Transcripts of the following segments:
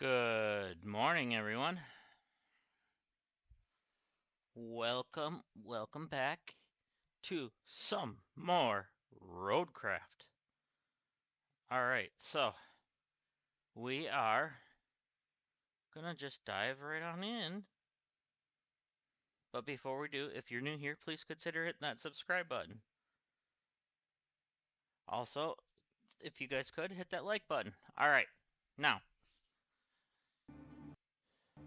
Good morning, everyone. Welcome back to some more Roadcraft. All right, so we are gonna just dive right on in. But before we do, if you're new here, please consider hitting that subscribe button. Also, if you guys could, hit that like button. All right, now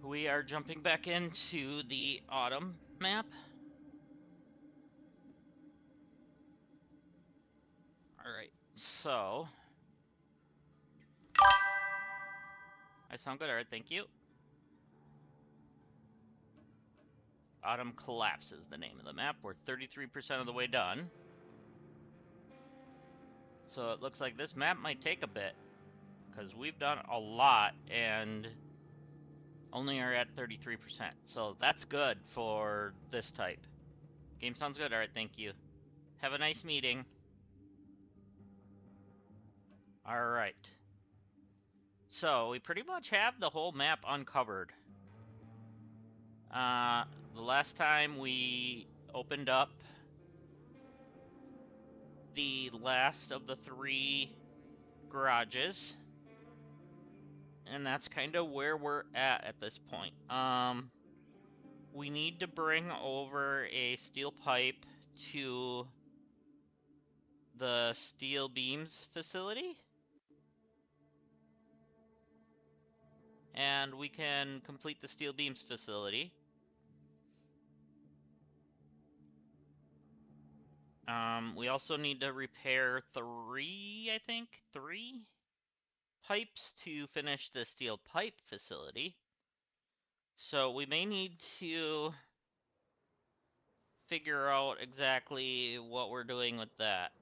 we are jumping back into the autumn map. All right, so I sound good. All right, thank you. Autumn Collapse is the name of the map. We're 33% of the way done. So it looks like this map might take a bit, because we've done a lot and only are at 33%. So that's good for this type. Game sounds good. All right, thank you. Have a nice meeting. All right. So we pretty much have the whole map uncovered. The last time we opened up the last of the 3 garages, and that's kind of where we're at this point. We need to bring over a steel pipe to the steel beams facility, and we can complete the steel beams facility. We also need to repair 3 pipes to finish the steel pipe facility. So we may need to figure out exactly what we're doing with that.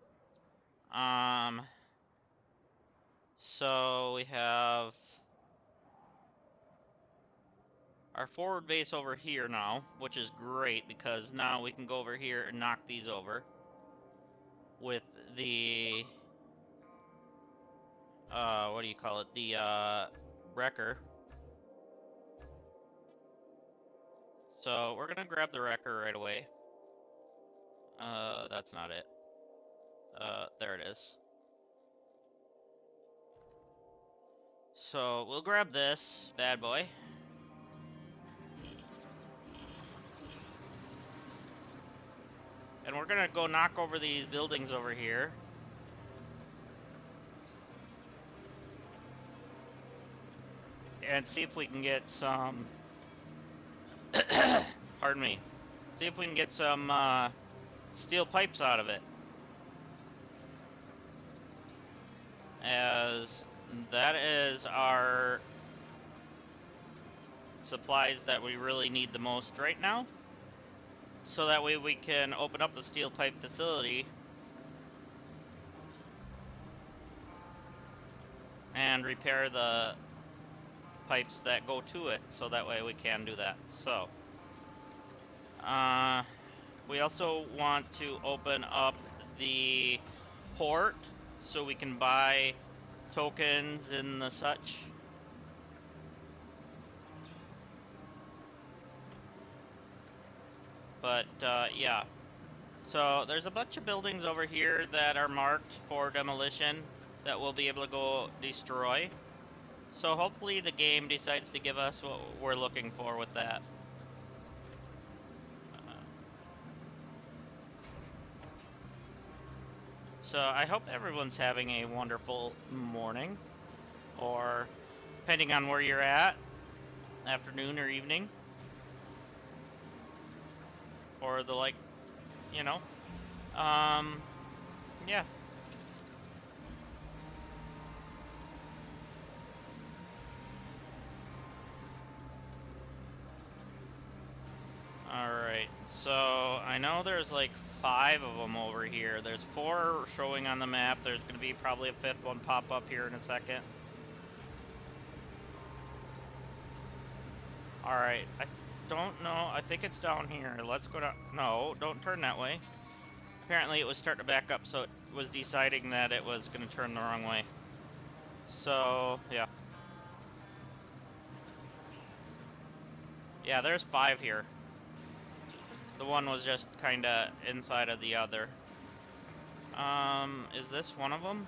So we have our forward base over here now, which is great because now we can go over here and knock these over with the what do you call it? The wrecker. So we're gonna grab the wrecker right away. That's not it. There it is. So we'll grab this bad boy. And we're gonna go knock over these buildings over here. And see if we can get some pardon me. See if we can get some steel pipes out of it. As that is our supplies that we really need the most right now. So that way we can open up the steel pipe facility and repair the pipes that go to it, so that way we can do that. So we also want to open up the port so we can buy tokens and the such. But yeah, so there's a bunch of buildings over here that are marked for demolition that we'll be able to go destroy. So hopefully the game decides to give us what we're looking for with that. So I hope everyone's having a wonderful morning, or depending on where you're at, afternoon or evening, or the like, you know. Yeah. Alright, so I know there's like 5 of them over here. There's 4 showing on the map. There's going to be probably a 5th one pop up here in a second. Alright, I don't know. I think it's down here. Let's go down. No, don't turn that way. Apparently it was starting to back up, so it was deciding that it was going to turn the wrong way. So, yeah. Yeah, there's 5 here. The one was just kinda inside of the other. Is this one of them?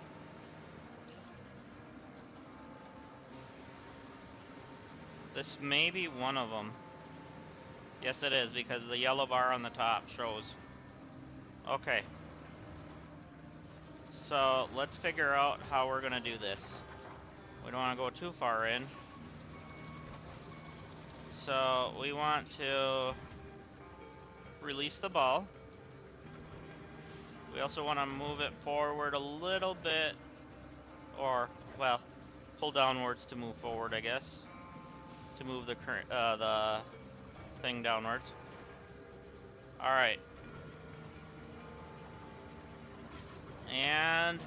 This may be one of them. Yes, it is, because the yellow bar on the top shows. Okay. So, let's figure out how we're gonna do this. We don't want to go too far in. So, we want to release the ball. We also want to move it forward a little bit, or, well, pull downwards to move forward, I guess. To move the thing downwards. Alright. And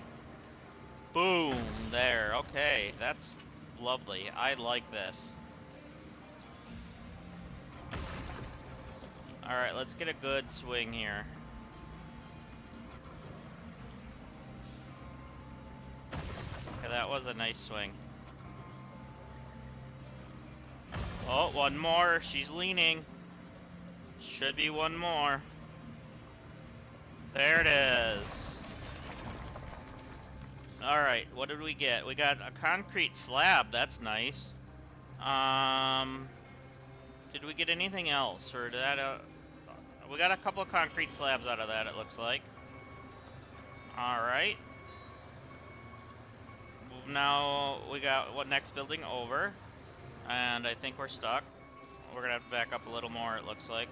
boom, there. Okay, that's lovely. I like this. Alright, let's get a good swing here. Okay, that was a nice swing. Oh, one more. She's leaning. Should be one more. There it is. Alright, what did we get? We got a concrete slab. That's nice. Did we get anything else? Or did that, we got a couple of concrete slabs out of that, it looks like. Alright. Now we got what next building over. And I think we're stuck. We're gonna have to back up a little more, it looks like.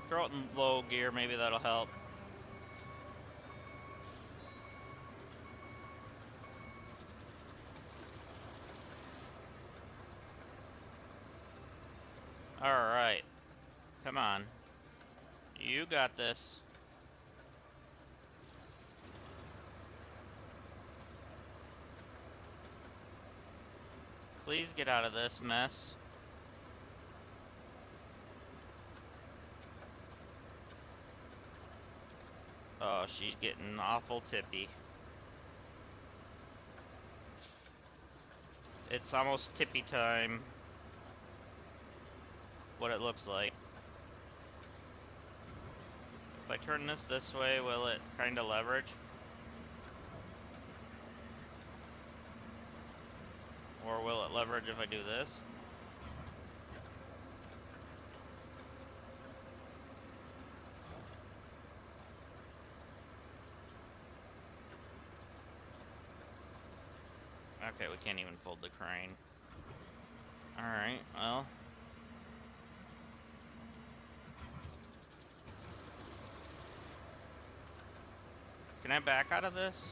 Throw it in low gear, maybe that'll help. Alright. Come on. You got this. Please get out of this mess. Oh, she's getting awful tippy. It's almost tippy time. What it looks like. If I turn this way, will it kind of leverage? Or will it leverage if I do this? Okay, we can't even fold the crane. Alright, well. Can I back out of this?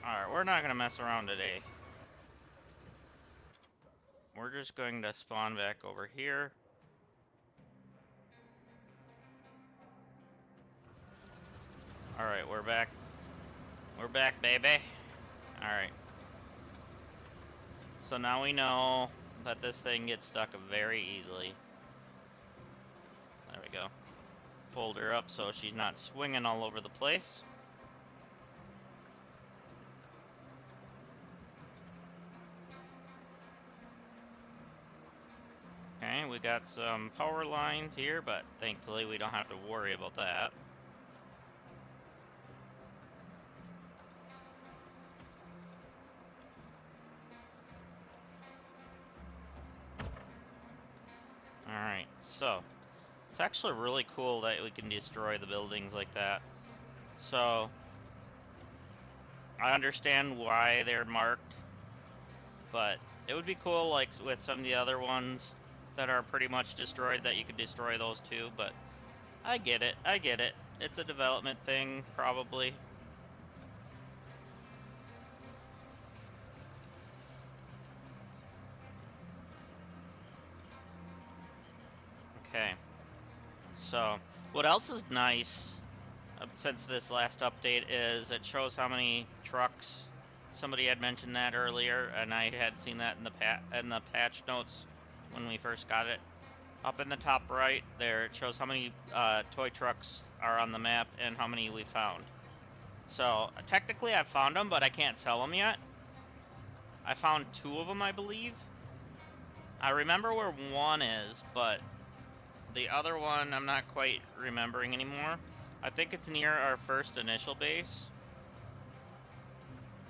Alright, we're not gonna mess around today. We're just going to spawn back over here. Alright, we're back. We're back, baby. Alright. So now we know that this thing gets stuck very easily. There we go. Fold her up so she's not swinging all over the place. Okay, we got some power lines here, but thankfully we don't have to worry about that. Alright, so it's actually really cool that we can destroy the buildings like that. So I understand why they're marked, but it would be cool, like with some of the other ones that are pretty much destroyed, that you could destroy those too, but I get it, I get it. It's a development thing, probably. Okay. So, what else is nice since this last update is it shows how many trucks. Somebody had mentioned that earlier, and I had seen that in the patch notes when we first got it. Up in the top right there, it shows how many toy trucks are on the map and how many we found. So technically I've found them, but I can't sell them yet. I found 2 of them, I believe. I remember where one is, but the other one I'm not quite remembering anymore. I think it's near our first initial base.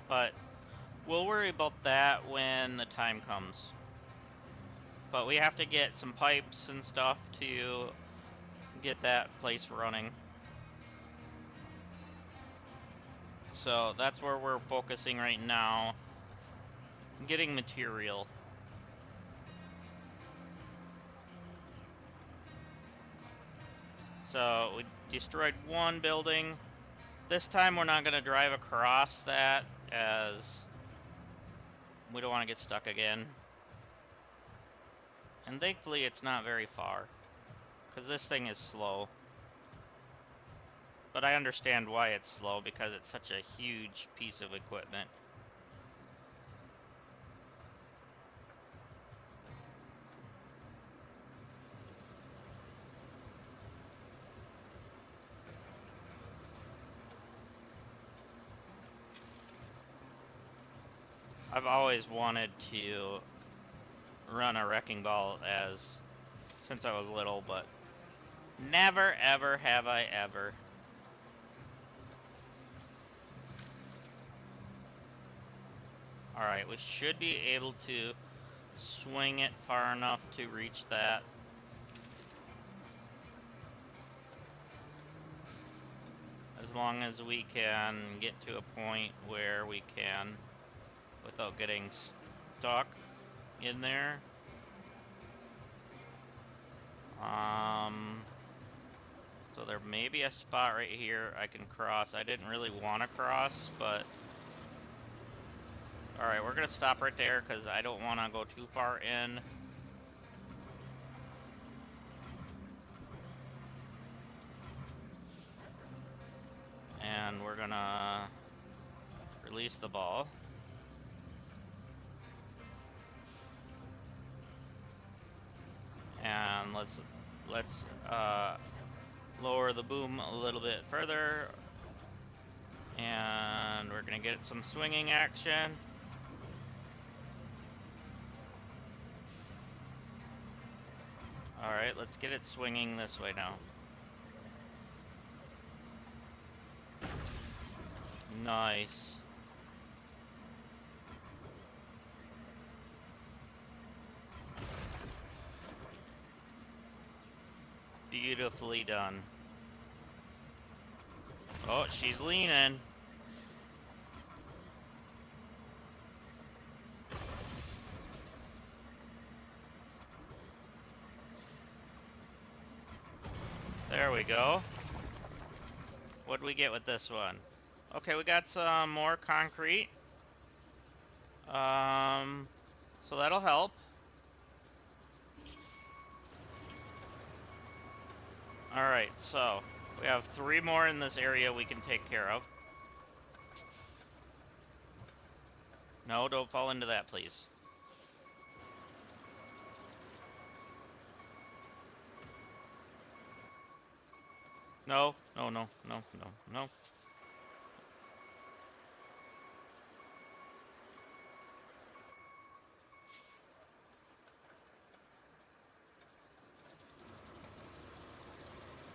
But we'll worry about that when the time comes. But we have to get some pipes and stuff to get that place running. So that's where we're focusing right now. Getting material. So we destroyed one building. This time we're not going to drive across that, as we don't want to get stuck again. And thankfully it's not very far, because this thing is slow. But I understand why it's slow, because it's such a huge piece of equipment. I've always wanted to run a wrecking ball since I was little, but never ever have I ever. Alright, we should be able to swing it far enough to reach that. As long as we can get to a point where we can, without getting stuck in there. So there may be a spot right here I can cross. I didn't really want to cross, but... Alright, we're going to stop right there, because I don't want to go too far in. And we're going to release the ball. And let's lower the boom a little bit further. And we're going to get some swinging action. Alright, let's get it swinging this way now. Nice. Beautifully done. Oh, she's leaning. There we go. What'd we get with this one? Okay, we got some more concrete. So that'll help. Alright, so we have 3 more in this area we can take care of. No, don't fall into that, please. No, no, no, no, no, no.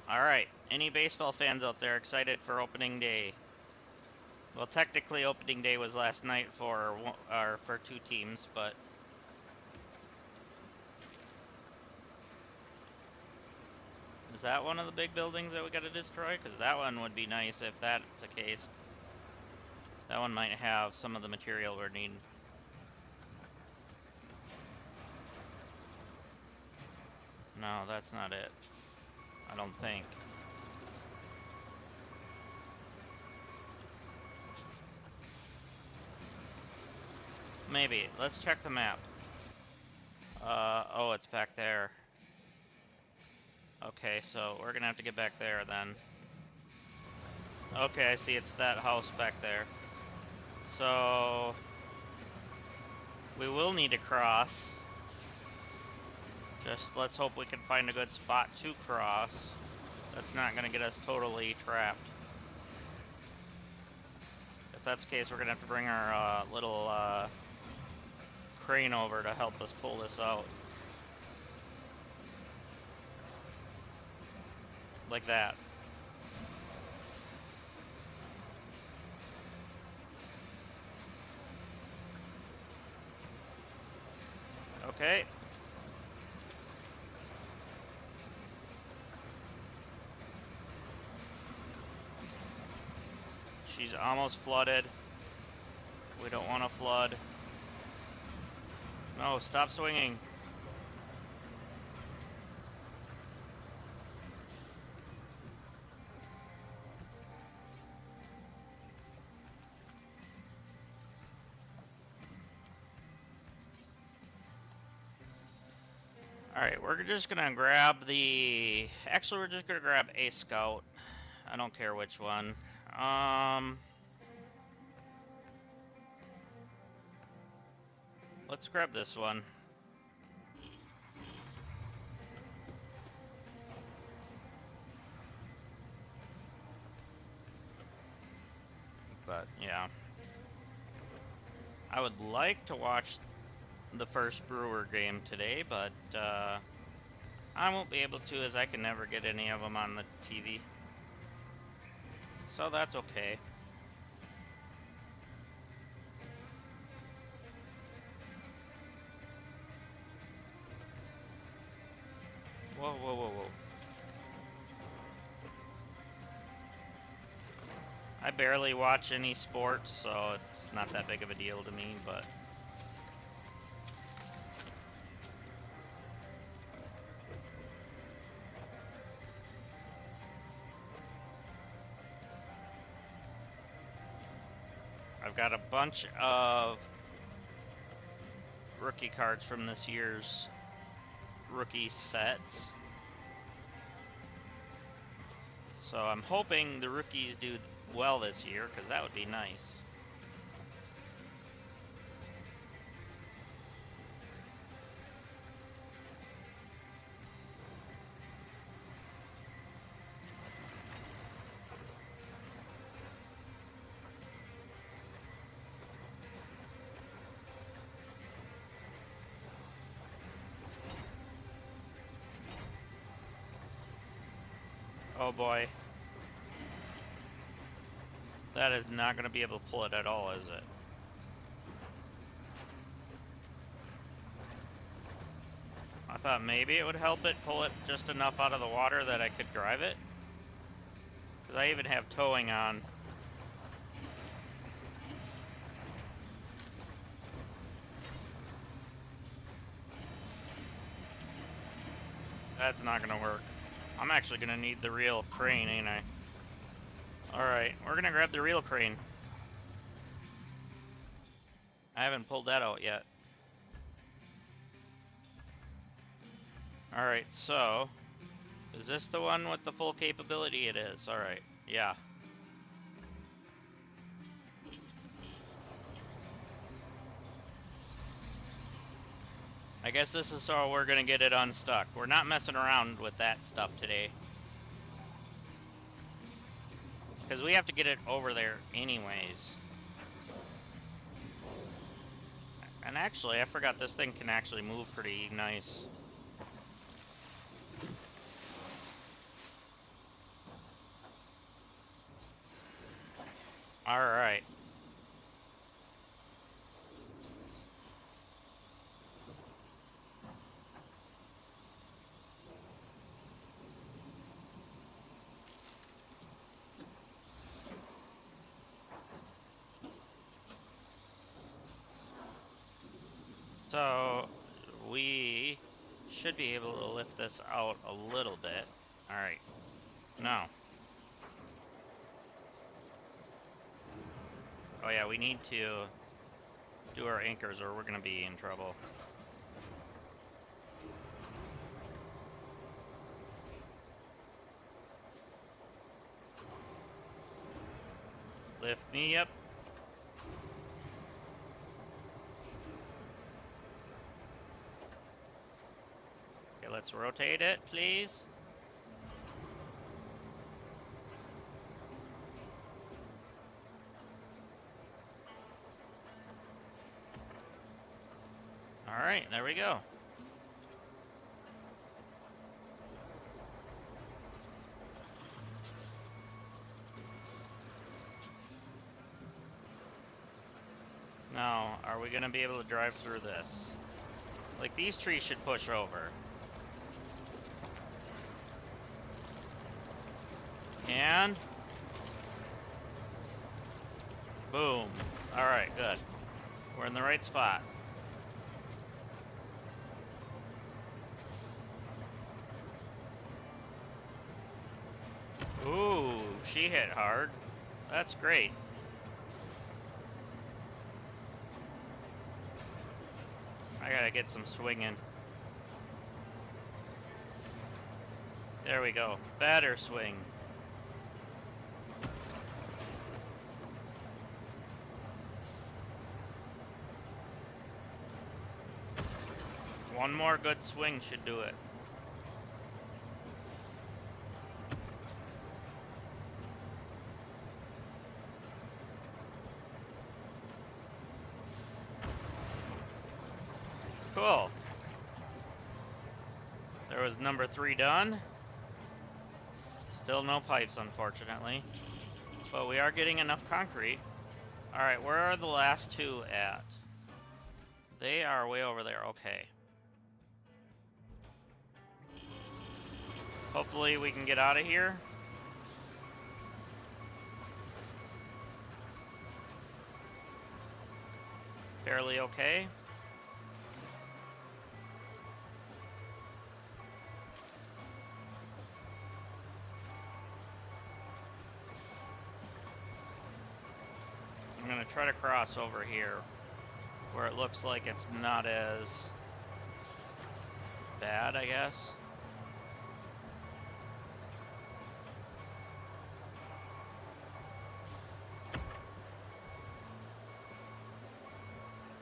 Alright, any baseball fans out there excited for opening day? Well, technically opening day was last night for 2 teams, but... Is that one of the big buildings that we gotta destroy? Because that one would be nice if that's the case. That one might have some of the material we're needing. No, that's not it. I don't think. Maybe. Let's check the map. Oh, it's back there. Okay, so we're gonna have to get back there then. Okay, I see it's that house back there. So... we will need to cross. Just let's hope we can find a good spot to cross. That's not gonna get us totally trapped. If that's the case, we're gonna have to bring our little crane over to help us pull this out. Like that. Okay. She's almost flooded. We don't want to flood. No, stop swinging. Alright, we're just gonna grab the... Actually, we're just gonna grab a scout. I don't care which one. Let's grab this one. But, yeah. I would like to watch the first Brewer game today, but, I won't be able to as I can never get any of them on the TV. So that's okay. Whoa, whoa, whoa, whoa. I barely watch any sports, so it's not that big of a deal to me, but... I've got a bunch of rookie cards from this year's rookie sets. So I'm hoping the rookies do well this year, because that would be nice. Oh boy. That is not going to be able to pull it at all, is it? I thought maybe it would help it pull it just enough out of the water that I could drive it. Because I even have towing on. That's not going to work. I'm actually going to need the real crane, ain't I? Alright, we're going to grab the real crane. I haven't pulled that out yet. Alright, so... Is this the one with the full capability? It is. Alright, yeah. I guess this is how we're going to get it unstuck. We're not messing around with that stuff today. Because we have to get it over there anyways. And actually, I forgot this thing can actually move pretty nice. Alright. So, we should be able to lift this out a little bit. Alright. Now. Oh yeah, we need to do our anchors or we're going to be in trouble. Lift me up. Okay, let's rotate it, please. Alright, there we go. gonna be able to drive through this? Like, these trees should push over. And... boom. Alright, good. We're in the right spot. Ooh, she hit hard. That's great. I gotta get some swinging. There we go. Better swing. One more good swing should do it. Cool. There was number 3 done. Still no pipes, unfortunately. But we are getting enough concrete. Alright, where are the last 2 at? They are way over there, okay. Hopefully we can get out of here. Fairly okay. I'm gonna try to cross over here, where it looks like it's not as bad, I guess.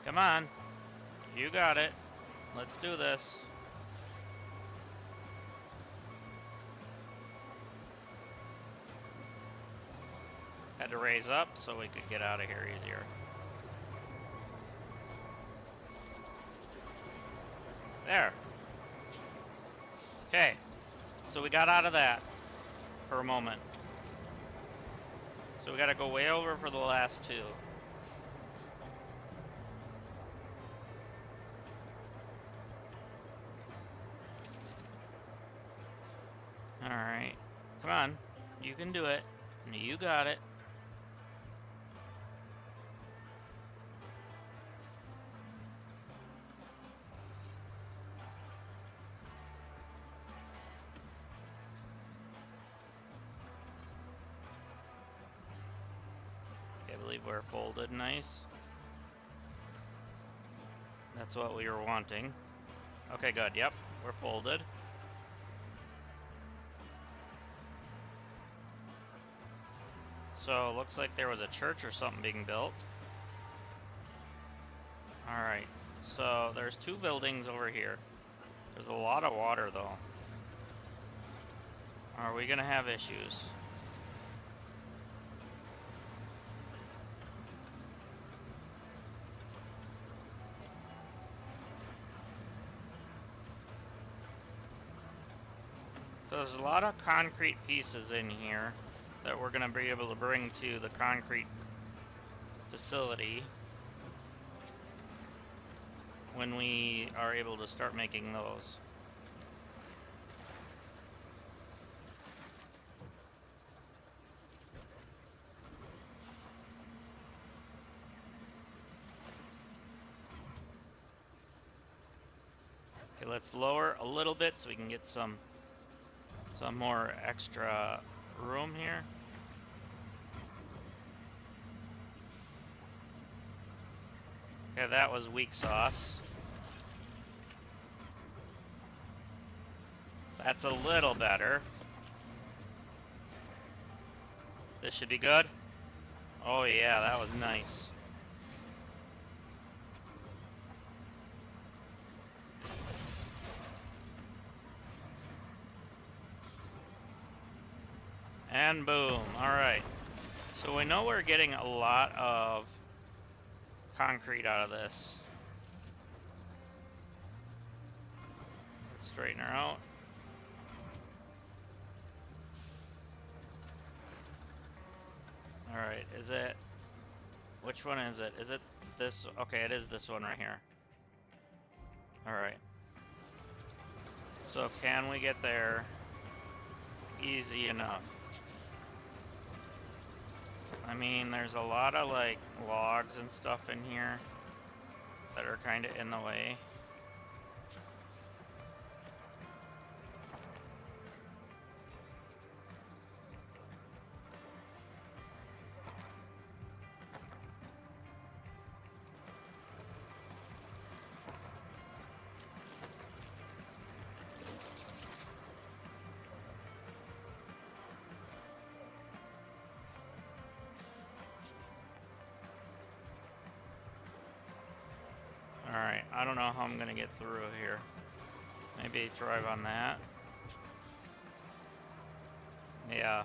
Come on. You got it. Let's do this. Had to raise up so we could get out of here easier. There. Okay. So we got out of that for a moment. So we gotta go way over for the last 2. Alright. Come on. You can do it. You got it. I believe we're folded nice. That's what we were wanting. Okay, good. Yep, we're folded. So, looks like there was a church or something being built. Alright, so there's 2 buildings over here. There's a lot of water, though. Are we gonna have issues? There's a lot of concrete pieces in here that we're gonna be able to bring to the concrete facility when we are able to start making those. Okay, let's lower a little bit so we can get some more extra room here. Okay, that was weak sauce. That's a little better. This should be good. Oh yeah, that was nice. And boom. Alright. So we know we're getting a lot of concrete out of this. Let's straighten her out. Alright, is it... which one is it? Is it if this... Okay, it is this one right here. Alright. So can we get there easy enough? I mean, there's a lot of, like, logs and stuff in here that are kind of in the way. Alright, I don't know how I'm gonna get through here. Maybe drive on that. Yeah.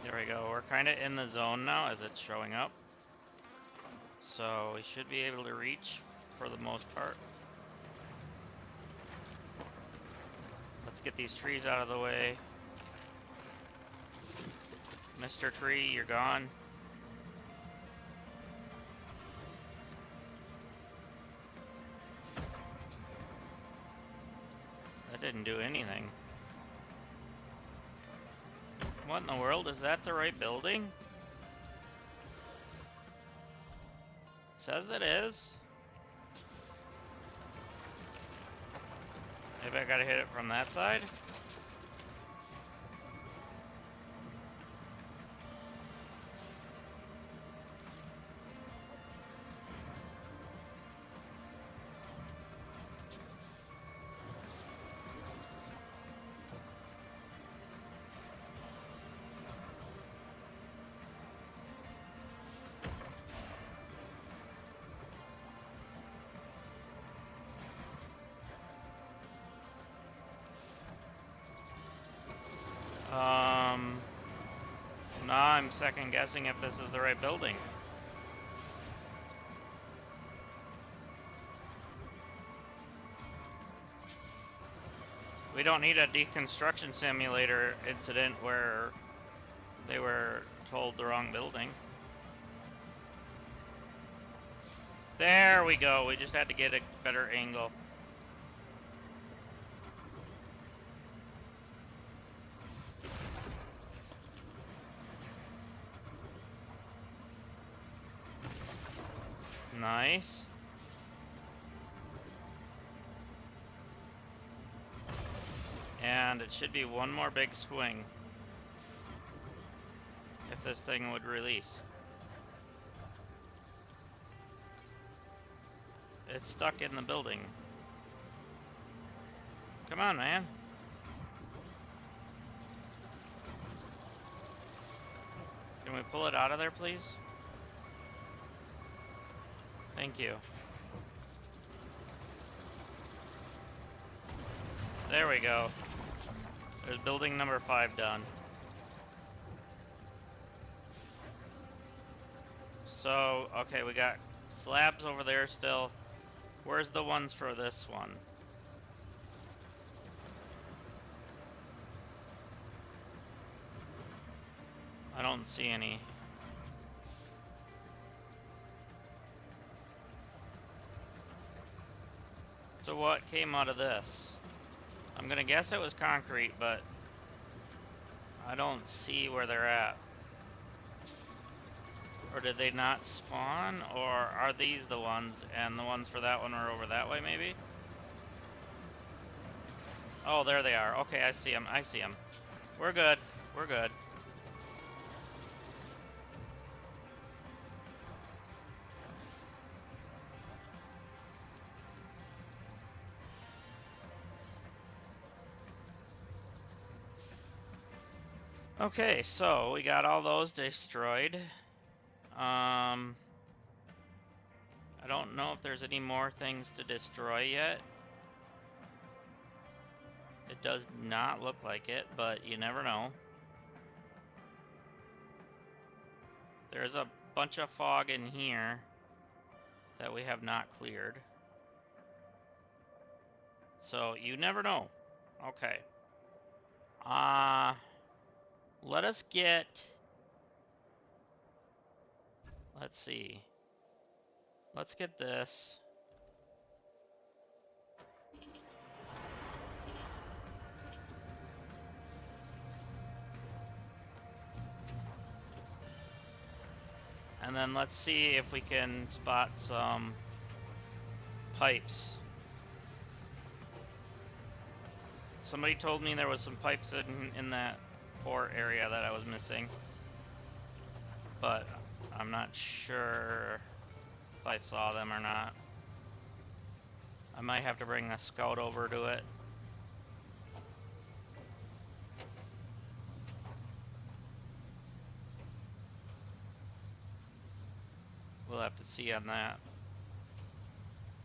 There we go. We're kind of in the zone now as it's showing up. So we should be able to reach for the most part. Let's get these trees out of the way. Mr. Tree, you're gone. That didn't do anything. What in the world? Is that the right building? It says it is. Maybe I gotta hit it from that side? Now I'm second guessing if this is the right building. We don't need a deconstruction simulator incident where they were told the wrong building. There we go. We just had to get a better angle. Nice. And it should be one more big swing if this thing would release. It's stuck in the building. Come on, man. Can we pull it out of there, please? Thank you. There we go. There's building number 5 done. So, okay, we got slabs over there still. Where's the ones for this one? I don't see any. So what came out of this? I'm gonna guess it was concrete, but I don't see where they're at. Or did they not spawn? Or are these the ones, and the ones for that one are over that way, maybe? Oh, there they are. Okay, I see them. I see them. We're good. We're good. Okay, so we got all those destroyed. I don't know if there's any more things to destroy yet. It does not look like it, but you never know. There's a bunch of fog in here that we have not cleared. So you never know. Okay. Let us get Let's see. Let's get this. And then let's see if we can spot some pipes. Somebody told me there was some pipes in that port area that I was missing. But I'm not sure if I saw them or not. I might have to bring a scout over to it. We'll have to see on that.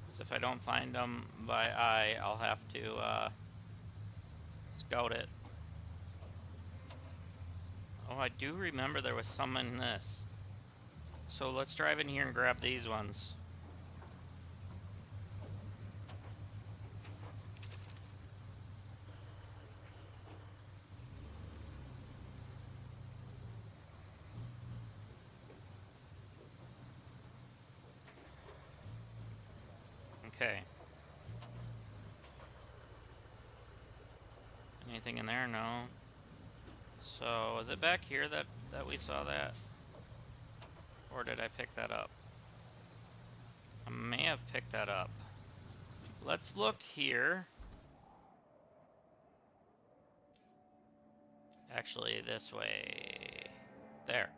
Because if I don't find them by eye, I'll have to scout it. Oh, I do remember there was some in this. So let's drive in here and grab these ones. Okay. Anything in there? No. So, was it back here that we saw that? Or did I pick that up? I may have picked that up. Let's look here. Actually, this way. There.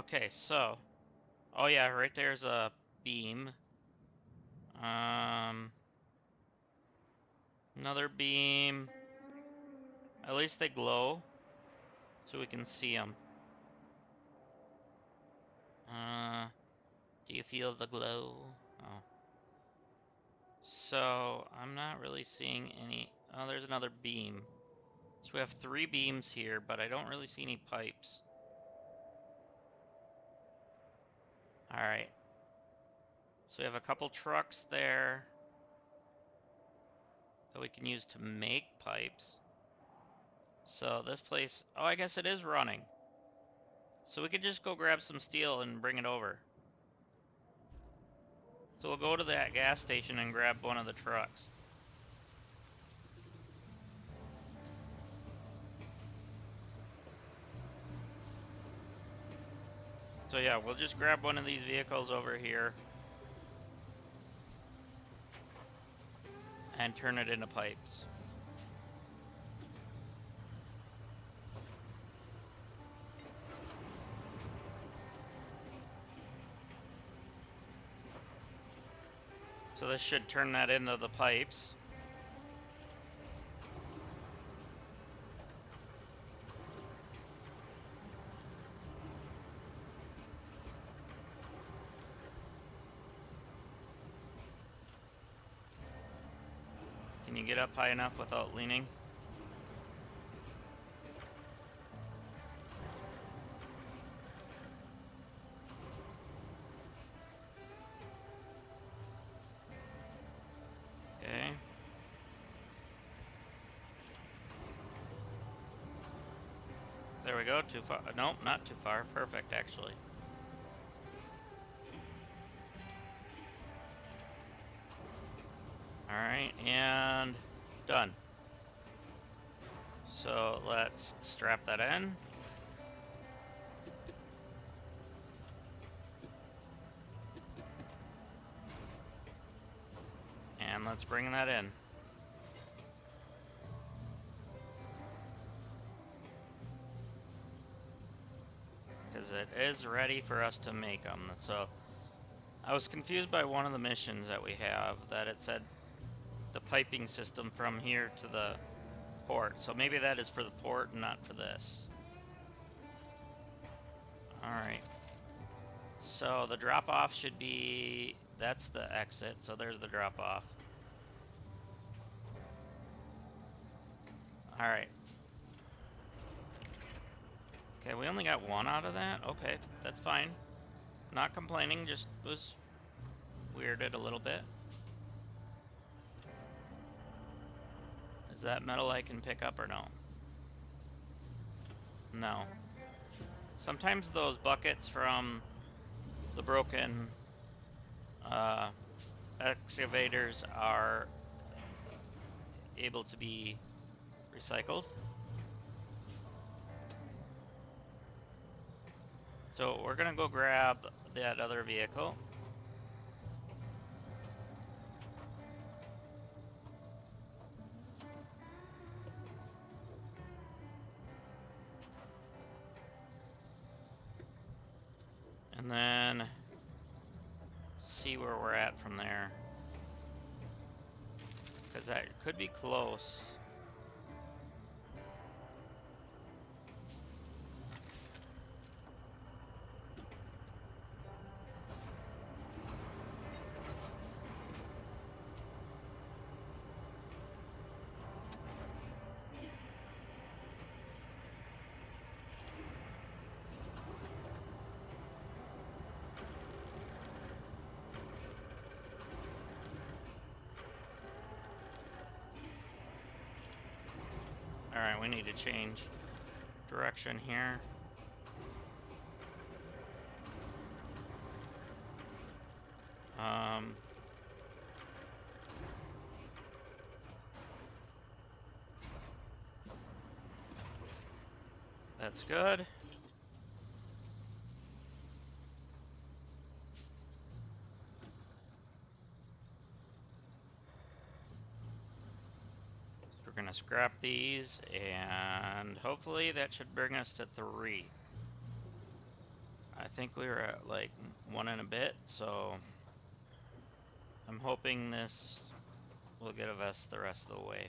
Okay, so. Oh yeah, right there's a beam. Another beam. At least they glow, so we can see them. Do you feel the glow? Oh. So, I'm not really seeing any... Oh, there's another beam. So we have 3 beams here, but I don't really see any pipes. Alright. So we have a couple trucks there that we can use to make pipes. So this place... Oh, I guess it is running. So we could just go grab some steel and bring it over. So we'll go to that gas station and grab one of the trucks. So yeah, we'll just grab one of these vehicles over here and turn it into pipes. So this should turn that into the pipes. Can you get up high enough without leaning? Okay. There we go. Too far. Nope, not too far. Perfect, actually. Alright, and done. So let's strap that in. And let's bring that in. Because it is ready for us to make them. So I was confused by one of the missions that we have, that it said the piping system from here to the port. So maybe that is for the port and not for this. Alright. So the drop off should be, that's the exit, so there's the drop off. Alright. Okay, we only got 1 out of that? Okay, that's fine. Not complaining, just was weirded a little bit. Is that metal I can pick up or no? No. Sometimes those buckets from the broken excavators are able to be recycled. So we're gonna go grab that other vehicle. And then see where we're at from there. Because that could be close. Alright, we need to change direction here. That's good. So we're gonna scrap these, and hopefully that should bring us to 3. I think we were at like 1 and a bit, so I'm hoping this will get us the rest of the way.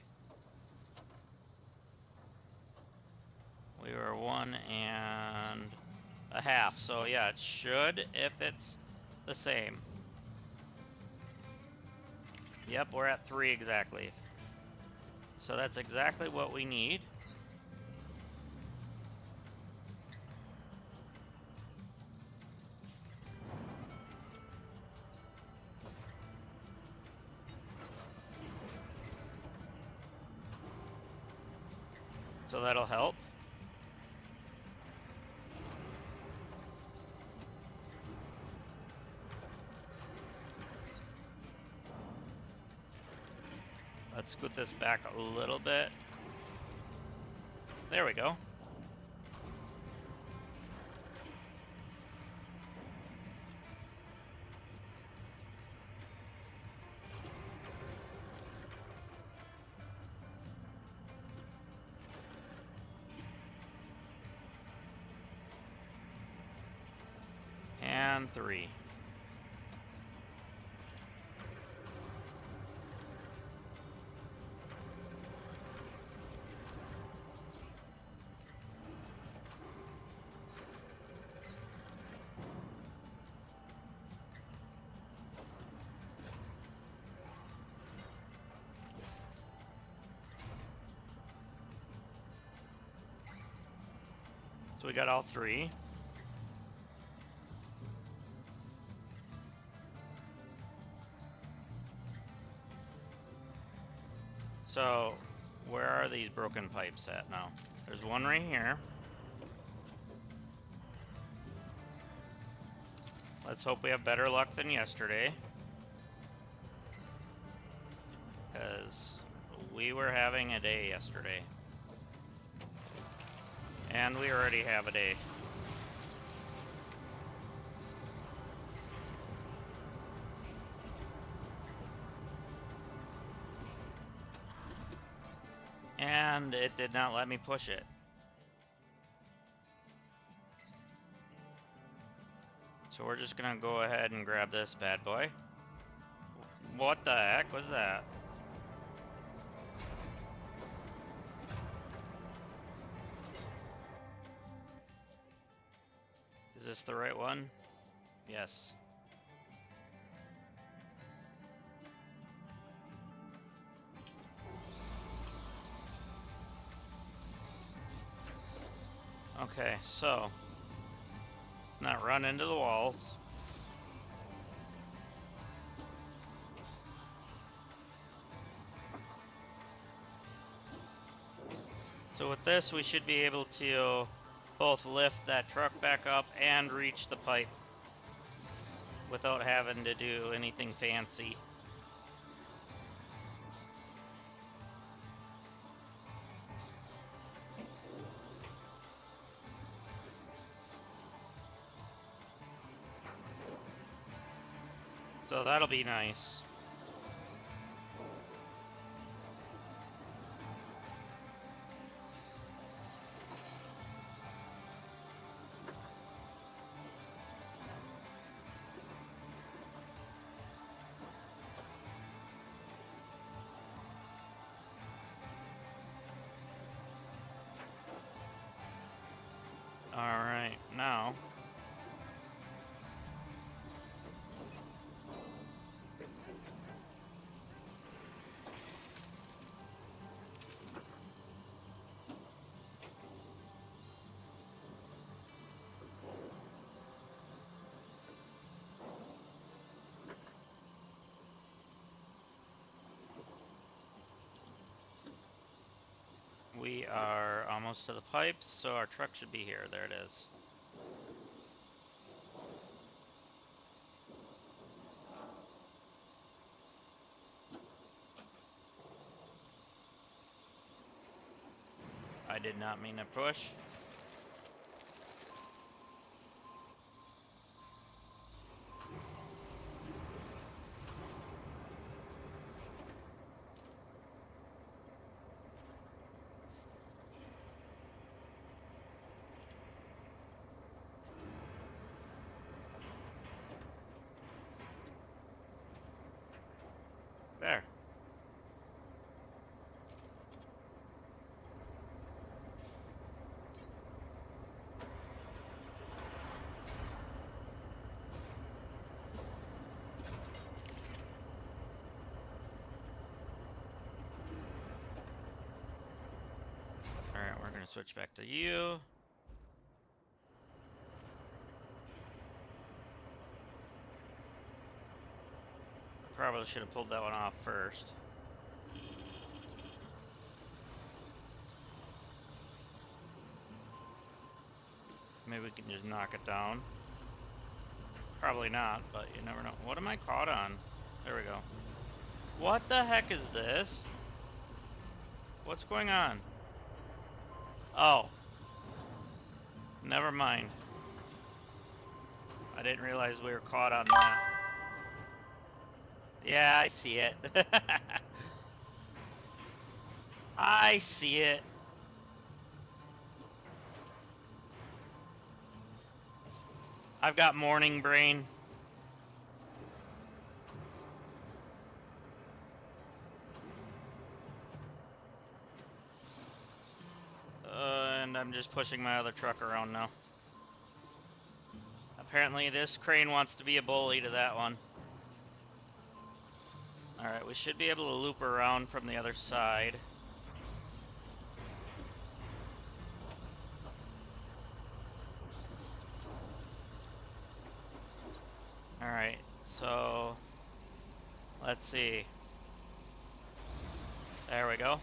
We were 1 and a half, so yeah, it should if it's the same. Yep, we're at 3 exactly. So that's exactly what we need. So that'll help. Let's scoot this back a little bit. There we go. And 3. So we got all 3. So where are these broken pipes at now? There's one right here. Let's hope we have better luck than yesterday, because we were having a day yesterday. And we already have a day. And it did not let me push it. So we're just gonna go ahead and grab this bad boy. What the heck was that? Is this the right one? Yes. Okay, so let's not run into the walls. So with this, we should be able to both lift that truck back up and reach the pipe. without having to do anything fancy. So that'll be nice. Alright, now we are almost to the pipes, so our truck should be here. There it is. I did not mean to push. There. Alright, we're gonna switch back to you. Probably should have pulled that one off first. Maybe we can just knock it down. Probably not, but you never know. What am I caught on? There we go. What the heck is this? What's going on? Oh. Never mind. I didn't realize we were caught on that. Yeah, I see it. I see it. I've got morning brain. And I'm just pushing my other truck around now. Apparently this crane wants to be a bully to that one. Alright, we should be able to loop around from the other side. Alright, so let's see. There we go.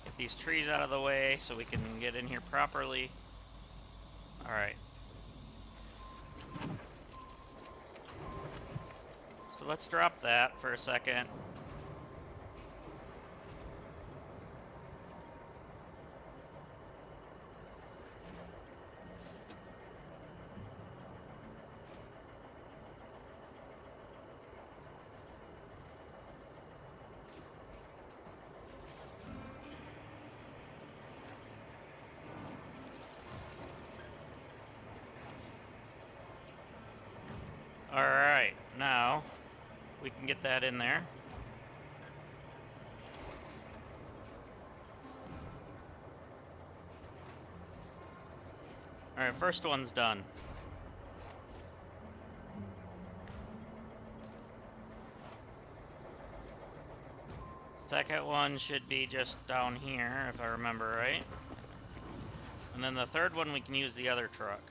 Get these trees out of the way so we can get in here properly. Alright. So let's drop that for a second. Alright, now we can get that in there. Alright, first one's done. Second one should be just down here, if I remember right. And then the third one we can use the other truck.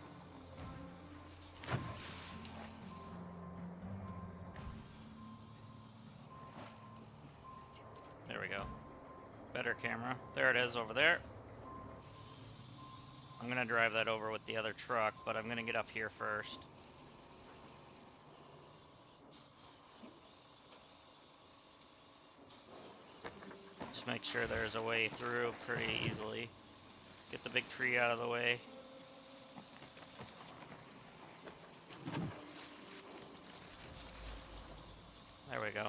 There we go. Better camera. There it is over there. I'm gonna drive that over with the other truck, but I'm gonna get up here first. Just make sure there's a way through pretty easily. Get the big tree out of the way. There we go.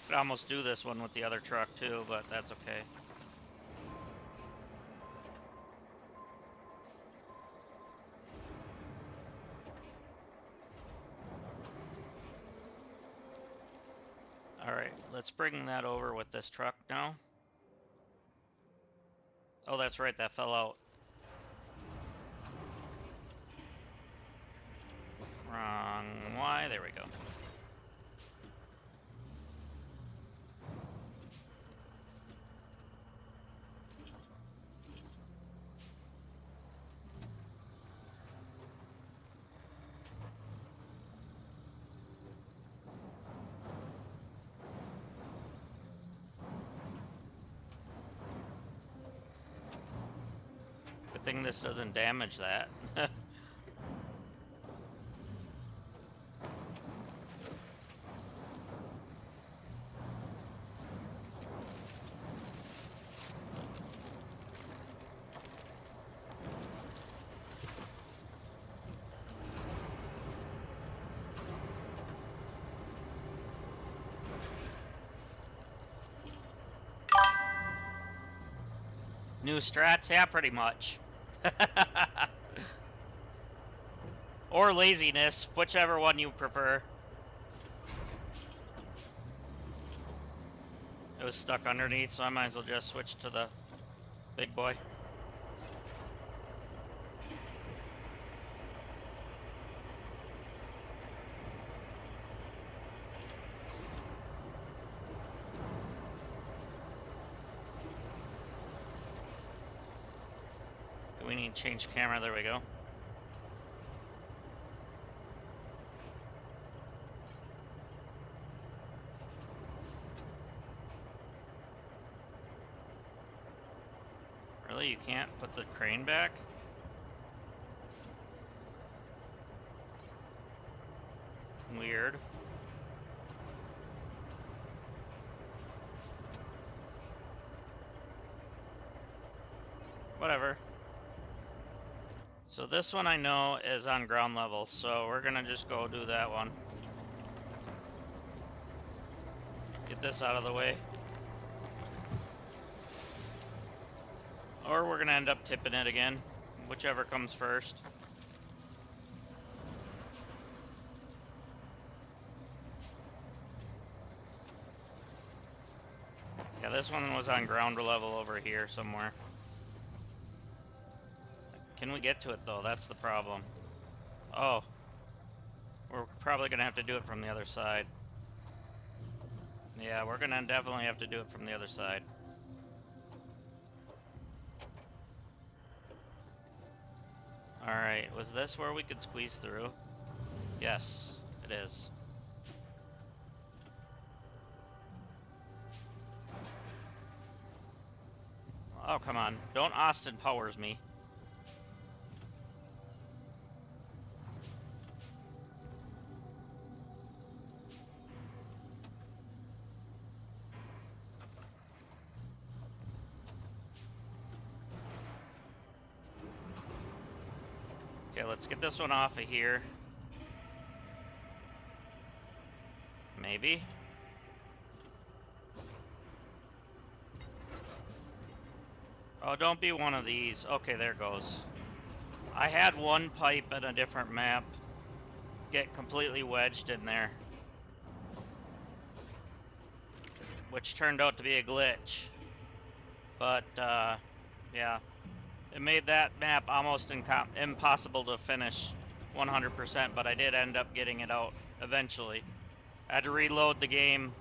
Could almost do this one with the other truck too, but that's okay. Alright, let's bring that over with this truck now. Oh, that's right, that fell out. Wrong Y, there we go. Good thing this doesn't damage that. New strats? Yeah, pretty much. Or laziness, whichever one you prefer. It was stuck underneath, so I might as well just switch to the big boy. We need to change camera, there we go. Really, you can't put the crane back? Weird. Whatever. So this one I know is on ground level, so we're gonna just go do that one. Get this out of the way. Or we're gonna end up tipping it again, whichever comes first. Yeah, this one was on ground level over here somewhere. Can we get to it though? That's the problem. Oh. We're probably gonna have to do it from the other side. Yeah, we're gonna definitely have to do it from the other side. Alright, was this where we could squeeze through? Yes, it is. Oh, come on. Don't Austin Powers me. Okay, let's get this one off of here. Maybe. Oh, don't be one of these. Okay, there goes. I had one pipe in a different map get completely wedged in there, which turned out to be a glitch. But, yeah. It made that map almost impossible to finish 100%, but I did end up getting it out eventually. I had to reload the game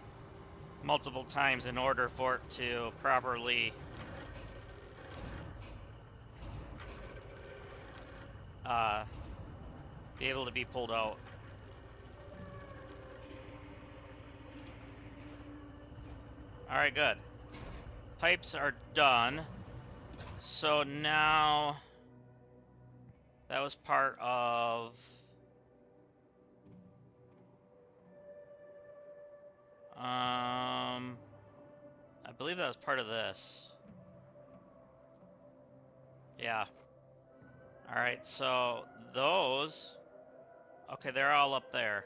multiple times in order for it to properly be able to be pulled out. Alright, good. Pipes are done. So now That was part of... I believe that was part of this. Yeah. Alright, so those... Okay, they're all up there.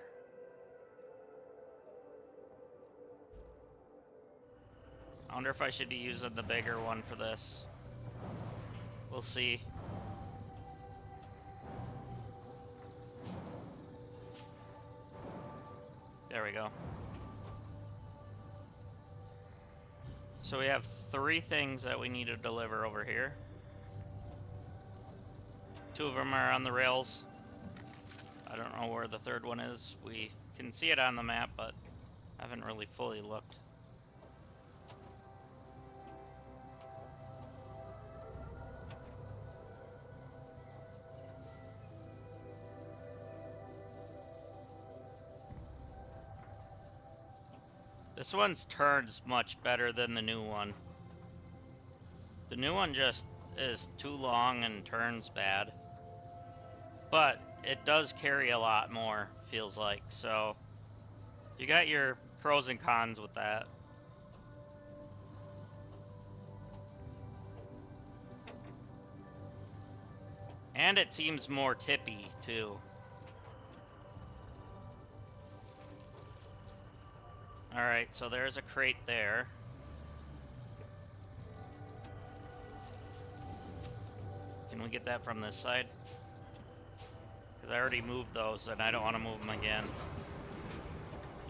I wonder if I should be using the bigger one for this. We'll see. There we go. So we have 3 things that we need to deliver over here. 2 of them are on the rails. I don't know where the 3rd one is. We can see it on the map, but I haven't really fully looked. This one's turns much better than the new one. The new one just is too long and turns bad. But it does carry a lot more, feels like. So you got your pros and cons with that. And it seems more tippy, too. Alright, so there's a crate there. Can we get that from this side? Because I already moved those, and I don't want to move them again.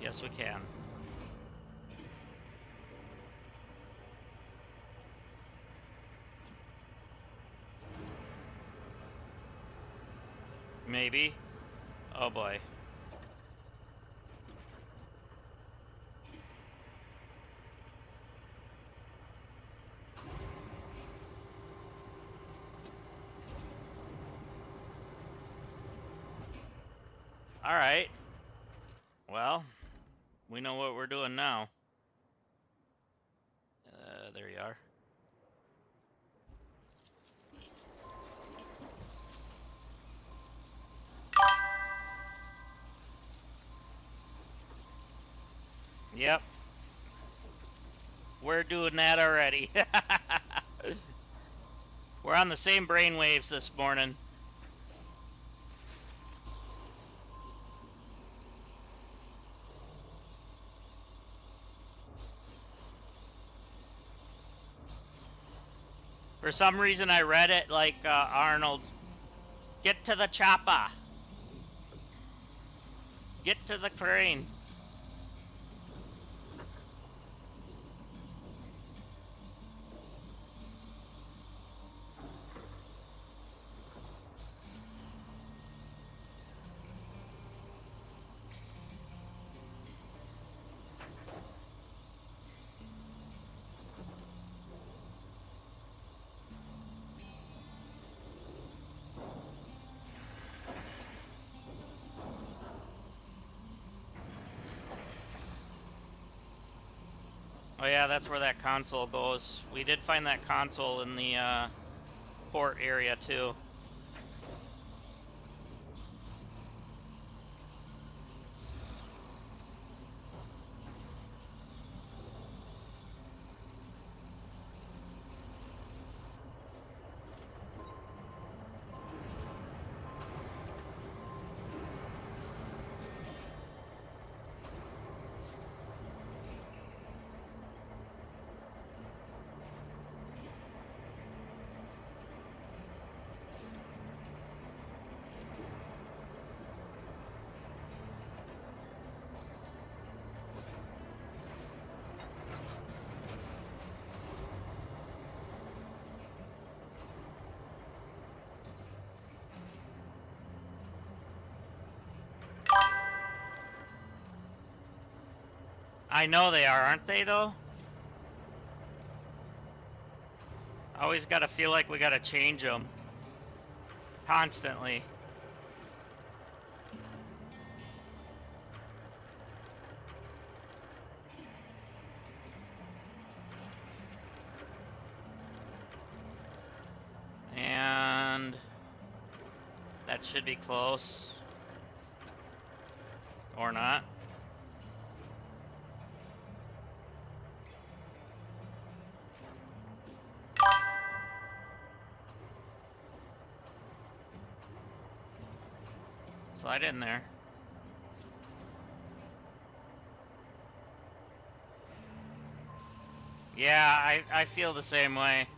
Yes, we can. Maybe. Oh boy. Alright. Well, we know what we're doing now. There you are. Yep. We're doing that already. We're on the same brainwaves this morning. For some reason I read it like Arnold. Get to the chopper. Get to the crane. Oh yeah, that's where that console goes. We did find that console in the port area too. I know they are, aren't they though? I always gotta feel like we gotta change them. Constantly. And should be close. Or not. Slide in there. Yeah, I feel the same way.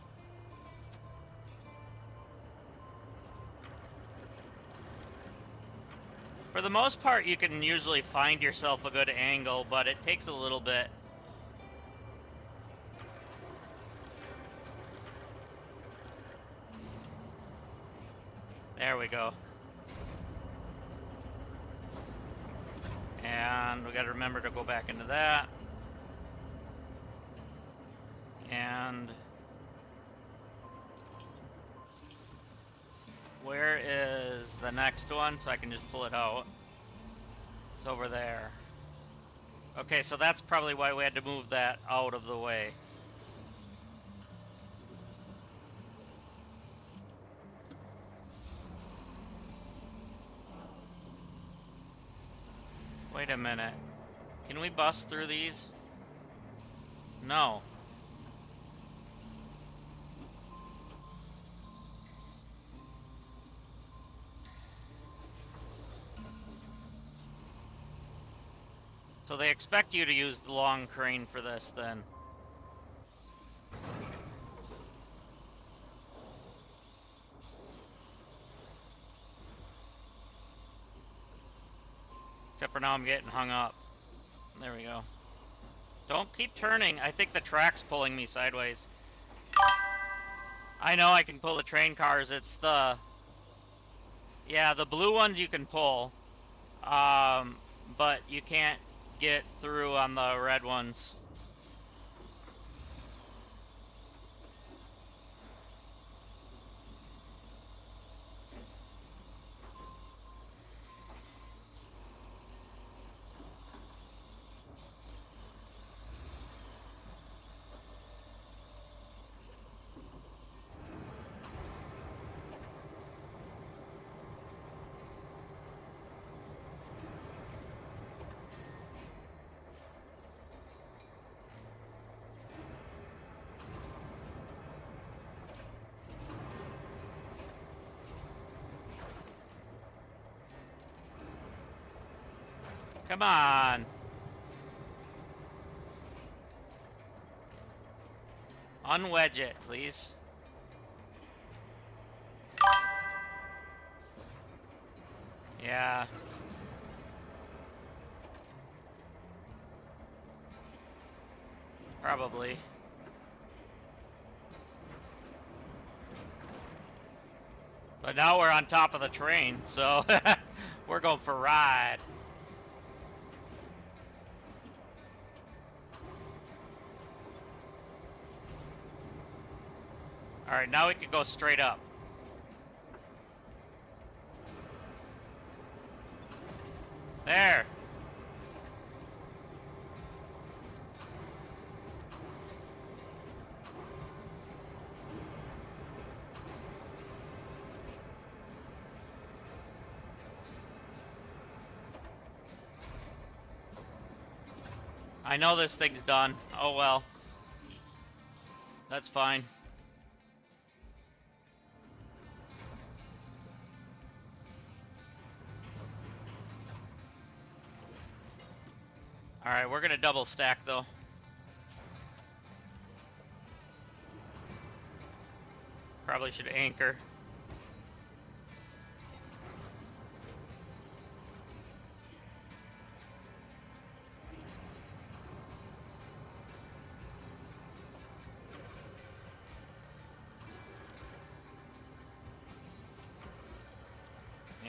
For the most part, you can usually find yourself a good angle, but it takes a little bit. There we go. And we gotta remember to go back into that. And where is the next one? So I can just pull it out. It's over there. Okay, so that's probably why we had to move that out of the way. Wait a minute. Can we bust through these? No. So they expect you to use the long crane for this then. Except for now I'm getting hung up. There we go. Don't keep turning. I think the track's pulling me sideways. I know I can pull the train cars. It's the... Yeah, the blue ones you can pull. But you can't get through on the red ones. Come on. Unwedge it, please. Yeah. Probably. But now we're on top of the train, so we're going for a ride. Alright, now we can go straight up. There. I know this thing's done. Oh well. That's fine. Alright, we're gonna double stack though. Probably should anchor.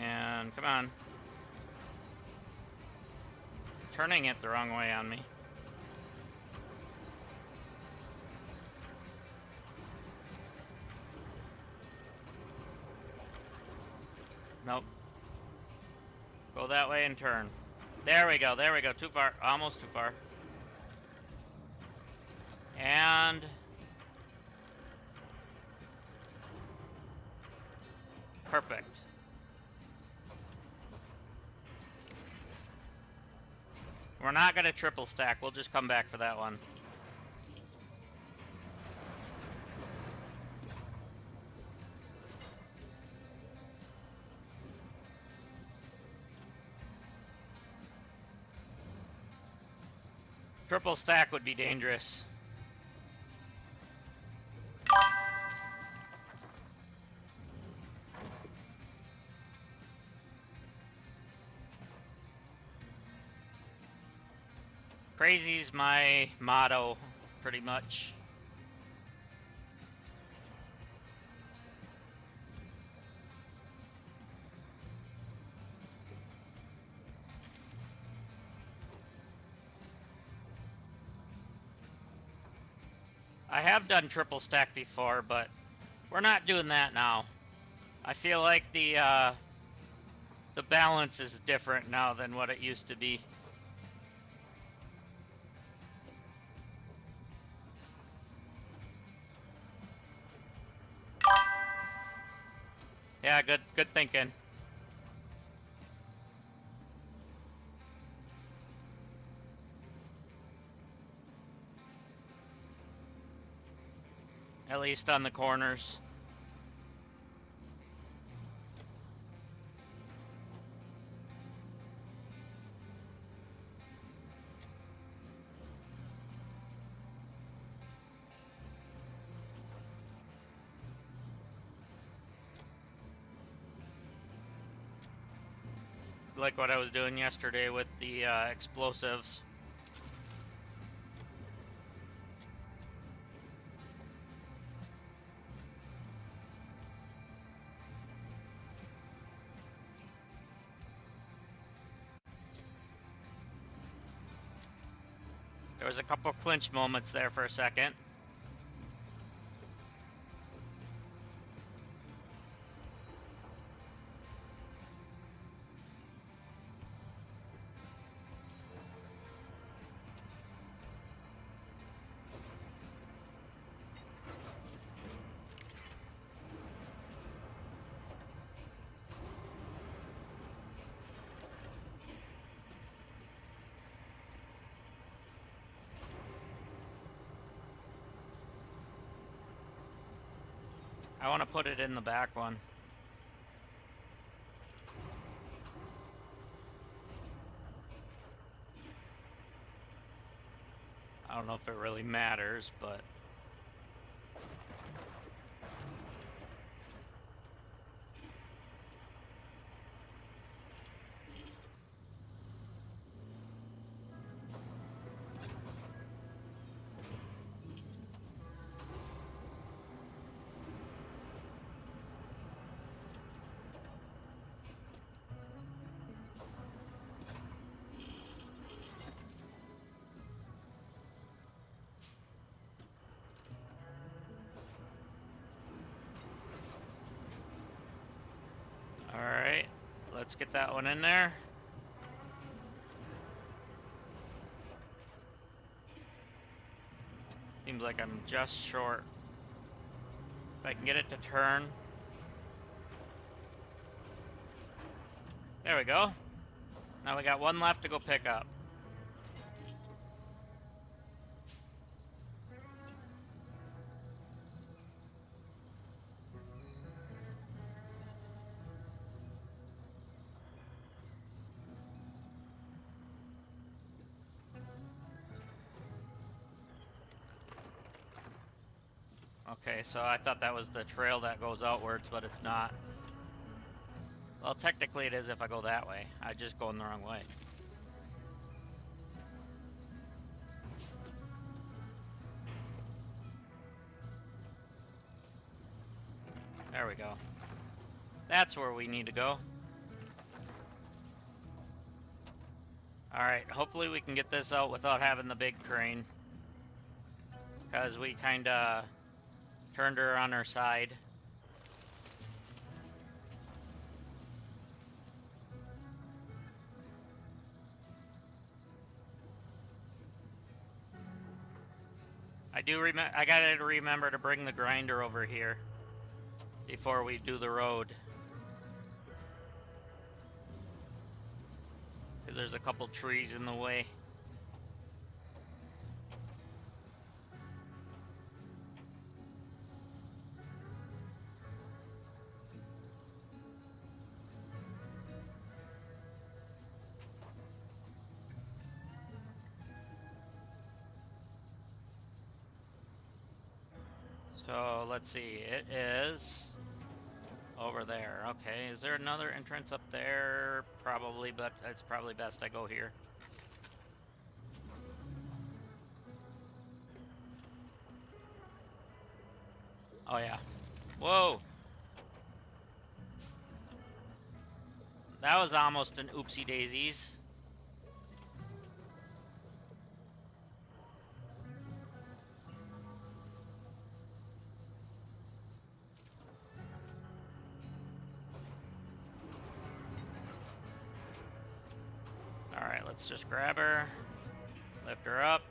And come on. Turning it the wrong way on me. Nope. Go that way and turn. There we go, there we go. Too far. Almost too far. And... perfect. We're not going to triple stack. We'll just come back for that one. Triple stack would be dangerous. Crazy's my motto, pretty much. I have done triple stack before, but we're not doing that now. I feel like the balance is different now than what it used to be. Yeah, good thinking. At least on the corners. Like what I was doing yesterday with the explosives. There was a couple clinch moments there for a second. I want to put it in the back one. I don't know if it really matters, but... Alright, let's get that one in there. Seems like I'm just short. If I can get it to turn. There we go. Now we got one left to go pick up. Okay, so I thought that was the trail that goes outwards, but it's not. Well, technically it is if I go that way. I'm just going the wrong way. There we go. That's where we need to go. Alright, hopefully we can get this out without having the big crane. Because we kinda turned her on her side. I gotta remember to bring the grinder over here before we do the road. Because there's a couple trees in the way. So let's see, it is over there. Okay, is there another entrance up there? Probably, but it's probably best I go here. Oh yeah. Whoa! That was almost an oopsie daisies. Alright, let's just grab her, lift her up.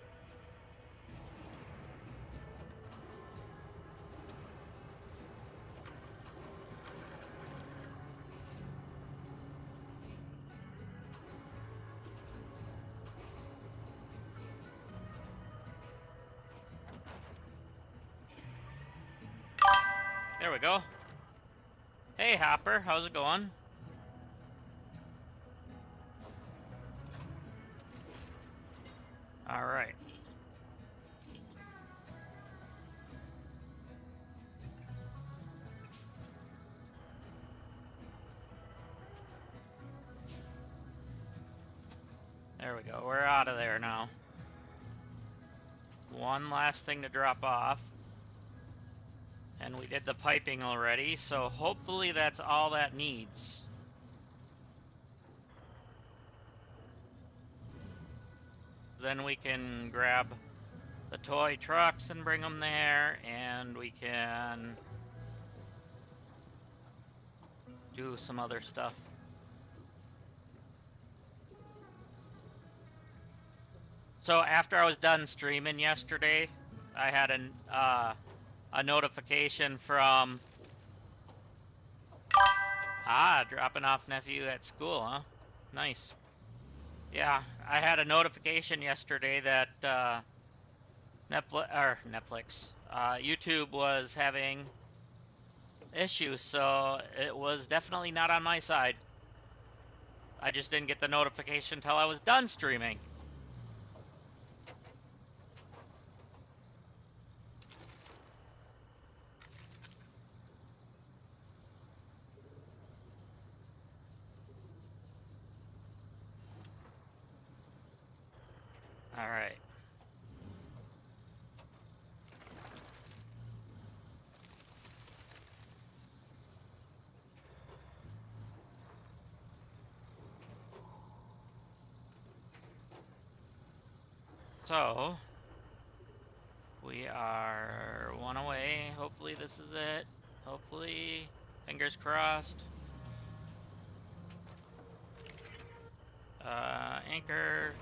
There we go. Hey Hopper, how's it going? Alright. There we go, we're out of there now. One last thing to drop off. And we did the piping already, so hopefully that's all that needs. Then we can grab the toy trucks and bring them there, and we can do some other stuff. So after I was done streaming yesterday, I had a notification from dropping off nephew at school, huh? Nice. Yeah, I had a notification yesterday that YouTube was having issues, so it was definitely not on my side. I just didn't get the notification until I was done streaming. All right. So, we are one away. Hopefully this is it. Hopefully, fingers crossed. Anchor.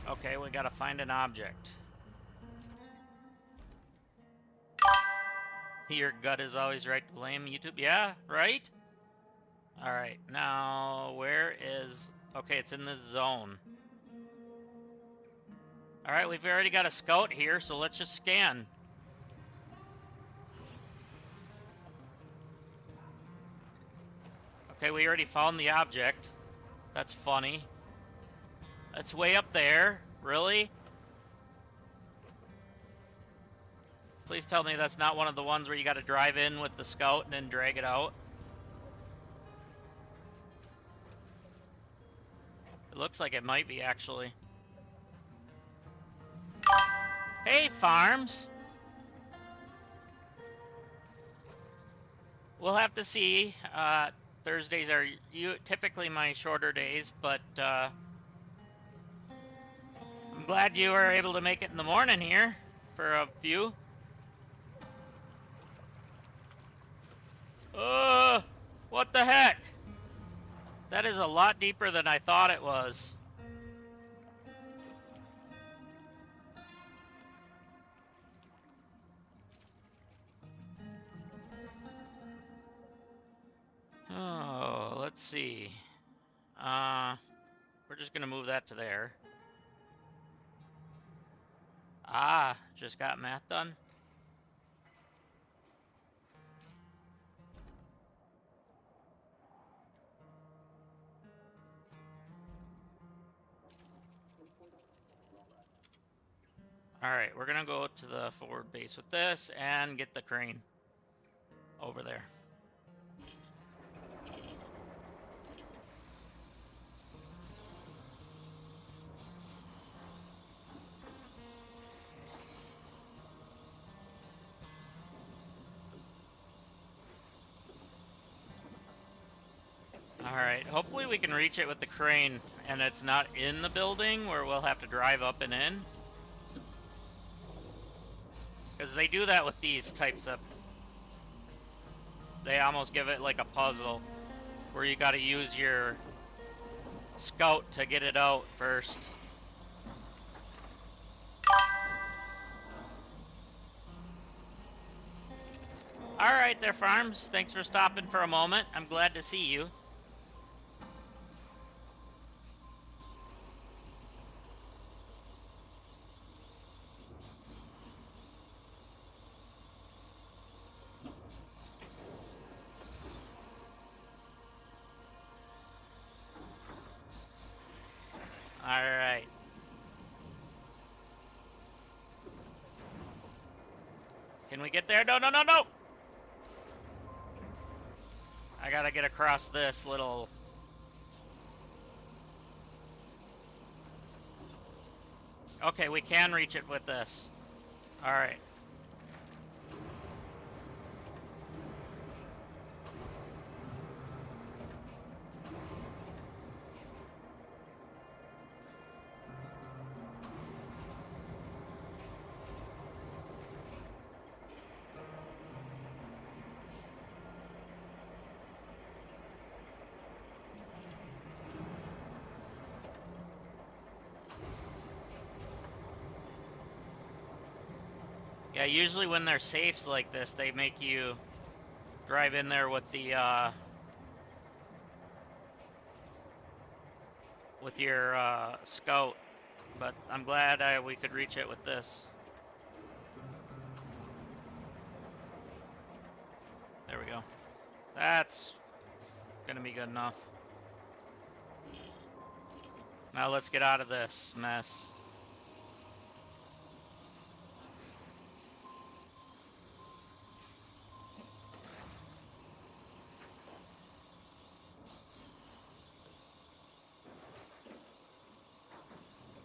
Okay, we gotta find an object. Your gut is always right to blame YouTube. Yeah, right? Alright, now where is... Okay, it's in this zone. Alright, we've already got a scout here, so let's just scan. Okay, we already found the object. That's funny. It's way up there. Really? Please tell me that's not one of the ones where you gotta drive in with the scout and then drag it out. It looks like it might be, actually. Hey, Farms! We'll have to see. Thursdays are typically my shorter days, but I'm glad you were able to make it in the morning here for a few. What the heck? That is a lot deeper than I thought it was. Oh, let's see. We're just gonna move that to there. Ah, just got math done. All right, we're gonna go to the forward base with this and get the crane over there. All right, hopefully we can reach it with the crane and it's not in the building where we'll have to drive up and in. Because they do that with these types of... They almost give it like a puzzle where you gotta use your scout to get it out first. All right there, Farms. Thanks for stopping for a moment. I'm glad to see you. All right. Can we get there? No, no, no, no! I gotta get across this little... Okay, we can reach it with this. All right. Yeah, usually when they're safes like this, they make you drive in there with the, with your, scout. But I'm glad we could reach it with this. There we go. That's gonna be good enough. Now let's get out of this mess.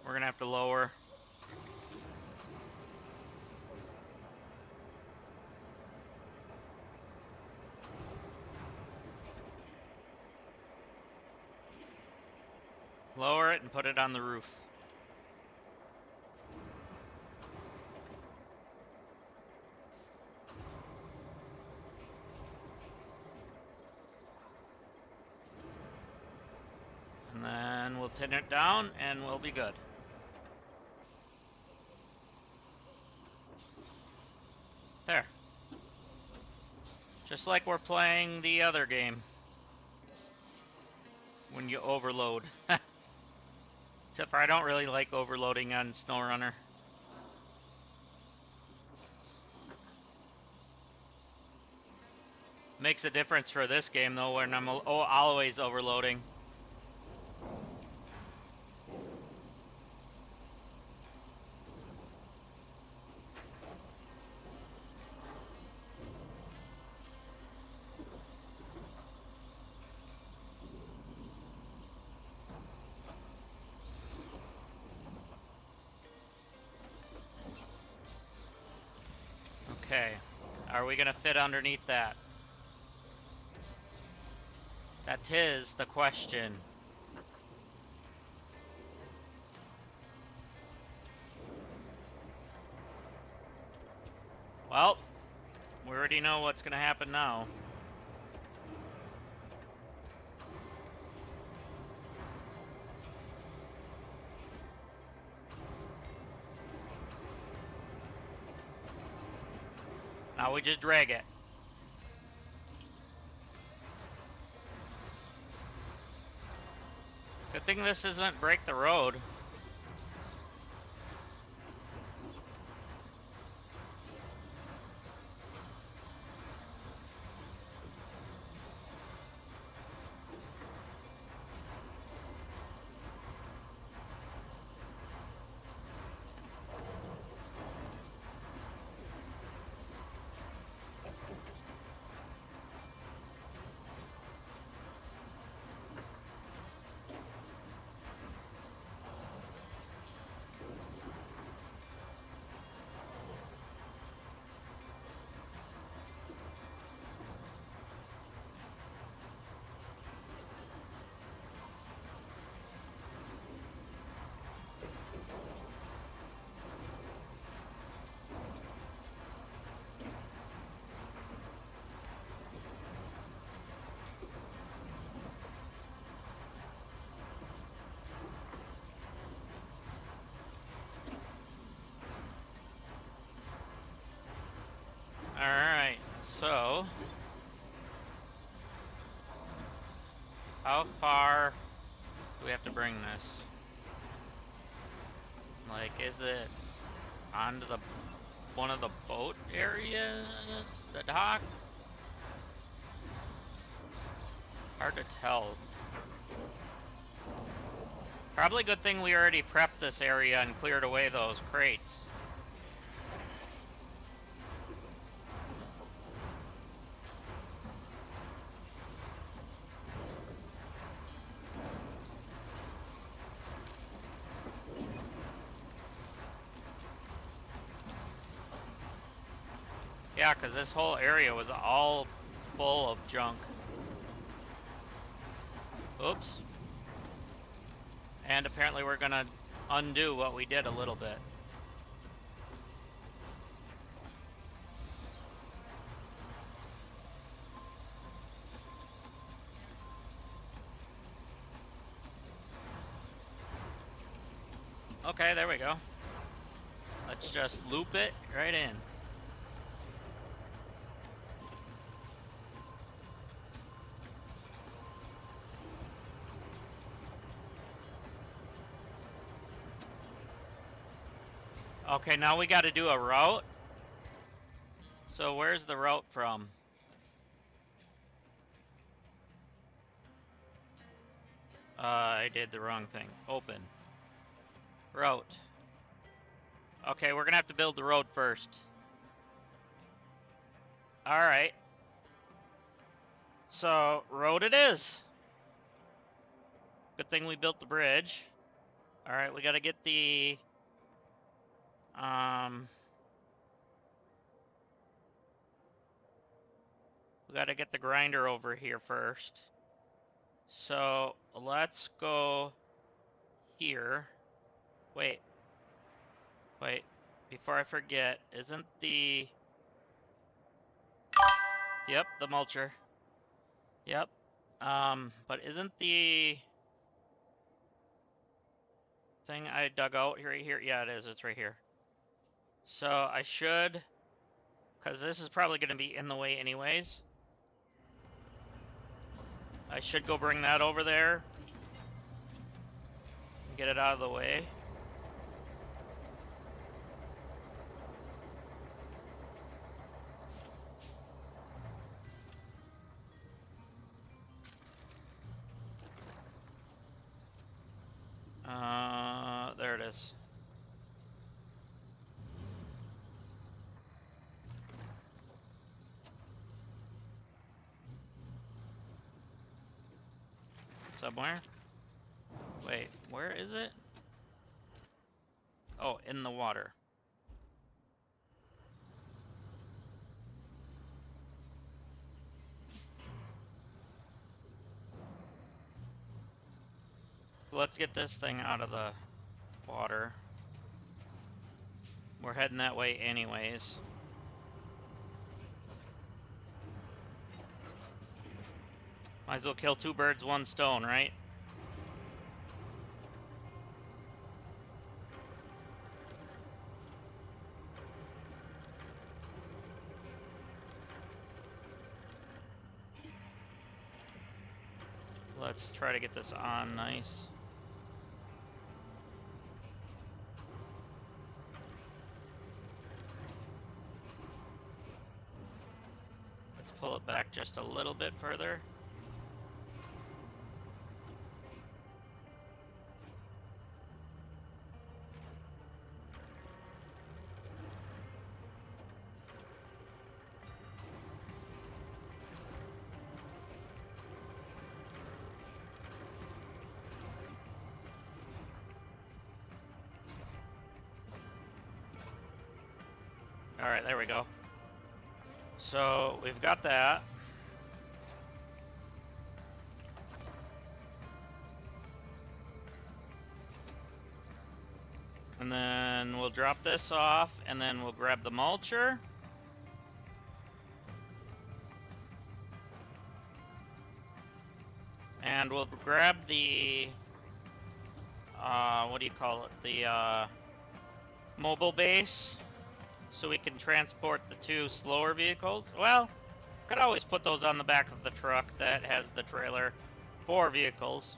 We're gonna have to lower. Lower it and put it on the roof. And then we'll pin it down and we'll be good. There. Just like we're playing the other game. When you overload. Except for I don't really like overloading on SnowRunner. Makes a difference for this game though when I'm always overloading. Okay. Are we gonna fit underneath that? That is the question. Well, we already know what's gonna happen now. Now we just drag it. Good thing this isn't break the road. So, how far do we have to bring this? Like, is it onto the one of the boat areas? The dock? Hard to tell. Probably a good thing we already prepped this area and cleared away those crates. Yeah, because this whole area was all full of junk. Oops. And apparently we're gonna undo what we did a little bit. Okay, there we go. Let's just loop it right in. Okay, now we got to do a route. So where's the route from? I did the wrong thing. Open. Route. Okay, we're gonna have to build the road first. Alright. So, road it is. Good thing we built the bridge. Alright, we gotta get the... We gotta get the grinder over here first. So, let's go here. Wait. Wait. Before I forget, isn't the... Yep, the mulcher. Yep. But isn't the thing I dug out right here? Yeah, it is. It's right here. So I should, because this is probably going to be in the way anyways. I should go bring that over there and get it out of the way. There it is. Somewhere? Wait, where is it? Oh, in the water. Let's get this thing out of the water. We're heading that way anyways. Might as well kill two birds, one stone, right? Let's try to get this on nice. Let's pull it back just a little bit further. Alright, there we go. So, we've got that. And then we'll drop this off, and then we'll grab the mulcher. And we'll grab the... what do you call it? The, mobile base. So we can transport the two slower vehicles. Well, Could always put those on the back of the truck that has the trailer for vehicles.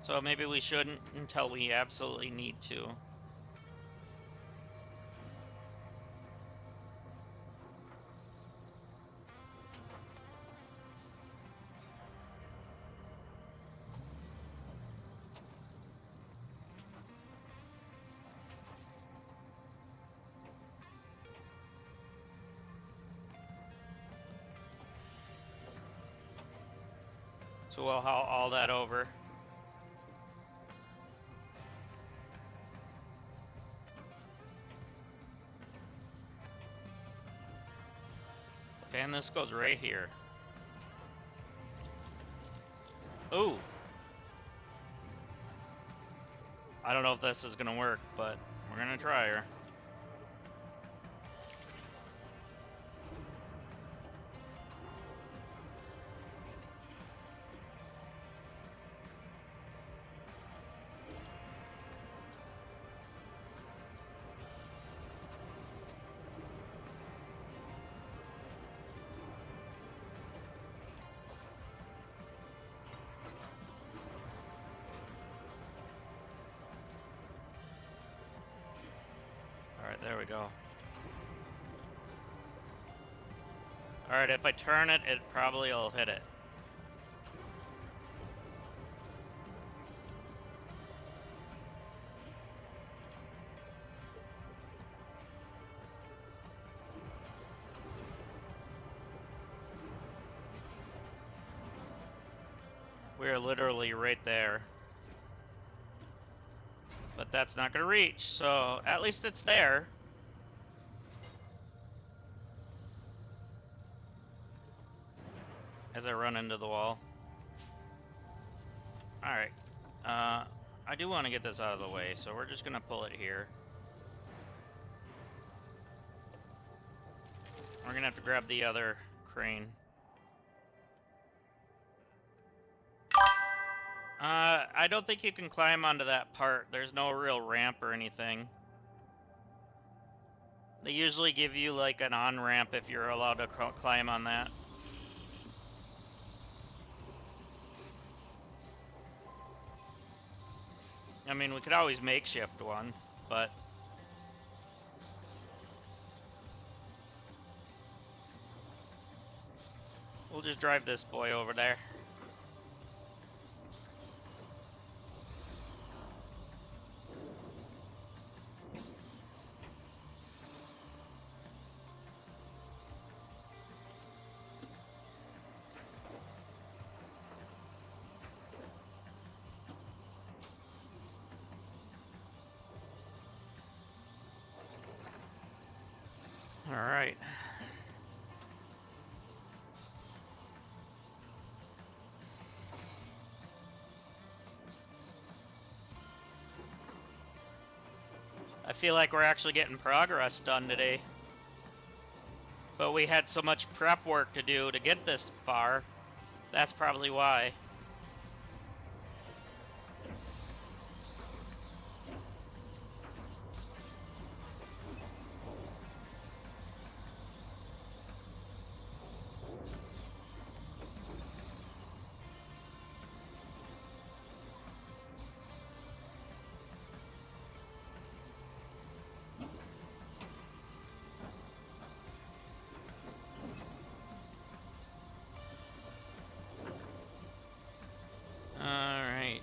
So maybe we shouldn't until we absolutely need to. So we'll haul all that over. Okay, and this goes right here. Ooh. I don't know if this is gonna work, but we're gonna try her. Alright, there we go. Alright, if I turn it, it probably will hit it. We're literally right there. But that's not gonna reach, so at least it's there. As I run into the wall. Alright. I do want to get this out of the way, so we're just gonna pull it here. We're gonna have to grab the other crane. I don't think you can climb onto that part. There's no real ramp or anything. They usually give you like an on-ramp if you're allowed to climb on that. I mean, we could always makeshift one, but... we'll just drive this boy over there. Alright. I feel like we're actually getting progress done today. But we had so much prep work to do to get this far. That's probably why. Alright.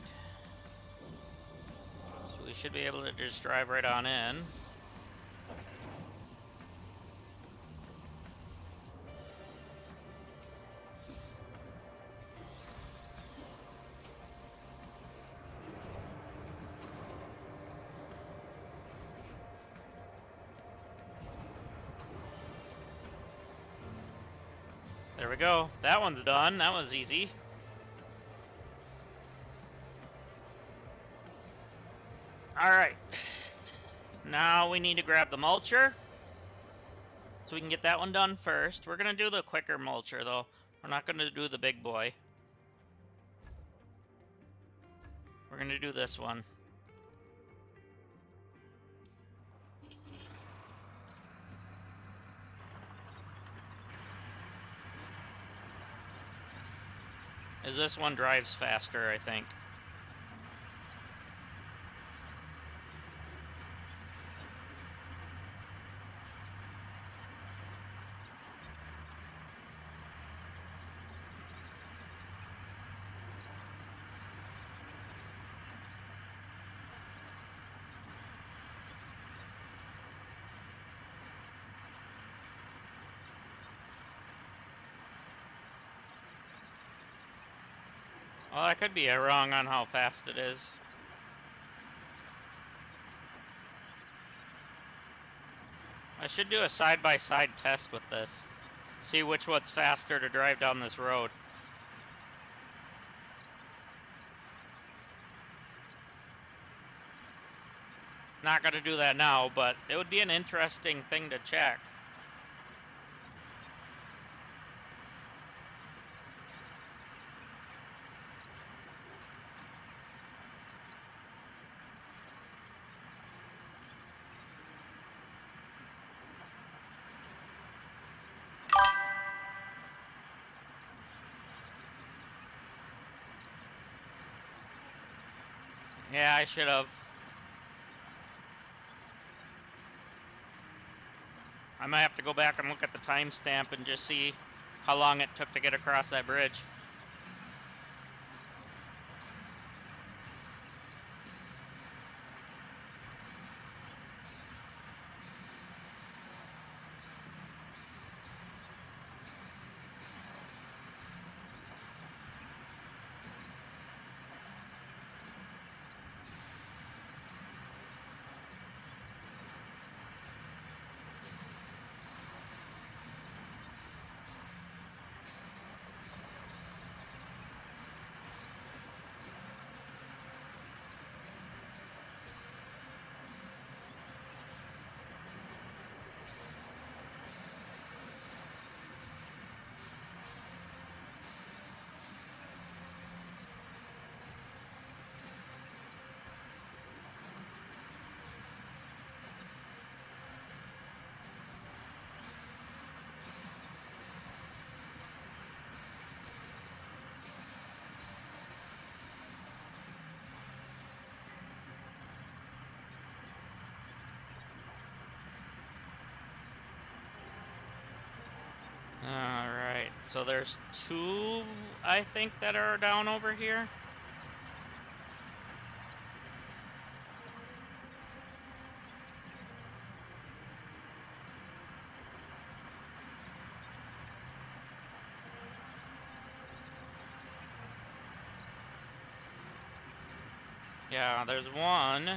So we should be able to just drive right on in. There we go. That one's done. That was easy. Alright. Now we need to grab the mulcher. So we can get that one done first. We're going to do the quicker mulcher, though. We're not going to do the big boy. We're going to do this one. is this one drives faster, I think. Well, I could be wrong on how fast it is. I should do a side-by-side test with this. See which one's faster to drive down this road. Not going to do that now, but it would be an interesting thing to check. Yeah, I should have. I might have to go back and look at the timestamp and just see how long it took to get across that bridge. Alright, so there's two, I think, that are down over here. Yeah, there's one.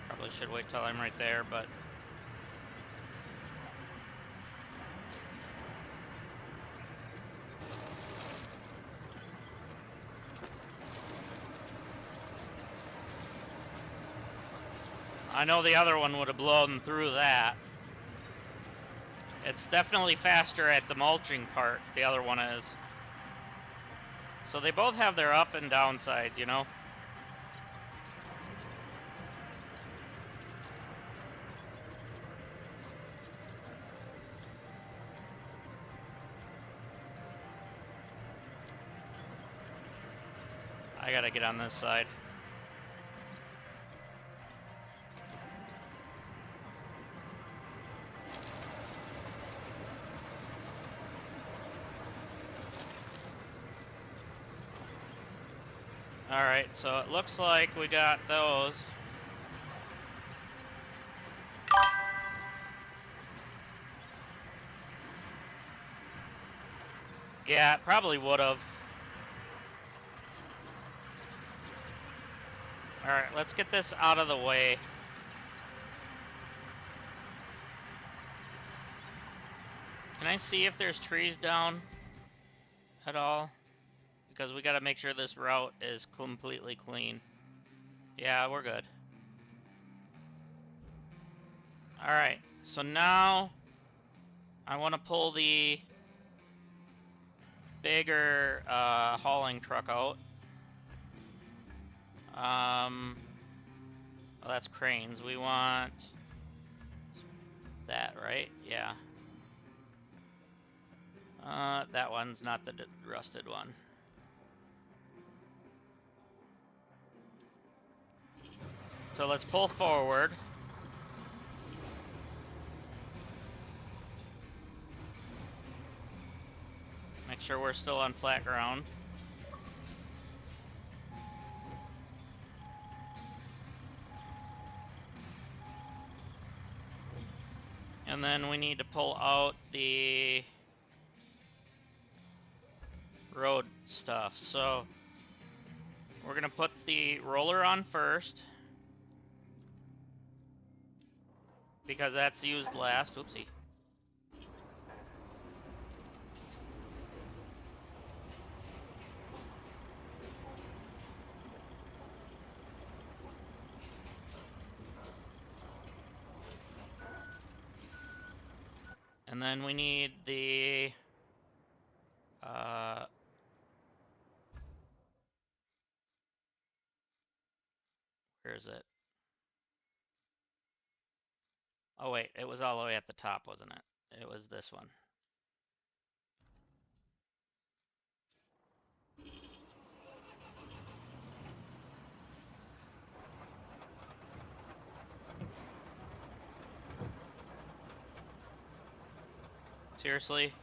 Probably should wait till I'm right there, but... I know the other one would have blown through that. It's definitely faster at the mulching part, the other one is. So they both have their up and down sides, you know? I gotta get on this side. Alright, so it looks like we got those. Yeah, it probably would have. Alright, let's get this out of the way. Can I see if there's trees down at all? Because we gotta make sure this route is completely clean. Yeah, we're good. Alright, so now I want to pull the bigger hauling truck out. Well, that's cranes. We want that, right? Yeah. That one's not the rusted one. So let's pull forward. Make sure we're still on flat ground. And then we need to pull out the road stuff. So we're gonna put the roller on first, because that's used last. Oopsie. And then we need the where is it? Oh wait, it was all the way at the top, wasn't it? It was this one. Seriously?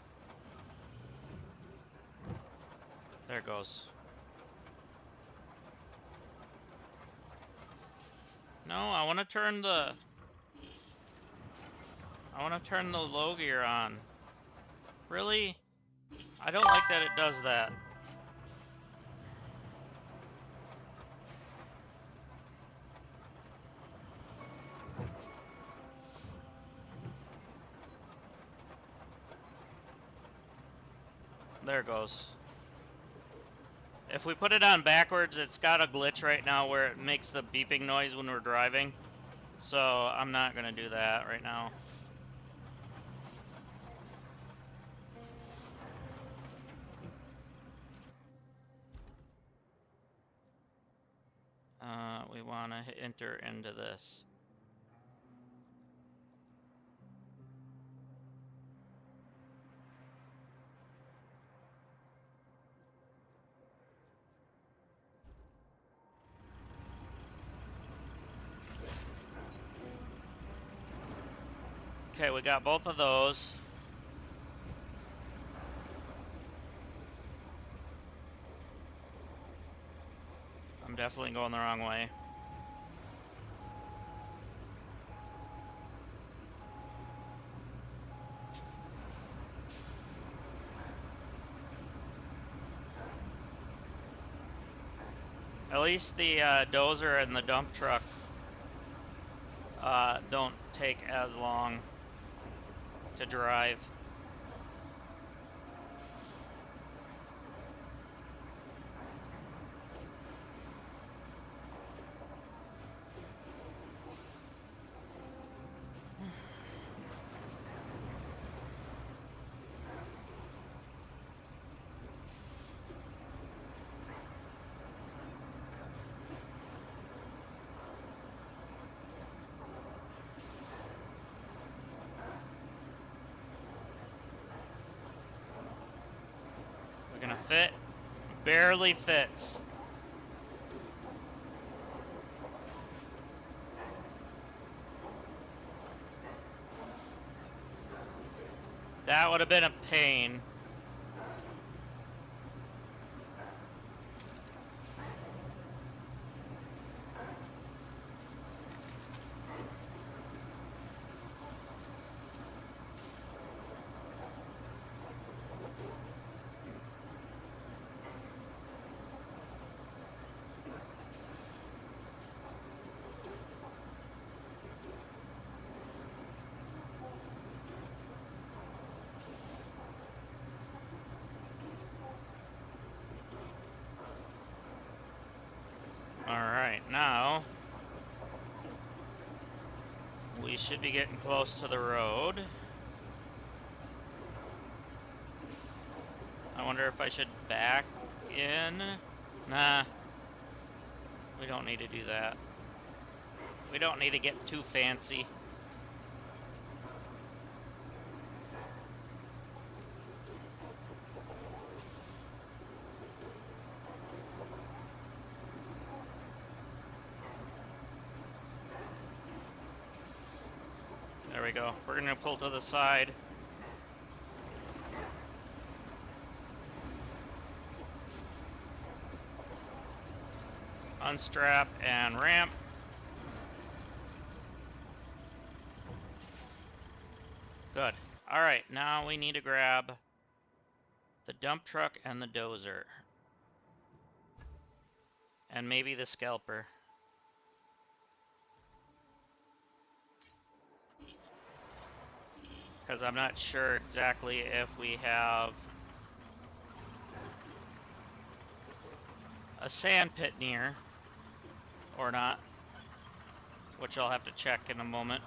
There it goes. No, I want to turn the low gear on. Really? I don't like that it does that. There it goes. If we put it on backwards, it's got a glitch right now where it makes the beeping noise when we're driving. So I'm not gonna do that right now. We want to enter into this. Okay, we got both of those. I'm definitely going the wrong way. At least the dozer and the dump truck don't take as long to drive. We're gonna fit. Barely fits. That would have been a pain. Alright, now we should be getting close to the road. I wonder if I should back in. Nah. We don't need to do that. We don't need to get too fancy. There we go. We're gonna pull to the side. Unstrap and ramp. Good. All right, now we need to grab the dump truck and the dozer. And maybe the scalper. Because I'm not sure exactly if we have a sand pit near or not, which I'll have to check in a moment.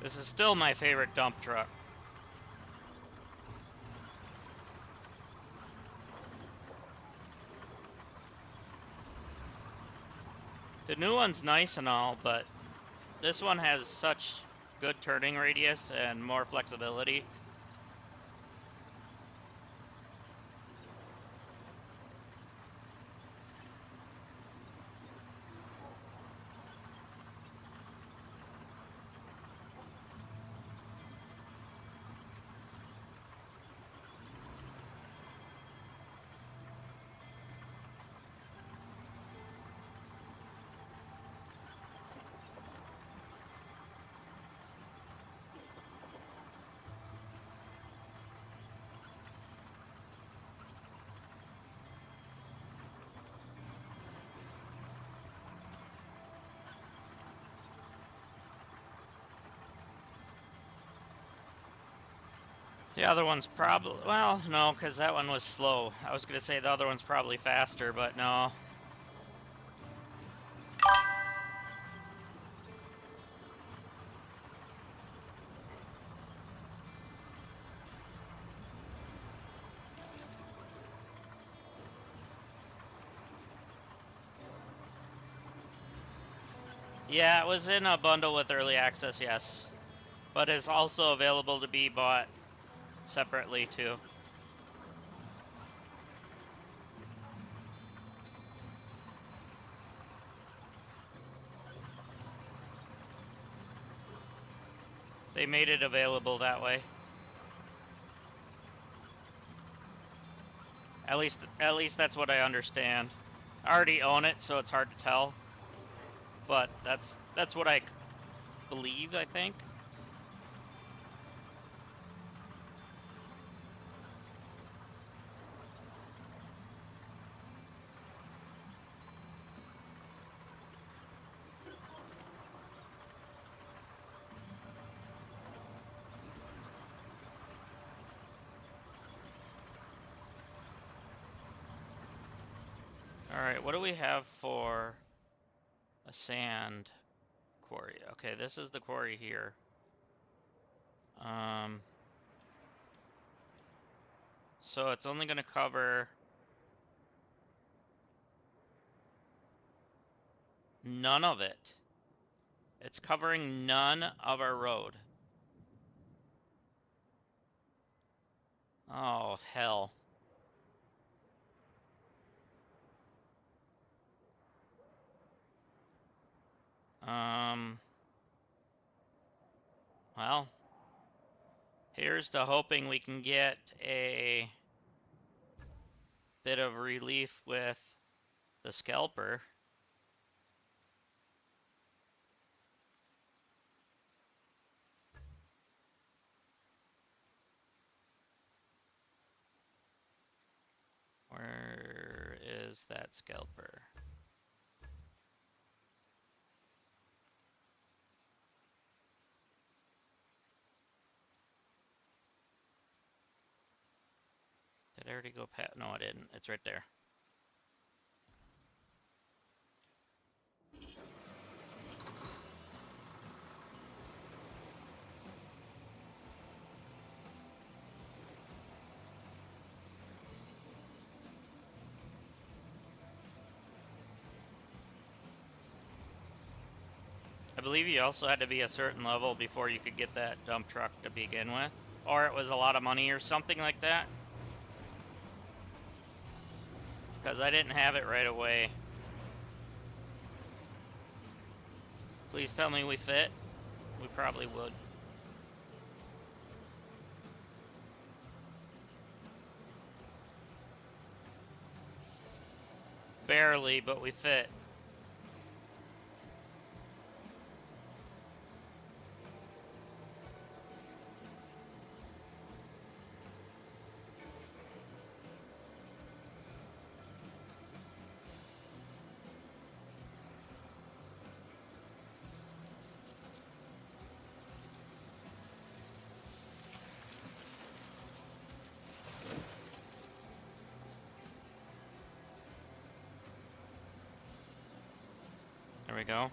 This is still my favorite dump truck. The new one's nice and all, but this one has such good turning radius and more flexibility. The other one's probably, well, no, because that one was slow. I was going to say the other one's probably faster, but no. Yeah, it was in a bundle with early access, yes. But it's also available to be bought separately, too. They made it available that way. At least that's what I understand. I already own it, so it's hard to tell. But that's what I believe, I think. Alright, what do we have for a sand quarry? Okay, this is the quarry here. So it's only going to cover none of it. It's covering none of our road. Oh, hell. Well, here's to hoping we can get a bit of relief with the scalper. Where is that scalper? Did I already go past? No, I didn't. It's right there. believe you also had to be a certain level before you could get that dump truck to begin with. Or it was a lot of money or something like that. Because I didn't have it right away. Please tell me we fit. We probably would. Barely, but we fit. There we go.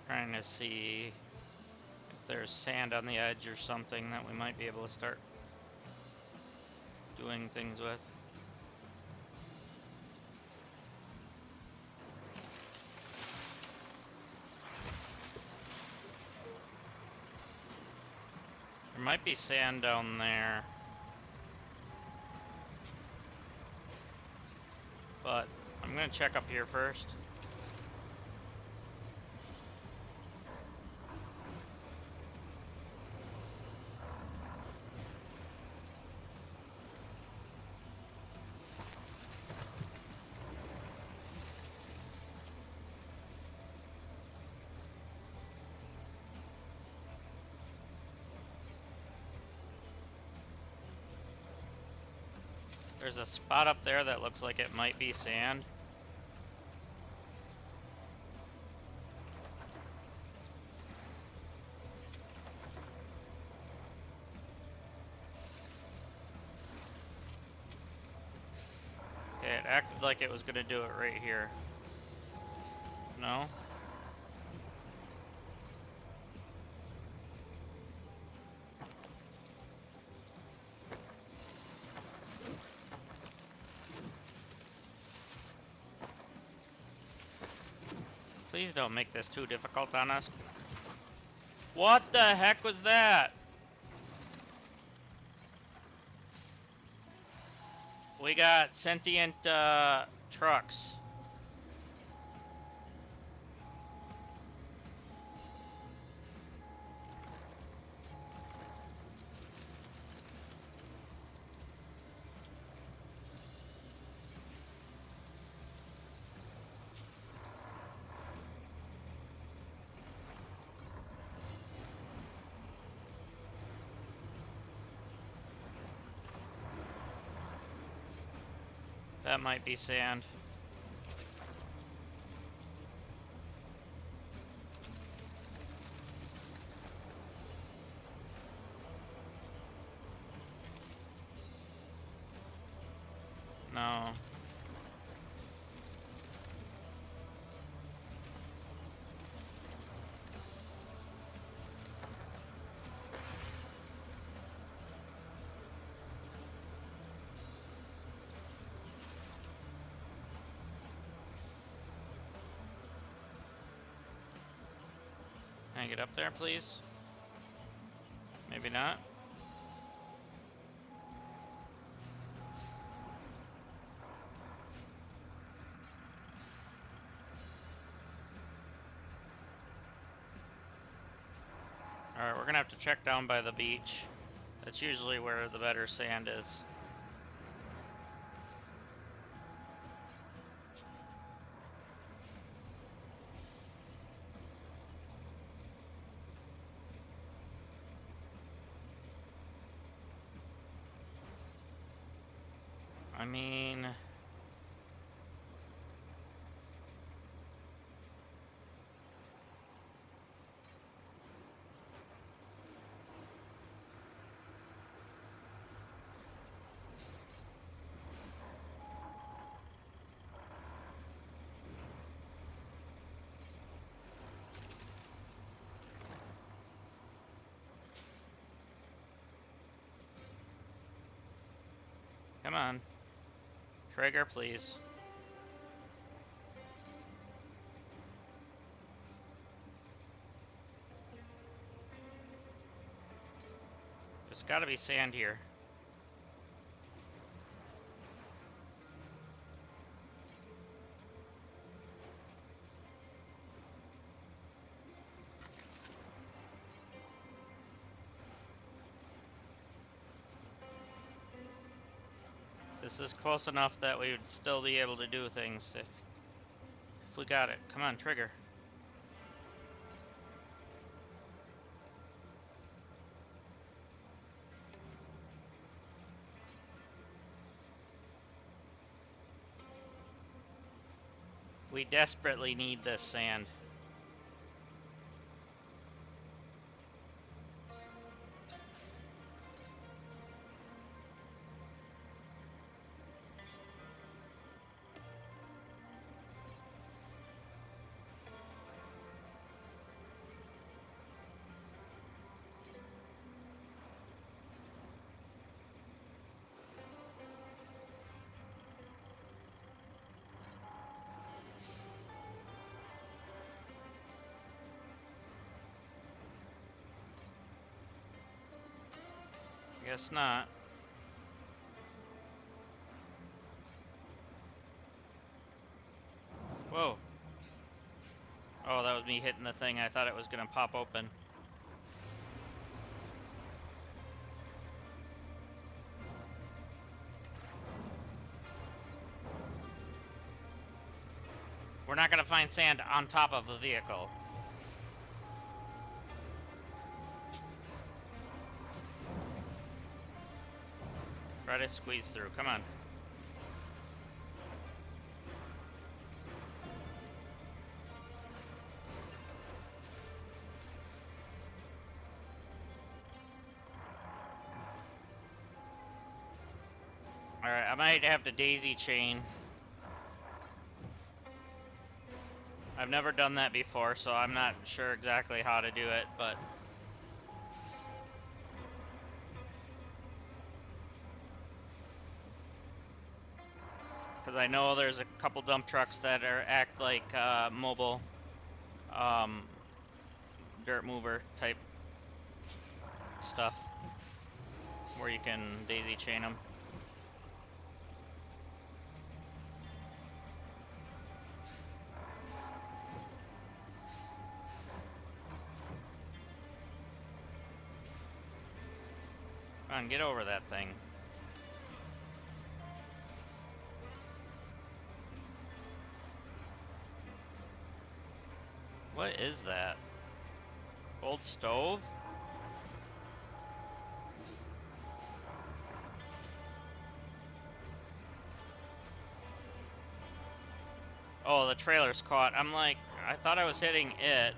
Trying to see if there's sand on the edge or something that we might be able to start doing things with. There might be sand down there. But I'm gonna check up here first. There's a spot up there that looks like it might be sand. Okay, it acted like it was gonna do it right here. No? Please don't make this too difficult on us. What the heck was that? We got sentient trucks. That might be sand. No. Can I get up there, please? Maybe not. Alright, we're gonna have to check down by the beach. That's usually where the better sand is. I mean, Come on. Trigger, please. There's gotta be sand here. This is close enough that we would still be able to do things if we got it. Come on, trigger. We desperately need this sand. Guess not. Whoa. Oh, that was me hitting the thing. I thought it was gonna pop open. We're not gonna find sand on top of the vehicle. Try to squeeze through. Come on. Alright, I might have to daisy chain. I've never done that before, so I'm not sure exactly how to do it, but... because I know there's a couple dump trucks that act like mobile dirt mover type stuff where you can daisy chain them. Come on, get over that thing. What is that? Old stove? Oh, the trailer's caught. I'm like, I thought I was hitting it.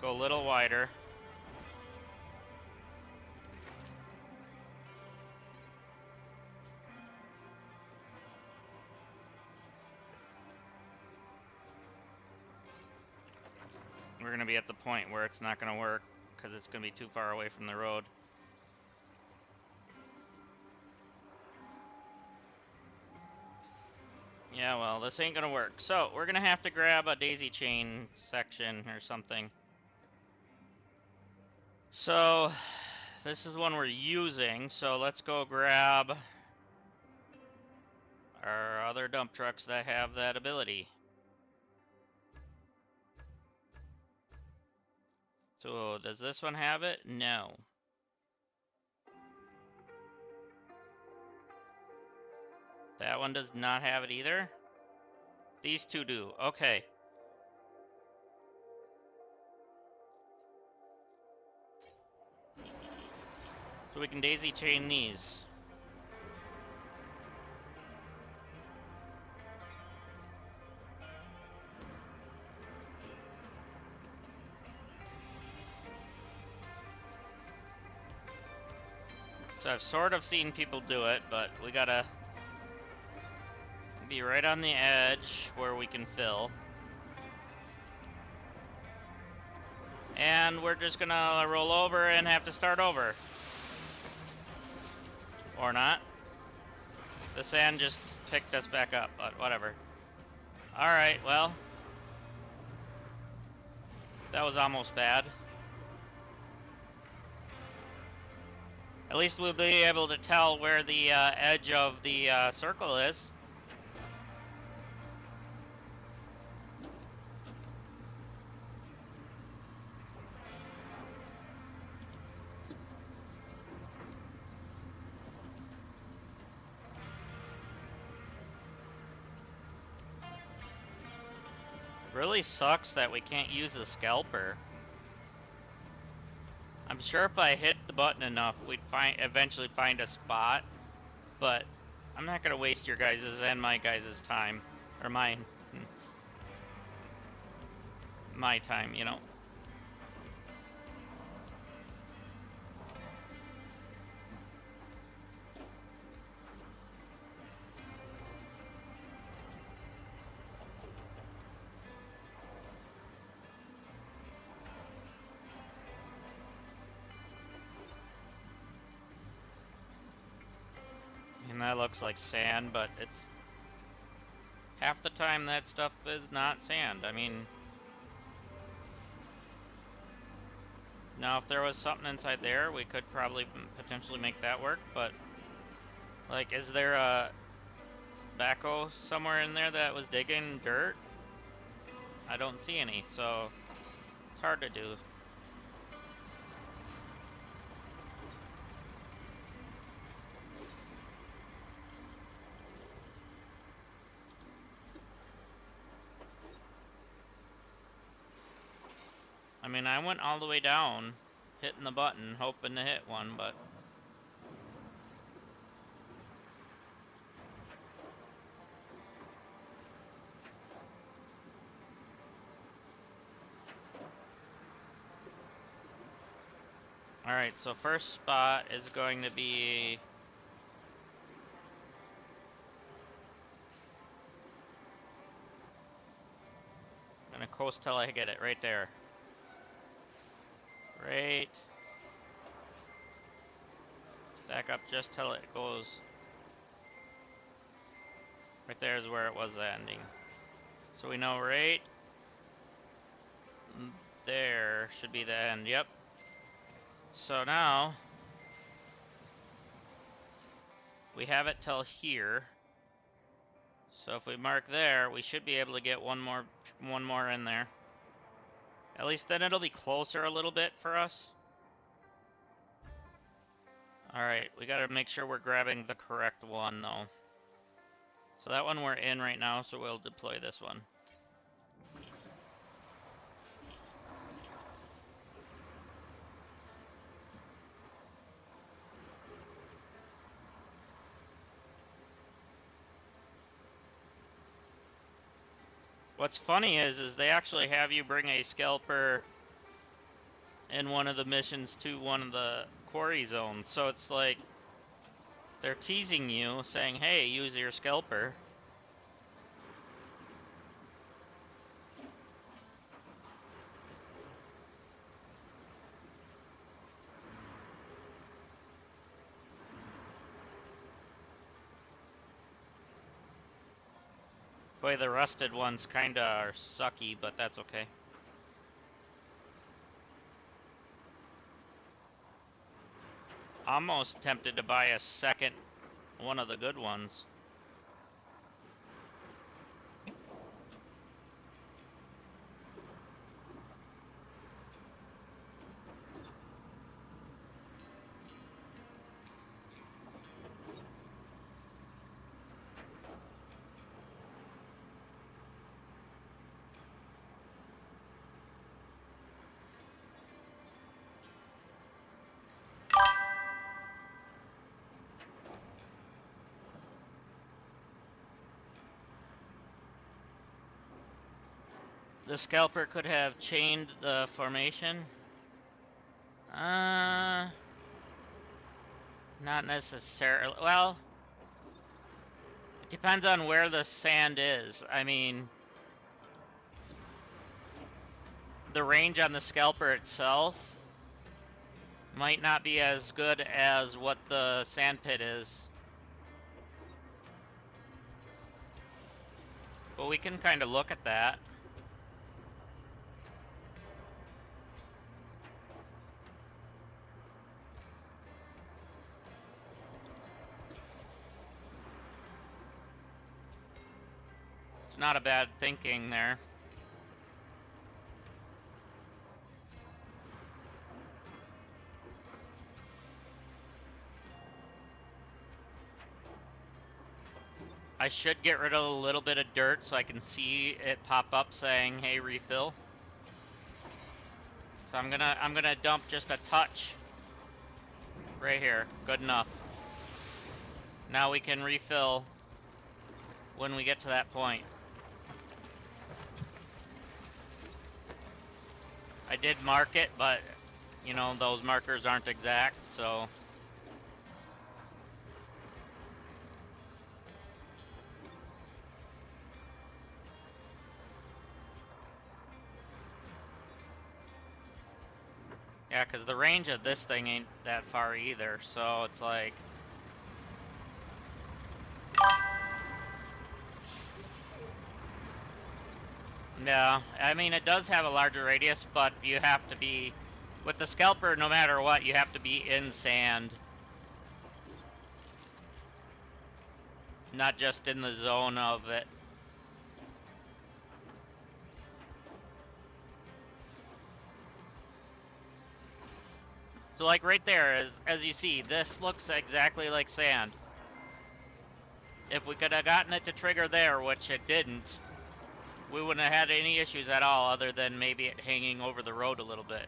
Go a little wider. We're gonna be at the point where it's not gonna work because it's gonna be too far away from the road. Yeah, well, this ain't gonna work. So, we're gonna have to grab a daisy chain section or something. So, this is one we're using, so let's go grab our other dump trucks that have that ability. So, does this one have it? No. That one does not have it either? These two do. Okay. So we can daisy chain these. So I've sort of seen people do it, but we gotta be right on the edge where we can fill. And we're just gonna roll over and have to start over. Or not. The sand just picked us back up, but whatever. Alright, well. That was almost bad. At least we'll be able to tell where the edge of the circle is. Really sucks that we can't use the scalper. I'm sure if I hit the button enough, we'd eventually find a spot, but I'm not gonna waste your guys's and my guys's time. Or mine. My time, you know. And that looks like sand, but it's... half the time that stuff is not sand. I mean... now if there was something inside there, we could probably potentially make that work, but... like, is there a backhoe somewhere in there that was digging dirt? I don't see any, so... it's hard to do. I mean, I went all the way down, hitting the button, hoping to hit one, but... alright, so first spot is going to be... I'm gonna coast till I get it, right there. Right. Let's back up just till it goes... right there is where it was ending. So we know right there should be the end, yep. So now... we have it till here. So if we mark there, we should be able to get one more in there. At least then it'll be closer a little bit for us. Alright, we gotta make sure we're grabbing the correct one though. So that one we're in right now, so we'll deploy this one. What's funny is they actually have you bring a scalper in one of the missions to one of the quarry zones. So it's like they're teasing you, saying, hey, use your scalper. Boy, the rusted ones kinda are sucky, but that's okay. Almost tempted to buy a second one of the good ones. The scalper could have chained the formation. Not necessarily. Well, it depends on where the sand is. I mean, the range on the scalper itself might not be as good as what the sand pit is. But we can kind of look at that. It's not a bad thinking there. I should get rid of a little bit of dirt so I can see it pop up saying, hey, refill. So I'm gonna dump just a touch right here. Good enough. Now we can refill when we get to that point. I did mark it, but you know, those markers aren't exact, so yeah, because the range of this thing ain't that far either, so it's like... Yeah, I mean, it does have a larger radius, but you have to be... With the scalper, no matter what, you have to be in sand. Not just in the zone of it. So like right there, as you see, this looks exactly like sand. If we could have gotten it to trigger there, which it didn't, we wouldn't have had any issues at all other than maybe it hanging over the road a little bit.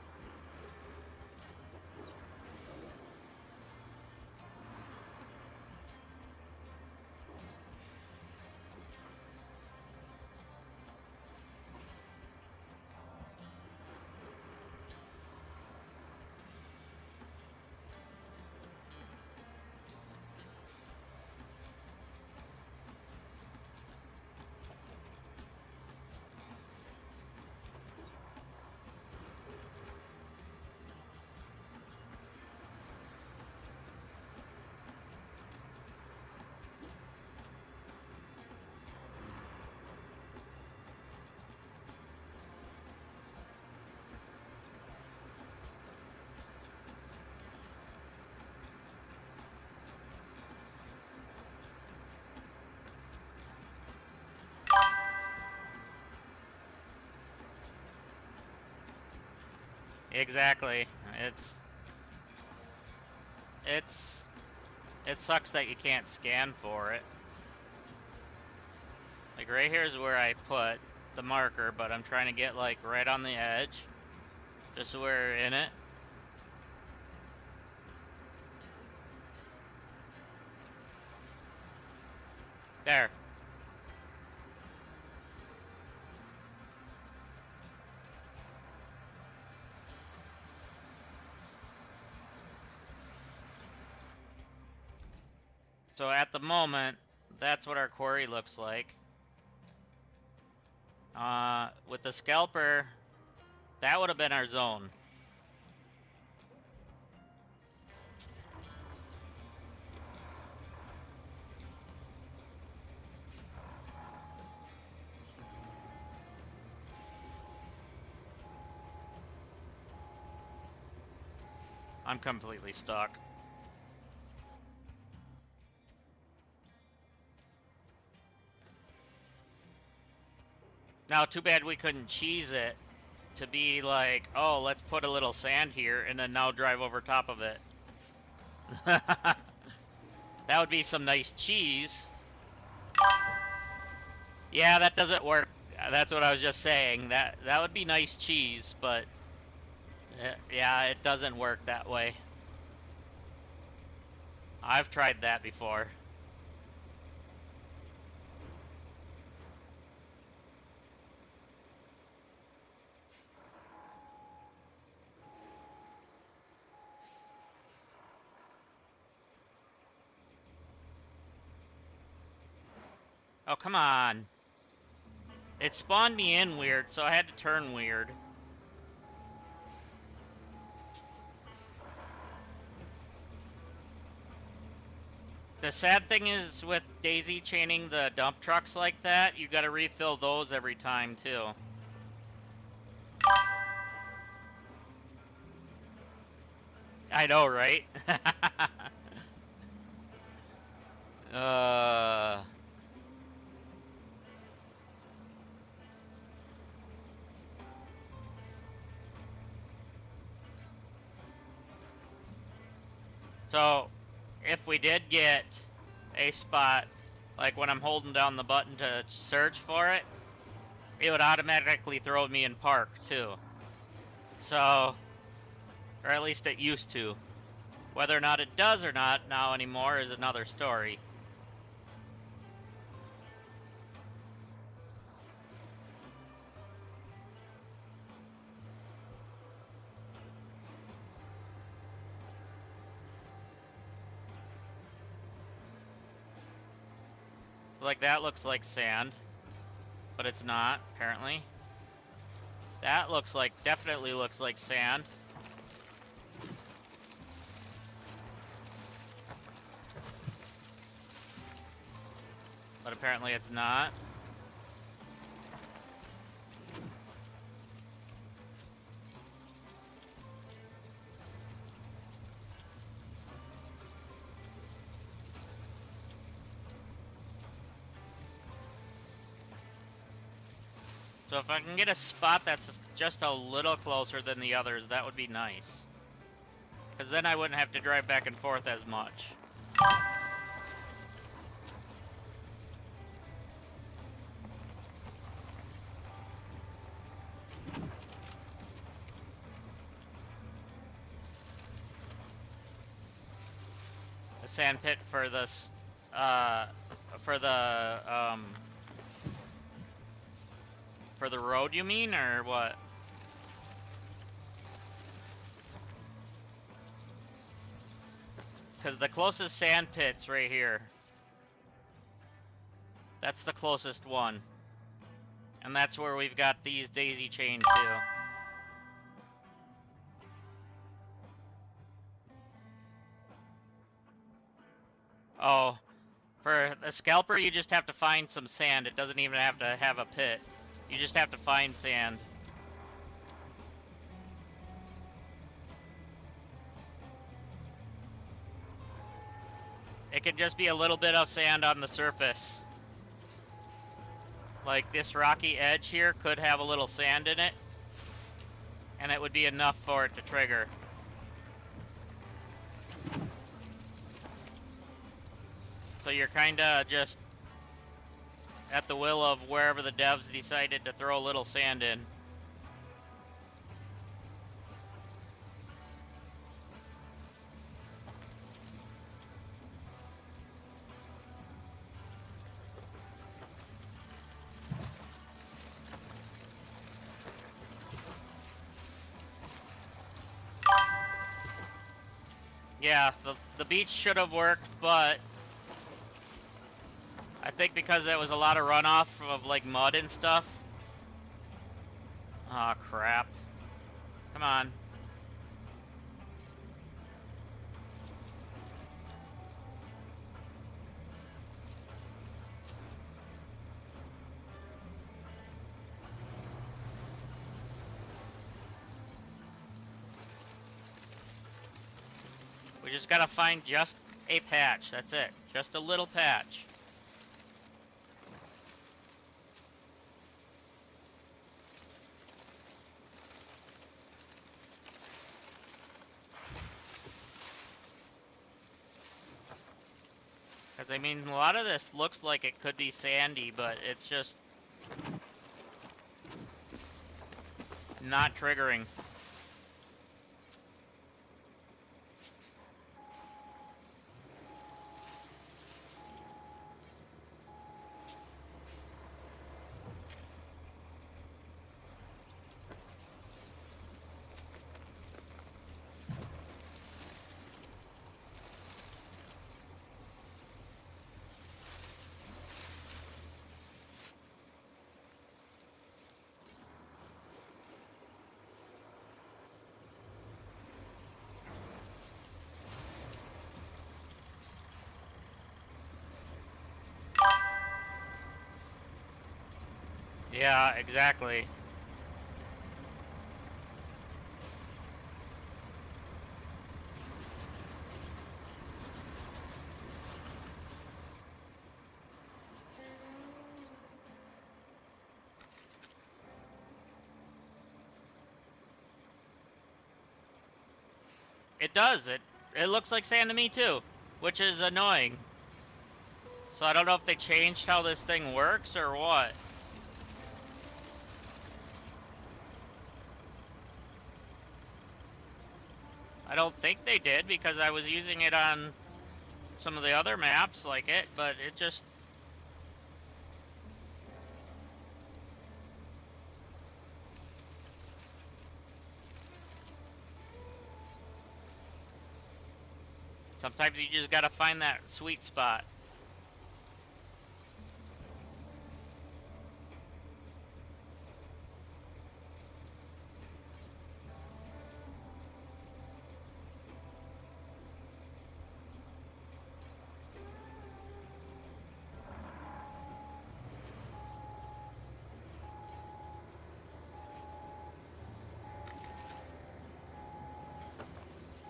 Exactly. It sucks that you can't scan for it. Like right here is where I put the marker, but I'm trying to get like right on the edge, just so we're in it. There. So at the moment, that's what our quarry looks like. With the scalper, that would have been our zone. I'm completely stuck. Now, too bad we couldn't cheese it to be like, oh, let's put a little sand here and then now drive over top of it. That would be some nice cheese. Yeah, that doesn't work. That's what I was just saying. That would be nice cheese, but yeah, it doesn't work that way. I've tried that before. Oh, come on. It spawned me in weird, so I had to turn weird. The sad thing is with daisy chaining the dump trucks like that, you gotta refill those every time too. I know, right? uh... So, if we did get a spot, like when I'm holding down the button to search for it, it would automatically throw me in park too. So, or at least it used to. Whether or not it does or not now anymore is another story. Like that looks like sand, but it's not, apparently. That definitely looks like sand. But apparently it's not. So if I can get a spot that's just a little closer than the others, that would be nice. Because then I wouldn't have to drive back and forth as much. A sand pit for this, for the road, you mean, or what? Because the closest sand pit's right here. That's the closest one. And that's where we've got these daisy chained too. Oh, for the scalper, you just have to find some sand. It doesn't even have to have a pit. You just have to find sand. It can just be a little bit of sand on the surface. Like this rocky edge here could have a little sand in it, and it would be enough for it to trigger. So you're kinda just at the will of wherever the devs decided to throw a little sand in. Yeah, the beach should have worked, but I think because there was a lot of runoff of like mud and stuff. Aw, oh, crap. Come on. We just gotta find just a patch, that's it. Just a little patch. Because, I mean, a lot of this looks like it could be sandy, but it's just not triggering. Yeah, exactly. It does. It looks like sand to me too, which is annoying. So I don't know if they changed how this thing works or what. I don't think they did because I was using it on some of the other maps like it, but it just... Sometimes you just gotta find that sweet spot.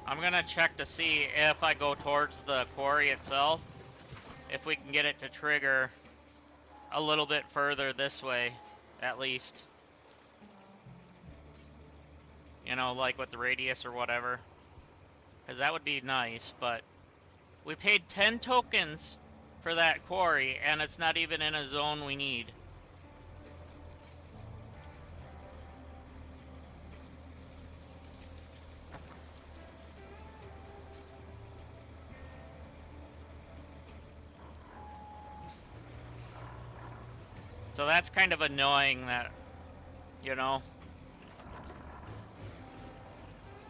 I'm gonna check to see if I go towards the quarry itself, if we can get it to trigger a little bit further this way, at least. You know, like with the radius or whatever. Because that would be nice, but we paid 10 tokens for that quarry, and it's not even in a zone we need. So that's kind of annoying that, you know,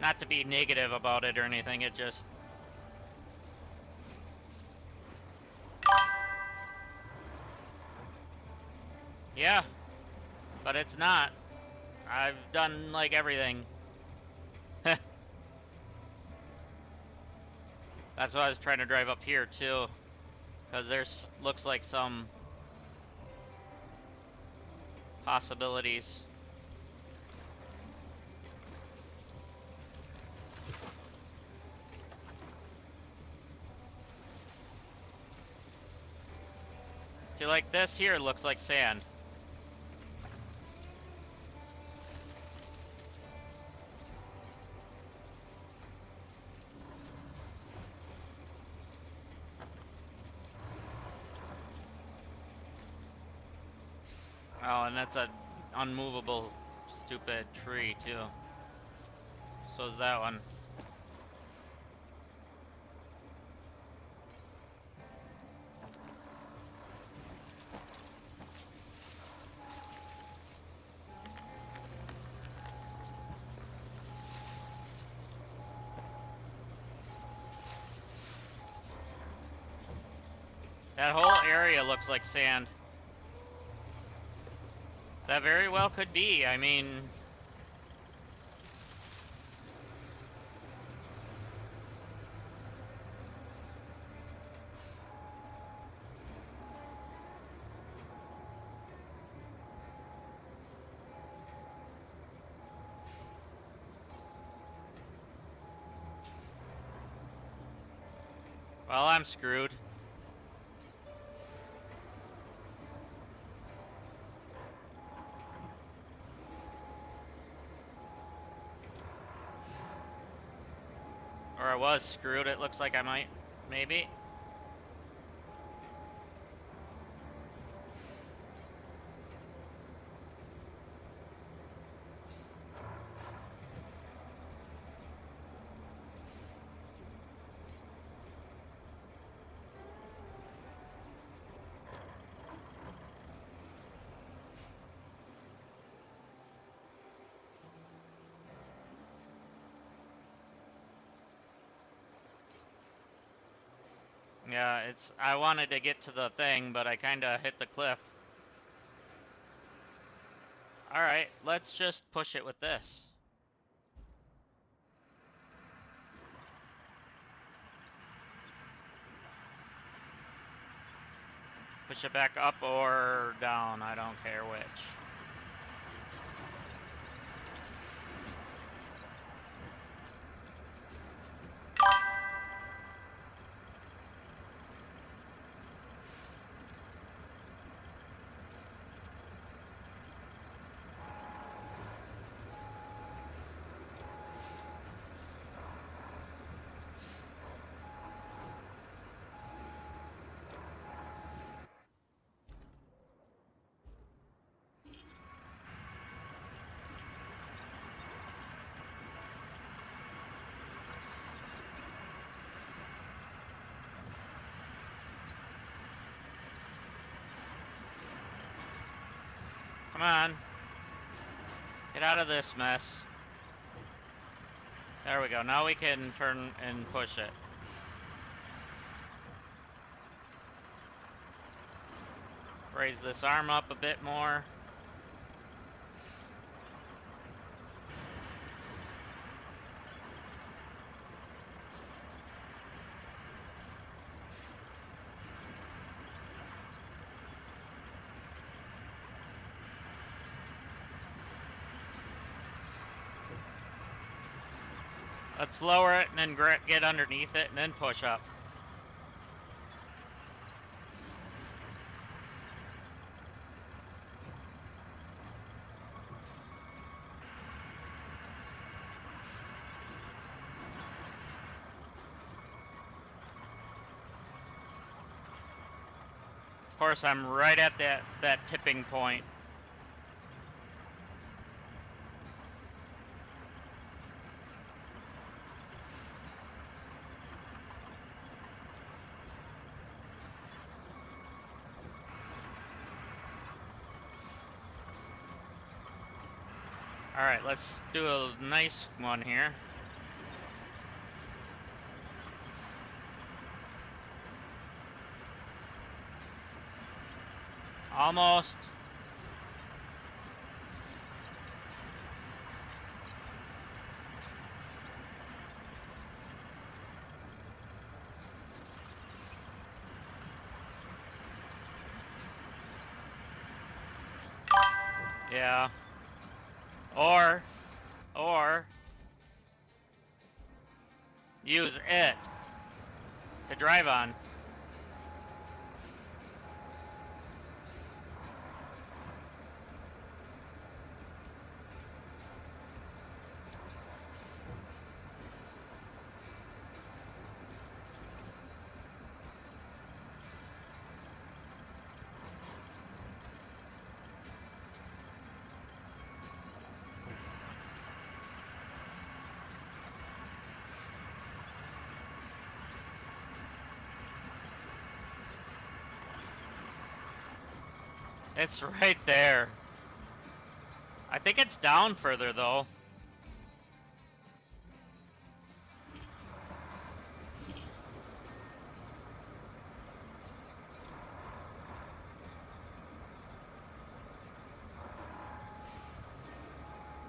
not to be negative about it or anything, it just... Yeah, but it's not. I've done, like, everything. That's why I was trying to drive up here, too. Because there's, looks like some possibilities. See, like, this here looks like sand. Oh, and that's a unmovable, stupid tree, too. So's that one. That whole area looks like sand. That very well could be. I mean... Well, I'm screwed. Or I was screwed, it looks like I might. Maybe. Yeah, it's... I wanted to get to the thing, but I kinda hit the cliff. Alright, let's just push it with this. Push it back up or down, I don't care which. Come on. Get out of this mess. There we go. Now we can turn and push it. Raise this arm up a bit more. Let's lower it and then get underneath it and then push up. Of course, I'm right at that tipping point. Alright, let's do a nice one here. Almost. Yeah. Or use it to drive on. It's right there. I think it's down further though.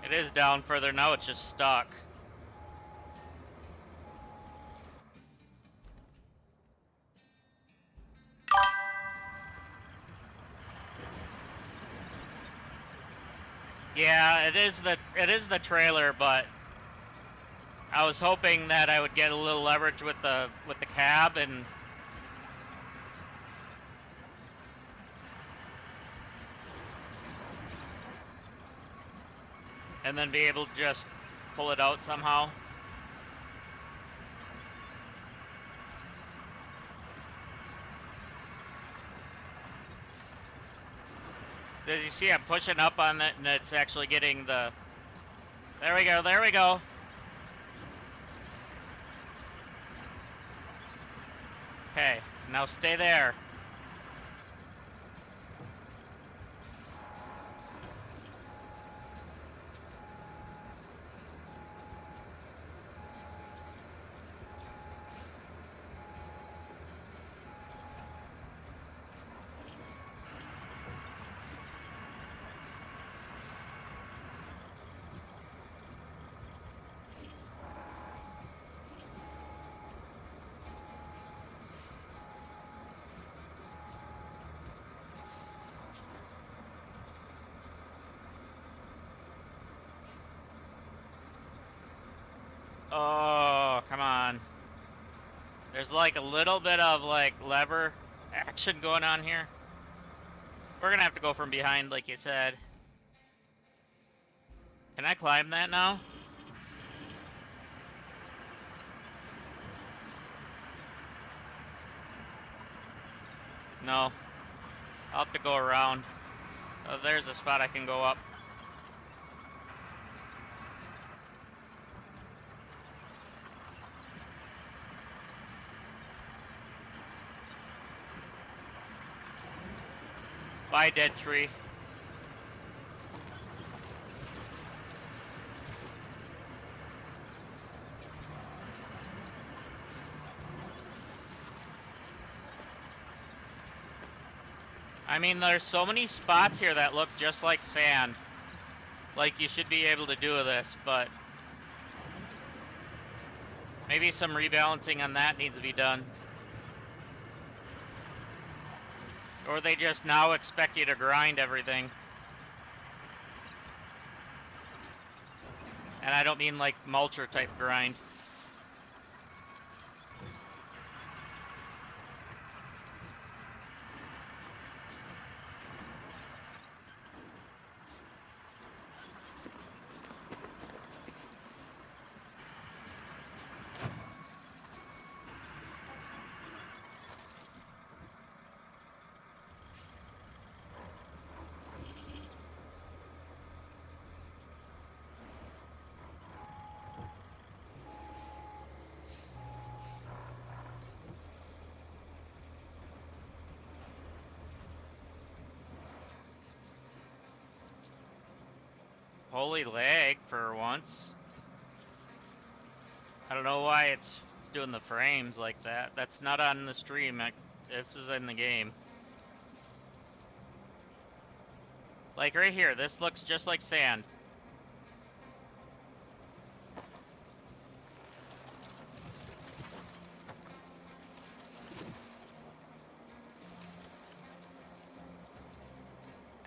It is down further, now it's just stuck. Yeah, it is the trailer, but I was hoping that I would get a little leverage with the cab and then be able to just pull it out somehow. As you see, I'm pushing up on it, and it's actually getting the... There we go, there we go. Okay, now stay there. Oh, come on. There's like a little bit of like lever action going on here. We're gonna have to go from behind like you said. Can I climb that now? No. I'll have to go around. Oh, there's a spot I can go up. Bye, dead tree. I mean, there's so many spots here that look just like sand. Like, you should be able to do this, but maybe some rebalancing on that needs to be done. Or they just now expect you to grind everything. And I don't mean like mulcher type grind. Holy lag for once. I don't know why it's doing the frames like that. That's not on the stream. This is in the game. Like right here, this looks just like sand.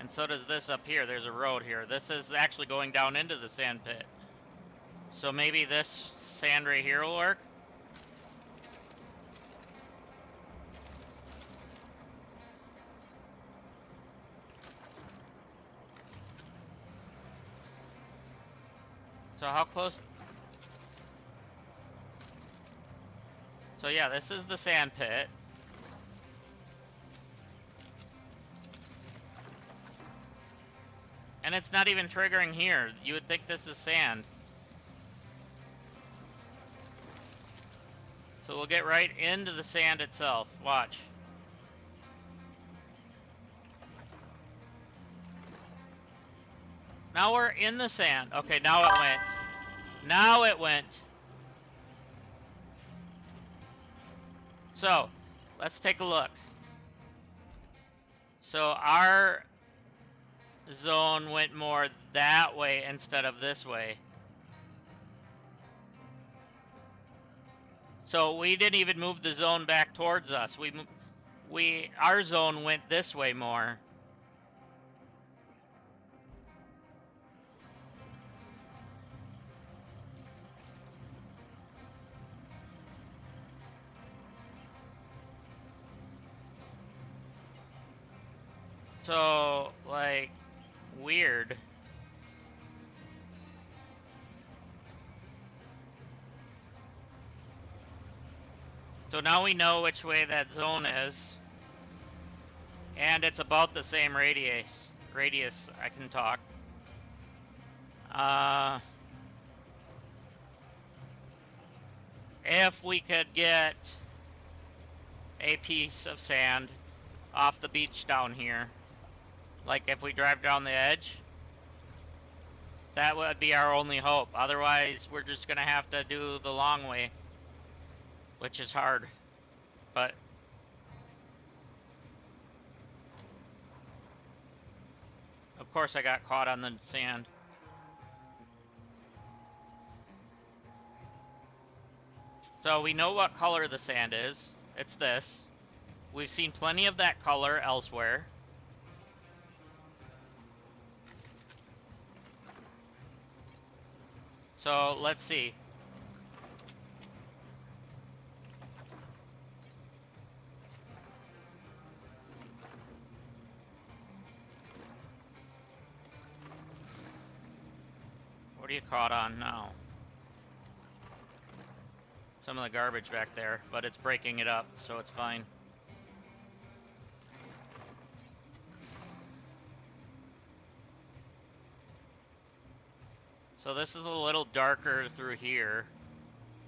And so does this up here. There's a road here. This is actually going down into the sand pit. So maybe this sand right here will work? So how close? So yeah, this is the sand pit. And it's not even triggering here. You would think this is sand. So we'll get right into the sand itself. Watch. Now we're in the sand. Okay, now it went. Now it went. So, let's take a look. So our zone went more that way instead of this way. So we didn't even move the zone back towards us. Our zone went this way more. So, like, weird. So now we know which way that zone is. And it's about the same radius. I can talk. If we could get a piece of sand off the beach down here, like if we drive down the edge, that would be our only hope. Otherwise, we're just gonna have to do the long way, which is hard. But of course, I got caught on the sand. So we know what color the sand is. It's this. We've seen plenty of that color elsewhere. So let's see. What are you caught on now? Some of the garbage back there, but it's breaking it up, so it's fine. So this is a little darker through here,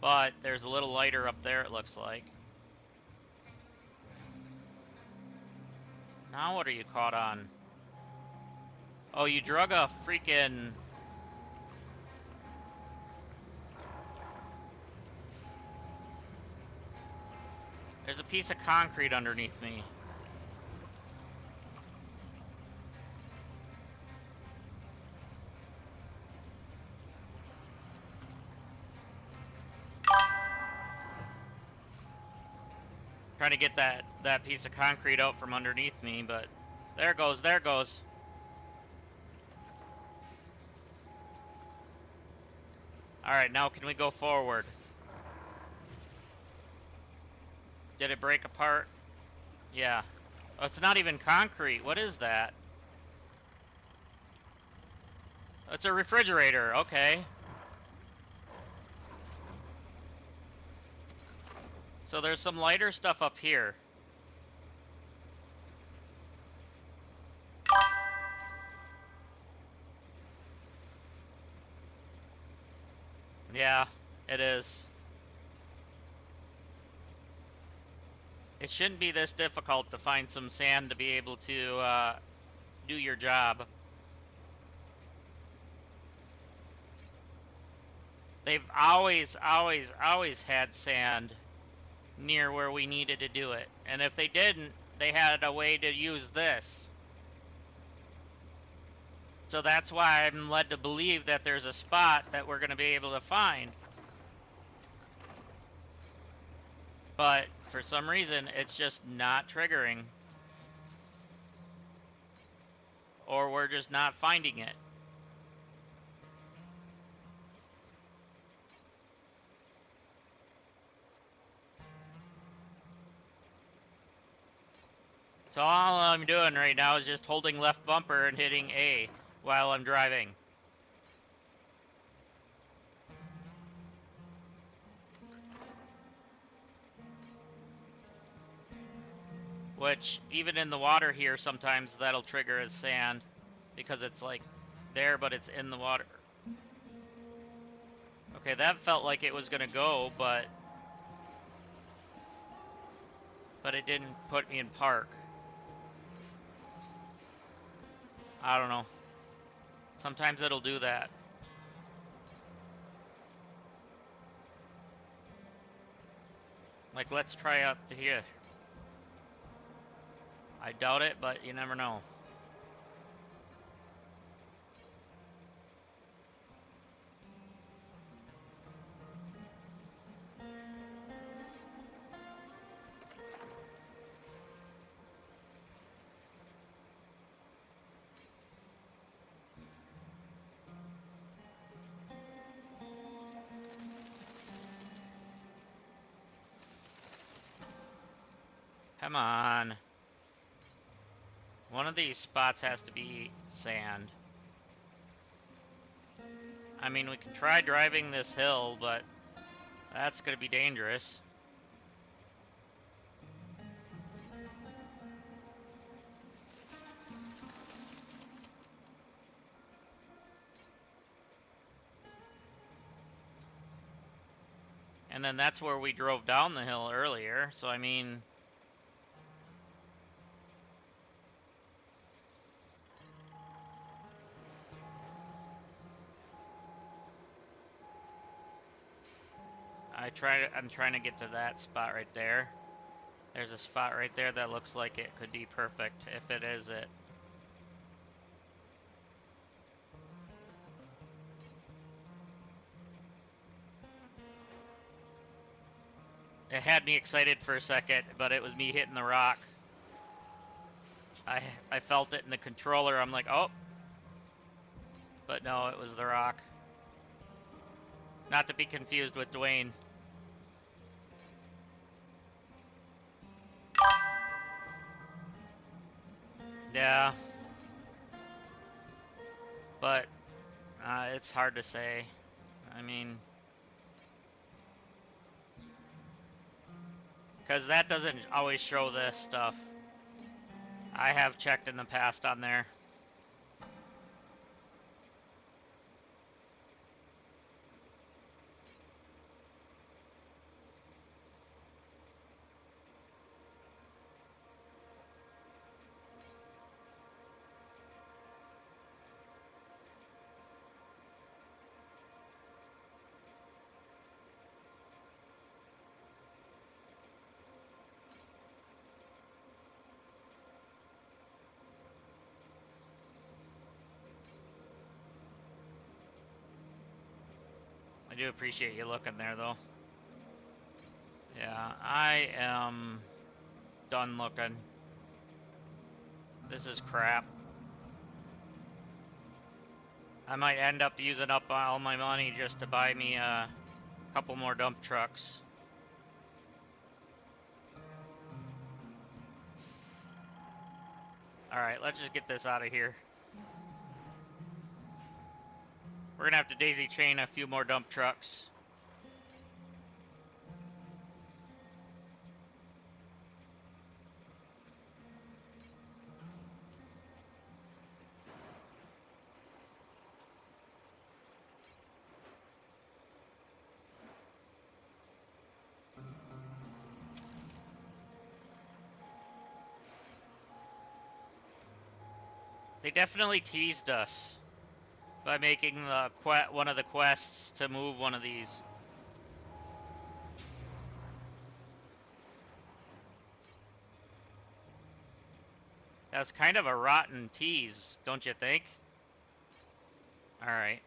but there's a little lighter up there, it looks like. Now what are you caught on? Oh, you drug a freaking... There's a piece of concrete underneath me. Trying to get that piece of concrete out from underneath me, but there it goes, there it goes. Alright, now can we go forward? Did it break apart? Yeah. Oh, it's not even concrete. What is that? It's a refrigerator. Okay. So there's some lighter stuff up here. Yeah, it is. It shouldn't be this difficult to find some sand to be able to do your job. They've always had sand near where we needed to do it. And if they didn't, they had a way to use this. So that's why I'm led to believe that there's a spot that we're going to be able to find. But for some reason, it's just not triggering. Or we're just not finding it. So all I'm doing right now is just holding left bumper and hitting A while I'm driving. Which, even in the water here, sometimes that'll trigger as sand. Because it's like there, but it's in the water. Okay, that felt like it was gonna go, but it didn't put me in park. I don't know. Sometimes it'll do that. Like, let's try up to here. I doubt it, but you never know. Come on. One of these spots has to be sand. I mean, we can try driving this hill, but that's gonna be dangerous. And then that's where we drove down the hill earlier, so I mean... I'm trying to get to that spot right there. There's a spot right there that looks like it could be perfect, if it is it. It had me excited for a second, but it was me hitting the rock. I felt it in the controller, I'm like, oh! But no, it was the rock. Not to be confused with Dwayne. Yeah. But, it's hard to say. I mean... Because that doesn't always show this stuff. I have checked in the past on there. I do appreciate you looking there, though. Yeah, I am done looking. This is crap. I might end up using up all my money just to buy me a couple more dump trucks. Alright, let's just get this out of here. We're gonna have to daisy chain a few more dump trucks. They definitely teased us by making the one of the quests to move one of these. That's kind of a rotten tease, don't you think? Alright.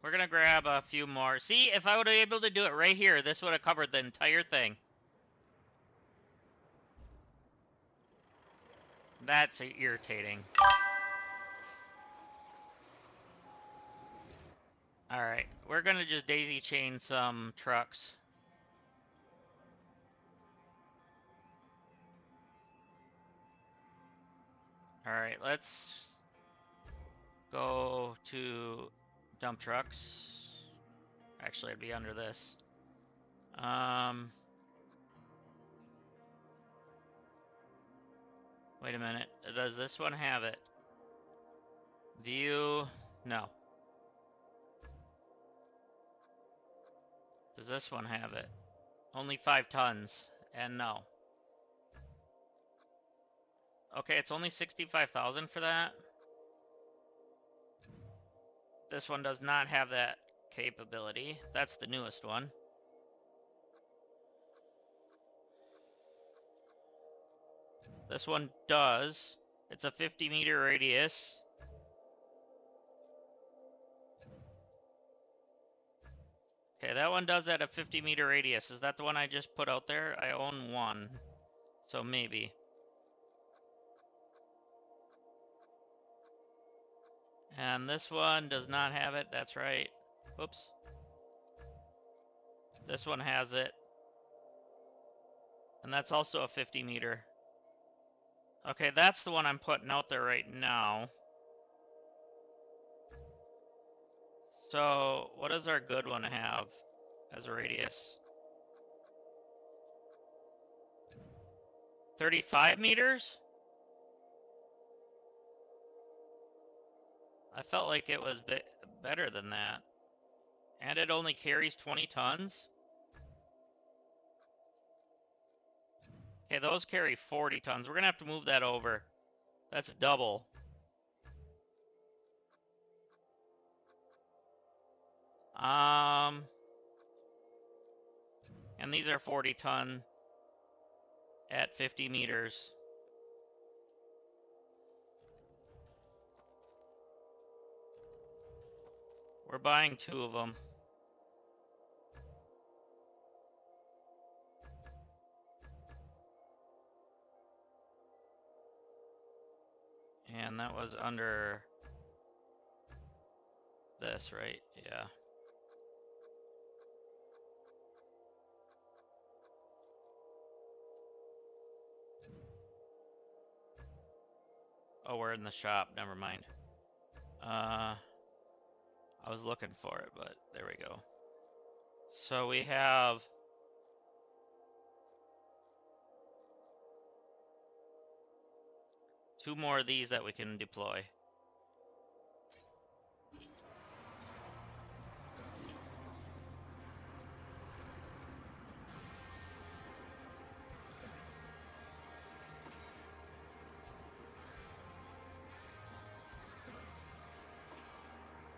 We're gonna grab a few more. See, if I would have been able to do it right here, this would have covered the entire thing. That's irritating. Alright, we're gonna just daisy chain some trucks. Alright, let's go to dump trucks. Actually, it'd be under this. Wait a minute. Does this one have it? View? No. Does this one have it? Only 5 tons. And no. Okay, it's only 65,000 for that. This one does not have that capability. That's the newest one. This one does. It's a 50-meter radius. Okay, that one does at a 50-meter radius. Is that the one I just put out there? I own one. So maybe. And this one does not have it. That's right. Whoops. This one has it. And that's also a 50-meter. Okay, that's the one I'm putting out there right now. So, what does our good one have as a radius? 35 meters? I felt like it was better than that. And it only carries 20 tons? Okay, those carry 40 tons. We're gonna have to move that over. That's double. And these are 40 ton at 50 meters. We're buying 2 of them. And that was under this, right? Yeah. Oh, we're in the shop. Never mind. I was looking for it, but there we go. So we have two more of these that we can deploy.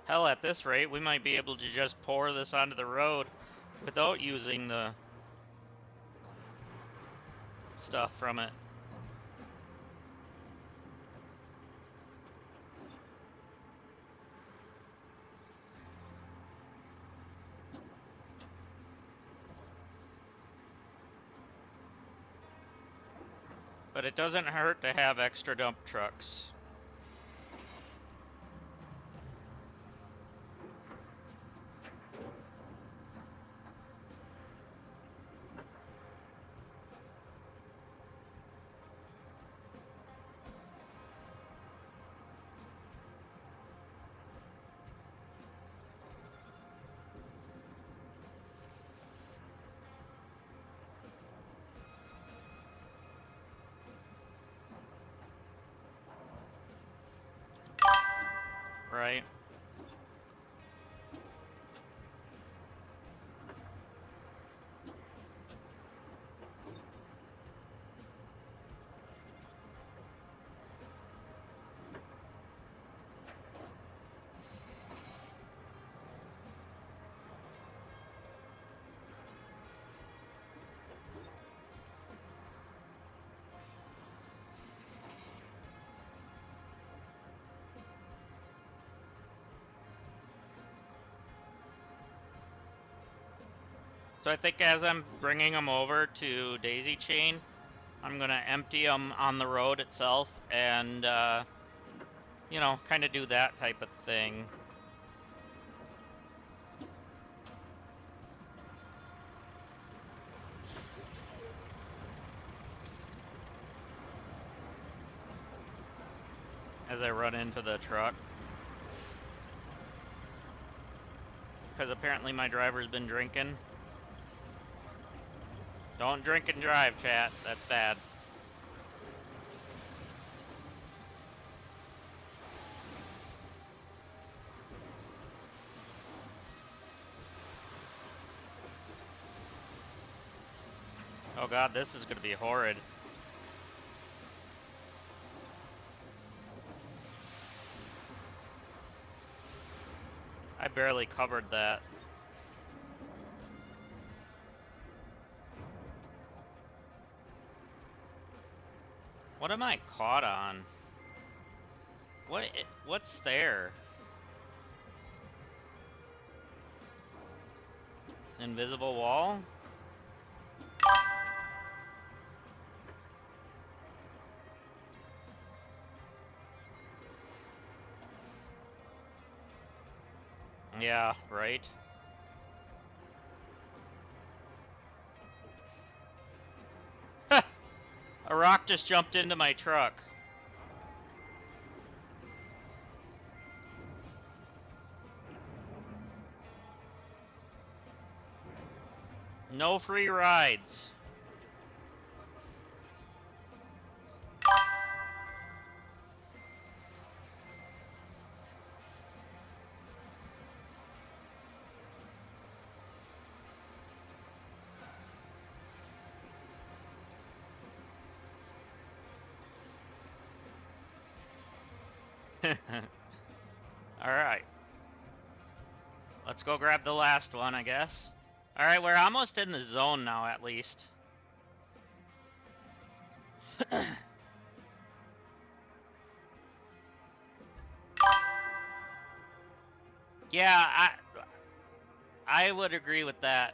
Hell, at this rate, we might be able to just pour this onto the road without using the stuff from it. But it doesn't hurt to have extra dump trucks. Right? So I think as I'm bringing them over to Daisy Chain, I'm going to empty them on the road itself and, you know, kind of do that type of thing. As I run into the truck. Because apparently my driver's been drinking. Don't drink and drive, chat. That's bad. Oh god, this is gonna be horrid. I barely covered that. What am I caught on? What's there? Invisible wall? Yeah, right. A rock just jumped into my truck. No free rides. Alright. Let's go grab the last one, I guess. Alright, we're almost in the zone now, at least. Yeah, I would agree with that.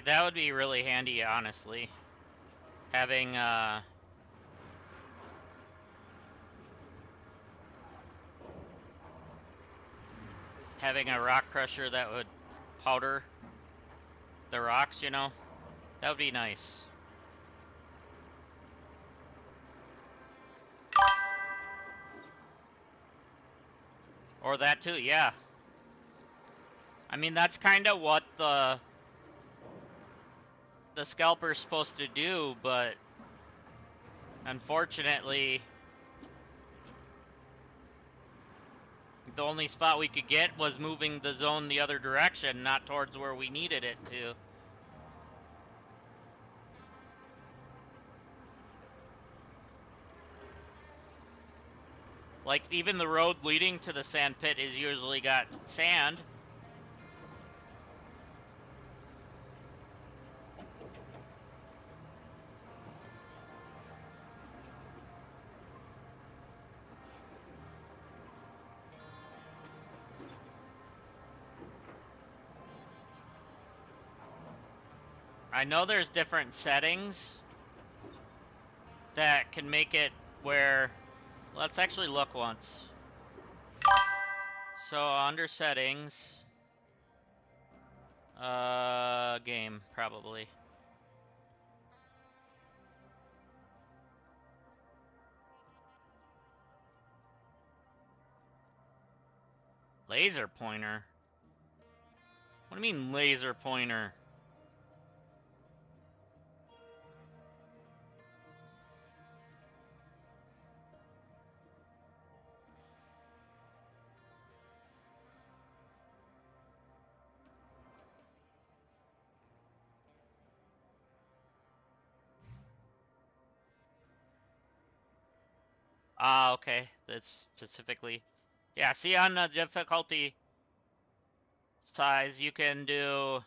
That would be really handy, honestly. Having having a rock crusher that would powder the rocks, you know? That would be nice. Or that too, yeah. I mean, that's kind of what the scalper's supposed to do, but unfortunately, the only spot we could get was moving the zone the other direction, not towards where we needed it to. Like, even the road leading to the sand pit is usually got sand, I know there's different settings that can make it where... Let's actually look once. So under settings... game, probably. Laser pointer? What do you mean laser pointer? Ah, okay. That's specifically... Yeah, see on the difficulty size, you can do...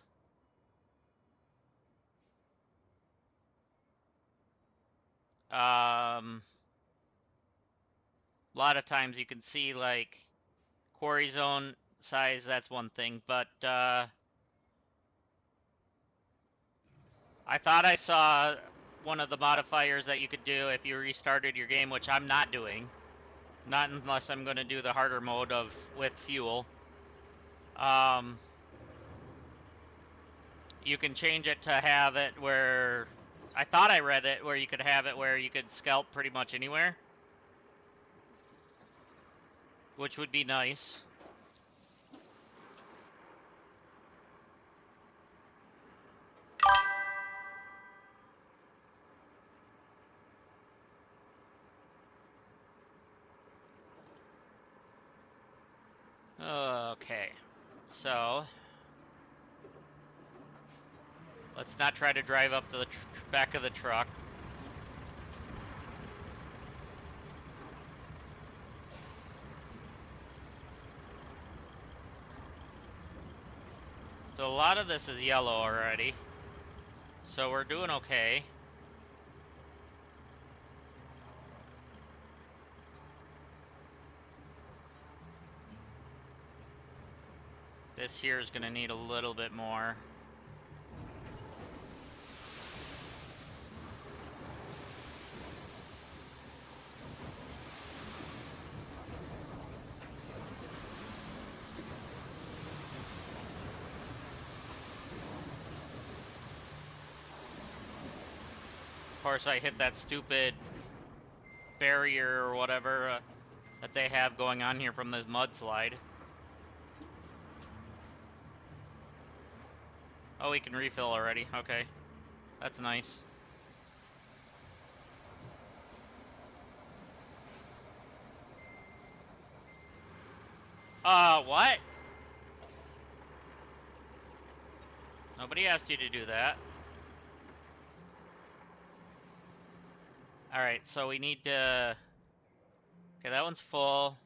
A lot of times you can see, like, quarry zone size, that's one thing, but, I thought I saw one of the modifiers that you could do if you restarted your game, which I'm not doing. Not unless I'm going to do the harder mode with fuel. You can change it to have it where... I thought I read it where you could have it where you could scalp pretty much anywhere. Which would be nice. Okay. So... let's not try to drive up to the back of the truck. So a lot of this is yellow already. So we're doing okay. This here is going to need a little bit more. Of course, I hit that stupid barrier or whatever that they have going on here from this mudslide. Oh, we can refill already. Okay. That's nice. What? Nobody asked you to do that. Alright, so we need to... Okay, that one's full.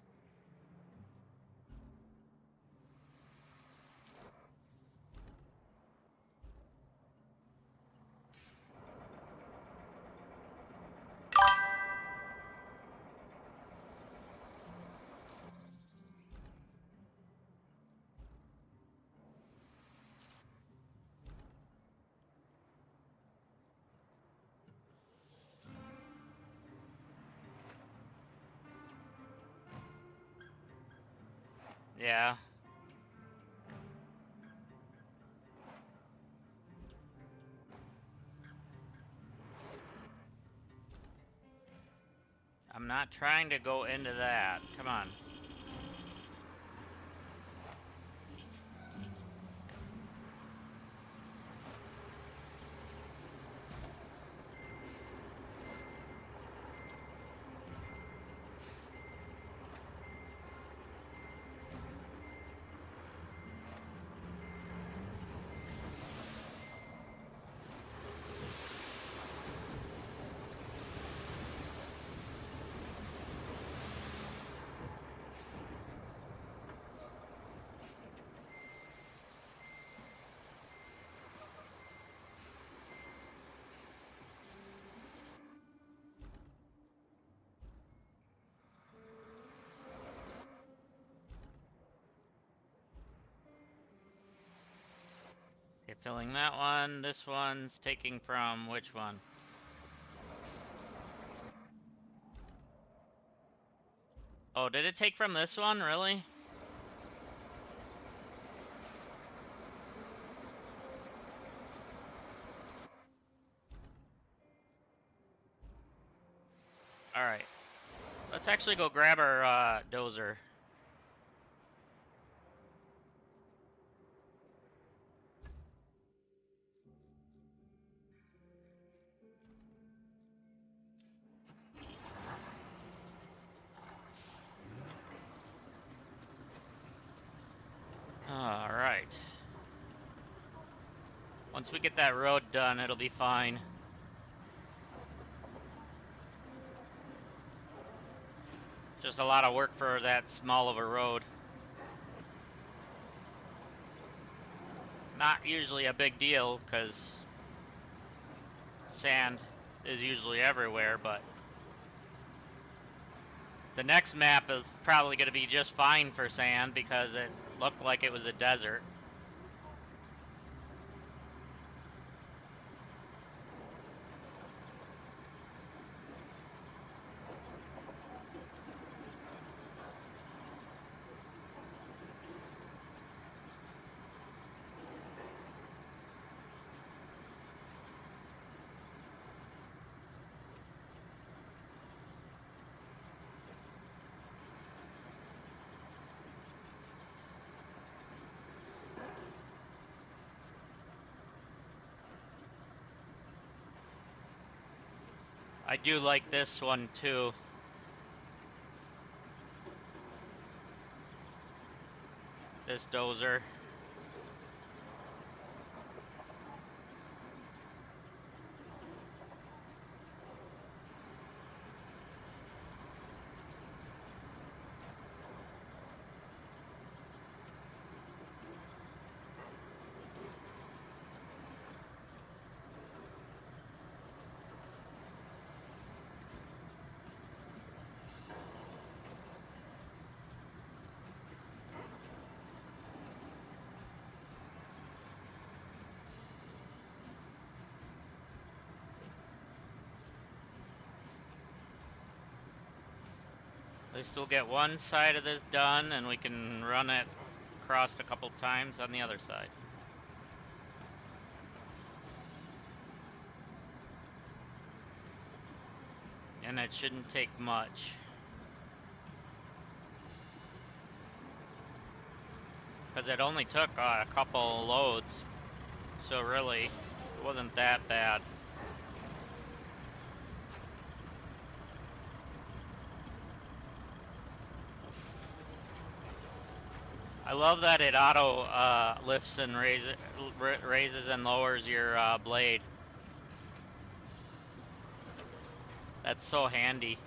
Yeah. I'm not trying to go into that. Come on. filling that one. This one's taking from which one? Oh, did it take from this one, really? Alright. Let's actually go grab our dozer. Alright. Once we get that road done, it'll be fine. Just a lot of work for that small of a road. Not usually a big deal, because sand is usually everywhere, but the next map is probably going to be just fine for sand because it looked like it was a desert. I do like this one too. This dozer. At least we'll get one side of this done and we can run it across a couple times on the other side. And it shouldn't take much. Because it only took a couple loads. So really, it wasn't that bad. I love that it auto lifts and raises and lowers your blade. That's so handy.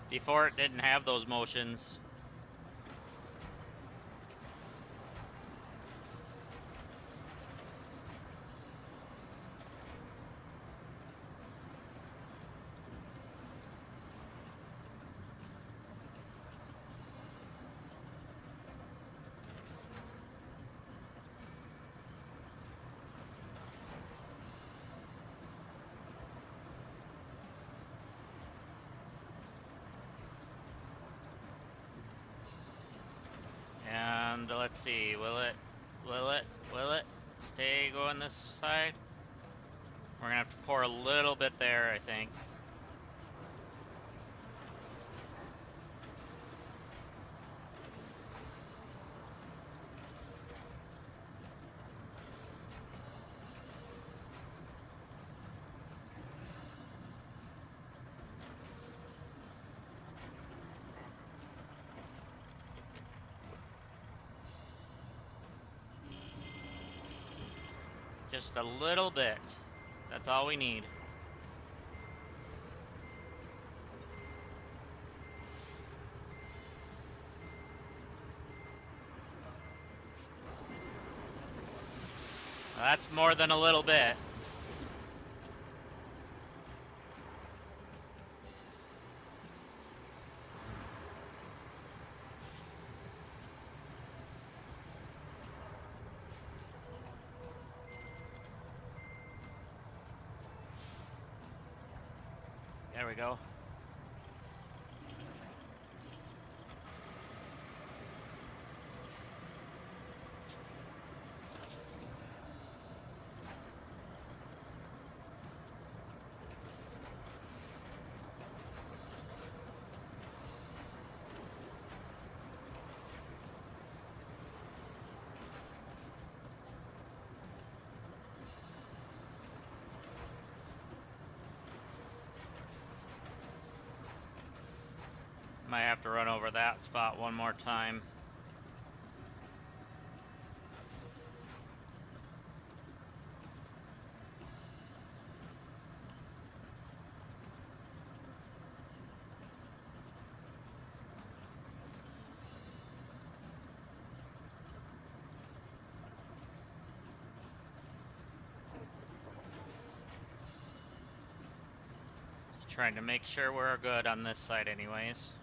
Before it didn't have those motions. And let's see, will it stay going this side? We're gonna have to pour a little bit there, I think. Just a little bit. That's all we need. That's more than a little bit. There we go. Might have to run over that spot one more time. Just trying to make sure we're good on this side anyways.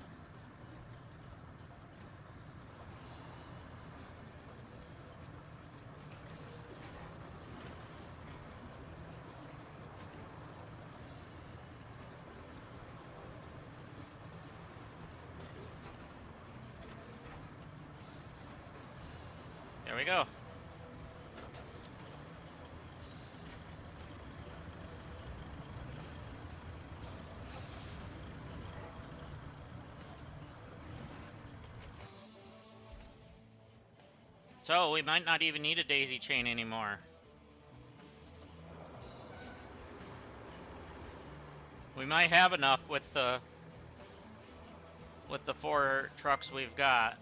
There we go. So we might not even need a daisy chain anymore. We might have enough with the 4 trucks we've got.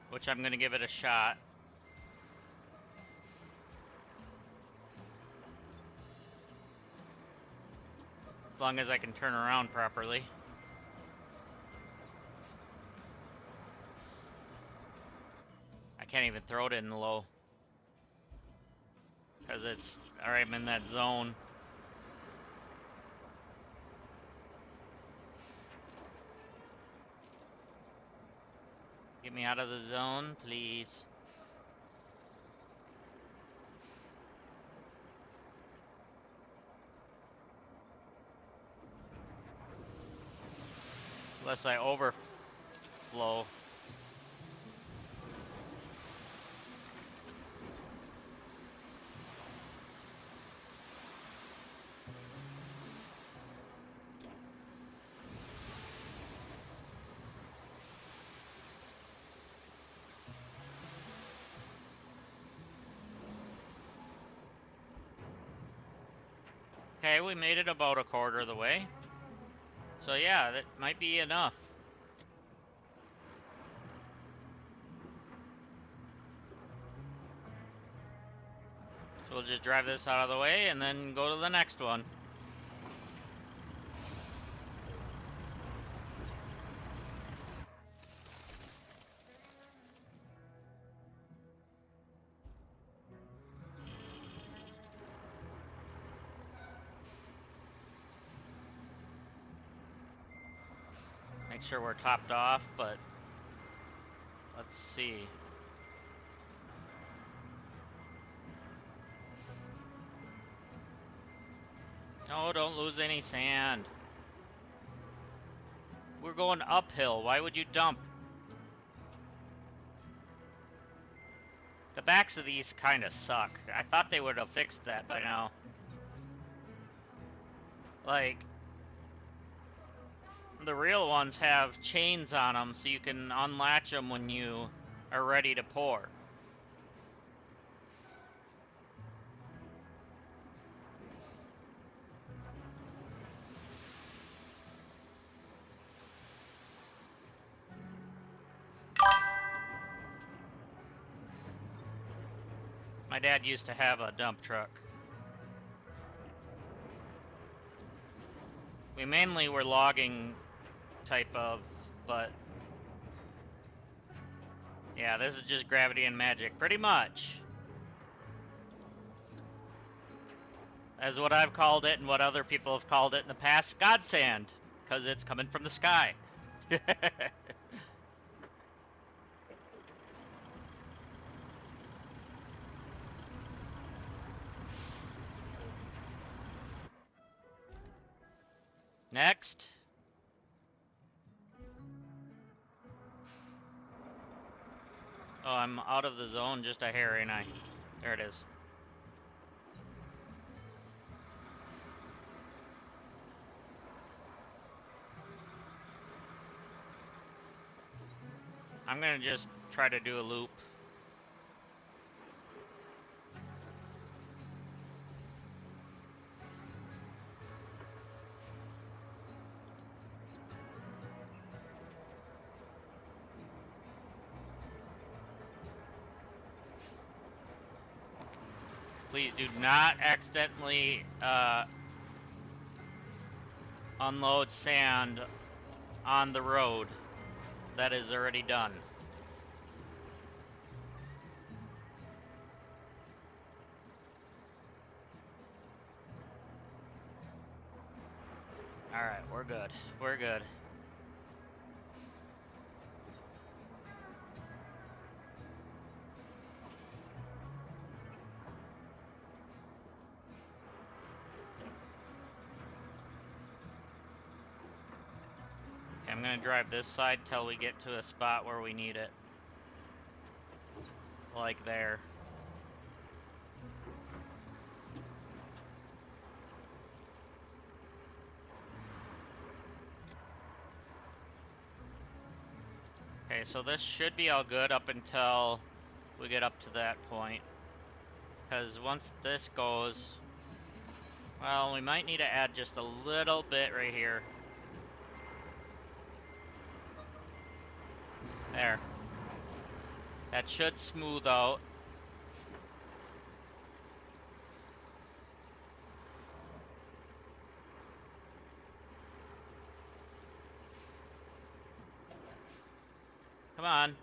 Which I'm gonna give it a shot. As long as I can turn around properly. I can't even throw it in the low. Because it's, alright, I'm in that zone. Get me out of the zone, please. Unless I overflow. Okay, we made it about a quarter of the way. So yeah, that might be enough. So we'll just drive this out of the way and then go to the next one. Make sure we're topped off, but let's see. No, don't lose any sand. We're going uphill. Why would you dump? The backs of these kind of suck. I thought they would have fixed that by now. Like, the real ones have chains on them so you can unlatch them when you are ready to pour. My dad used to have a dump truck. We mainly were logging type of, but yeah, this is just gravity and magic, pretty much. As what I've called it and what other people have called it in the past, godsend, because it's coming from the sky. Next. Oh, I'm out of the zone just a hair, ain't I? There it is. I'm gonna just try to do a loop. Please do not accidentally unload sand on the road. That is already done. Alright, we're good. We're good. Okay, I'm gonna drive this side till we get to a spot where we need it. Like there. Okay, so this should be all good up until we get up to that point. Because once this goes, well, we might need to add just a little bit right here. There. That should smooth out. Come on.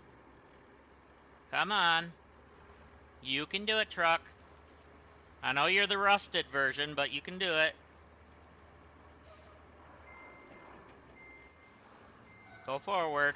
Come on. You can do it, truck. I know you're the rusted version, but you can do it. Go forward.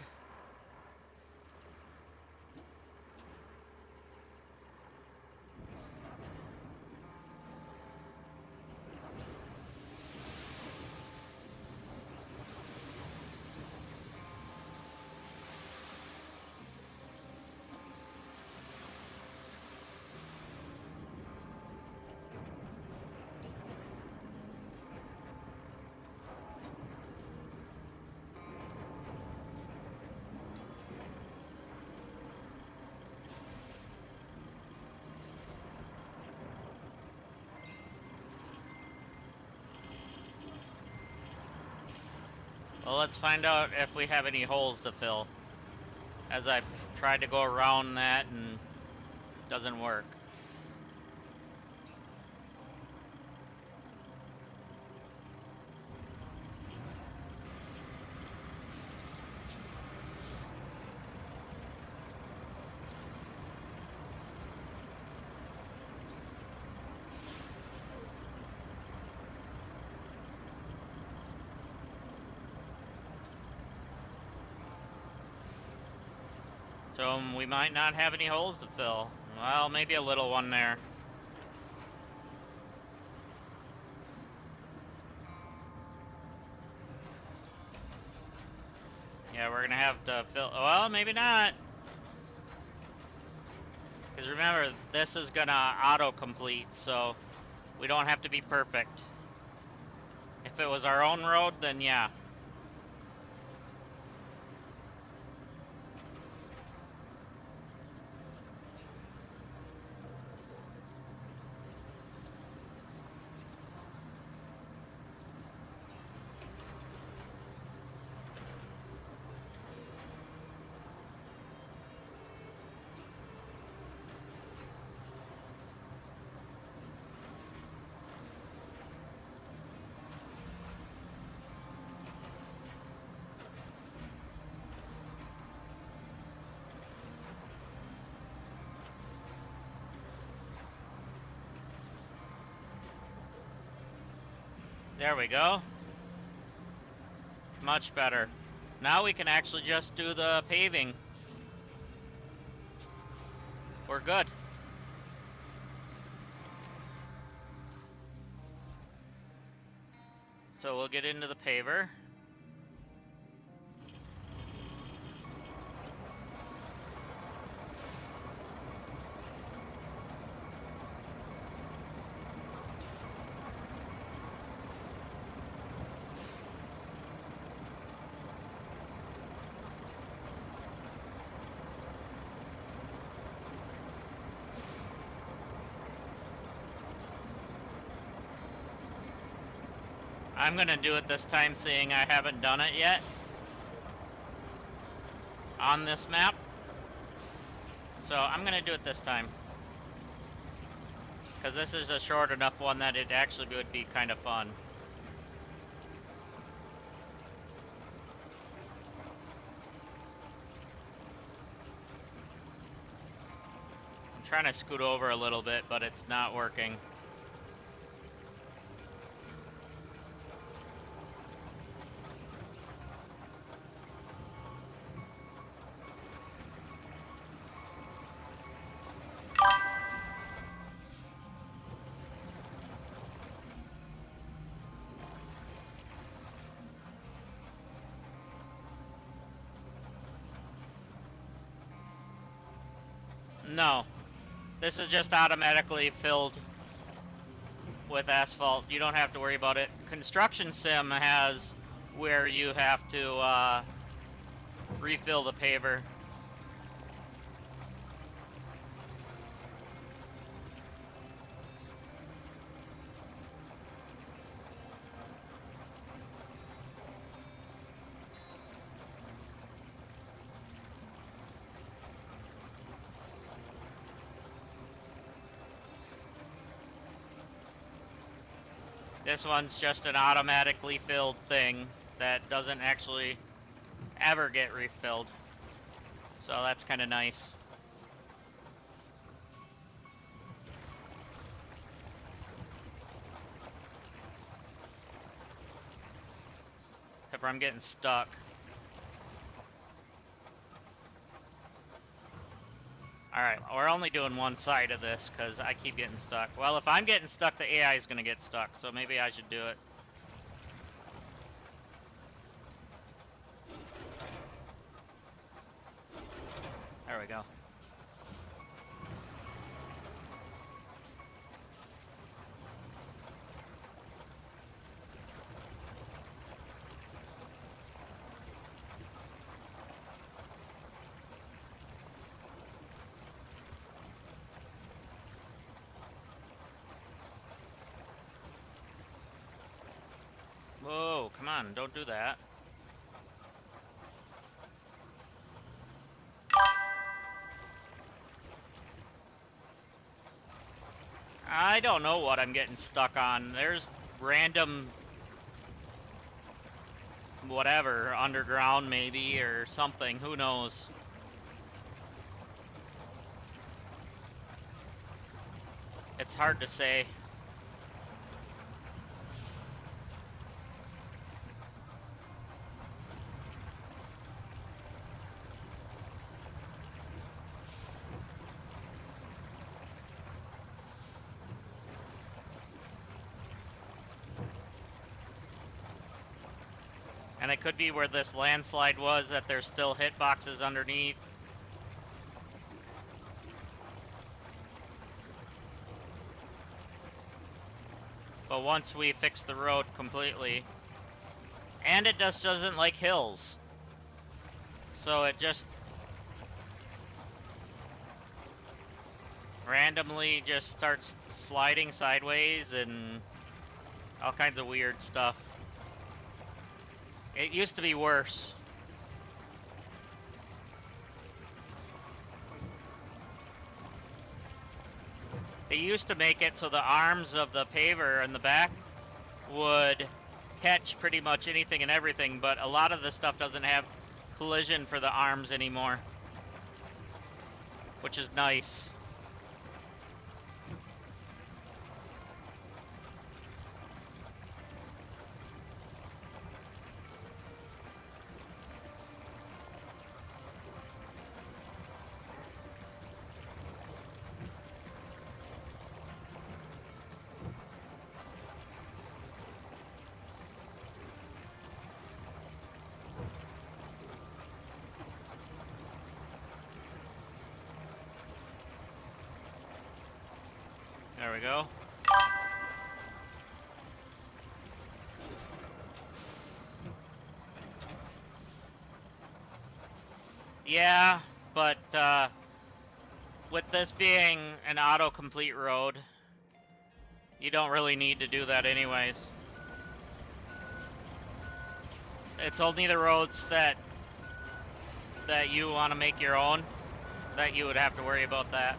Well, let's find out if we have any holes to fill. As I've tried to go around that and doesn't work. So we might not have any holes to fill. Well, maybe a little one there. Yeah, we're gonna have to fill. Well, maybe not. Because remember, this is gonna auto-complete, so we don't have to be perfect. If it was our own road, then yeah. There we go. Much better. Now we can actually just do the paving. We're good. So we'll get into the paver. I'm gonna do it this time, seeing I haven't done it yet on this map. So I'm gonna do it this time. Because this is a short enough one that it actually would be kind of fun. I'm trying to scoot over a little bit, but it's not working. No, this is just automatically filled with asphalt. You don't have to worry about it. Construction Sim has where you have to refill the paver. This one's just an automatically filled thing that doesn't actually ever get refilled. So that's kind of nice. Except for I'm getting stuck. Alright, we're only doing one side of this because I keep getting stuck. Well, if I'm getting stuck, the AI is going to get stuck, so maybe I should do it. There we go. Whoa, come on, don't do that. I don't know what I'm getting stuck on. There's random whatever, underground maybe, or something, who knows. It's hard to say. And it could be where this landslide was, that there's still hitboxes underneath. But once we fix the road completely, and it just doesn't like hills. So it just randomly just starts sliding sideways and all kinds of weird stuff. It used to be worse. They used to make it so the arms of the paver in the back would catch pretty much anything and everything, but a lot of the stuff doesn't have collision for the arms anymore, which is nice. There we go. Yeah, but with this being an autocomplete road, you don't really need to do that anyways. It's only the roads that you want to make your own that you would have to worry about that.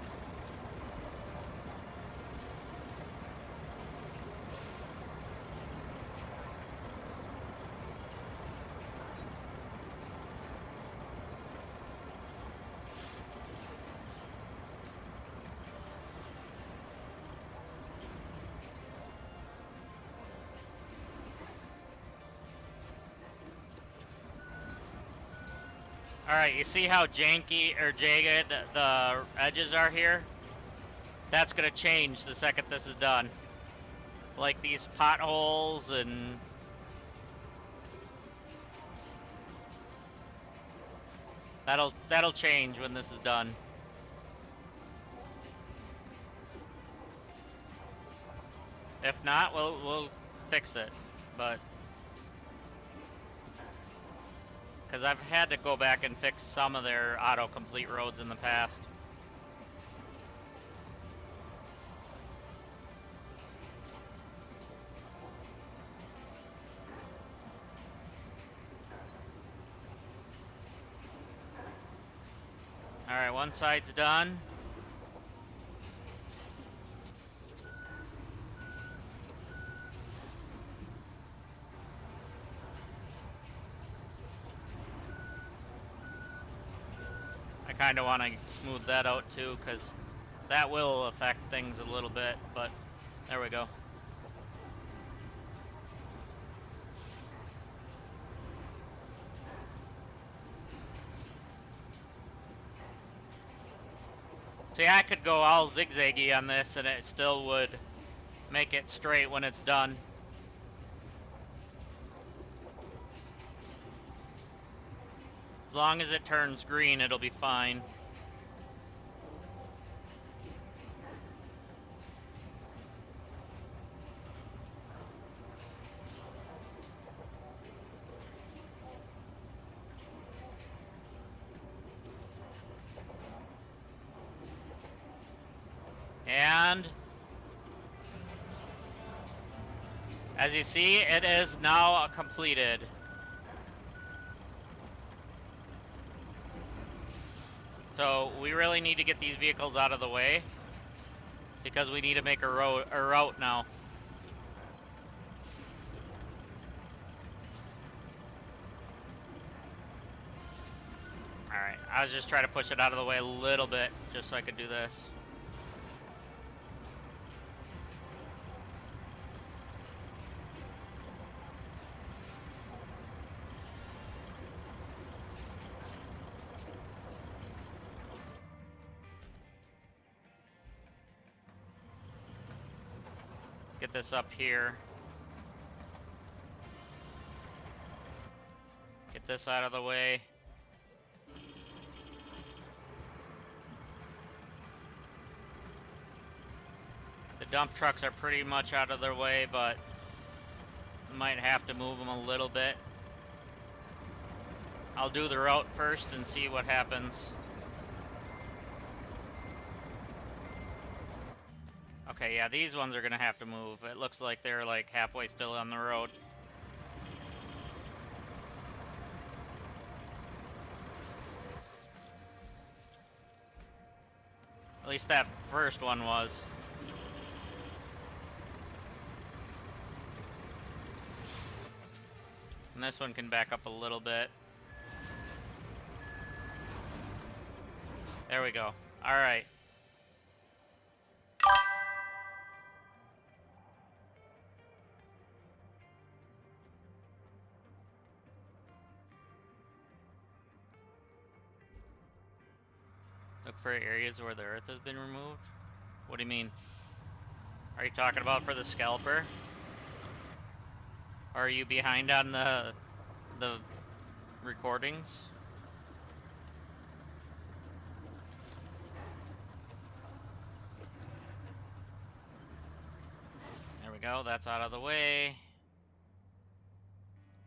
Alright, you see how janky or jagged the edges are here? That's gonna change the second this is done. Like these potholes and... That'll change when this is done. If not, we'll fix it. But... because I've had to go back and fix some of their autocomplete roads in the past. Alright, one side's done. I kind of want to smooth that out too, because that will affect things a little bit, but there we go. See, I could go all zigzaggy on this and it still would make it straight when it's done. As long as it turns green, it'll be fine. And as you see, it is now completed. So we really need to get these vehicles out of the way because we need to make a route now. Alright, I was just trying to push it out of the way a little bit just so I could do this. Get this up here. Get this out of the way. The dump trucks are pretty much out of their way, but might have to move them a little bit. I'll do the route first and see what happens. Okay, yeah, these ones are gonna have to move. It looks like they're like halfway still on the road. At least that first one was. And this one can back up a little bit. There we go. Alright. Look for areas where the earth has been removed? What do you mean? Are you talking about for the scalper? Or are you behind on the recordings? go, that's out of the way.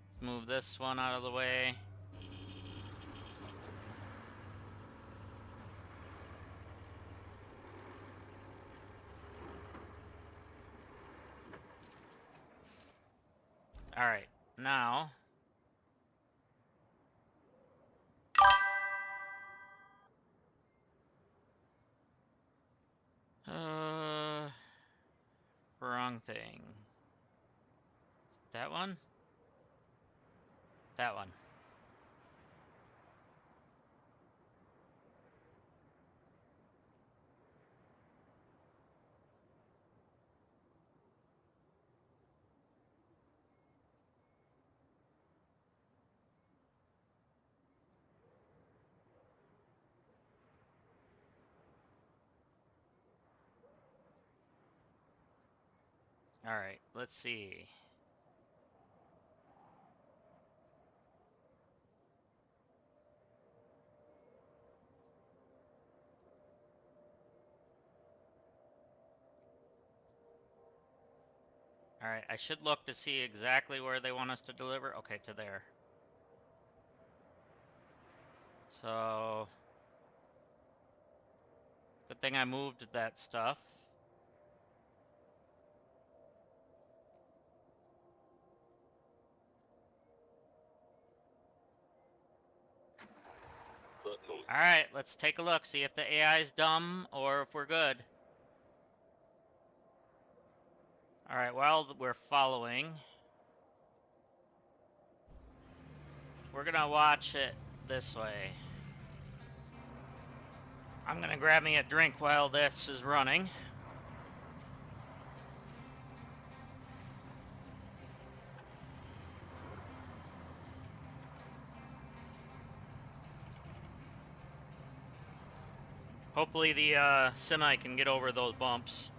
Let's move this one out of the way. Alright, now... wrong thing. That one? That one. Alright, let's see. Alright, I should look to see exactly where they want us to deliver. Okay, to there. So... Good thing I moved that stuff. Alright, let's take a look, see if the AI is dumb or if we're good. Alright, well, we're following. We're gonna watch it this way. I'm gonna grab me a drink while this is running. Hopefully the semi can get over those bumps.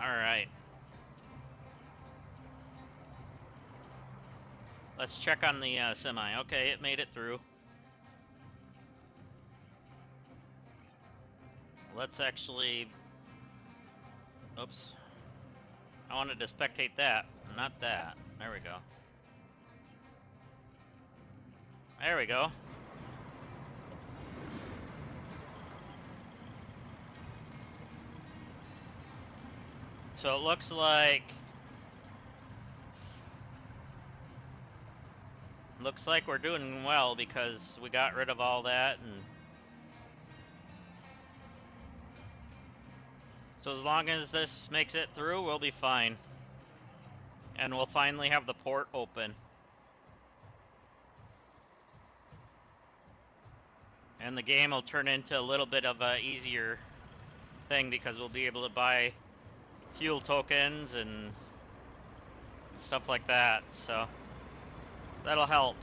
Alright. Let's check on the semi. Okay, it made it through. Let's actually... Oops. I wanted to spectate that, not that. There we go. There we go. So it looks like... Looks like we're doing well because we got rid of all that and... So as long as this makes it through, we'll be fine. And we'll finally have the port open. And the game will turn into a little bit of a easier thing because we'll be able to buy fuel tokens and stuff like that, so that'll help.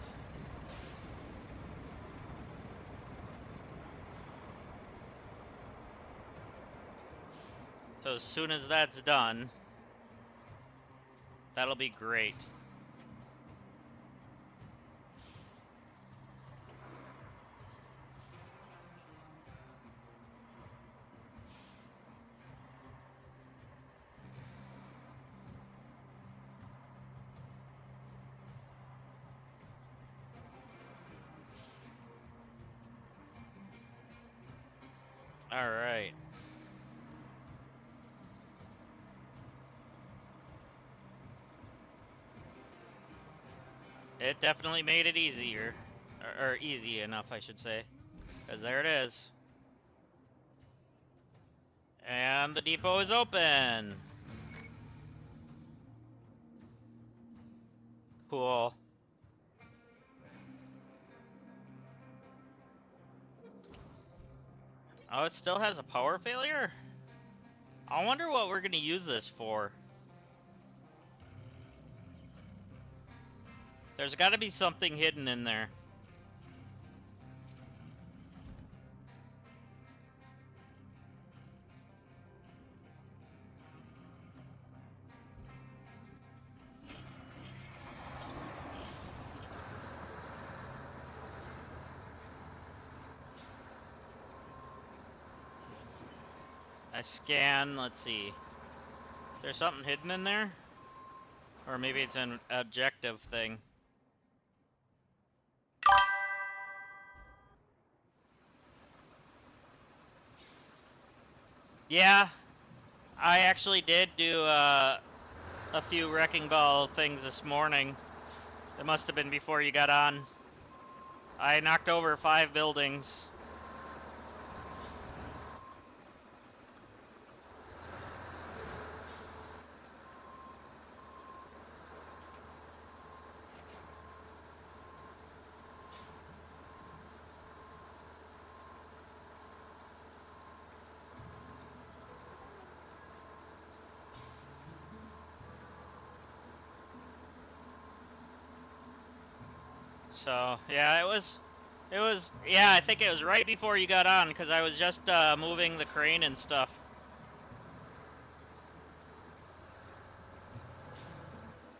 So as soon as that's done, that'll be great. All right. It definitely made it easier, or easy enough, I should say, because there it is. And the depot is open. Cool. Oh, it still has a power failure? I wonder what we're gonna use this for. There's got to be something hidden in there. I scan, let's see. Is there something hidden in there? Or maybe it's an objective thing. Yeah, I actually did do a few wrecking ball things this morning. It must have been before you got on. I knocked over 5 buildings. So, yeah, yeah, I think it was right before you got on, because I was just moving the crane and stuff.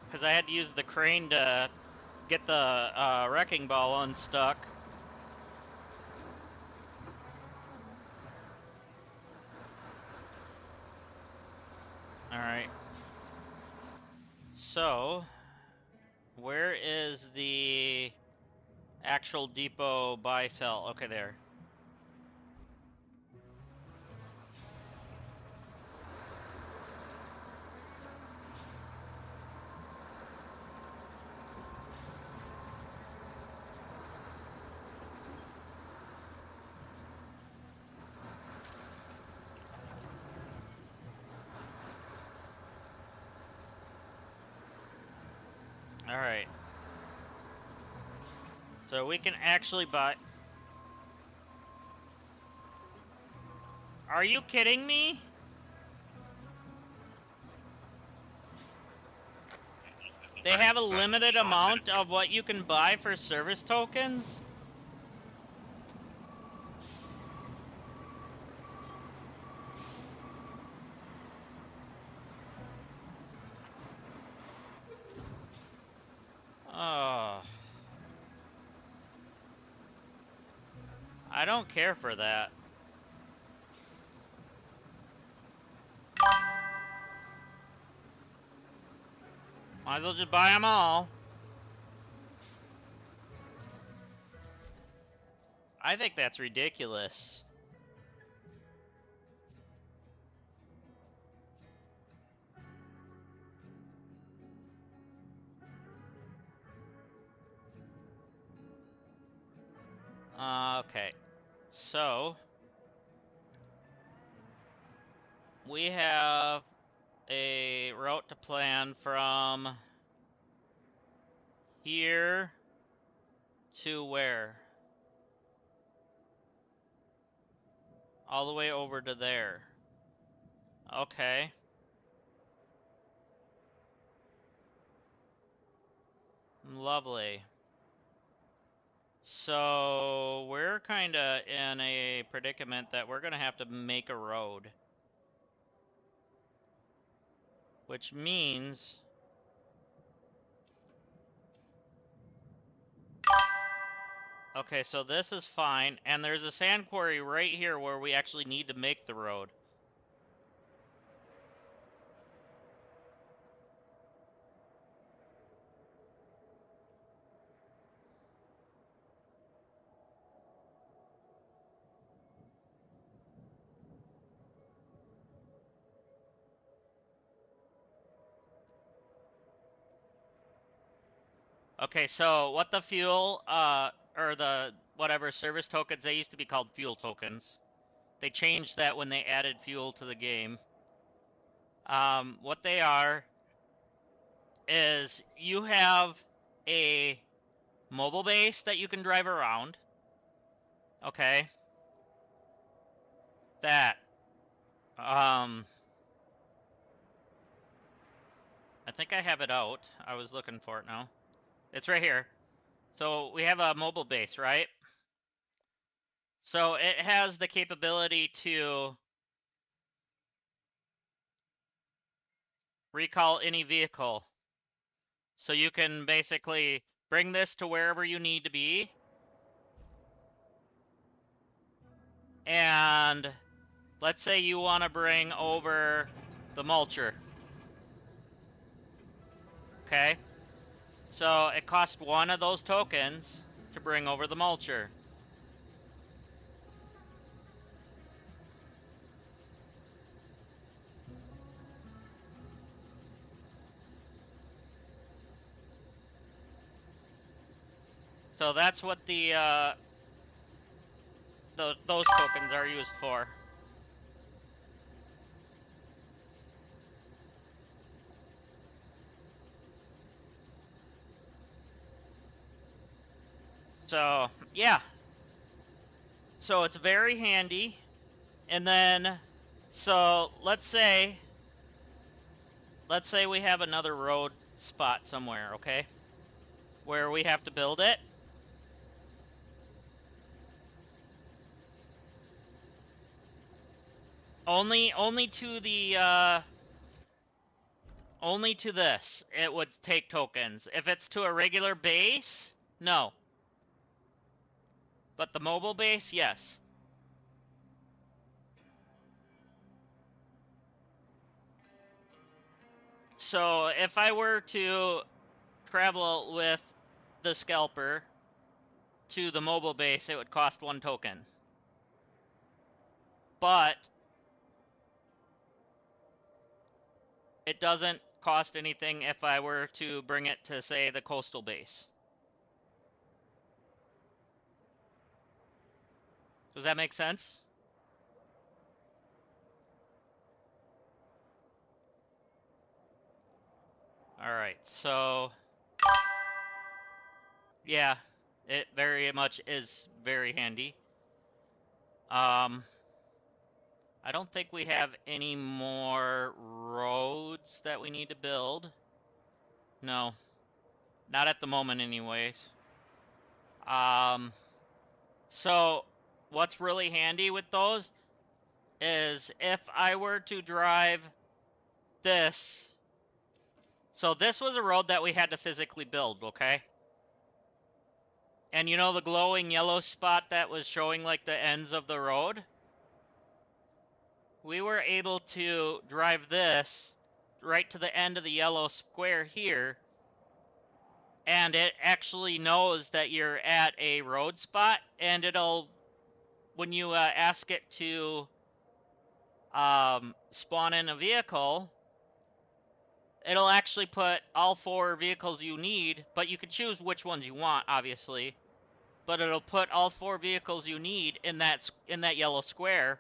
Because I had to use the crane to get the wrecking ball unstuck. Alright. So, where is the actual depot buy sell? Okay, there. Alright. So we can actually buy... Are you kidding me? They have a limited amount of what you can buy for service tokens? Oh. I don't care for that. Might as well just buy them all. I think that's ridiculous. Okay. So, we have a route to plan from here to where? All the way over to there. Okay. Lovely. So, we're kind of in a predicament that we're going to have to make a road. Which means... Okay, so this is fine, and there's a sand quarry right here where we actually need to make the road. Okay, so what the fuel, or the whatever service tokens, they used to be called fuel tokens. They changed that when they added fuel to the game. What they are is you have a mobile base that you can drive around. Okay. That. I think I have it out. I was looking for it now. It's right here. So we have a mobile base, right? So it has the capability to recall any vehicle. So you can basically bring this to wherever you need to be. And let's say you want to bring over the mulcher. Okay? So it costs one of those tokens to bring over the mulcher. So that's what those tokens are used for. So, yeah. So it's very handy. And then, so let's say we have another road spot somewhere, okay? Where we have to build it. Only to the only to this it would take tokens. If it's to a regular base, no. But the mobile base, yes. So if I were to travel with the scalper to the mobile base, it would cost one token. But it doesn't cost anything if I were to bring it to, say, the coastal base. Does that make sense? All right, so yeah, it very much is very handy. I don't think we have any more roads that we need to build. No, not at the moment anyways. So what's really handy with those is if I were to drive this. So this was a road that we had to physically build, okay? And you know the glowing yellow spot that was showing like the ends of the road? We were able to drive this right to the end of the yellow square here, and it actually knows that you're at a road spot, and it'll, when you ask it to spawn in a vehicle, it'll actually put all 4 vehicles you need, but you can choose which ones you want, obviously. But it'll put all 4 vehicles you need in that yellow square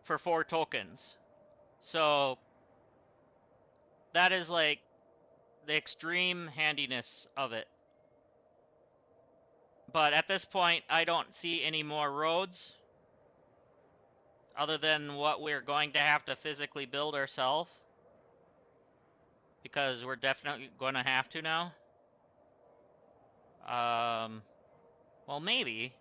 for 4 tokens. So that is like the extreme handiness of it. But at this point, I don't see any more roads other than what we're going to have to physically build ourselves, because we're definitely going to have to now. Well, maybe.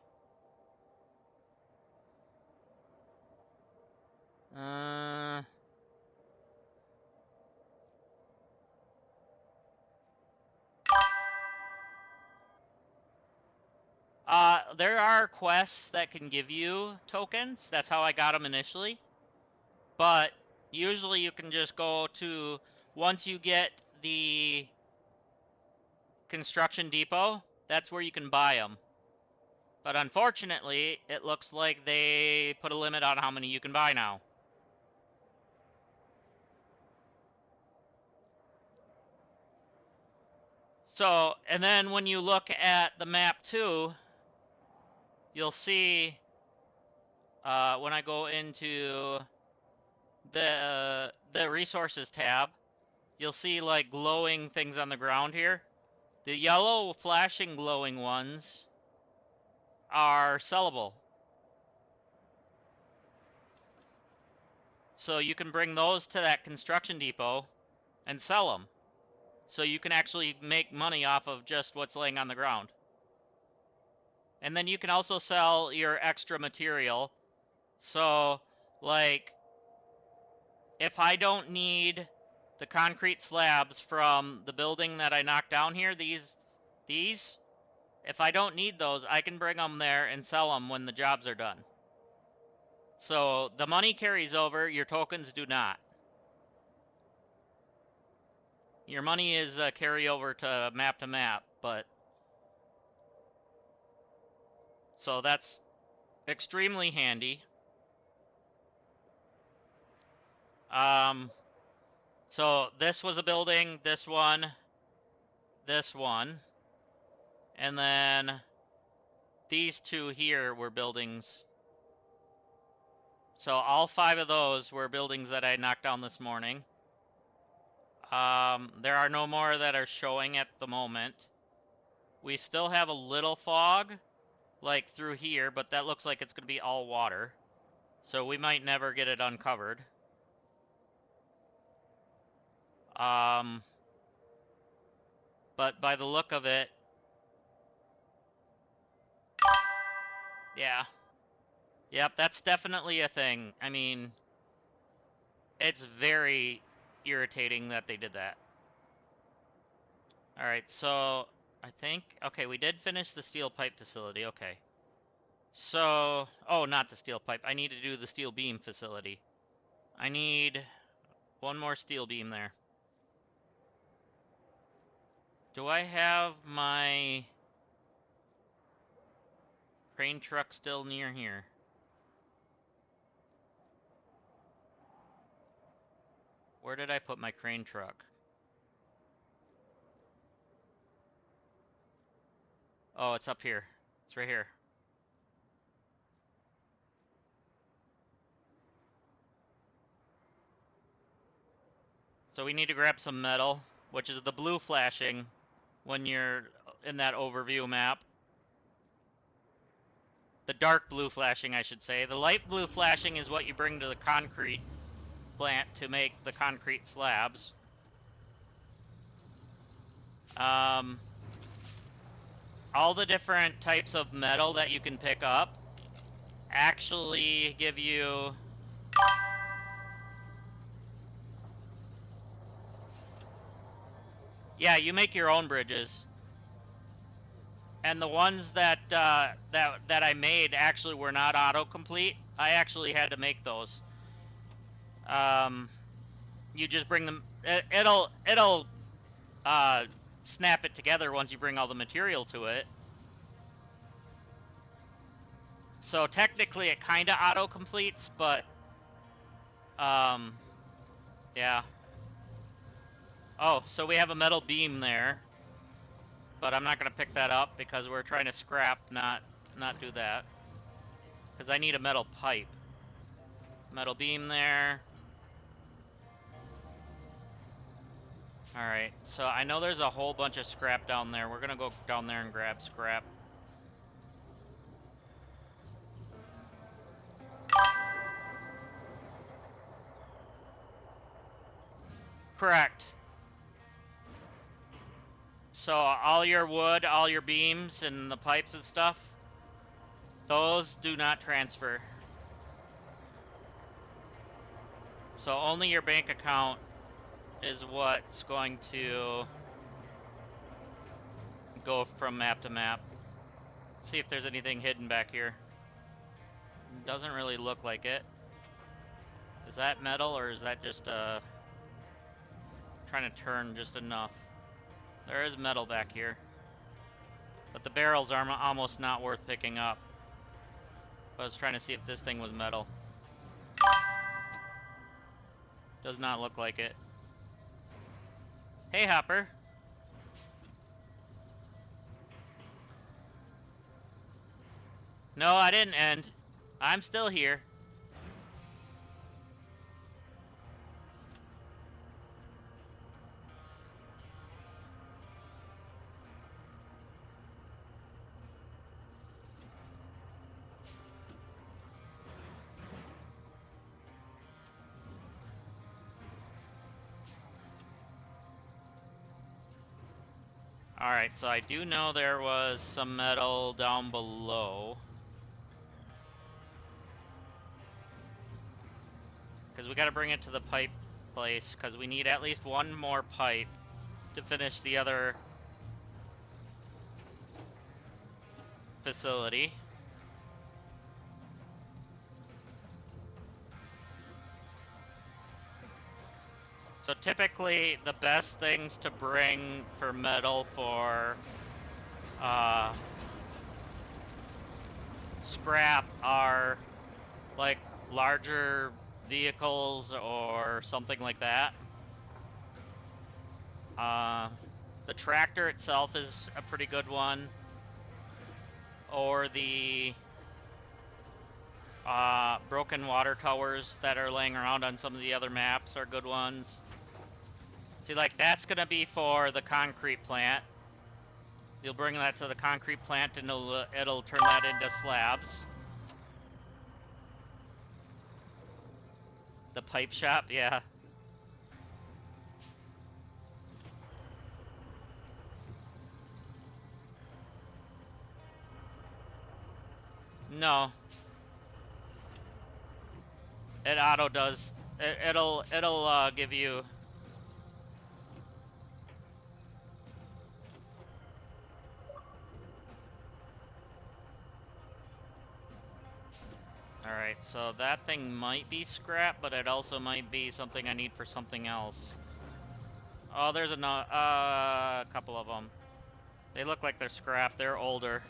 Uh, there are quests that can give you tokens. That's how I got them initially. But usually you can just go to, once you get the construction depot, that's where you can buy them. But unfortunately, it looks like they put a limit on how many you can buy now. So, and then when you look at the map too, you'll see when I go into the resources tab, you'll see like glowing things on the ground here. The yellow flashing glowing ones are sellable. So you can bring those to that construction depot and sell them. So you can actually make money off of just what's laying on the ground. And then you can also sell your extra material. So, like, if I don't need the concrete slabs from the building that I knocked down here, these, if I don't need those, I can bring them there and sell them when the jobs are done. So the money carries over, your tokens do not. Your money is carryover to map, but so that's extremely handy. So this was a building, this one, and then these two here were buildings. So all 5 of those were buildings that I knocked down this morning. There are no more that are showing at the moment. We still have a little fog, like through here, but that looks like it's going to be all water. So we might never get it uncovered. But by the look of it, yeah. Yep, that's definitely a thing. I mean, it's very irritating that they did that. Alright, so I think, okay, we did finish the steel pipe facility, okay. So, oh, not the steel pipe. I need to do the steel beam facility. I need one more steel beam there. Do I have my crane truck still near here? Where did I put my crane truck? Oh, it's up here. It's right here. So we need to grab some metal, which is the blue flashing when you're in that overview map. The dark blue flashing, I should say. The light blue flashing is what you bring to the concrete plant to make the concrete slabs. All the different types of metal that you can pick up actually give you... Yeah, you make your own bridges. And the ones that that I made actually were not autocomplete. I actually had to make those. You just bring them. It'll snap it together once you bring all the material to it. So technically, it kind of auto-completes, but yeah. Oh, so we have a metal beam there, but I'm not gonna pick that up because we're trying to scrap, not do that. Because I need a metal pipe. Metal beam there. Alright, so I know there's a whole bunch of scrap down there. We're gonna go down there and grab scrap. Correct. So all your wood, all your beams, and the pipes and stuff, those do not transfer. So only your bank account is what's going to go from map to map. Let's see if there's anything hidden back here. Doesn't really look like it. Is that metal or is that just trying to turn just enough? There is metal back here. But the barrels are almost not worth picking up. I was trying to see if this thing was metal. Does not look like it. Hey, Hopper. No, I didn't end. I'm still here. Alright, so I do know there was some metal down below. Because we gotta bring it to the pipe place, because we need at least one more pipe to finish the other facility. So typically, the best things to bring for metal for scrap are like larger vehicles or something like that. The tractor itself is a pretty good one, or the broken water towers that are laying around on some of the other maps are good ones. See, like, that's gonna be for the concrete plant. You'll bring that to the concrete plant and it'll turn that into slabs. The pipe shop, yeah. No. It auto does. It'll give you. Alright, so that thing might be scrap, but it also might be something I need for something else. Oh, there's a couple of them. They look like they're scrap. They're older.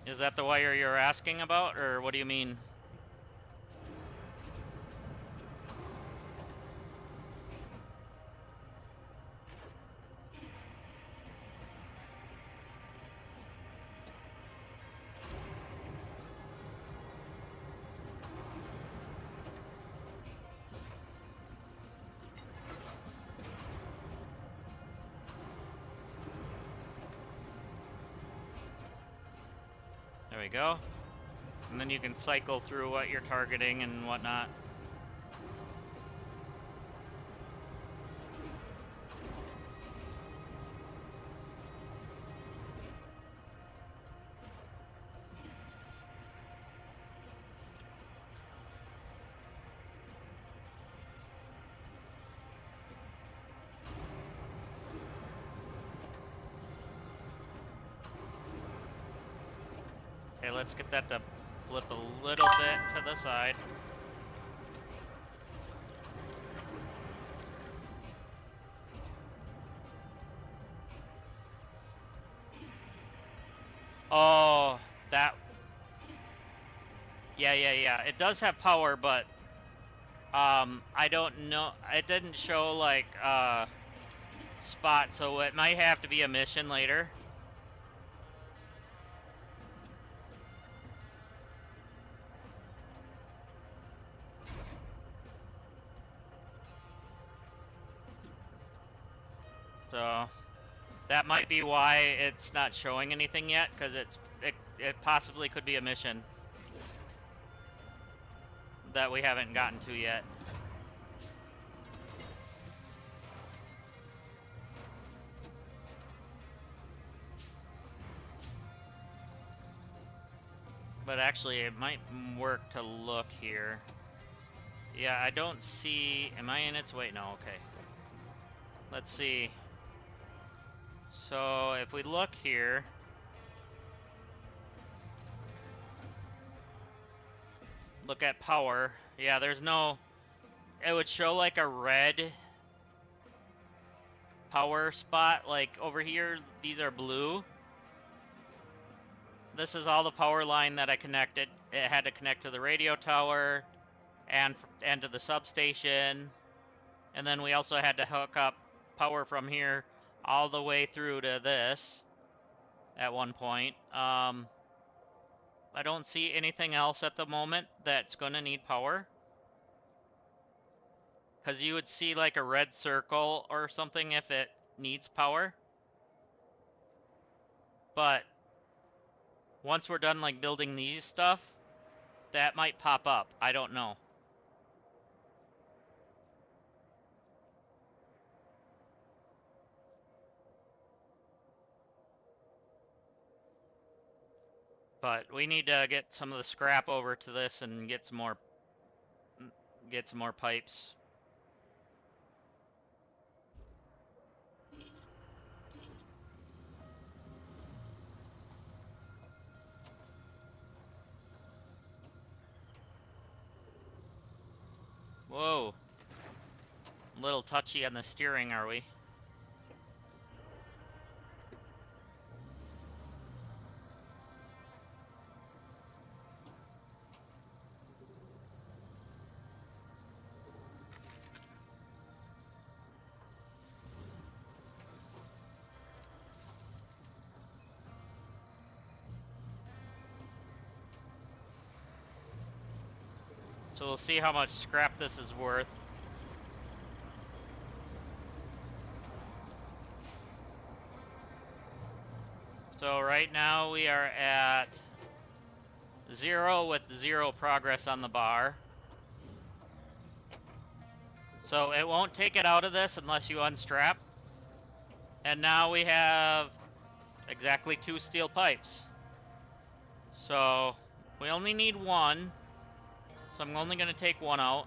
Is that the wire you're asking about, or what do you mean? There we go. And then you can cycle through what you're targeting and whatnot. Okay, let's get that to flip a little bit to the side. Oh, that... Yeah. It does have power, but I don't know. It didn't show like spot, so it might have to be a mission later. So that might be why it's not showing anything yet, because it possibly could be a mission that we haven't gotten to yet. But actually, it might work to look here. Yeah, I don't see... Am I in its... Wait, no, okay. Let's see. So, if we look here... Look at power. Yeah, there's no... It would show like a red power spot. Like, over here, these are blue. This is all the power line that I connected. It had to connect to the radio tower and to the substation. And then we also had to hook up power from here all the way through to this at one point. I don't see anything else at the moment that's going to need power. Because you would see like a red circle or something if it needs power. But once we're done like building these stuff, That might pop up. I don't know. But we need to get some of the scrap over to this and get some more pipes. Whoa. A little touchy on the steering, are we? So we'll see how much scrap this is worth. So right now we are at 0 with 0 progress on the bar. So it won't take it out of this unless you unstrap. And now we have exactly 2 steel pipes. So we only need 1. So I'm only going to take 1 out.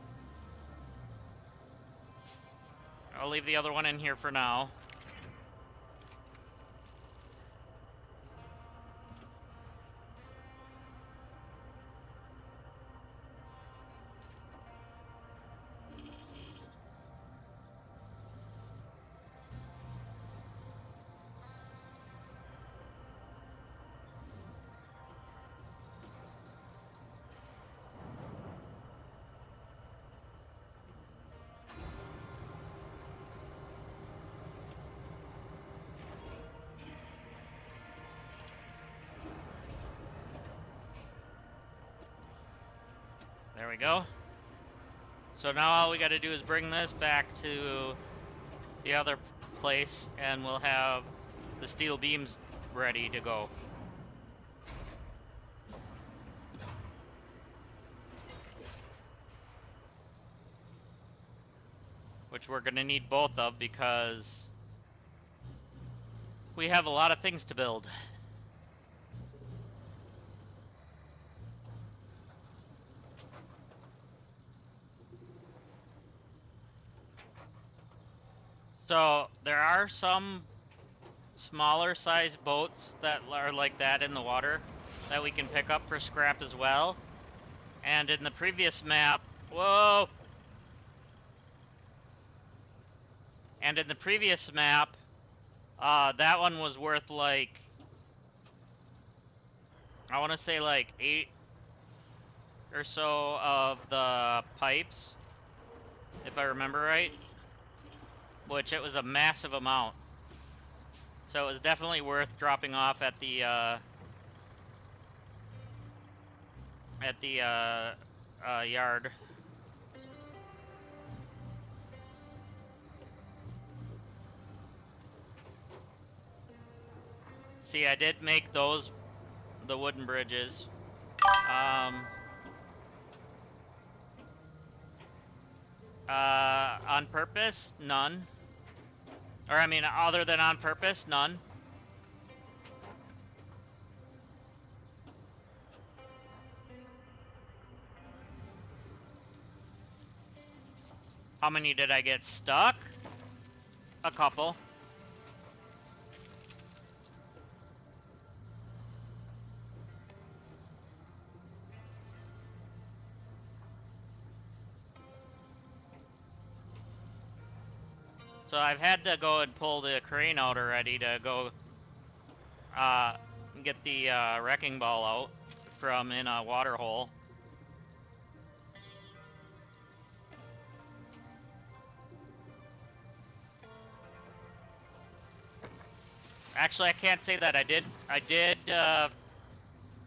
I'll leave the other one in here for now. There we go. So now all we got to do is bring this back to the other place and we'll have the steel beams ready to go. Which we're going to need both of because we have a lot of things to build. So there are some smaller size boats that are like that in the water that we can pick up for scrap as well. And in the previous map, whoa! And in the previous map, that one was worth like, I want to say like 8 or so of the pipes, if I remember right. Which it was a massive amount. So it was definitely worth dropping off at the yard. See, I did make those, the wooden bridges. On purpose, none. Or I mean, other than on purpose, none. How many did I get stuck? A couple. So I've had to go and pull the crane out already to go get the wrecking ball out from in a water hole. Actually, I can't say that. I did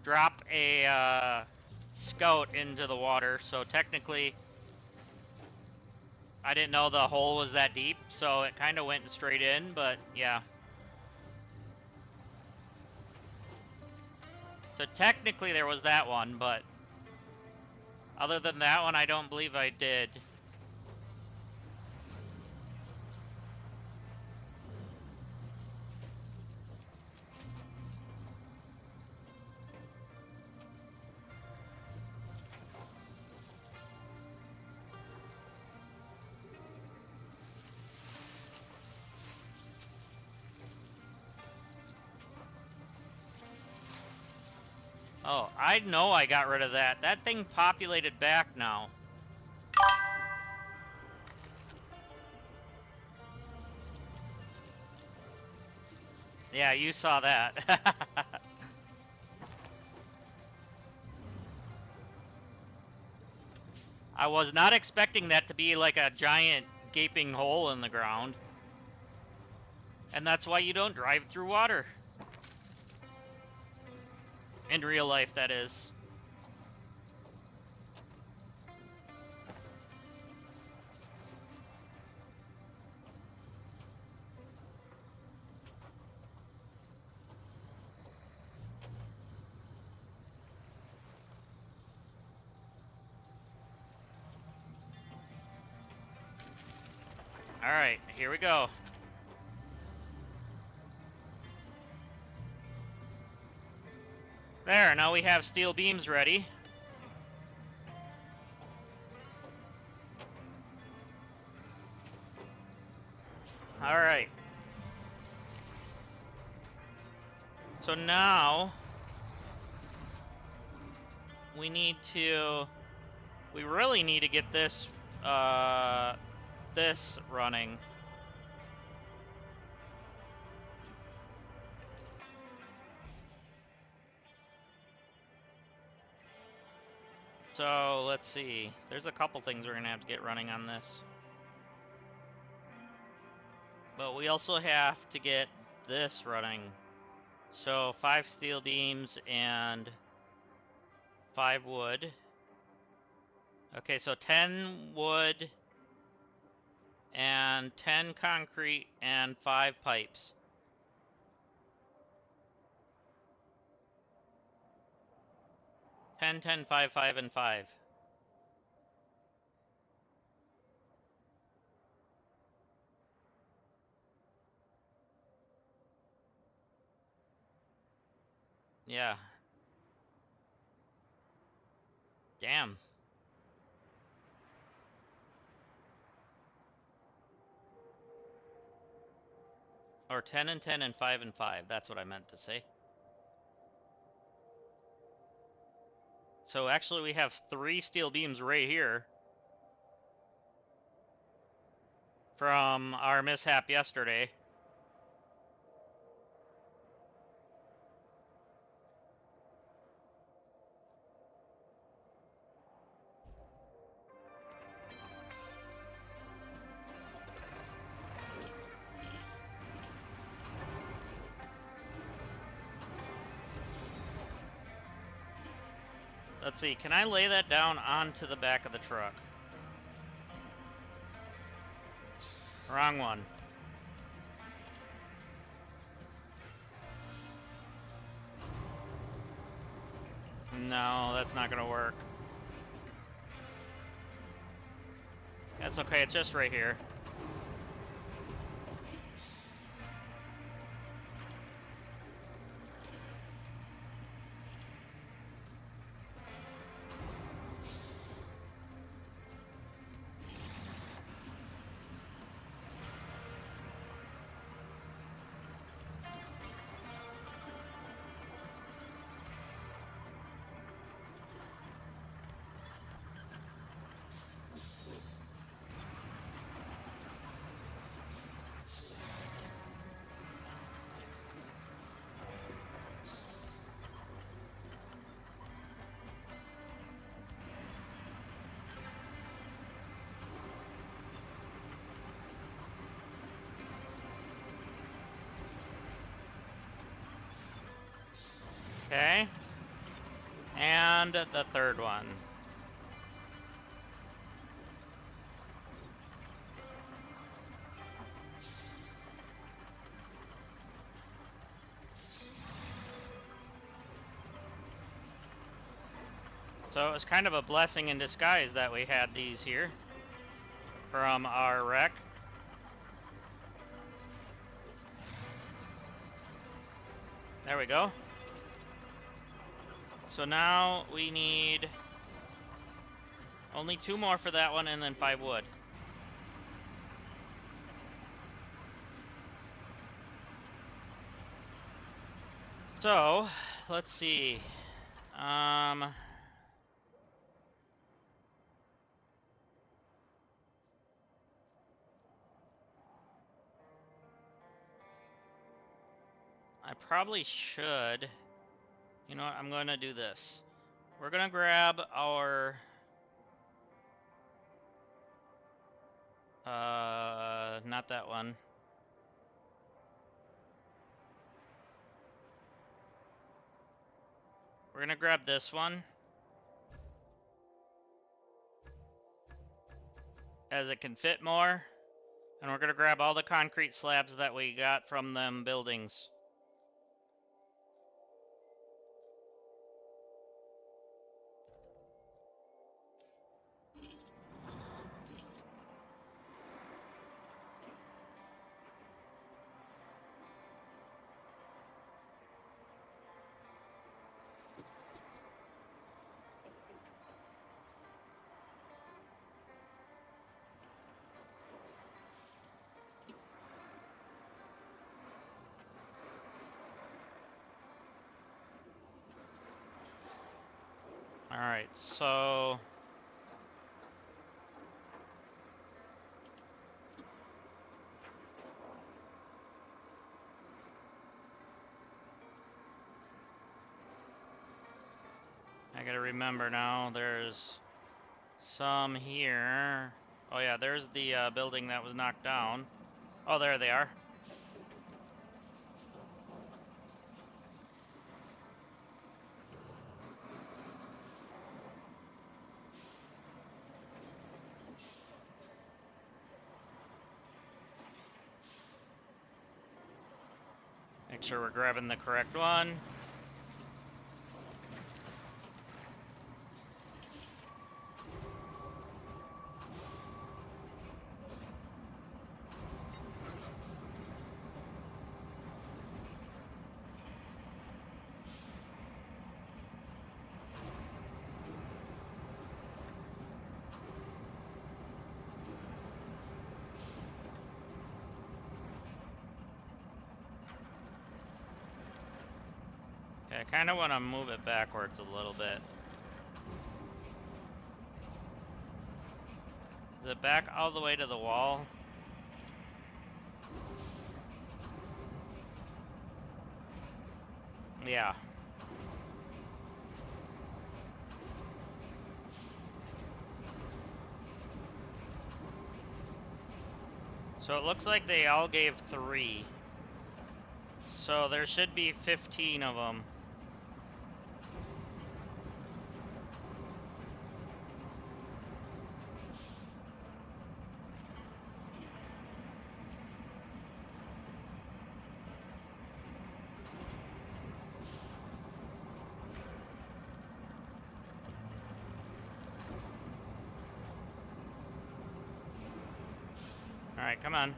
drop a scout into the water, so technically I didn't know the hole was that deep, so it kind of went straight in, but yeah. So technically there was that one, but Other than that one, I don't believe I did. Oh, I know I got rid of that. That thing populated back now. Yeah, you saw that. I was not expecting that to be like a giant gaping hole in the ground. And that's why you don't drive through water. In real life, that is. Alright, here we go. There, now we have steel beams ready. Alright. So now we really need to get this running. So let's see. There's a couple things we're gonna have to get running on this. But we also have to get this running. So 5 steel beams and 5 wood. Okay, so 10 wood and 10 concrete and 5 pipes. 10, 10, 5, 5, and 5. Yeah. Damn. Or 10 and 10 and 5 and 5. That's what I meant to say. So actually we have 3 steel beams right here from our mishap yesterday. Let's see, can I lay that down onto the back of the truck? Wrong one. No, that's not gonna work. That's okay, it's just right here. Okay. And the third one. So it was kind of a blessing in disguise that we had these here from our wreck. There we go. So now we need only 2 more for that one and then 5 wood. So, let's see. I probably should. You know what? I'm going to do this. We're going to grab our... not that one. We're going to grab this one, as it can fit more. And we're going to grab all the concrete slabs that we got from them buildings. Alright, so... I gotta remember now, there's some here. Oh yeah, there's the building that was knocked down. Oh, there they are. Make sure we're grabbing the correct one. Okay, I kind of want to move it backwards a little bit. Is it back all the way to the wall? Yeah. So it looks like they all gave 3. So there should be 15 of them. Alright, come on.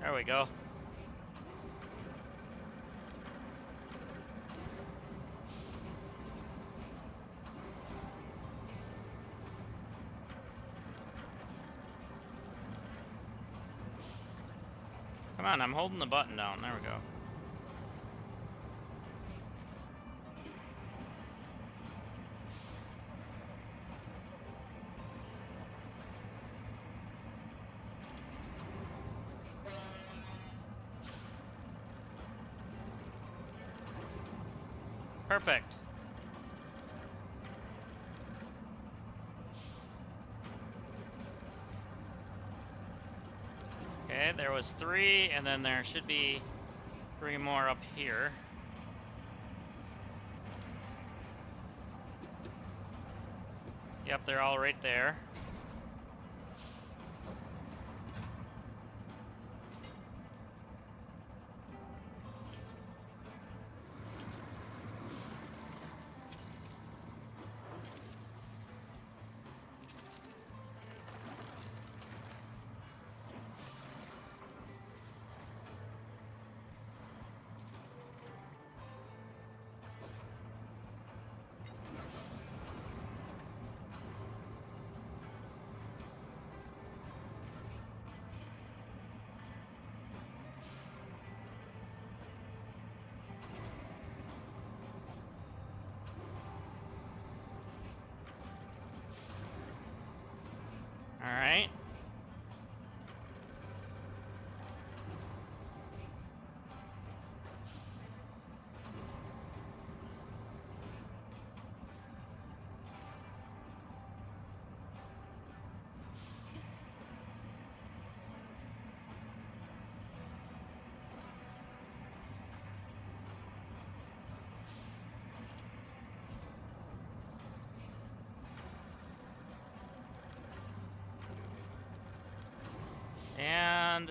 There we go. Come on, I'm holding the button down. There we go. Perfect. Okay, there was 3, and then there should be 3 more up here. Yep, they're all right there. and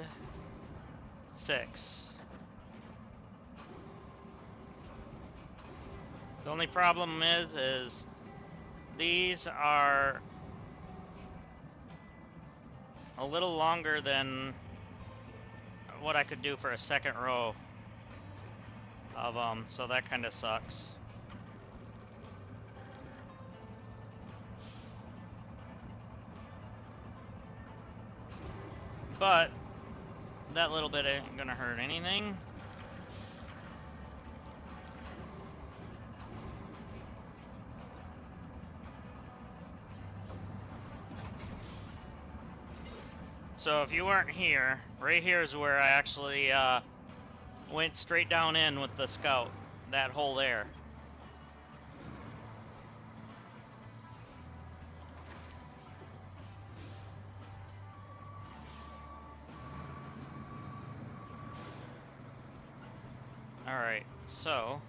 6. The only problem is these are a little longer than what I could do for a second row of them, so that kind of sucks. But that little bit ain't gonna hurt anything. So if you weren't here, right here is where I actually went straight down in with the scout, that hole there. Alright, so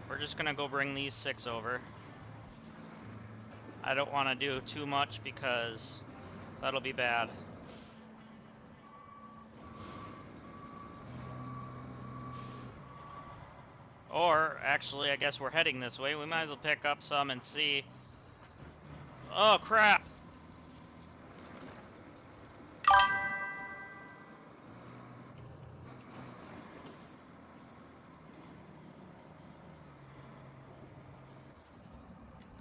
we're just gonna go bring these 6 over. I don't want to do too much because that'll be bad. Or, actually, I guess we're heading this way. We might as well pick up some and see. Oh, crap!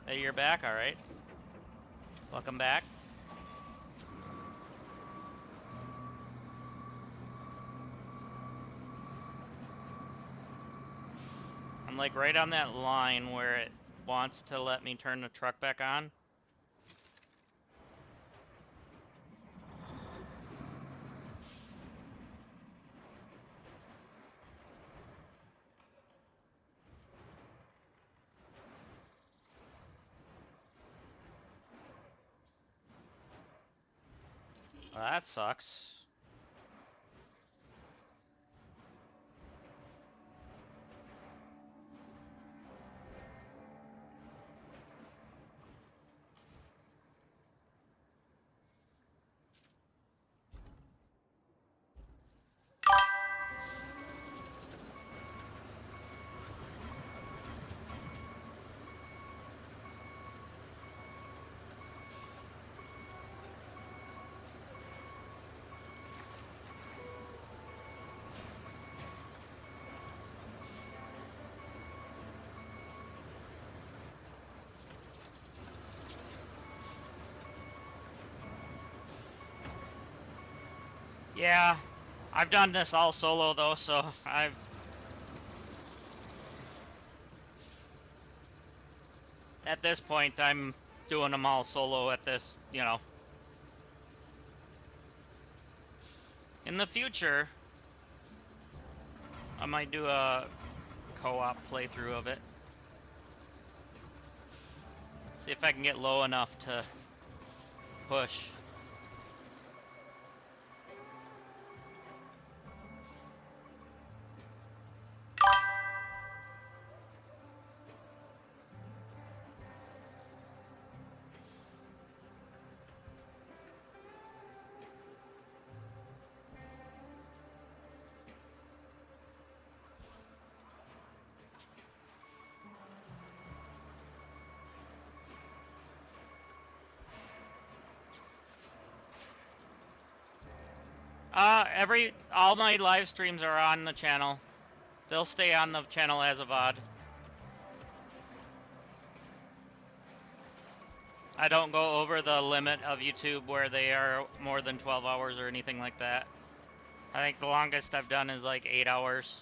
Hey, you're back? Alright. Welcome back. I'm like right on that line where it wants to let me turn the truck back on. Well, that sucks. Yeah, I've done this all solo though, so at this point, I'm doing them all solo at this, you know. In the future, I might do a co-op playthrough of it. See if I can get low enough to push. All my live streams are on the channel. They'll stay on the channel as a VOD. I don't go over the limit of YouTube where they are more than 12 hours or anything like that. I think the longest I've done is like 8 hours.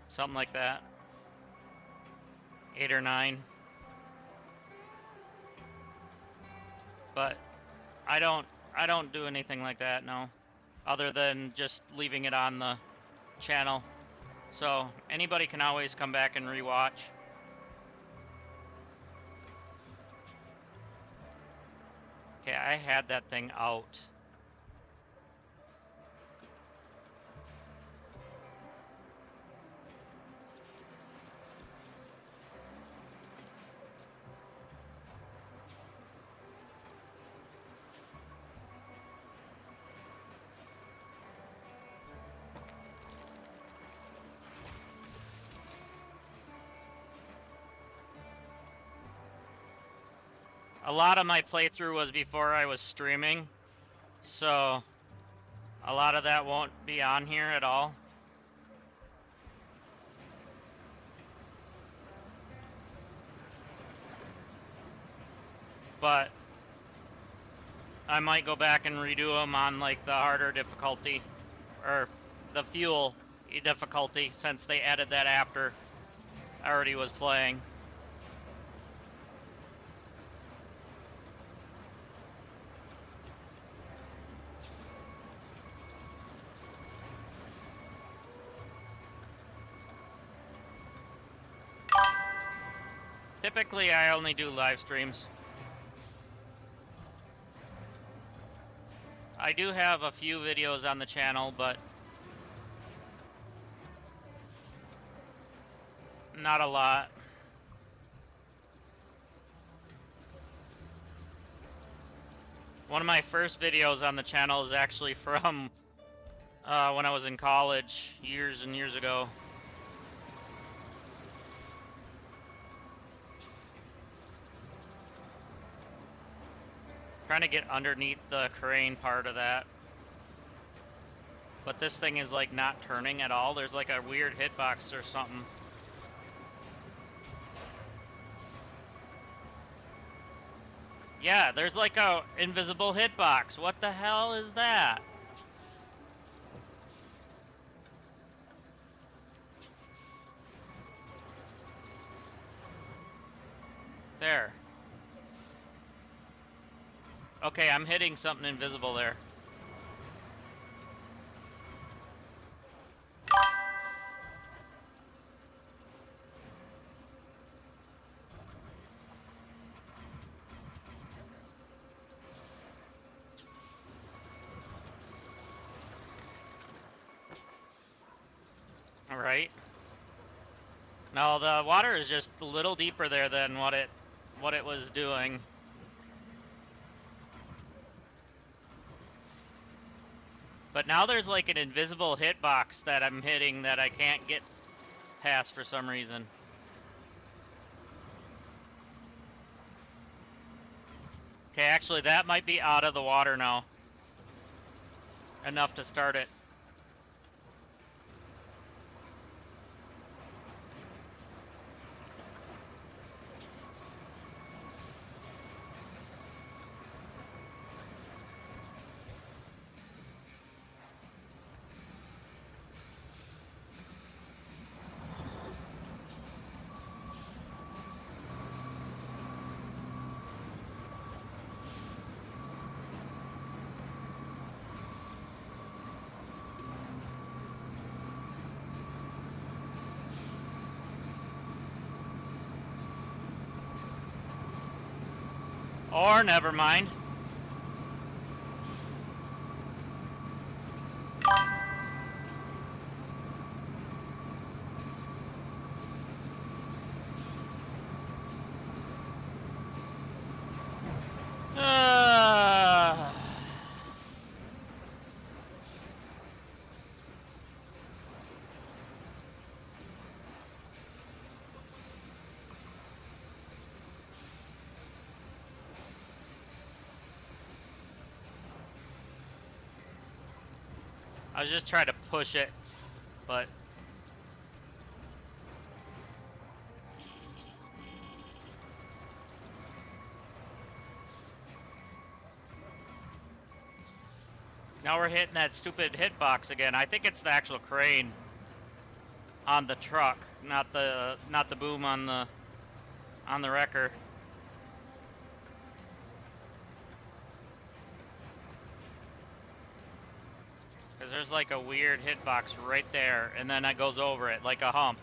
Something like that. 8 or 9. But I don't do anything like that, no. Other than just leaving it on the channel. So anybody can always come back and rewatch. Okay, I I had that thing out. A lot of my playthrough was before I was streaming, so a lot of that won't be on here at all. But I might go back and redo them on like the harder difficulty, or the fuel difficulty, since they added that after I already was playing. Typically, I only do live streams. I do have a few videos on the channel, but not a lot. One of my first videos on the channel is actually from when I was in college, years and years ago. Trying to get underneath the crane part of that. But this thing is like not turning at all. There's like a weird hitbox or something. Yeah, there's like a invisible hitbox. What the hell is that? There. Okay, I'm hitting something invisible there. All right. No, the water is just a little deeper there than what it was doing. But now there's like an invisible hitbox that I'm hitting that I can't get past for some reason. Okay, actually that might be out of the water now. Enough to start it. Or never mind. I was just trying to push it, but now we're hitting that stupid hitbox again. I think it's the actual crane on the truck, not the boom on the wrecker. Because there's like a weird hitbox right there, and then it goes over it like a hump.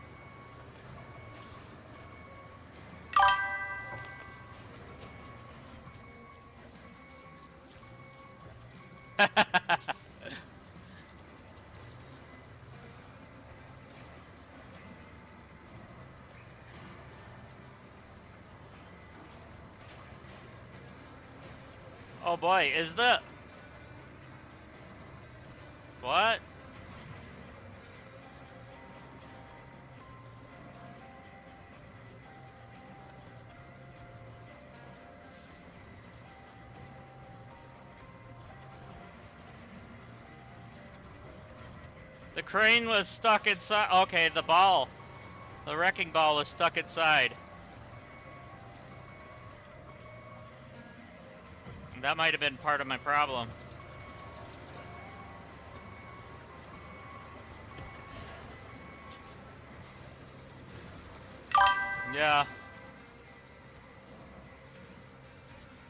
Oh boy, is the... What? The crane was stuck inside. Okay, the ball. The wrecking ball was stuck inside. That might have been part of my problem. Yeah.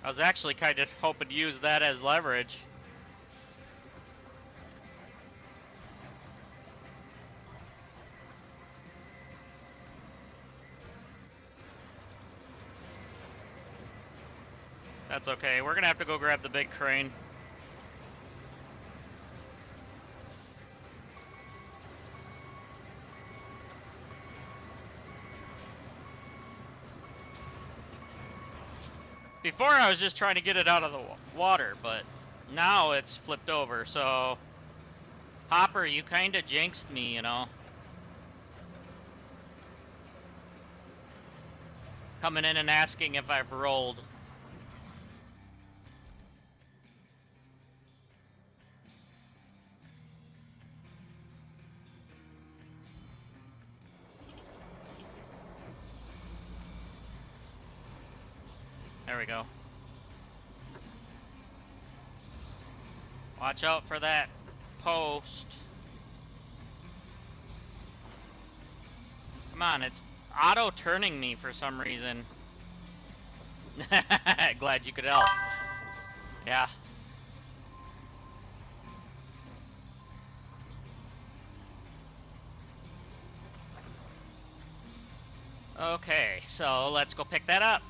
I was actually kind of hoping to use that as leverage. That's okay. We're gonna have to go grab the big crane. Before I was just trying to get it out of the water, but now it's flipped over, so... Hopper, you kinda jinxed me, you know. Coming in and asking if I've rolled. There we go. Watch out for that post. Come on, it's auto-turning me for some reason. Glad you could help. Yeah. Okay, so let's go pick that up.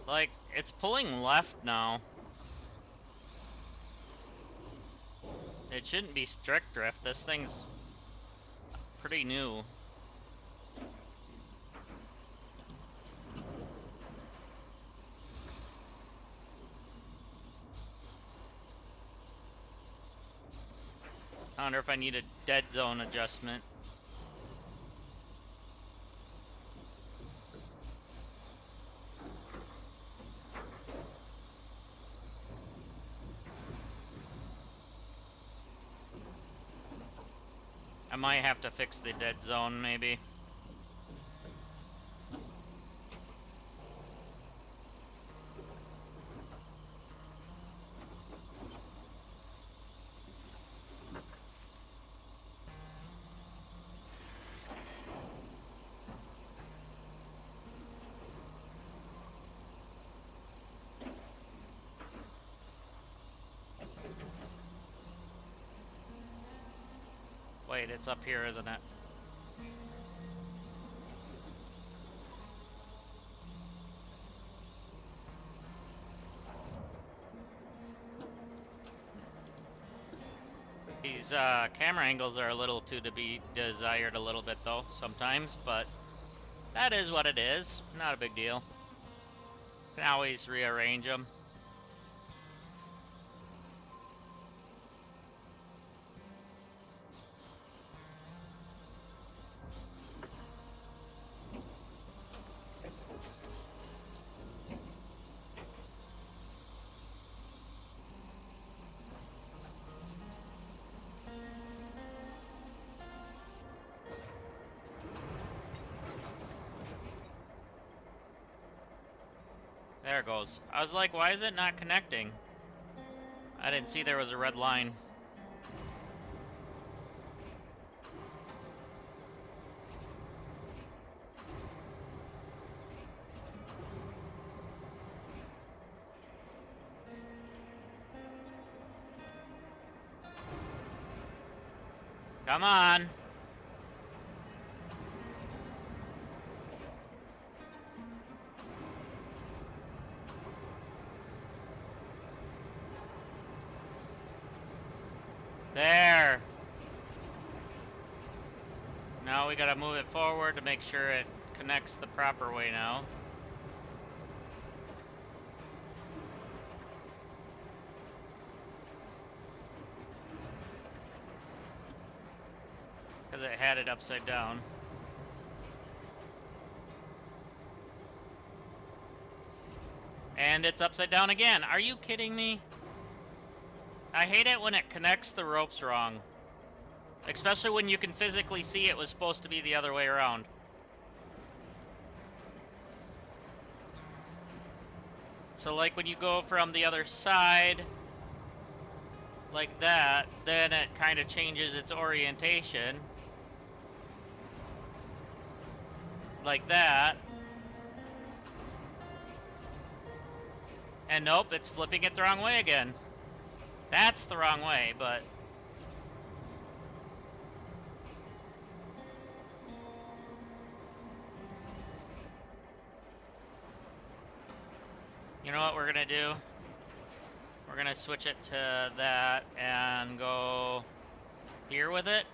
Like, it's pulling left now. It shouldn't be strict drift. This thing's pretty new. I wonder if I need a dead zone adjustment. I might have to fix the dead zone, maybe. Wait, it's up here, isn't it? These camera angles are a little to be desired a little bit though, sometimes, but that is what it is. Not a big deal. Can always rearrange them. There it goes. I was like, why is it not connecting? I didn't see there was a red line. Come on. There. Now we gotta move it forward to make sure it connects the proper way now. Because it had it upside down. And it's upside down again. Are you kidding me? I hate it when it connects the ropes wrong. Especially when you can physically see it was supposed to be the other way around. So like when you go from the other side, like that, then it kind of changes its orientation. Like that. And nope, it's flipping it the wrong way again. That's the wrong way, but... You know what we're gonna do? We're gonna switch it to that and go here with it.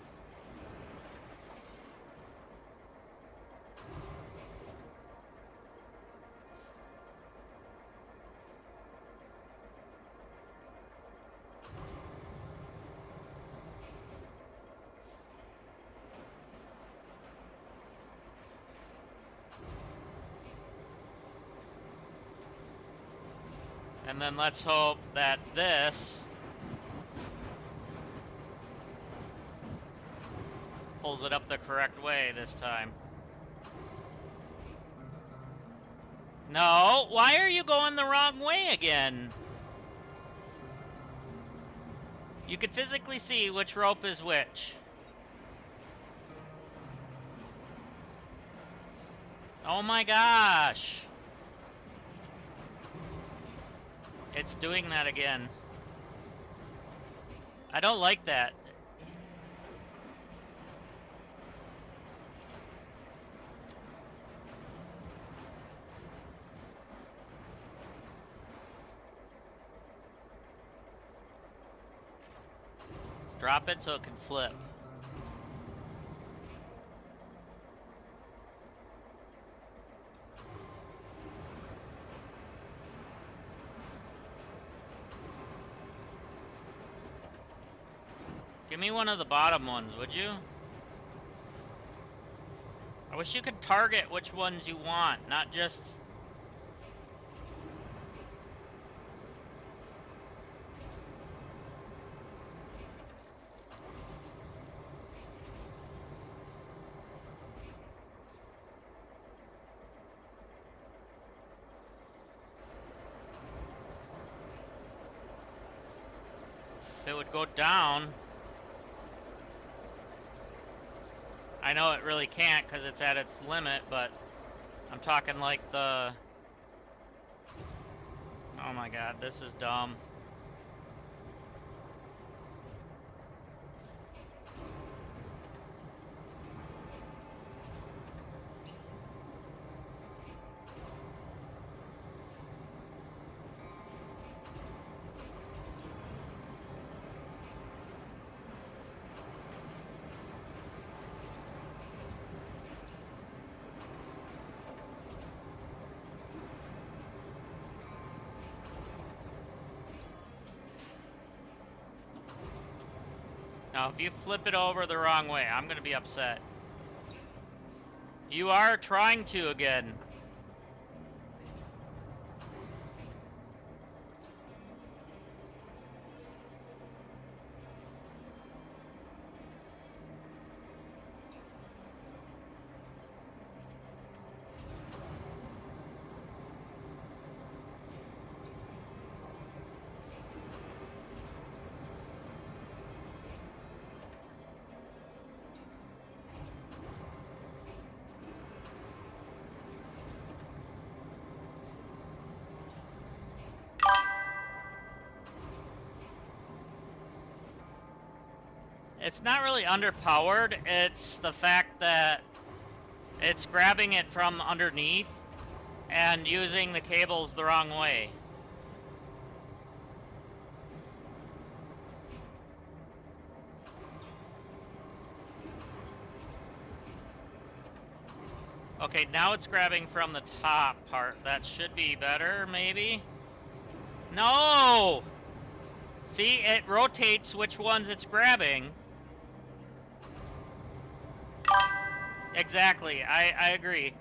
And then let's hope that this pulls it up the correct way this time. No, why are you going the wrong way again? You can physically see which rope is which. Oh my gosh. It's doing that again. I don't like that. Drop it so it can flip. Give me one of the bottom ones, would you? I wish you could target which ones you want, not just... If it would go down... I know it really can't because it's at its limit, but I'm talking like the... Oh my god, this is dumb. Now, if you flip it over the wrong way, I'm gonna be upset. You are trying to again. It's not really underpowered, it's the fact that it's grabbing it from underneath and using the cables the wrong way. Okay, now it's grabbing from the top part. That should be better, maybe? No! See, it rotates which ones it's grabbing. Exactly, I agree.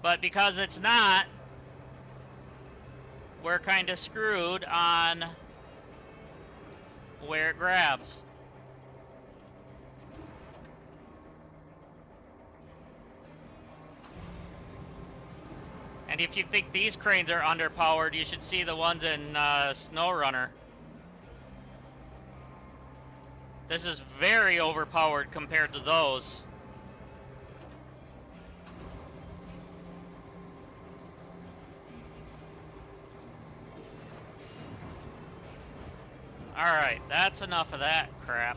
But because it's not, we're kind of screwed on where it grabs. And if you think these cranes are underpowered, you should see the ones in SnowRunner. This is very overpowered compared to those. Alright, that's enough of that crap.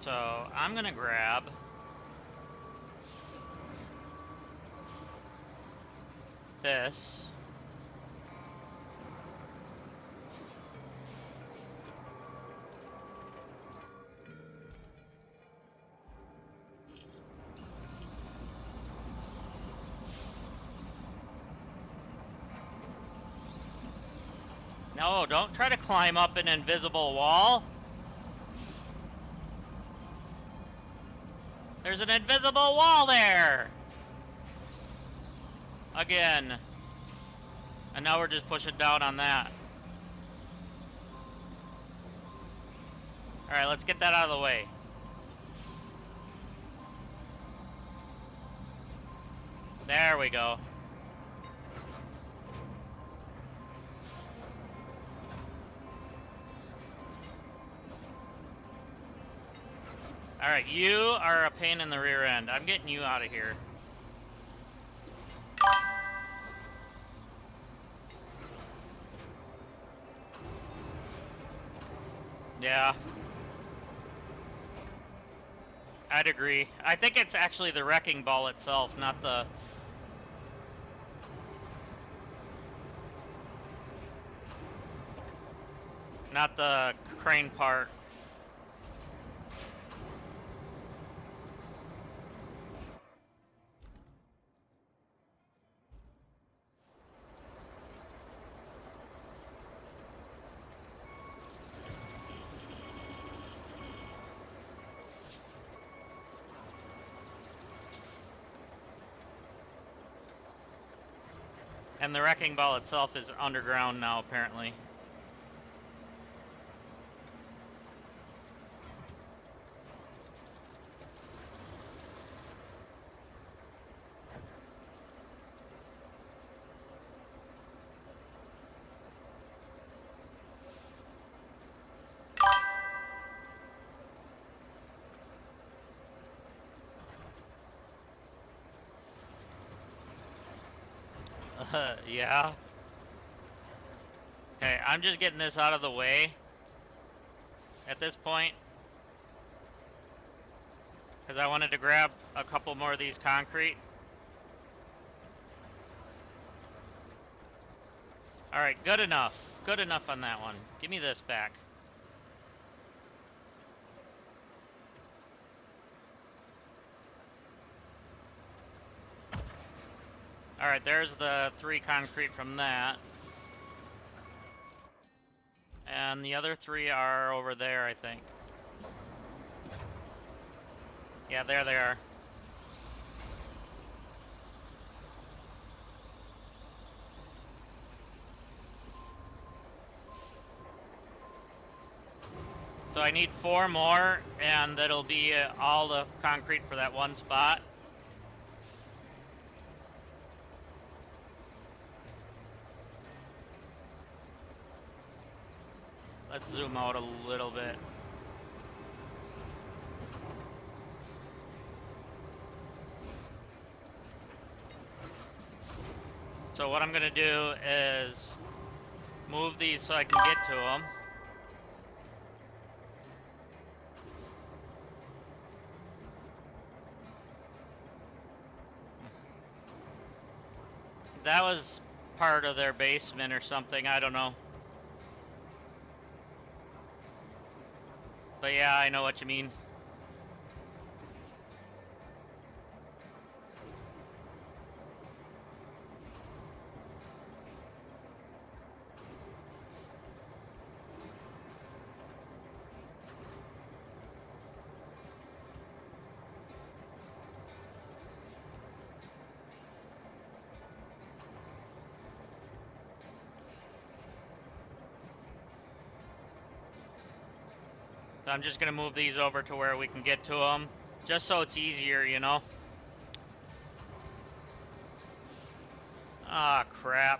So I'm gonna grab this. No, don't try to climb up an invisible wall. There's an invisible wall there! Again. And now we're just pushing down on that. Alright, let's get that out of the way. There we go. Alright, you are a pain in the rear end. I'm getting you out of here. Yeah. I'd agree. I think it's actually the wrecking ball itself, not the crane part. And the wrecking ball itself is underground now, apparently. Yeah. Okay, I'm just getting this out of the way at this point, because I wanted to grab a couple more of these concrete. Alright, good enough. Good enough on that one. Give me this back. Alright, there's the 3 concrete from that. And the other 3 are over there, I think. Yeah, there they are. So I need 4 more, and that'll be all the concrete for that one spot. Let's zoom out a little bit. So what I'm gonna do is move these so I can get to them. That was part of their basement or something, I don't know. But yeah, I know what you mean. So I'm just gonna move these over to where we can get to them, just so it's easier, you know? Ah, crap.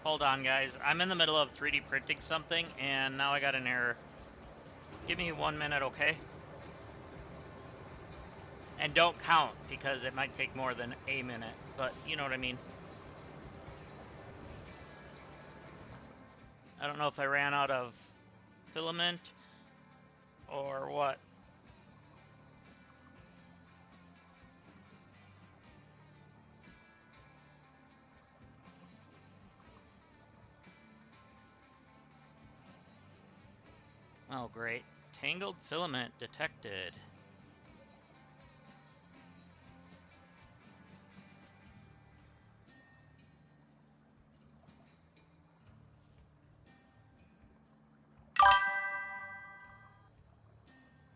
Hold on, guys. I'm in the middle of 3D printing something, and now I got an error. Give me 1 minute, okay? And don't count, because it might take more than a minute, but you know what I mean. I don't know if I ran out of filament or what. Oh, great. Tangled filament detected.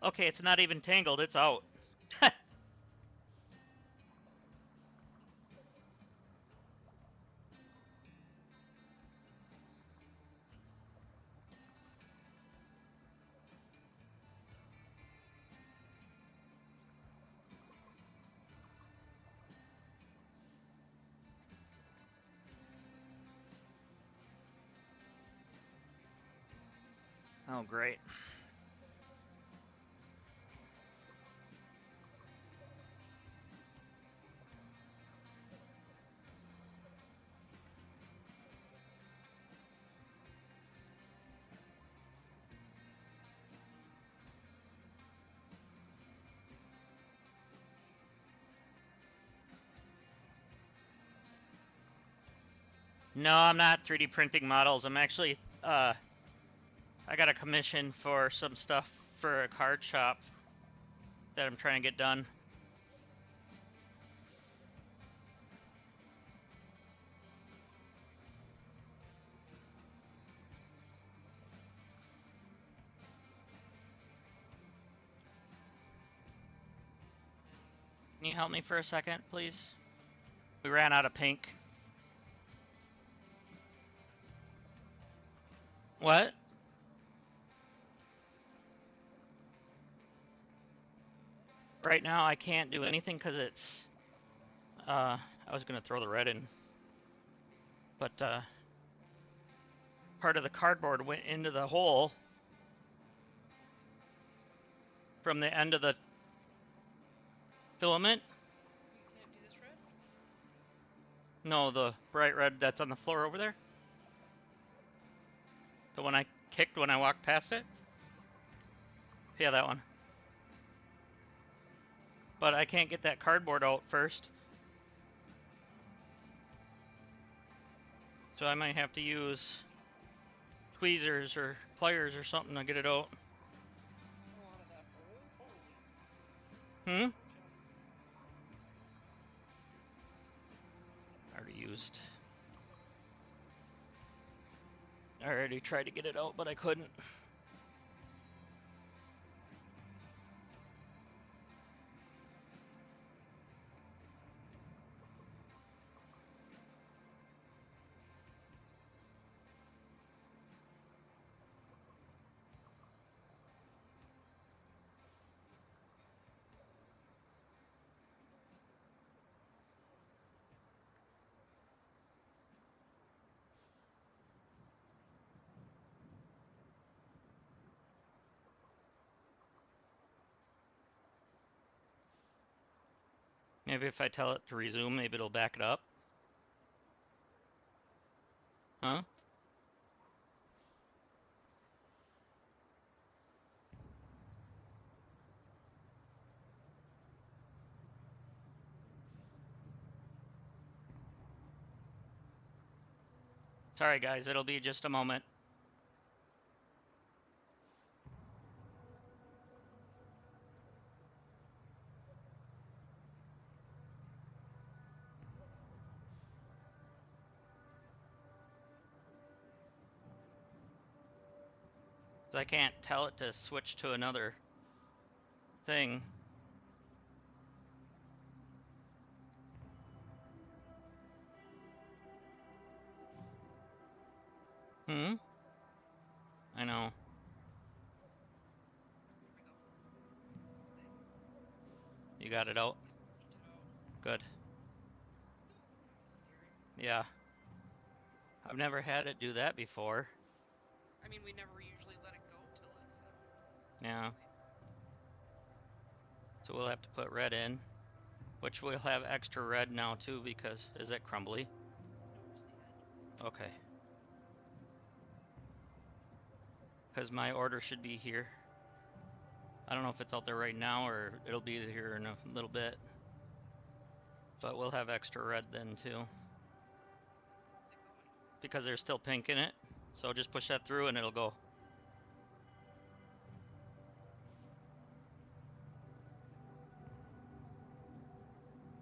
Okay, it's not even tangled, it's out. Oh, great. No, I'm not 3D printing models. I'm actually, I got a commission for some stuff for a card shop that I'm trying to get done. Can you help me for a second, please? We ran out of pink. What? Right now I can't do anything because it's, I was gonna throw the red in, but part of the cardboard went into the hole from the end of the filament. You can't do this red? No, the bright red that's on the floor over there. The one I kicked when I walked past it. Yeah, that one. But I can't get that cardboard out first. So I might have to use tweezers or pliers or something to get it out. A lot of that hole? Holy. Hmm? Joe. Already used. I already tried to get it out, but I couldn't. Maybe if I tell it to resume, maybe it'll back it up. Huh? Sorry, guys, it'll be just a moment. I can't tell it to switch to another thing. Hmm? I know. Where the this thing You got it out? painted out. Good. Ooh, that was scary. Yeah. I've never had it do that before. I mean, we never usually let it go till it's Yeah. totally. So we'll have to put red in, which we'll have extra red now too because is it crumbly? No, just leave it. Okay. Because my order should be here. I don't know if it's out there right now or it'll be here in a little bit. But we'll have extra red then too. How's it going? Because there's still pink in it. So just push that through and it'll go.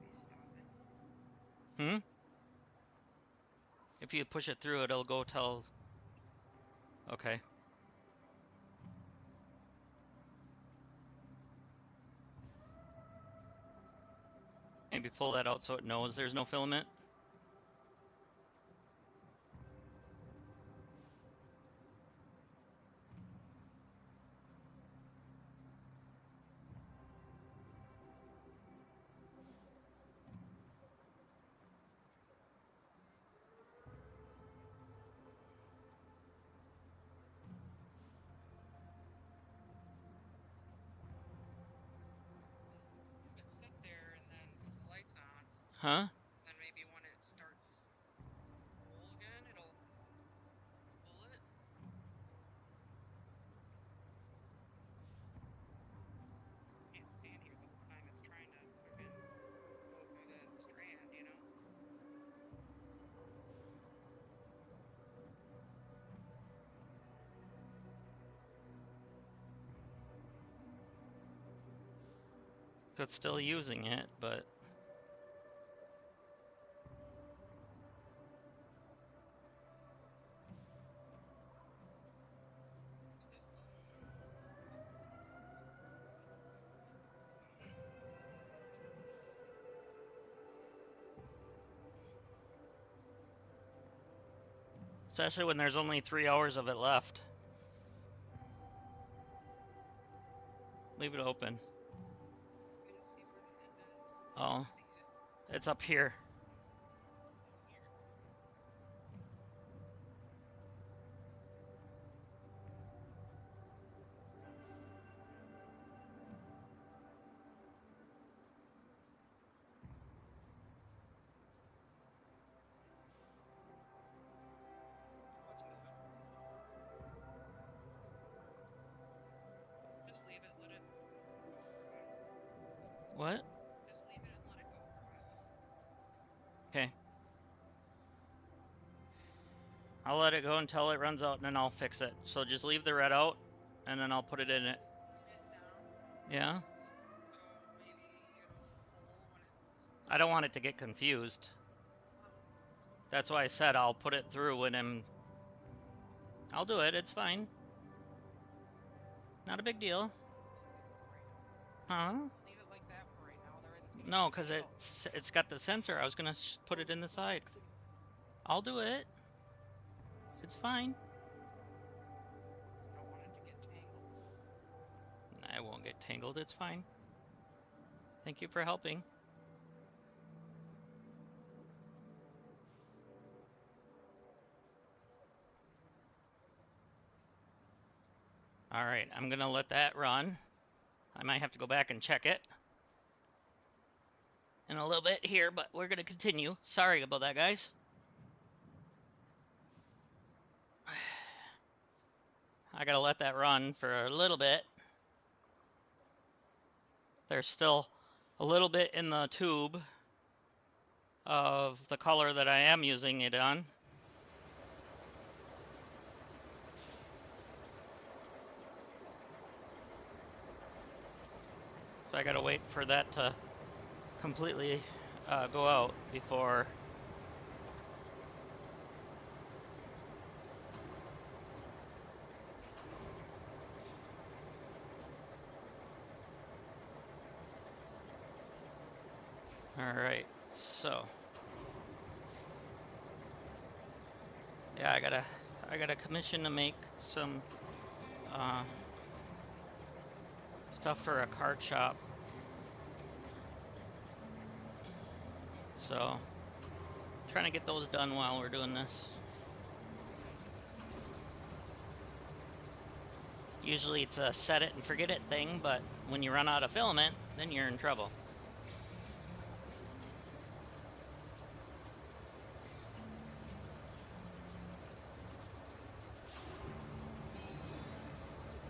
We stop it. Hmm? If you push it through, it'll go till. Okay. Maybe pull that out so it knows there's no filament. Have it sit there, and then because the light's on, Huh? then maybe when it starts to roll again, it'll pull it. Can't stand here the whole time it's trying to fucking go through that strand, you know? So it's still using it, but. I'll just let it. Especially when there's only 3 hours of it left. Leave it open. Want me to see where the end is? I can't Oh, see it. it's up here. Oh, here. Oh, it's moving. Just leave it, let it go for a while. What? Just leave it and let it go for a while. Okay. I'll let it go until it runs out and then I'll fix it. So just leave the red out and then I'll put it in it. It down, Yeah? so maybe it'll pull when it's I don't want it to get confused. oh, so That's why I said I'll put it through when I'm. I'll do it. It's fine. Not a big deal. Huh? Leave it like that for right now. Otherwise, it's gonna get No, because tangled. it's got the sensor. I was gonna put it in the side. I'll do it. It's fine. I don't want it to get tangled. I won't get tangled. It's fine. Thank you for helping. All right, I'm gonna let that run. I might have to go back and check it in a little bit here, but we're gonna continue. Sorry about that, guys. I gotta let that run for a little bit. There's still a little bit in the tube of the color that I am using it on. So I gotta wait for that to completely go out before. All right, so yeah, I got a commission to make some uh, stuff for a card shop. So trying to get those done while we're doing this. Usually it's a set it and forget it thing, but when you run out of filament, then you're in trouble.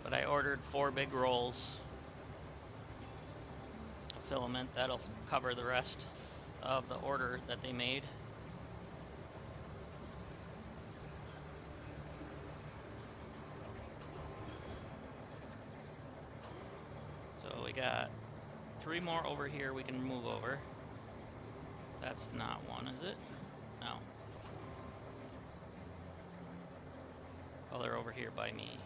But I ordered 4 big rolls of filament that'll cover the rest of the order that they made. So we got 3 more over here we can move over. That's not one, is it? No. Oh, they're over here by me.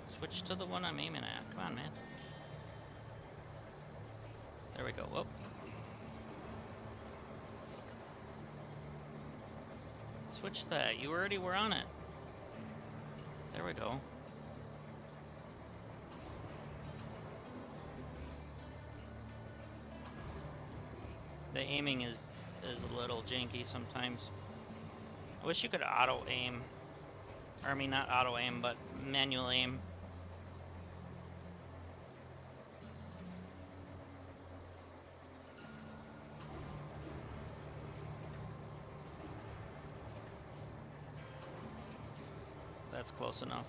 Switch to the one I'm aiming at. Come on, man. There we go. Whoop. Switch that. You already were on it. There we go. The aiming is a little janky sometimes. I wish you could auto aim. Or I mean not auto aim, but manual aim. That's close enough.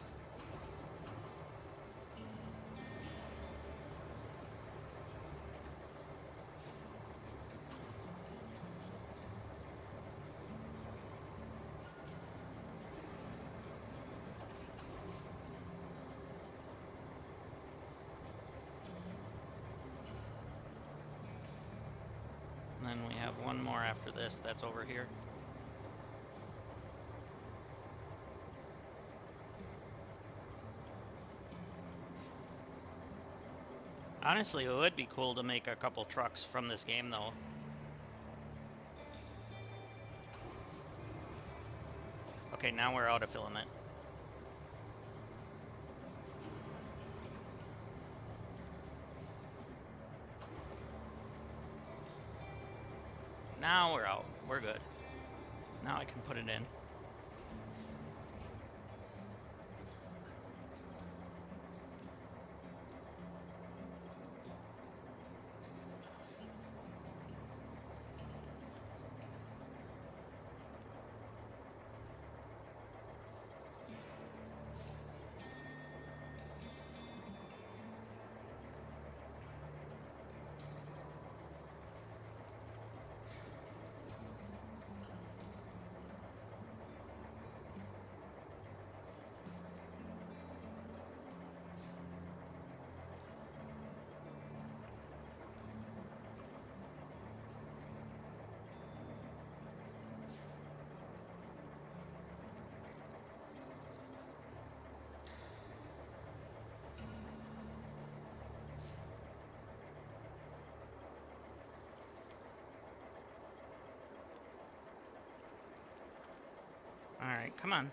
And then we have one more after this that's over here. Honestly, it would be cool to make a couple trucks from this game though. Okay, now we're out of filament. Now we're out. We're good. Now I can put it in. Come on.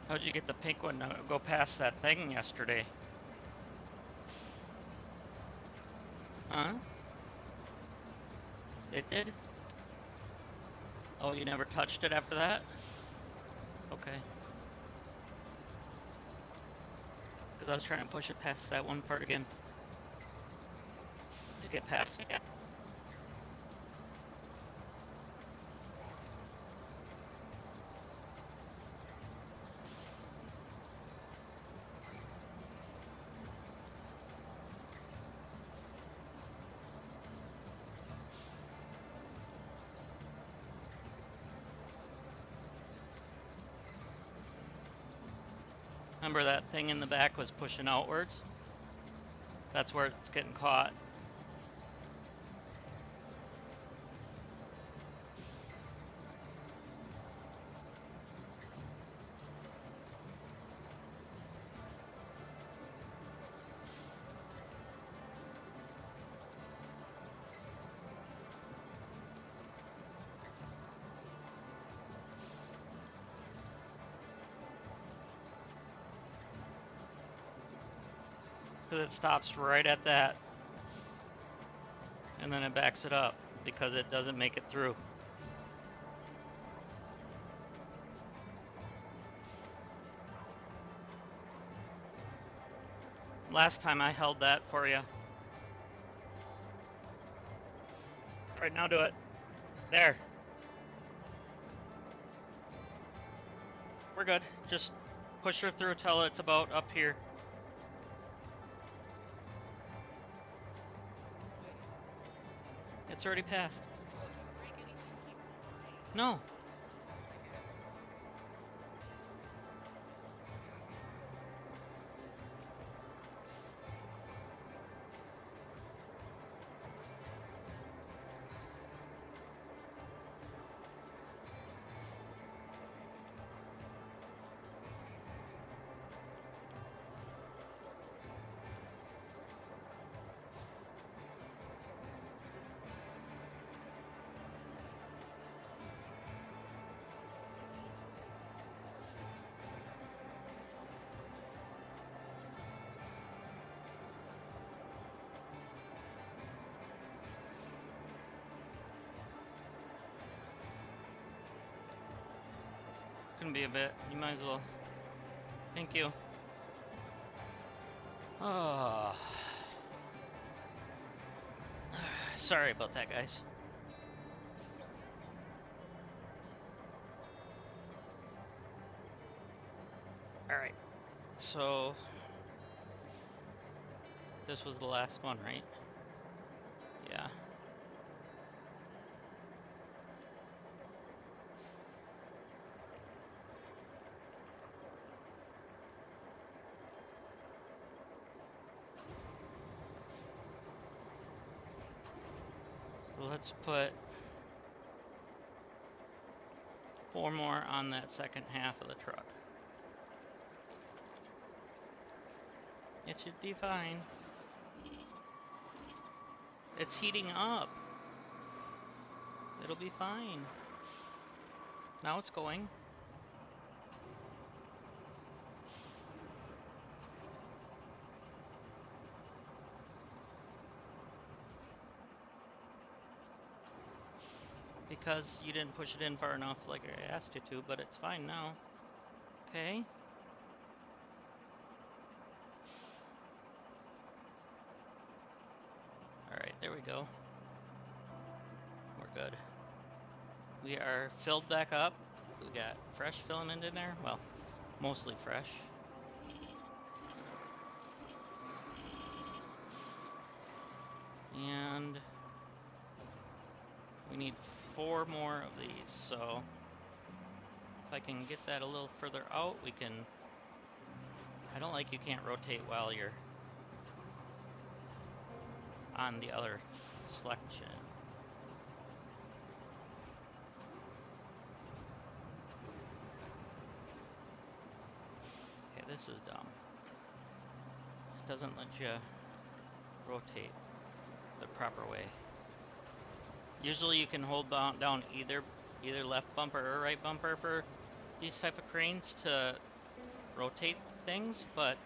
How'd you get the pink one to go past that thing yesterday? Huh? It did? Oh, you never touched it after that? Okay. Because I was trying to push it past that one part again. To get past it. Remember that thing in the back was pushing outwards? That's where it's getting caught. Because it stops right at that. And then it backs it up because it doesn't make it through. Last time I held that for you. All right, now do it. There. We're good. Just push her through till it's about up here. Wait. It's already passed. So it won't break anything even if I... No. Okay. It's going to be a bit. You might as well. Thank you. Oh. Sorry about that, guys. All right. So this was the last one, right? Yeah. So let's put 4 more on that second half of the truck. It should be fine. It's heating up. It'll be fine. Now it's going. Because you didn't push it in far enough like I asked you to, but it's fine now. Okay. Alright, there we go. We're good. We are filled back up. We got fresh filament in there. Well, mostly fresh. And we need 4 more of these, so if I can get that a little further out, we can... I don't like you can't rotate while you're on the other selection. Okay, this is dumb. It doesn't let you rotate the proper way. Usually you can hold down either left bumper or right bumper for these type of cranes to rotate things, but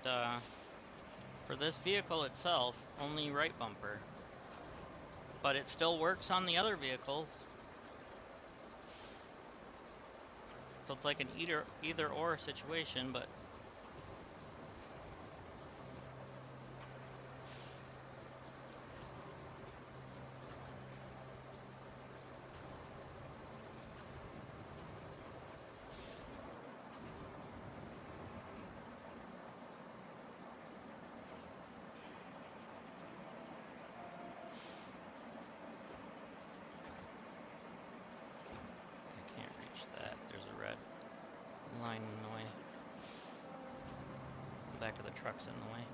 for this vehicle itself, only right bumper. But it still works on the other vehicles. So it's like an either or situation, but I can't reach that. There's a red line in the way. The back of the truck's in the way.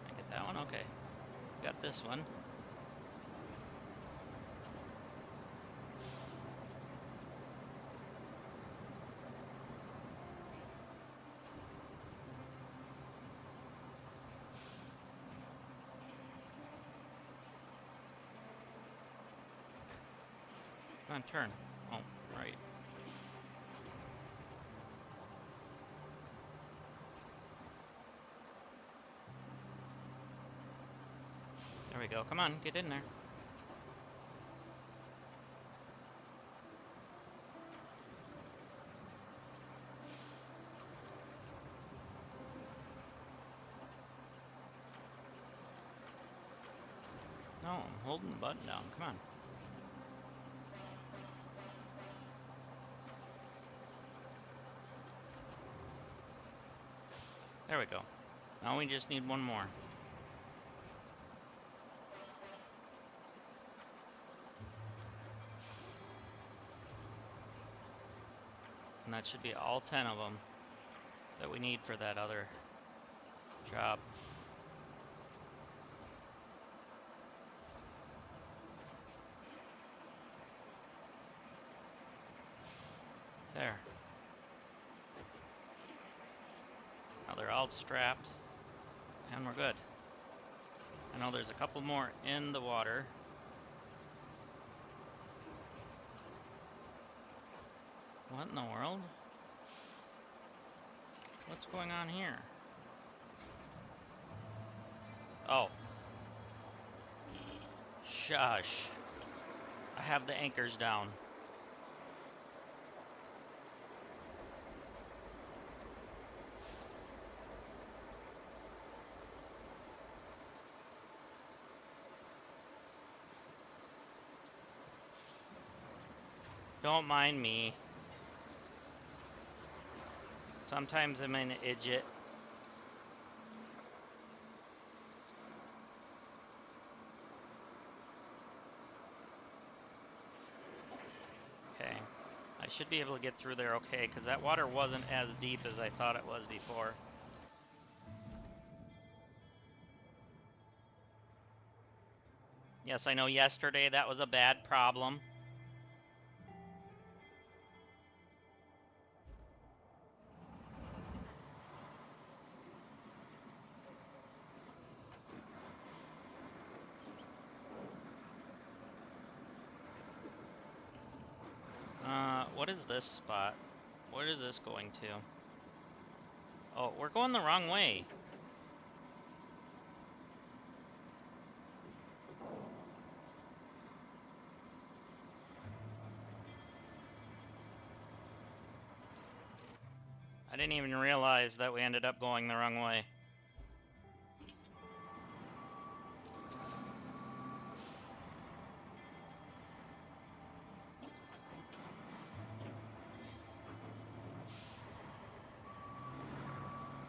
I get that one? Okay. Got this one. Come on, turn. Oh, right. There we go. Come on, get in there. No, I'm holding the button down. Come on. There we go. Now we just need one more. And that should be all 10 of them that we need for that other job. There. Now they're all strapped, and we're good. I know there's a couple more in the water. What in the world? What's going on here? Oh. Shush. I have the anchors down. Don't mind me. Sometimes I'm an idiot. Okay. I should be able to get through there okay, because that water wasn't as deep as I thought it was before. Yes, I know yesterday that was a bad problem. what is this spot? What is this going to? Oh, we're going the wrong way. I didn't even realize that we ended up going the wrong way.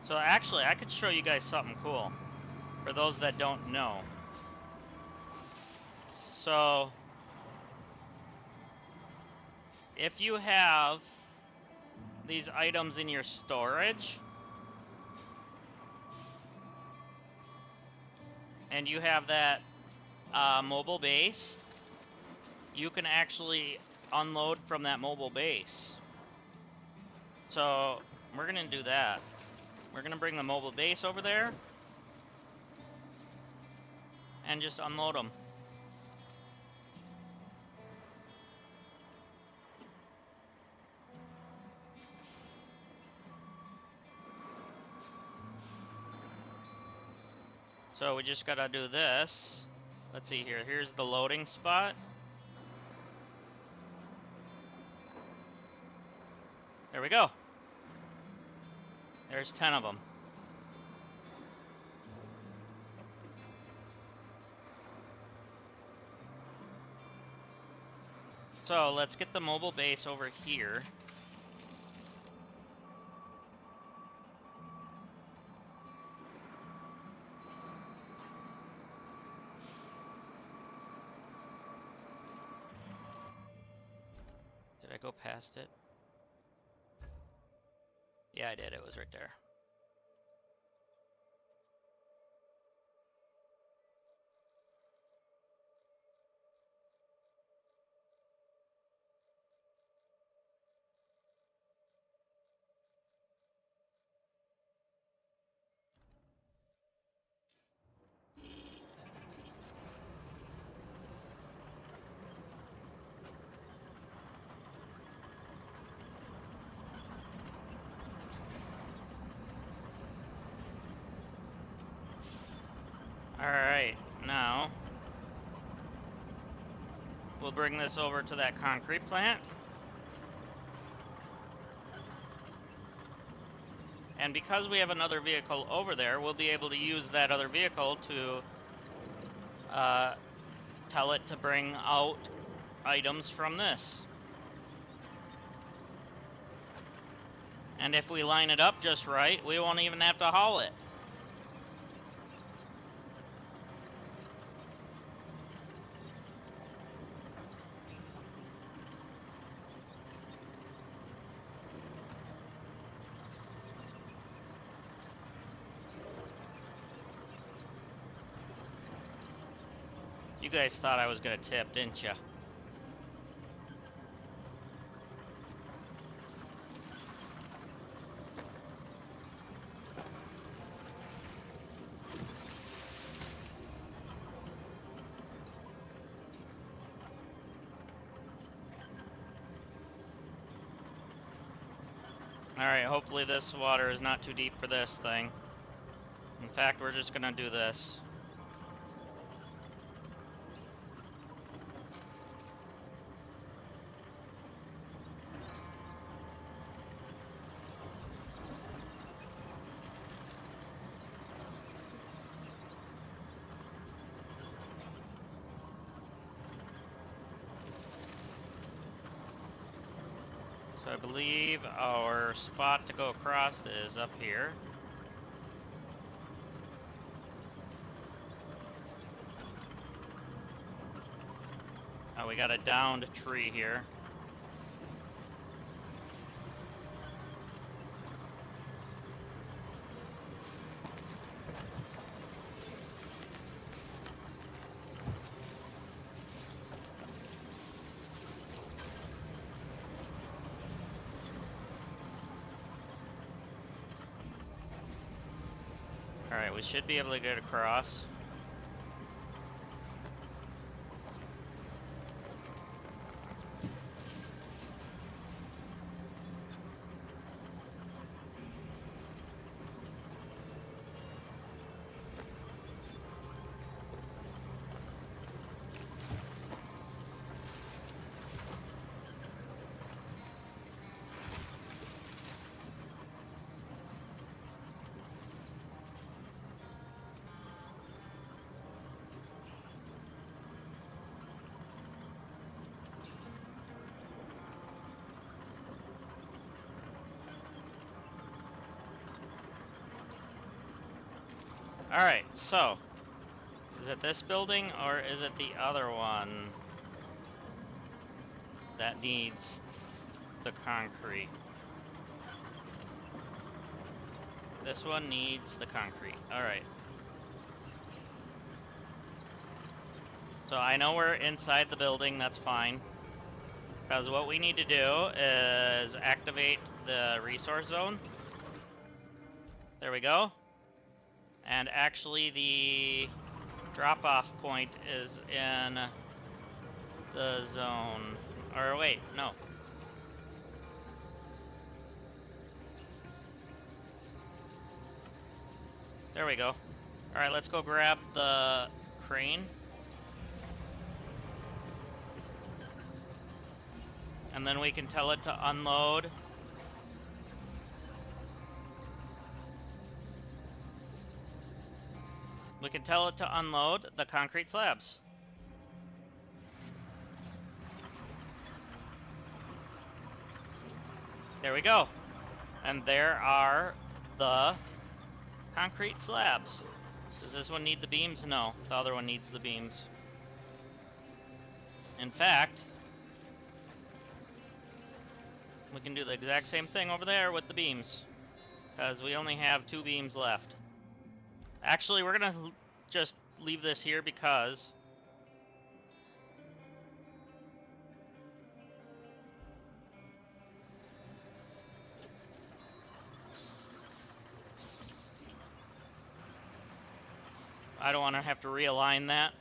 So actually, I could show you guys something cool for those that don't know. So if you have these items in your storage and you have that mobile base, you can actually unload from that mobile base. So we're gonna do that. We're gonna bring the mobile base over there and just unload them. So we just gotta do this. Let's see here. Here's the loading spot. There we go. There's 10 of them. So let's get the mobile base over here. Did I go past it? Yeah, I did. It was right there. Alright, now we'll bring this over to that concrete plant. And because we have another vehicle over there, we'll be able to use that other vehicle to tell it to bring out items from this. And if we line it up just right, we won't even have to haul it. You guys thought I was gonna tip, didn't you? Alright, hopefully this water is not too deep for this thing. In fact, we're just gonna do this. So I believe our spot to go across is up here. Oh, we got a downed tree here. Alright, we should be able to get across. Alright, so is it this building or is it the other one that needs the concrete? This one needs the concrete. Alright. So I know we're inside the building, that's fine. Because what we need to do is activate the resource zone. There we go. And actually the drop-off point is in the zone. Or wait, no. There we go. Alright, let's go grab the crane. And then we can tell it to unload. We can tell it to unload the concrete slabs. There we go. And there are the concrete slabs. Does this one need the beams? No, the other one needs the beams. In fact, we can do the exact same thing over there with the beams, because we only have 2 beams left. Actually, we're gonna just leave this here because I don't want to have to realign that.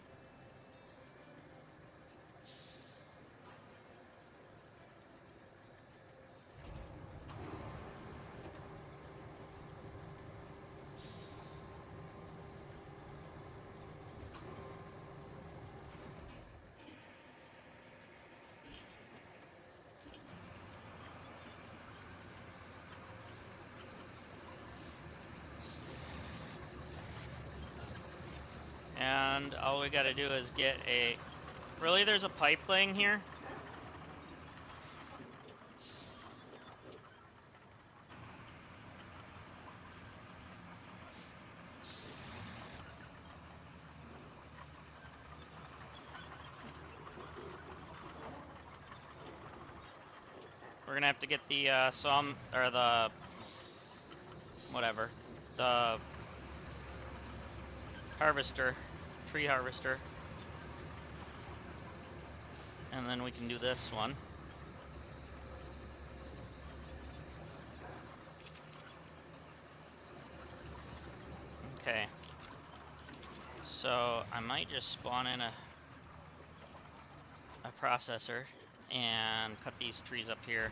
And all we gotta do is get a... Really, there's a pipe laying here? We're gonna have to get the or the whatever, the harvester, tree harvester, and then we can do this one. Okay. So I might just spawn in a processor and cut these trees up here.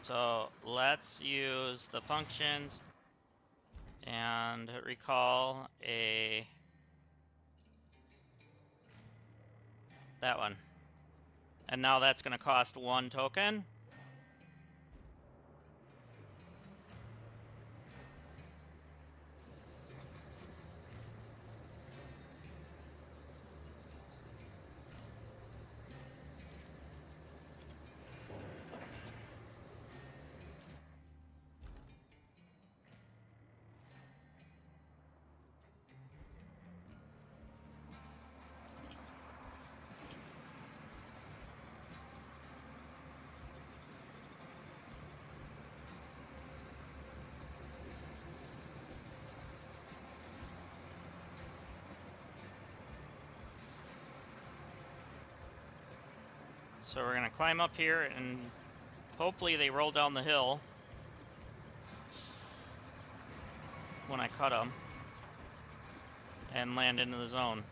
So let's use the functions and recall that one. And now that's going to cost 1 token. So we're going to climb up here and hopefully they roll down the hill when I cut them and land into the zone.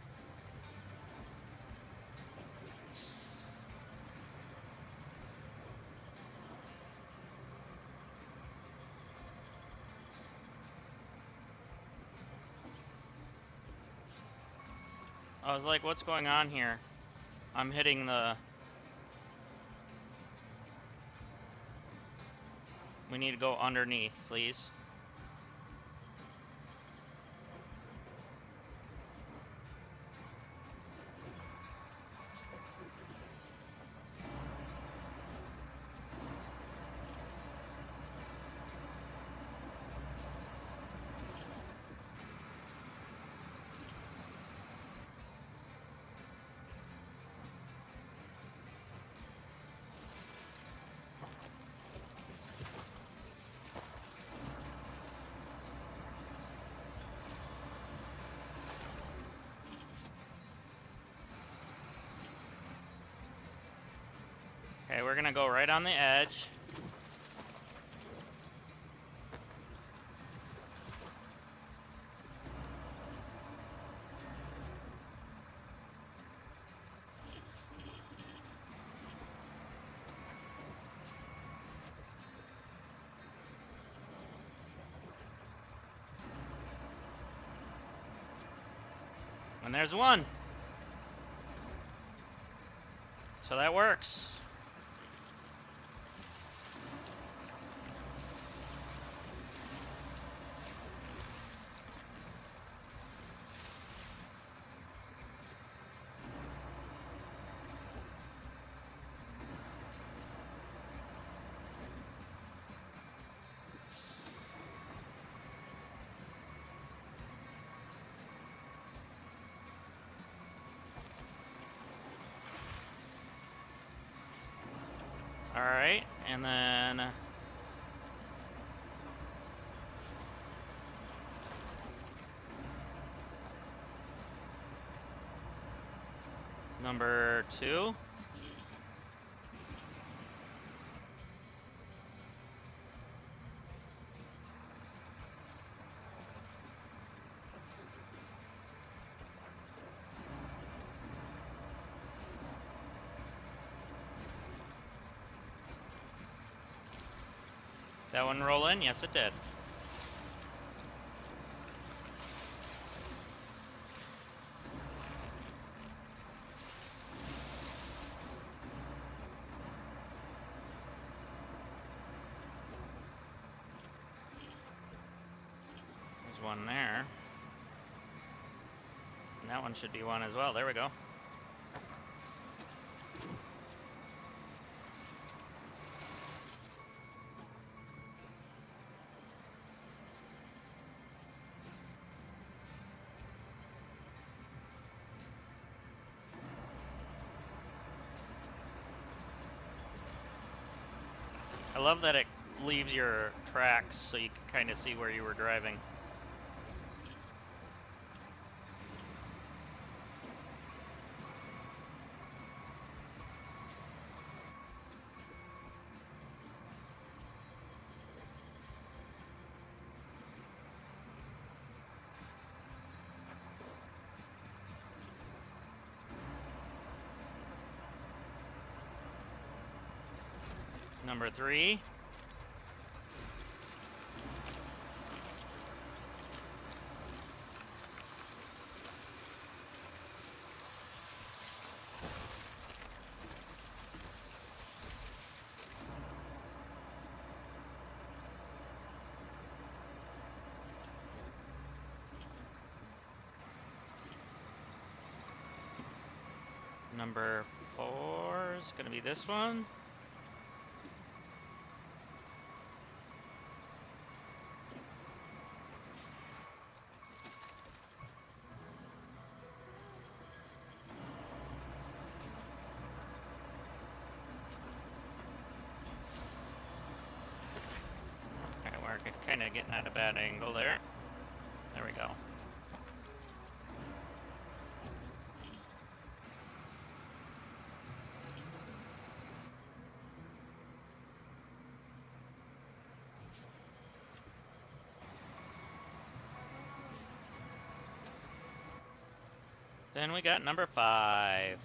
I was like, what's going on here? I'm hitting the... We need to go underneath, please. we're gonna go right on the edge. And there's one. So that works. All right, and then number 2. That one roll in? Yes, it did. There's one there. And that one should be one as well. There we go. I love that it leaves your tracks so you can kind of see where you were driving. Number 3. Number 4 is gonna be this one. Okay, we're kind of getting at a bad angle there. There we go. Then we got number 5.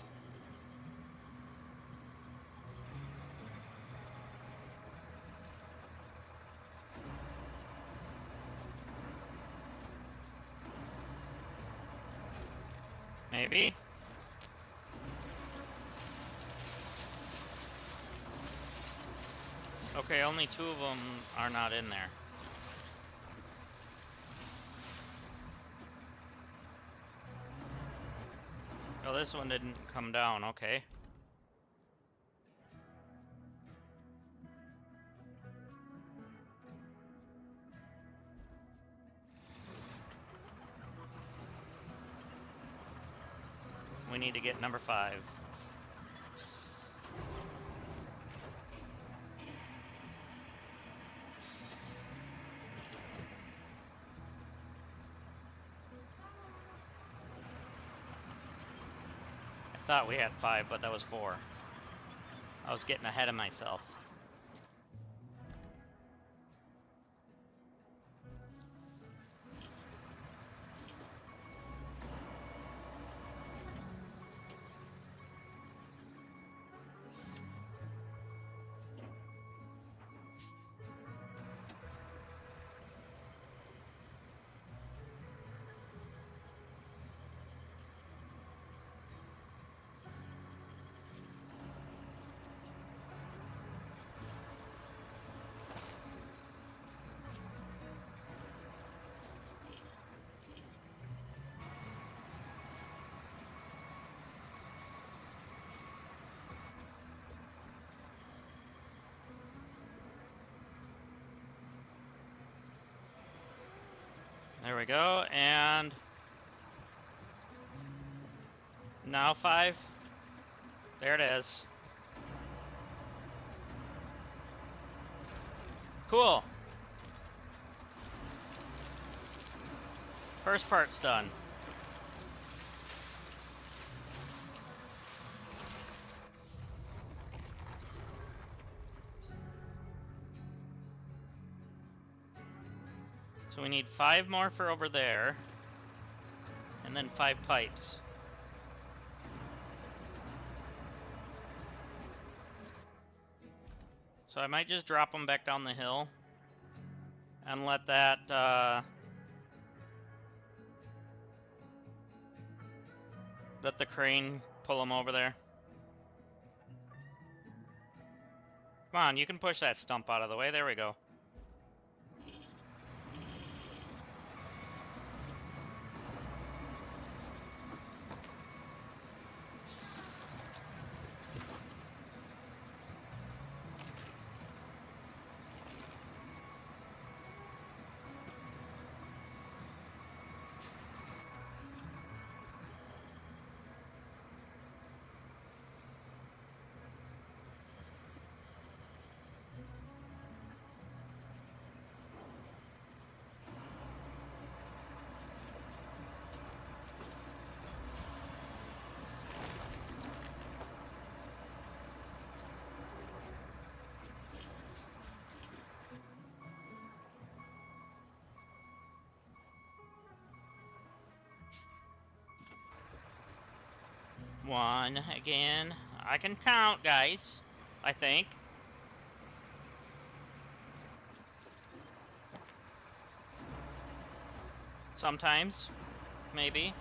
Maybe? Okay, only 2 of them are not in there. Oh, this one didn't come down, okay. We need to get number 5. I thought we had 5, but that was 4. I was getting ahead of myself. There we go, and now 5. There it is. Cool. First part's done. So we need 5 more for over there, and then 5 pipes. So I might just drop them back down the hill and let that, let the crane pull them over there. Come on, you can push that stump out of the way. There we go. One again. I can count, guys. I think. Sometimes. Maybe.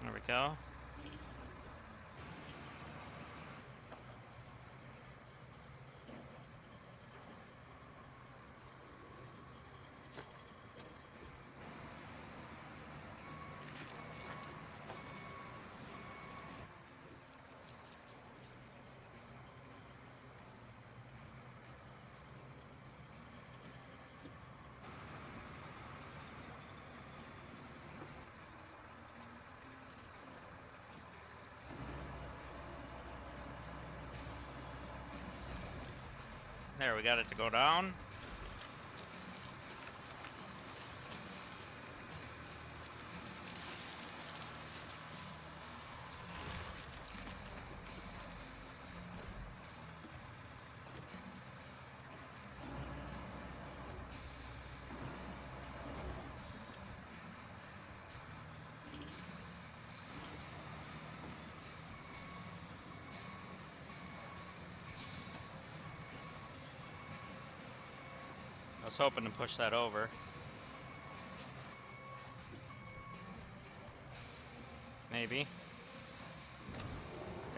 There we go. There, we got it to go down. I was hoping to push that over. Maybe.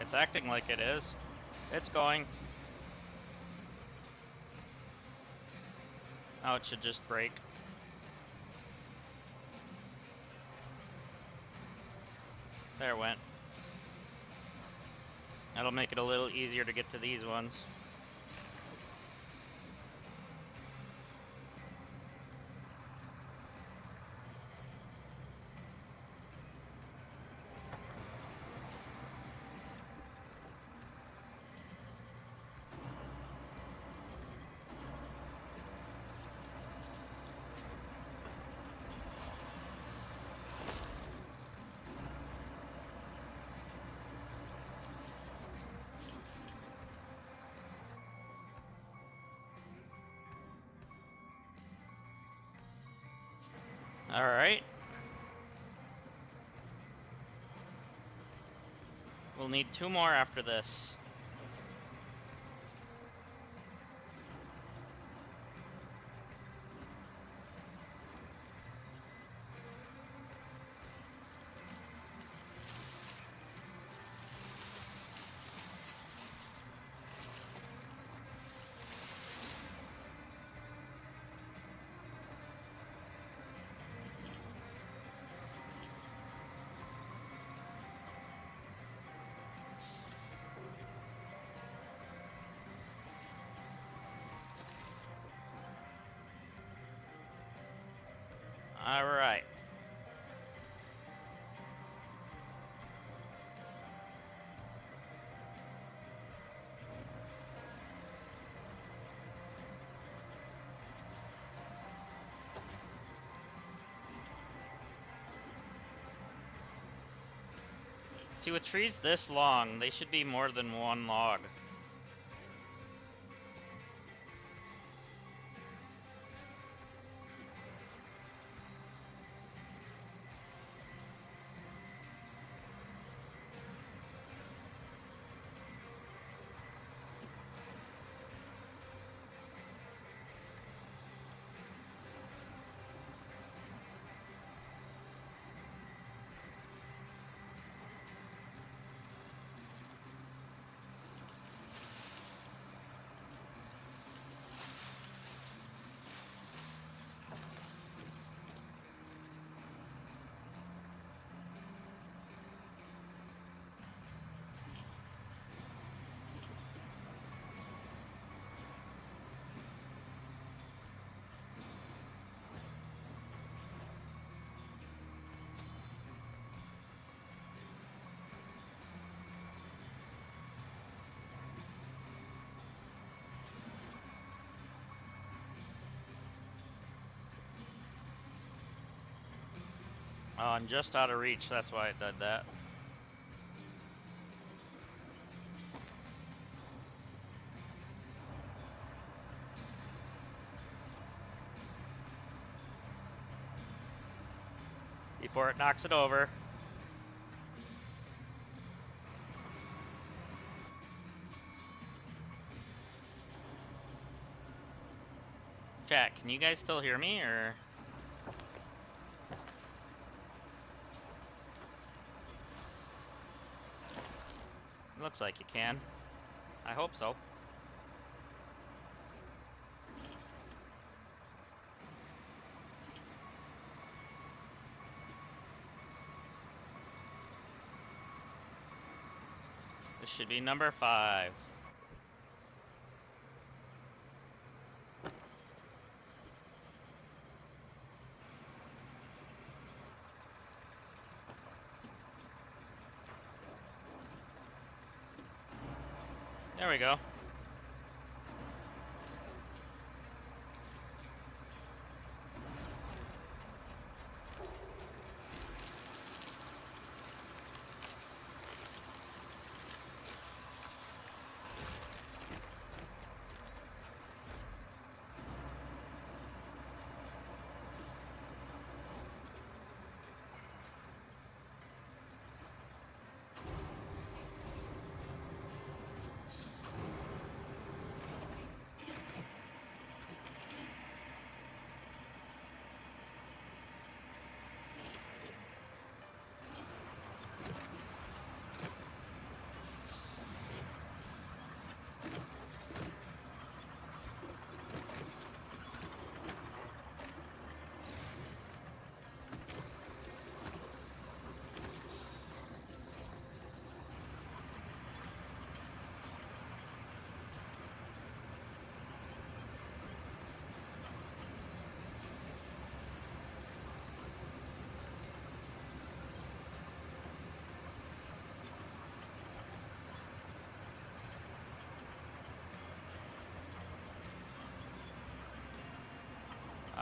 It's acting like it is. It's going. Oh, it should just break. There it went. That'll make it a little easier to get to these ones. Alright. We'll need 2 more after this. Alright. See, with trees this long, they should be more than 1 log. Oh, I'm just out of reach, that's why it did that. Before it knocks it over. Chat, can you guys still hear me, or? Looks like you can. I hope so. This should be number 5. There we go.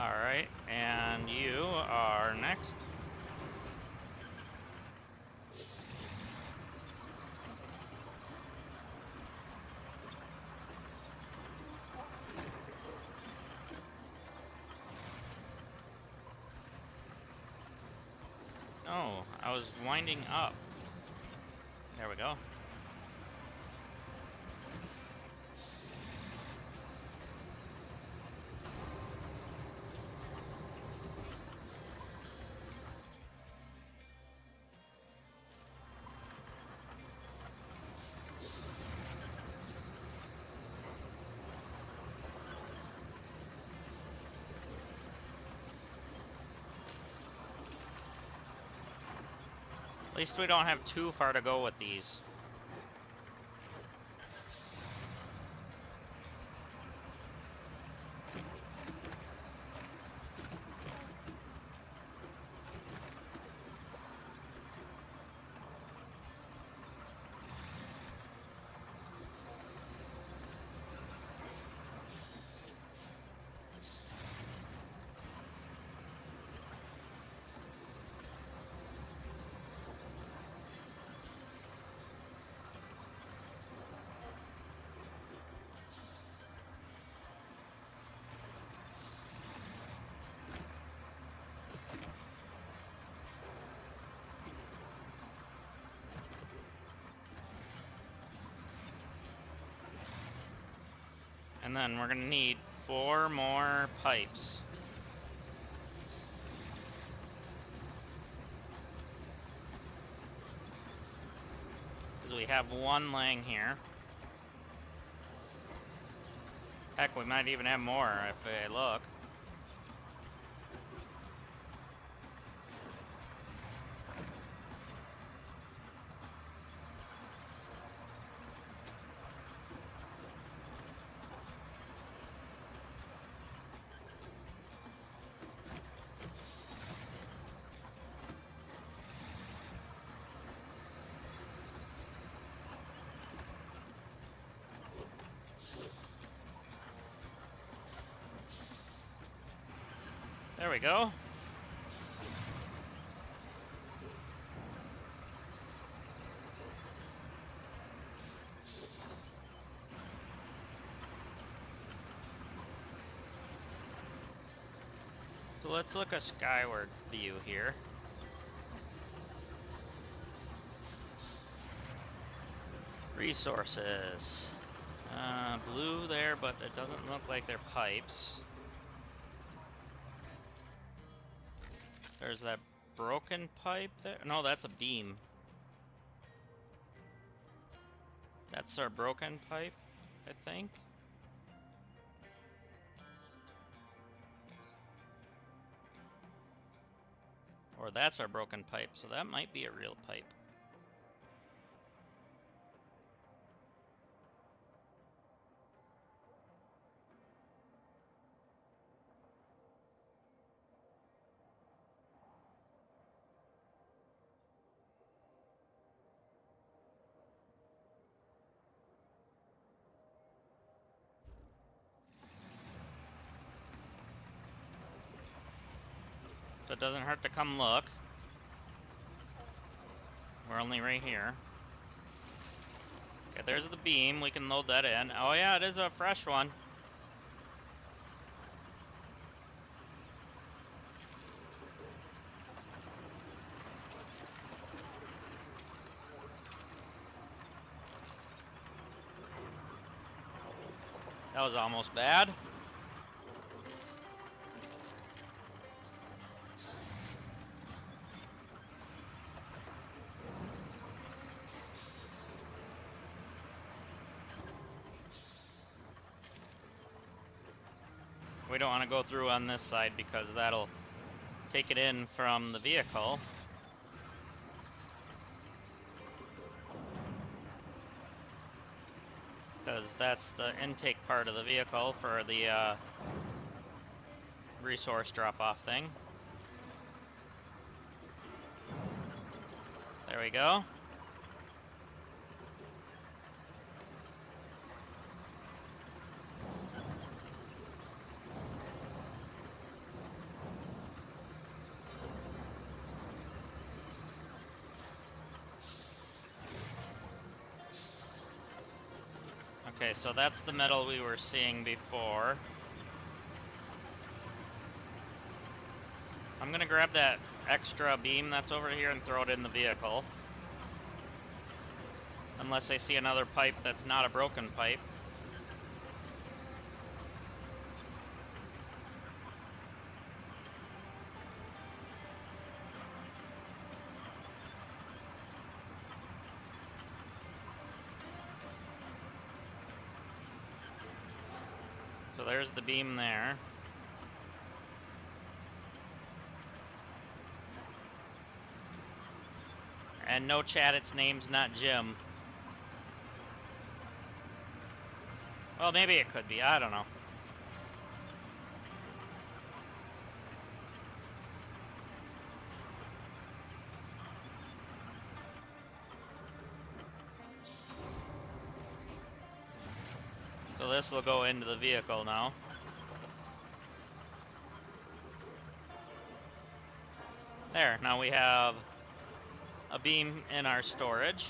Alright, and you are next. No, I was winding up. There we go. At least we don't have too far to go with these. And then we're gonna need 4 more pipes. Because we have 1 laying here. Heck, we might even have more if I look. There we go. So let's look a skyward view here. Resources. Blue there, but it doesn't look like they're pipes. There's that broken pipe there. No, that's a beam. That's our broken pipe, I think. Or that's our broken pipe, so that might be a real pipe. So it doesn't hurt to come look. We're only right here. Okay, there's the beam. We can load that in. Oh yeah, it is a fresh one. That was almost bad. We don't want to go through on this side because that'll take it in from the vehicle. Because that's the intake part of the vehicle for the resource drop-off thing. There we go. Okay, so that's the metal we were seeing before. I'm gonna grab that extra beam that's over here and throw it in the vehicle. Unless I see another pipe that's not a broken pipe. So there's the beam there. And no chat, its name's not Jim. Well, maybe it could be, I don't know. So this will go into the vehicle now. There, now we have a beam in our storage.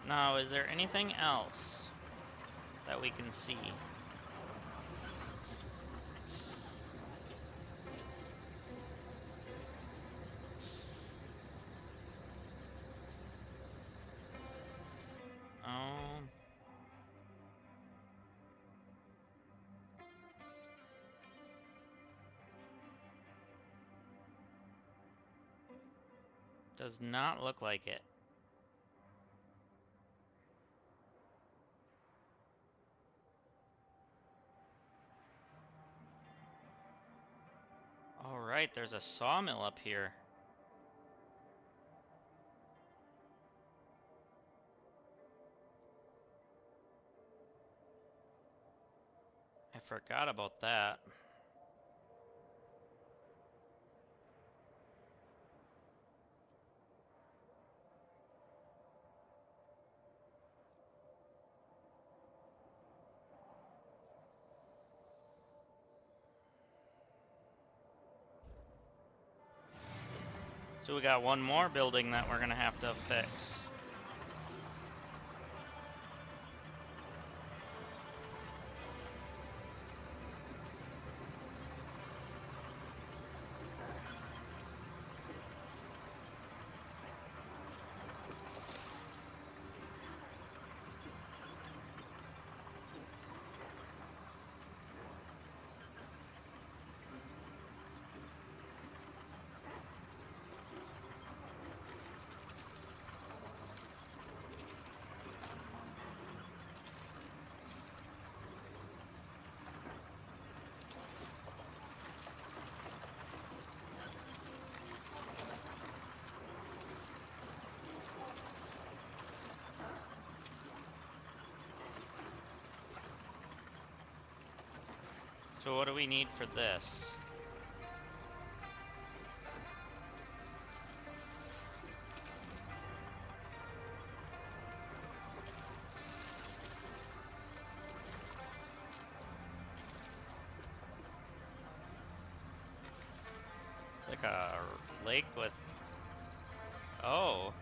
Now, is there anything else that we can see? Um, does not look like it. Alright, there's a sawmill up here. I forgot about that. So we got one more building that we're gonna have to fix. So what do we need for this? It's like a lake with... Oh.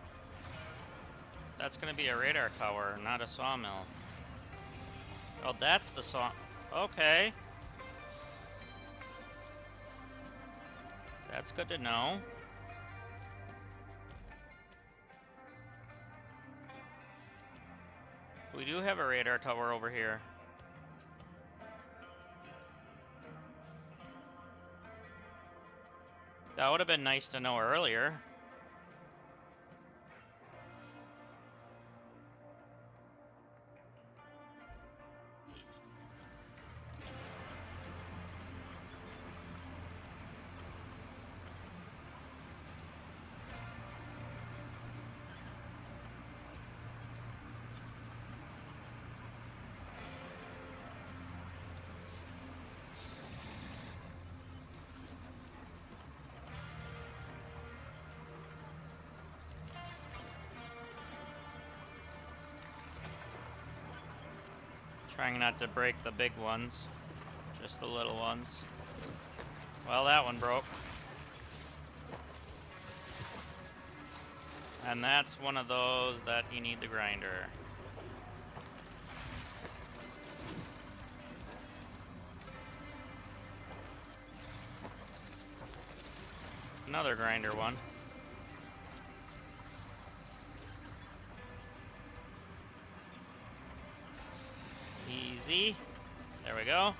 That's gonna be a radar tower, not a sawmill. Oh, that's the saw... Okay. That's good to know. We do have a radar tower over here. That would have been nice to know earlier. Trying not to break the big ones, just the little ones. Well, that one broke. And that's one of those that you need the grinder. Another grinder one. Easy. There we go.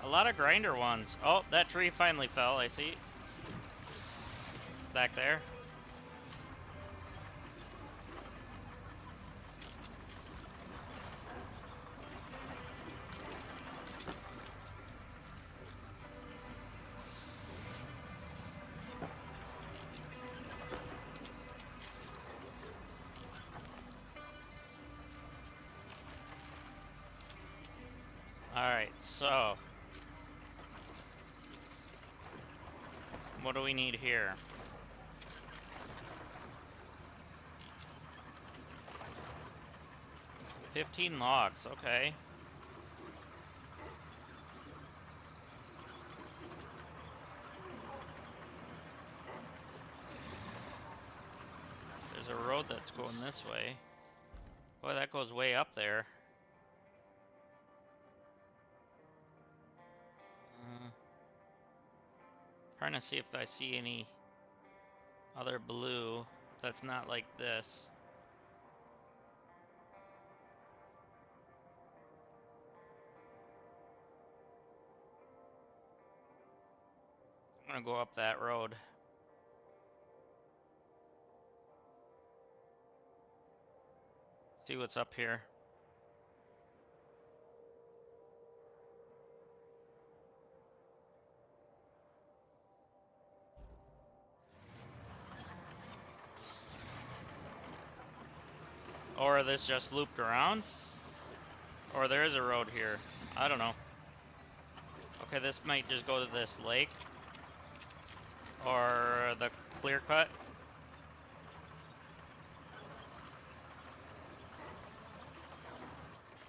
A lot of grinder ones. Oh, that tree finally fell, I see. Back there. Alright, so what do we need here? 15 logs, okay. There's a road that's going this way. Boy, that goes way up there. Trying to see if I see any other blue that's not like this. I'm gonna go up that road. See what's up here. Or this just looped around. Or there is a road here. I don't know. Okay, this might just go to this lake. Or the clear cut.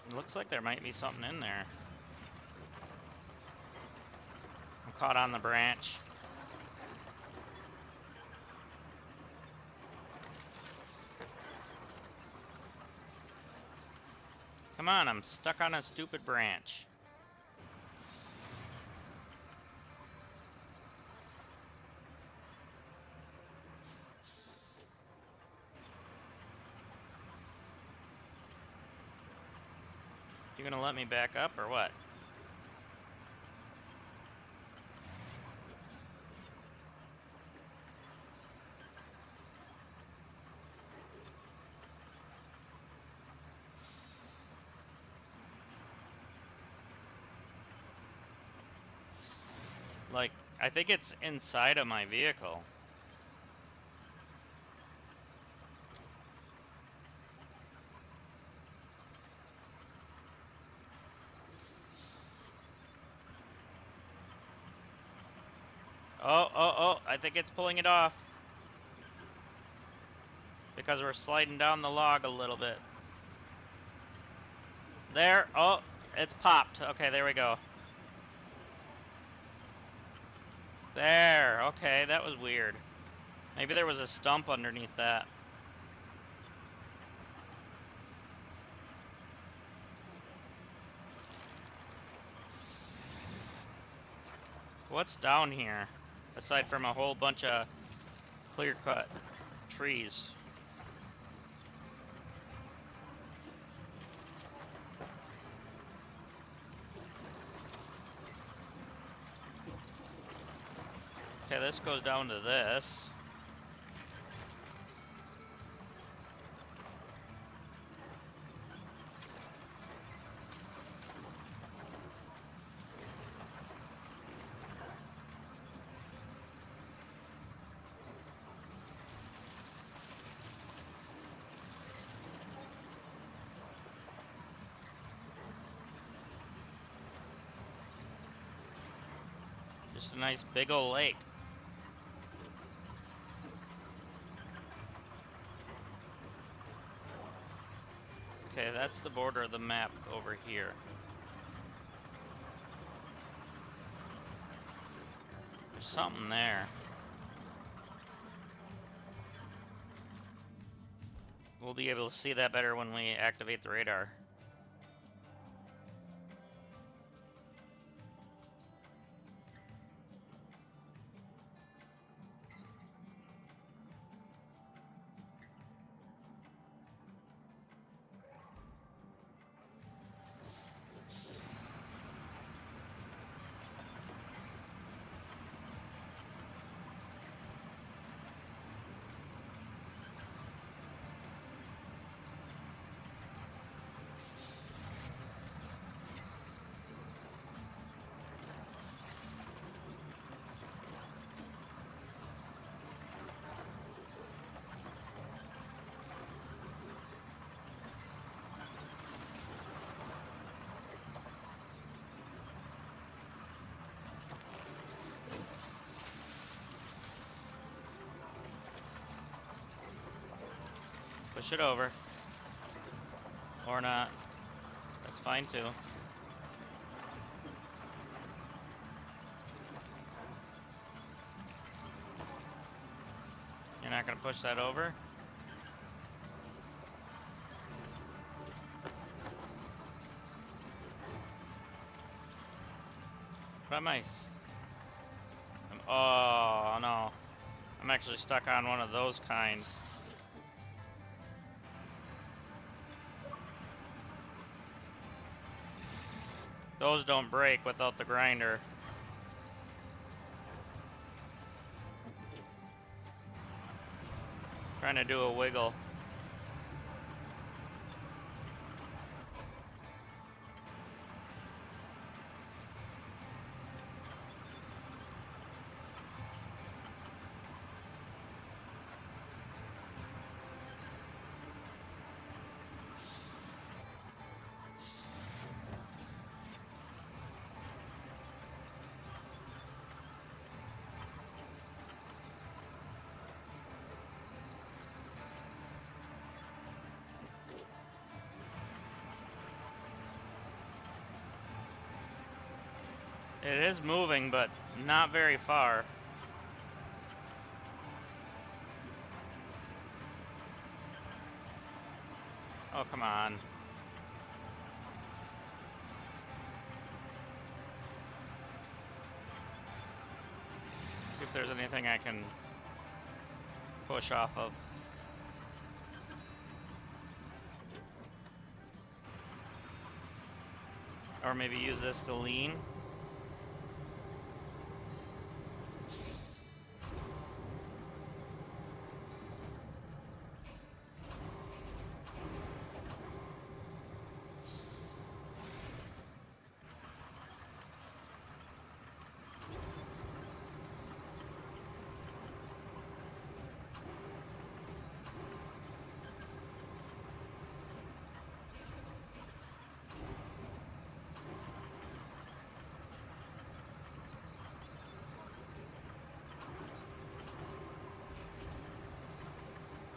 It looks like there might be something in there. I'm caught on the branch. Come on, I'm stuck on a stupid branch. You gonna let me back up or what? Like, I think it's inside of my vehicle. Oh, I think it's pulling it off. Because we're sliding down the log a little bit. There, oh, it's popped. Okay, there we go. There, okay, that was weird. Maybe there was a stump underneath that. What's down here? Aside from a whole bunch of clear-cut trees. Okay, this goes down to this. Just a nice big old lake. Okay, that's the border of the map over here. There's something there. We'll be able to see that better when we activate the radar. Push it over. Or not. That's fine too. You're not gonna push that over? What am I? Oh no. I'm actually stuck on one of those kind. Those don't break without the grinder. Trying to do a wiggle. It is moving, but not very far. Oh, come on. See if there's anything I can push off of. Or maybe use this to lean.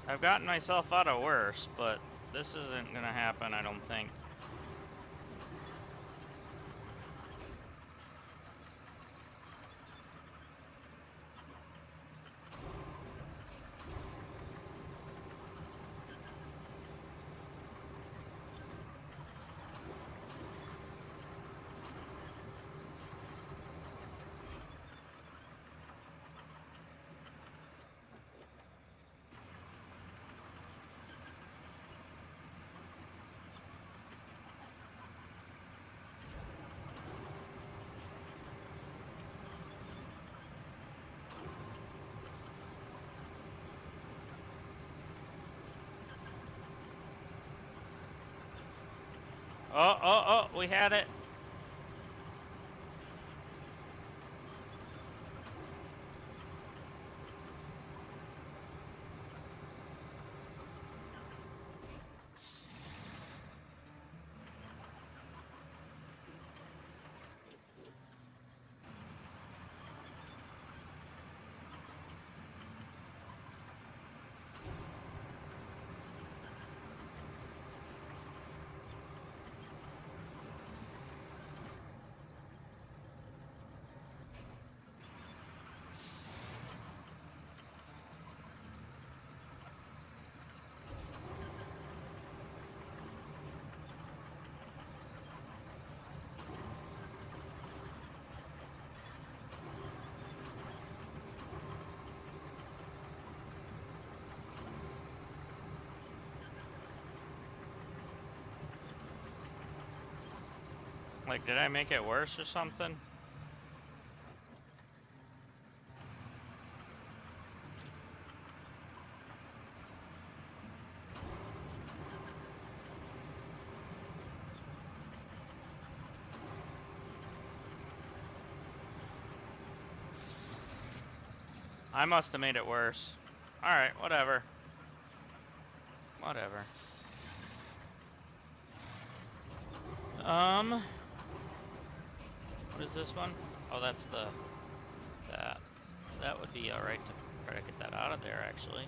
I've gotten myself out of worse, but this isn't gonna happen, I don't think. Oh, we had it. Like, did I make it worse or something? I must have made it worse. Alright, whatever. Whatever. What is this one? Oh, that's that. That would be alright to try to get that out of there, actually.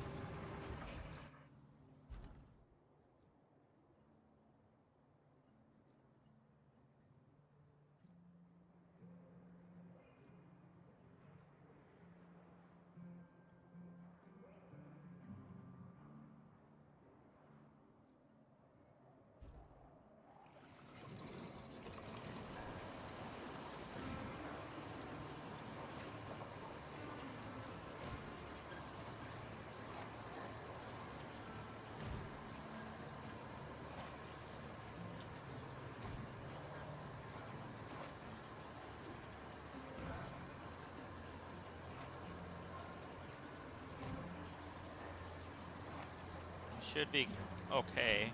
should be okay,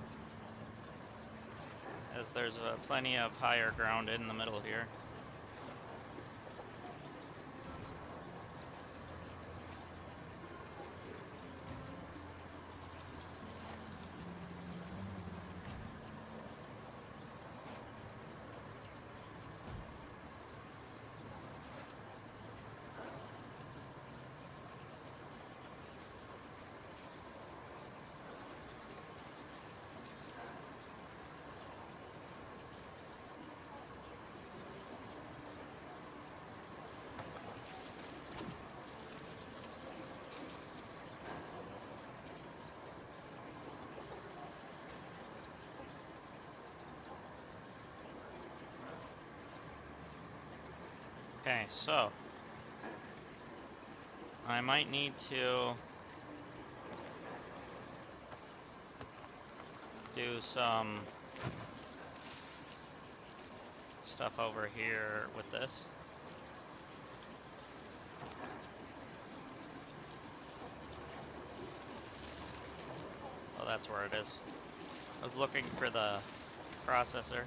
as there's plenty of higher ground in the middle here. Okay, so I might need to do some stuff over here with this. Oh, that's where it is. I was looking for the processor.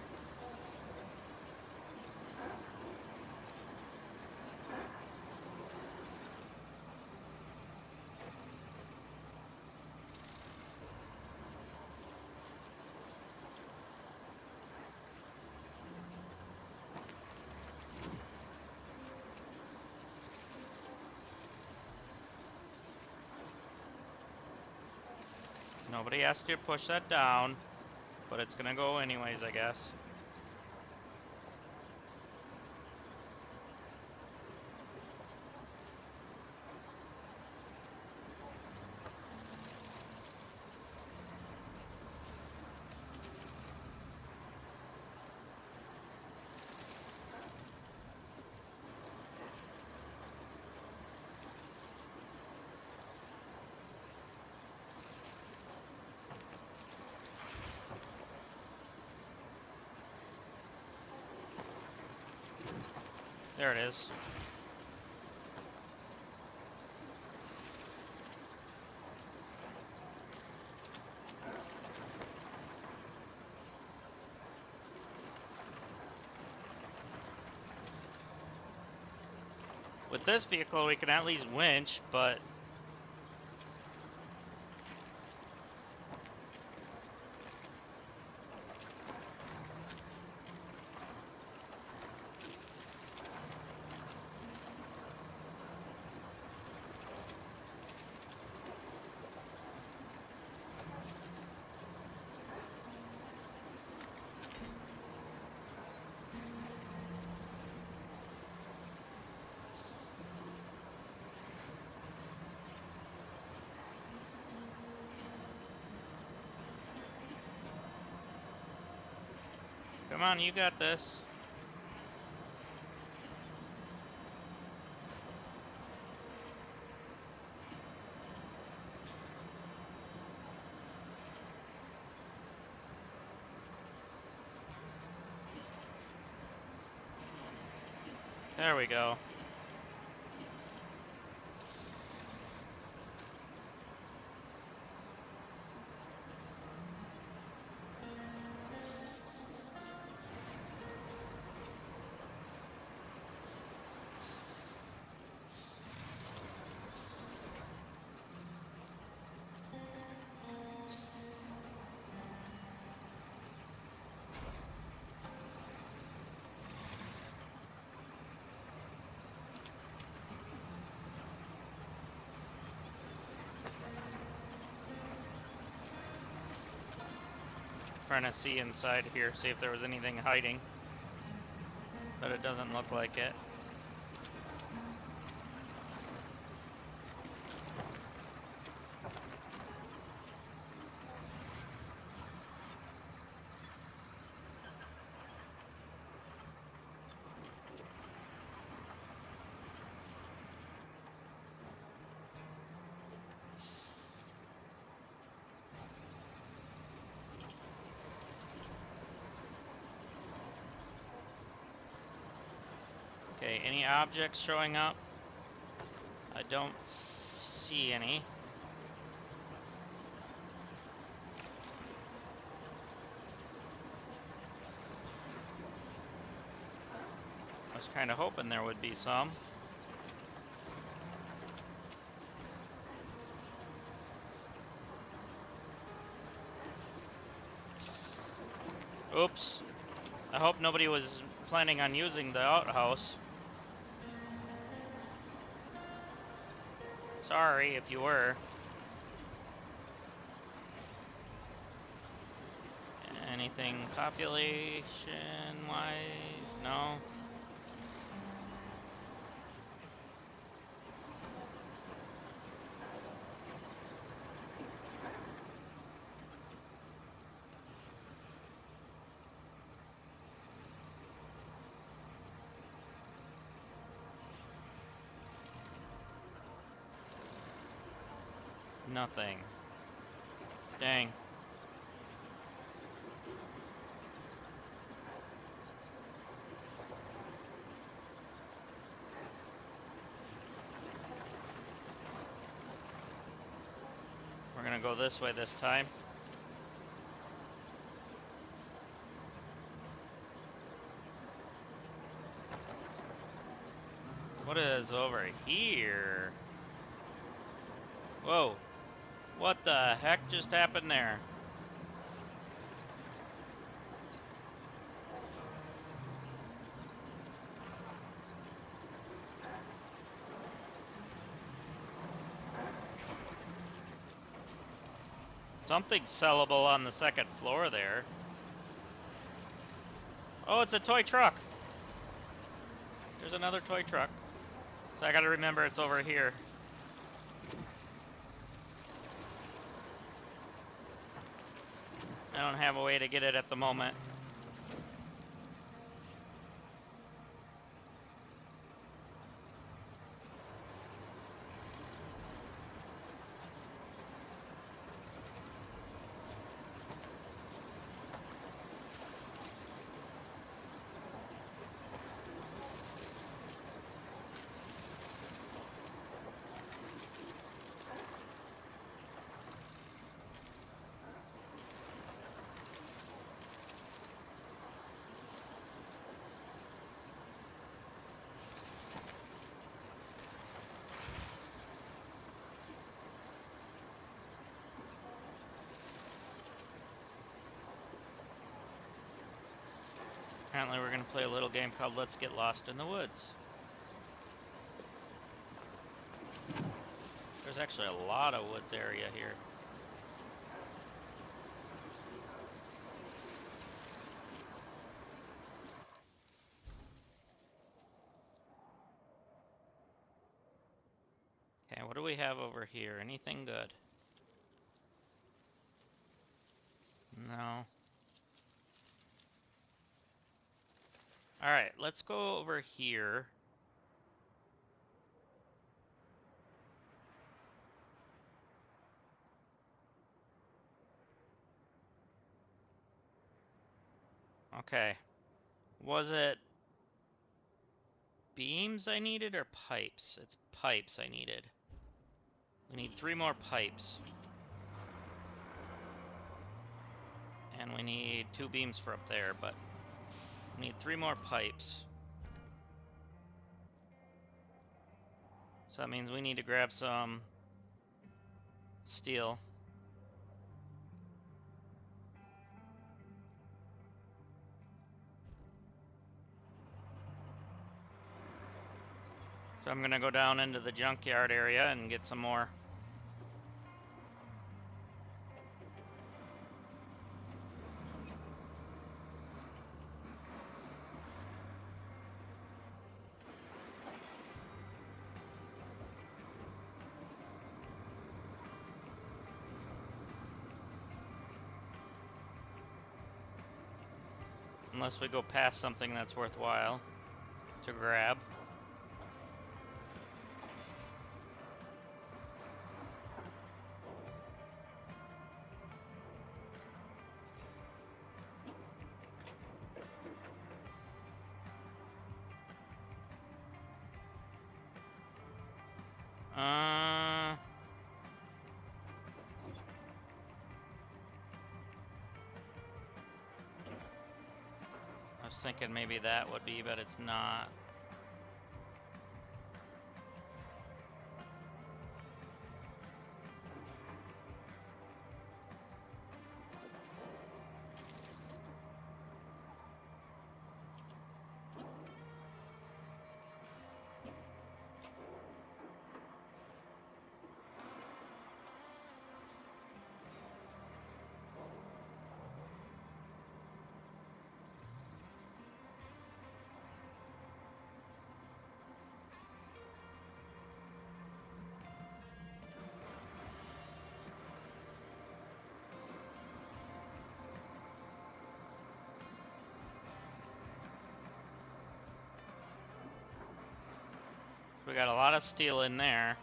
Nobody asked you to push that down, but it's gonna go anyways, I guess. There it is. With this vehicle, we can at least winch, but come on, you got this. There we go. Trying to see inside here, see if there was anything hiding, but it doesn't look like it. Okay, any objects showing up? I don't see any. Kind of hoping there would be some. Oops. I hope nobody was planning on using the outhouse. Sorry if you were. Anything population-wise? No? Nothing. Dang. We're gonna go this way this time. What is over here? Whoa. What the heck just happened there? Something's sellable on the second floor there. Oh, it's a toy truck. There's another toy truck. So I gotta remember it's over here. I don't have a way to get it at the moment. Apparently we're gonna play a little game called Let's Get Lost in the Woods. There's actually a lot of woods area here. Okay, what do we have over here? Anything good? No. Alright, let's go over here. Okay. Was it beams I needed or pipes? It's pipes I needed. We need 3 more pipes. And we need 2 beams for up there, but we need 3 more pipes. So that means we need to grab some steel. So I'm gonna go down into the junkyard area and get some more. Unless we go past something that's worthwhile to grab. I was thinking maybe that would be, but it's not. got a lot of steel in there.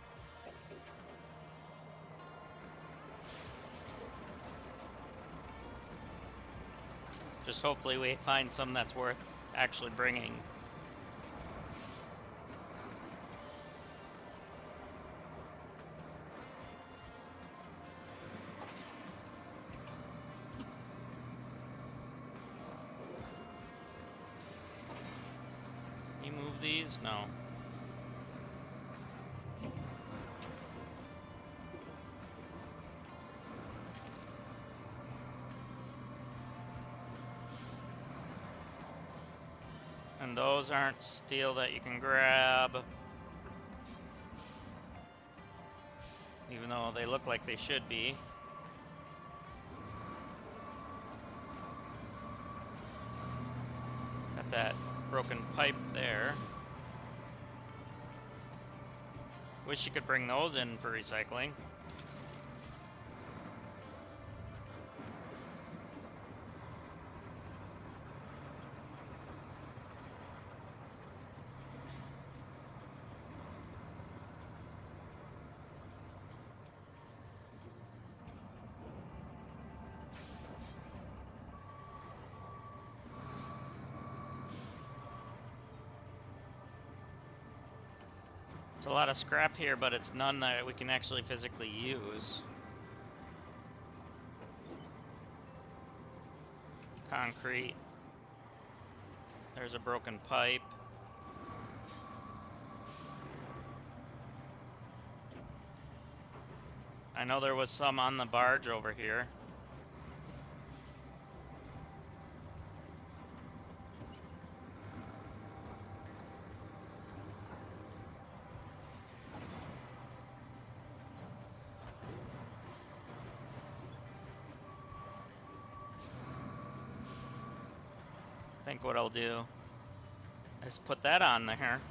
Just hopefully we find some that's worth actually bringing. Can you move these? No. And those aren't steel that you can grab. Even though they look like they should be. Got that broken pipe there. Wish you could bring those in for recycling. It's a lot of scrap here, but it's none that we can actually physically use. Concrete. There's a broken pipe. I know there was some on the barge over here. I think what I'll do is put that on there.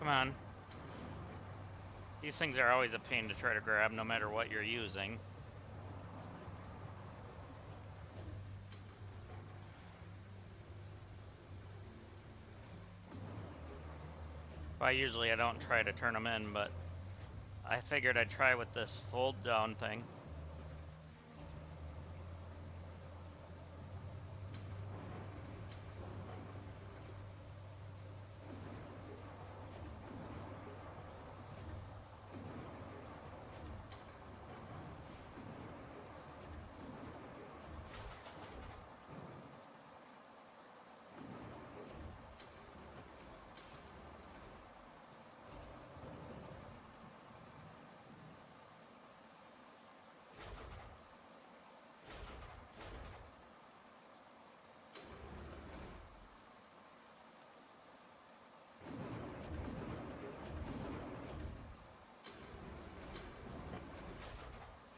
Come on. These things are always a pain to try to grab no matter what you're using. Usually I don't try to turn them in, but I figured I'd try with this fold down thing.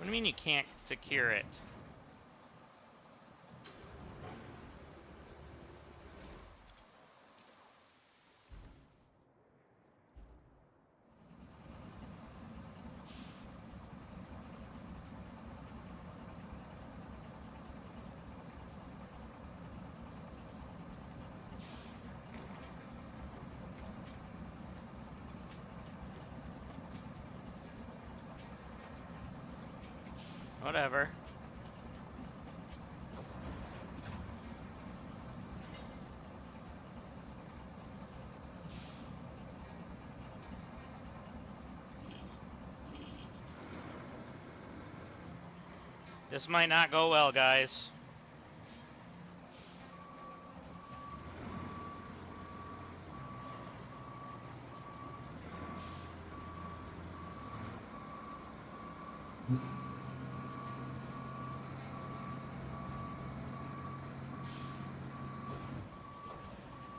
do you mean you can't secure it? Whatever. This might not go well, guys.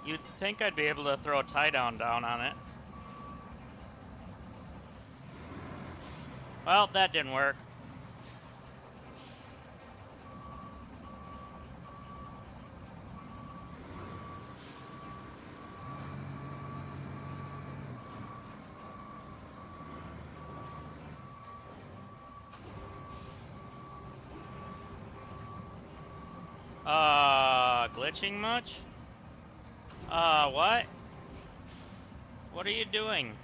You'd think I'd be able to throw a tie-down down on it. Well, that didn't work. Glitching much? What? What are you doing?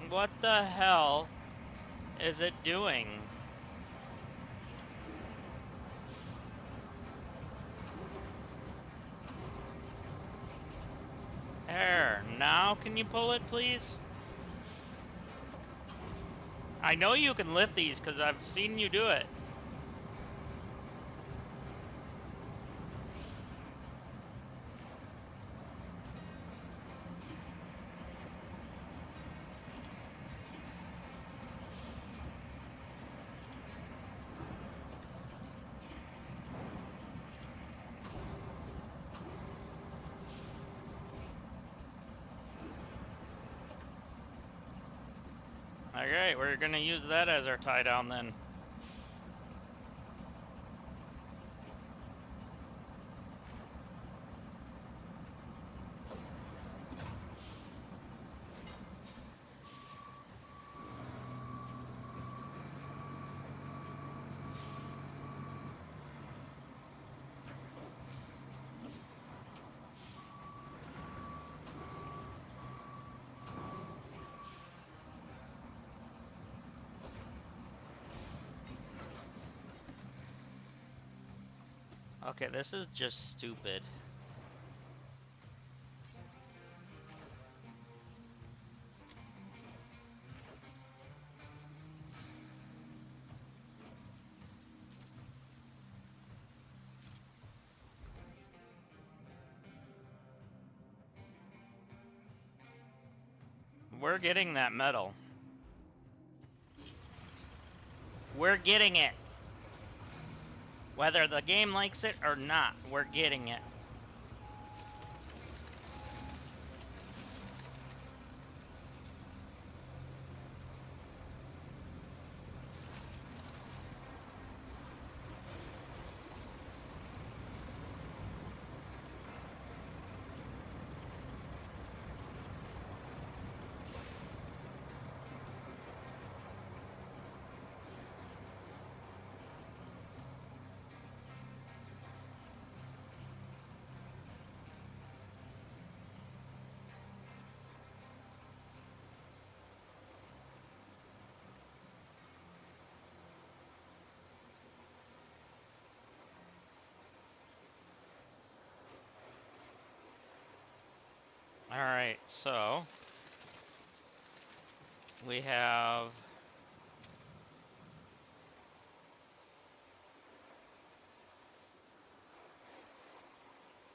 What the hell is it doing? There, now can you pull it, please? I know you can lift these because I've seen you do it. Alright, we're gonna use that as our tie down then. Okay, this is just stupid. We're getting that metal. We're getting it. Whether the game likes it or not, we're getting it. Alright, so we have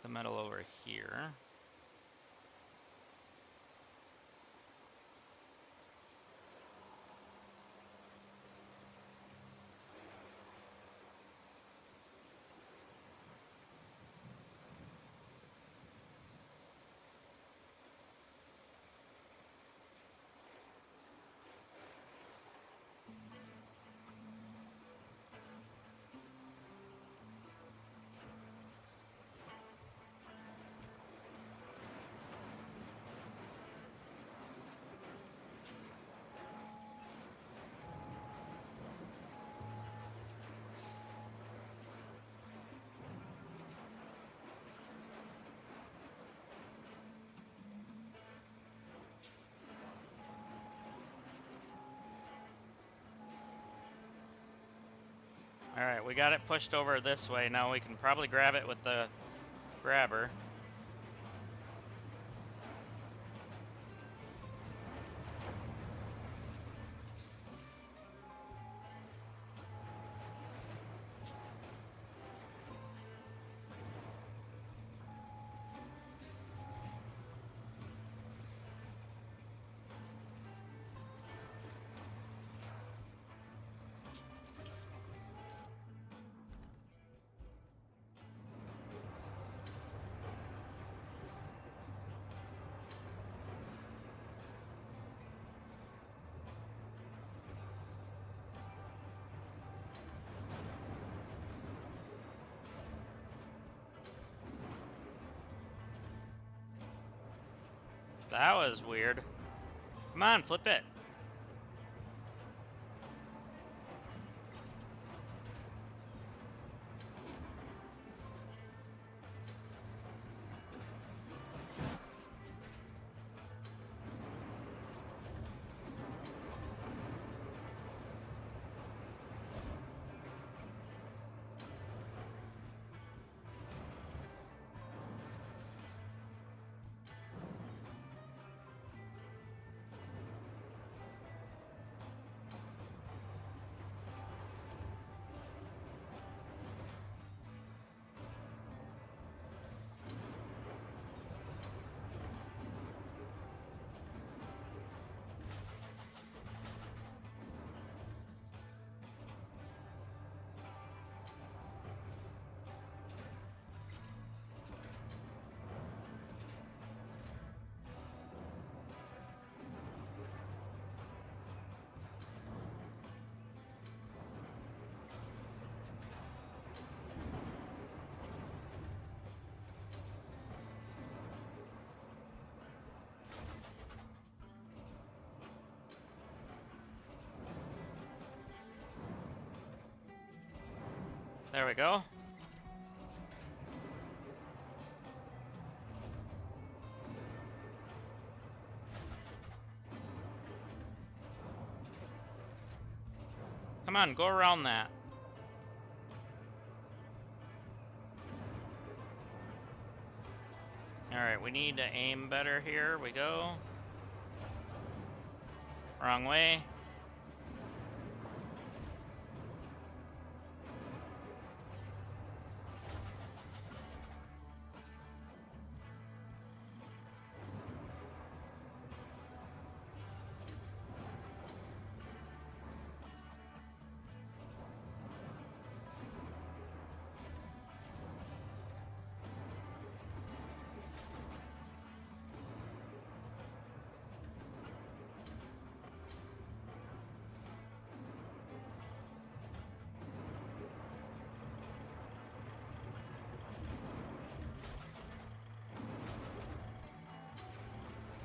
the metal over here. All right, we got it pushed over this way. Now we can probably grab it with the grabber. That was weird. Come on, flip it. There we go. Come on, go around that. All right, we need to aim better here. We go. Wrong way.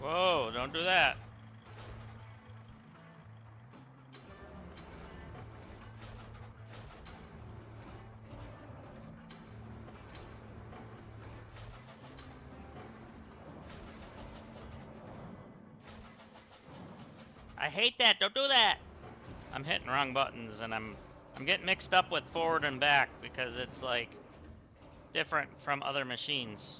Whoa, don't do that. I hate that. Don't do that. I'm hitting wrong buttons and I'm getting mixed up with forward and back because it's like different from other machines.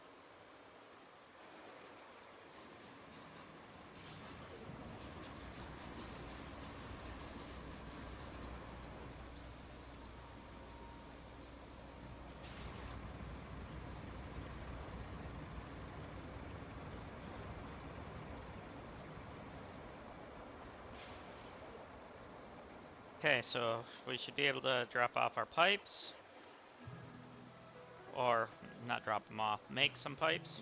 Okay, so we should be able to drop off our pipes. Or not drop them off, make some pipes.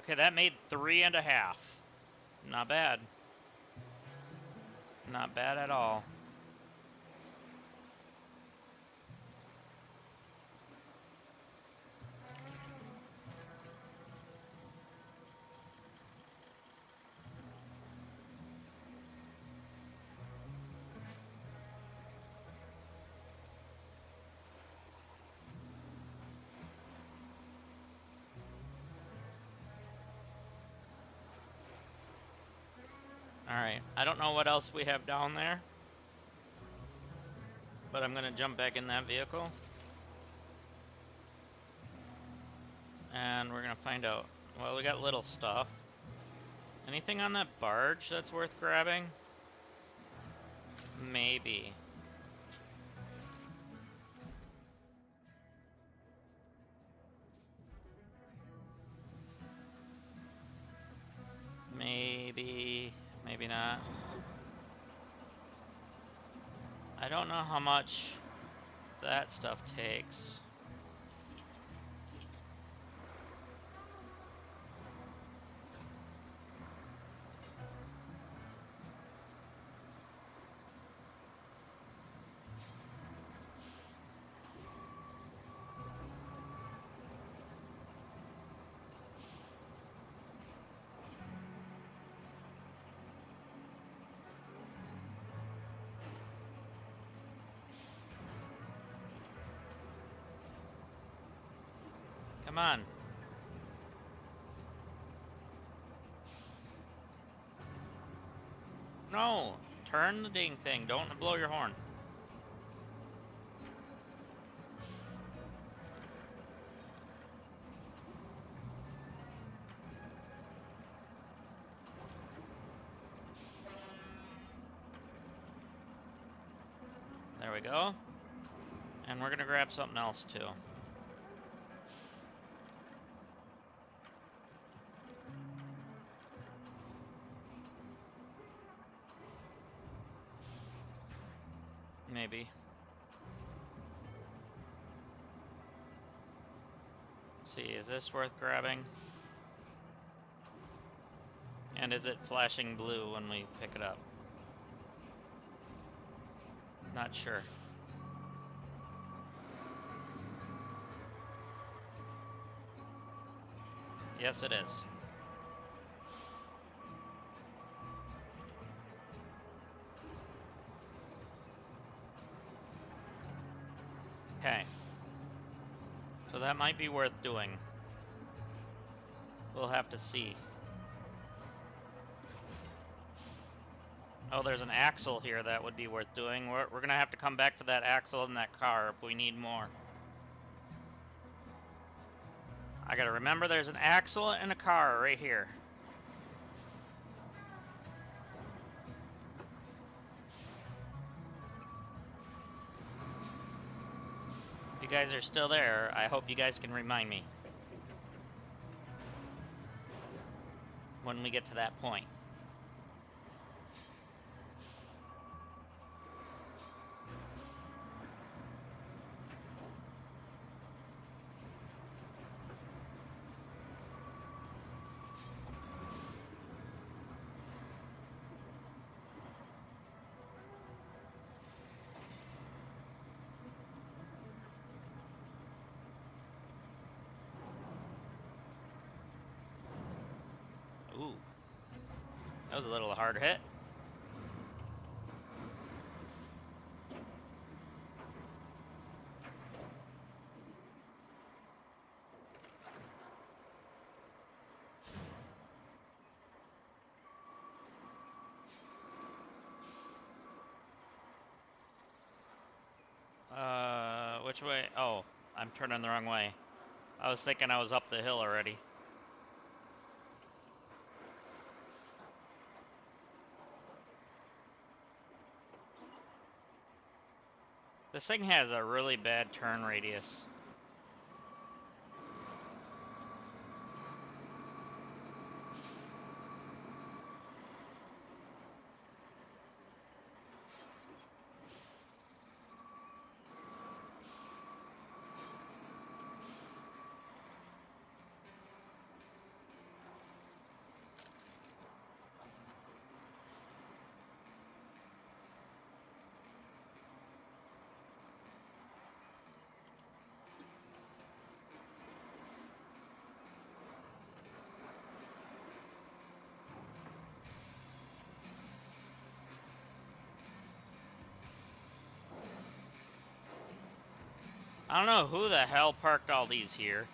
Okay, that made 3.5. Not bad. Not bad at all. Alright, I don't know what else we have down there. But I'm gonna jump back in that vehicle. And we're gonna find out. Well, we got little stuff. Anything on that barge that's worth grabbing? Maybe. Maybe. Maybe not. I don't know how much that stuff takes. Come on. No! Turn the dang thing. Don't blow your horn. There we go. And we're gonna grab something else too. Maybe. Let's see, is this worth grabbing? And is it flashing blue when we pick it up? Not sure. Yes, it is. Okay. So that might be worth doing. We'll have to see. Oh, there's an axle here that would be worth doing. We're gonna have to come back for that axle in that car if we need more. I gotta remember there's an axle in a car right here. If you guys are still there, I hope you guys can remind me when we get to that point. Ooh, that was a little hard hit. Which way? Oh, I'm turning the wrong way. I was thinking I was up the hill already. This thing has a really bad turn radius. I don't know who the hell parked all these here.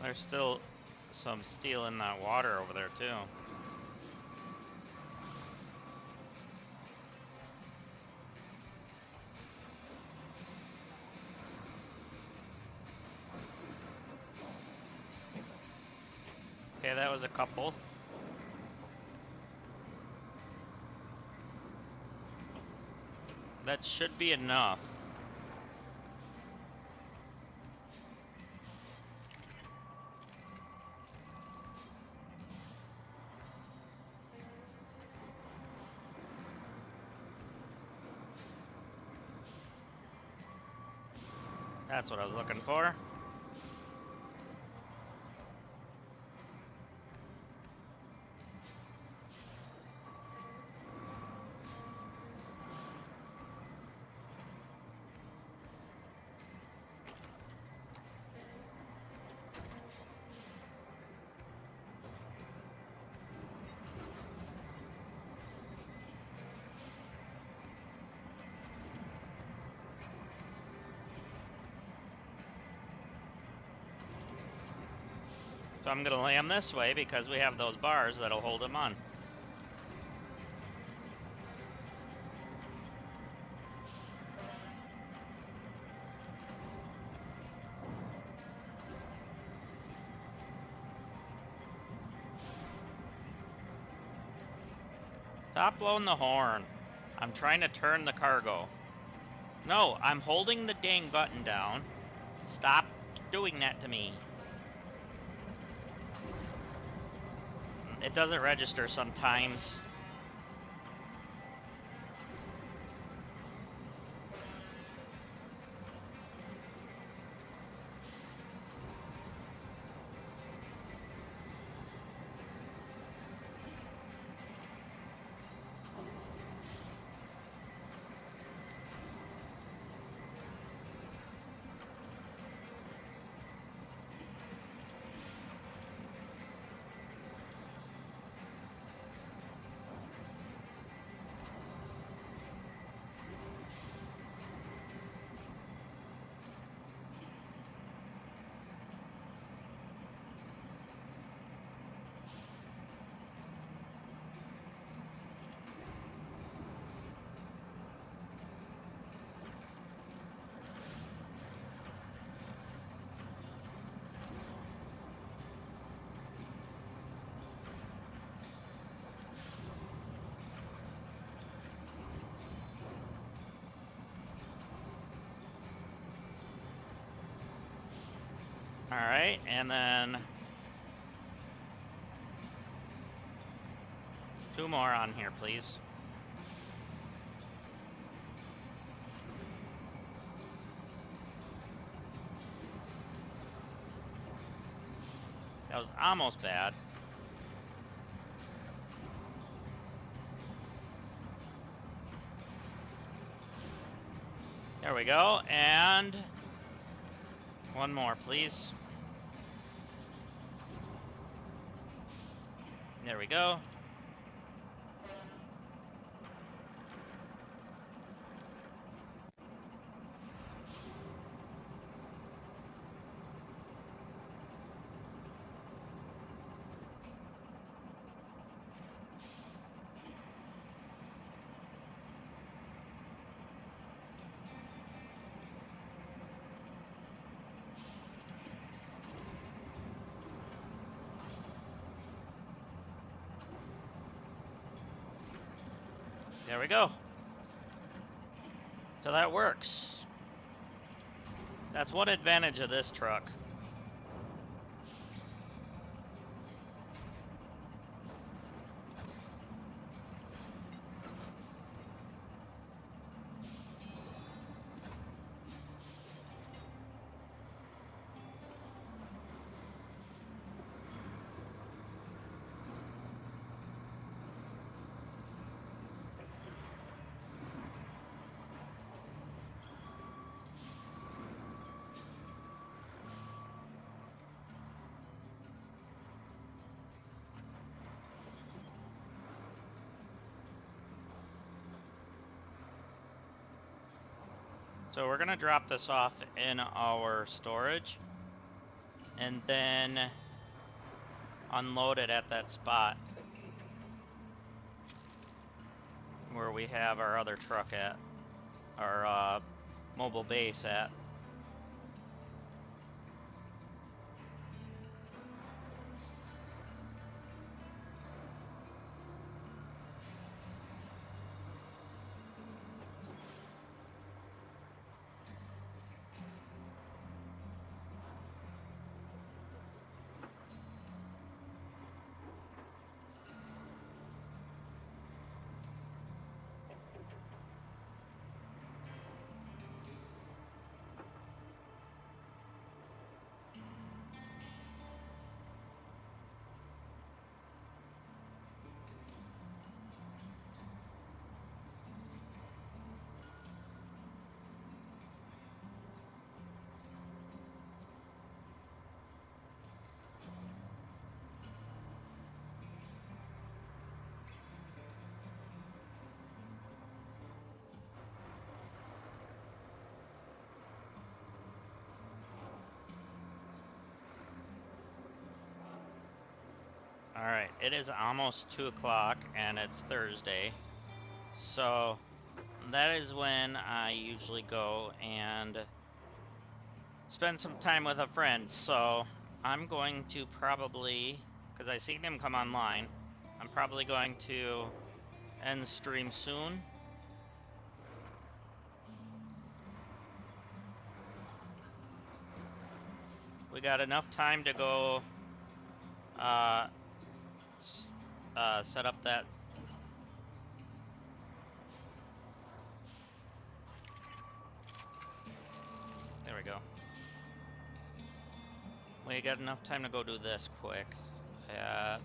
There's still some steel in that water over there too. Okay, that was a couple. That should be enough. That's what I was looking for. So I'm gonna lay them this way because we have those bars that'll hold them on. Stop blowing the horn. I'm trying to turn the cargo. No, I'm holding the dang button down. Stop doing that to me. It doesn't register sometimes. Alright, and then 2 more on here, please. That was almost bad. There we go, and 1 more, please. There we go. There we go. So that works. That's one advantage of this truck. So we're gonna drop this off in our storage and then unload it at that spot where we have our other truck at, our mobile base at. All right, it is almost 2 o'clock and it's Thursday. So that is when I usually go and spend some time with a friend. So I'm going to probably, because I seen him come online, I'm probably going to end stream soon. We got enough time to go uh, set up that. There we go. We got enough time to go do this quick at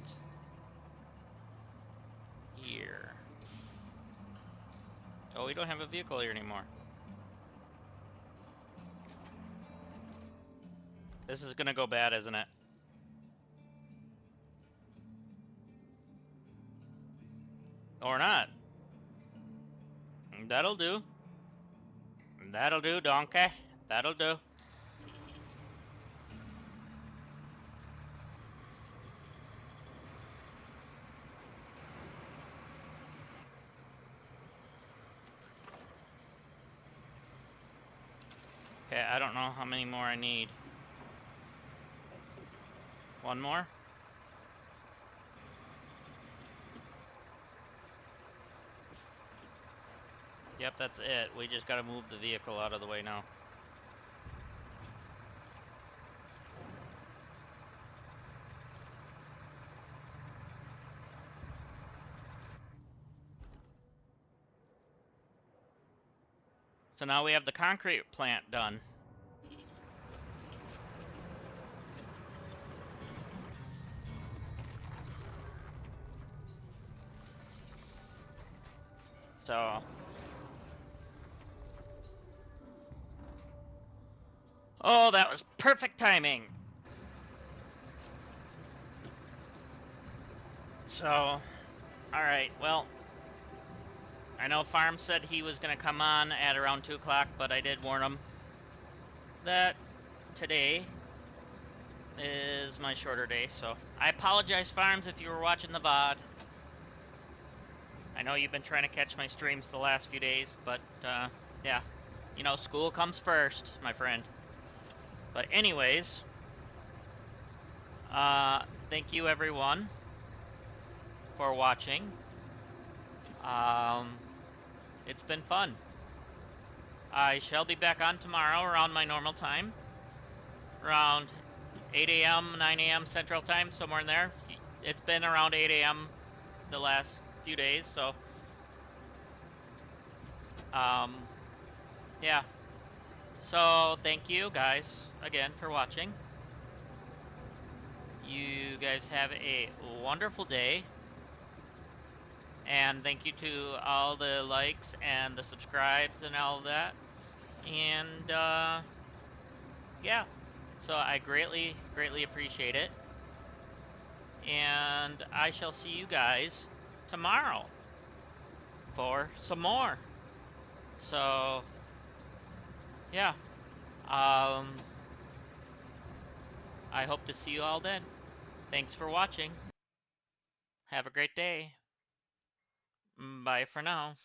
here. Oh, we don't have a vehicle here anymore. This is gonna go bad, isn't it? Or not. That'll do. That'll do, donkey. That'll do. Okay, I don't know how many more I need. One more? Yep, that's it. We just gotta move the vehicle out of the way now. So now we have the concrete plant done. So, oh, that was perfect timing. So, all right, well, I know Farm said he was gonna come on at around 2 o'clock, but I did warn him that today is my shorter day, so I apologize, Farms, if you were watching the VOD. I know you've been trying to catch my streams the last few days, but yeah, you know, school comes first, my friend. But anyways, thank you everyone for watching. It's been fun. I shall be back on tomorrow around my normal time, around 8 a.m., 9 a.m. Central Time, somewhere in there. It's been around 8 a.m. the last few days, so yeah. So thank you guys again for watching. You guys have a wonderful day. And thank you to all the likes and the subscribes and all of that. And yeah, so I greatly, greatly appreciate it. And I shall see you guys tomorrow for some more. So Yeah. Um, I hope to see you all then. Thanks for watching. Have a great day. Bye for now.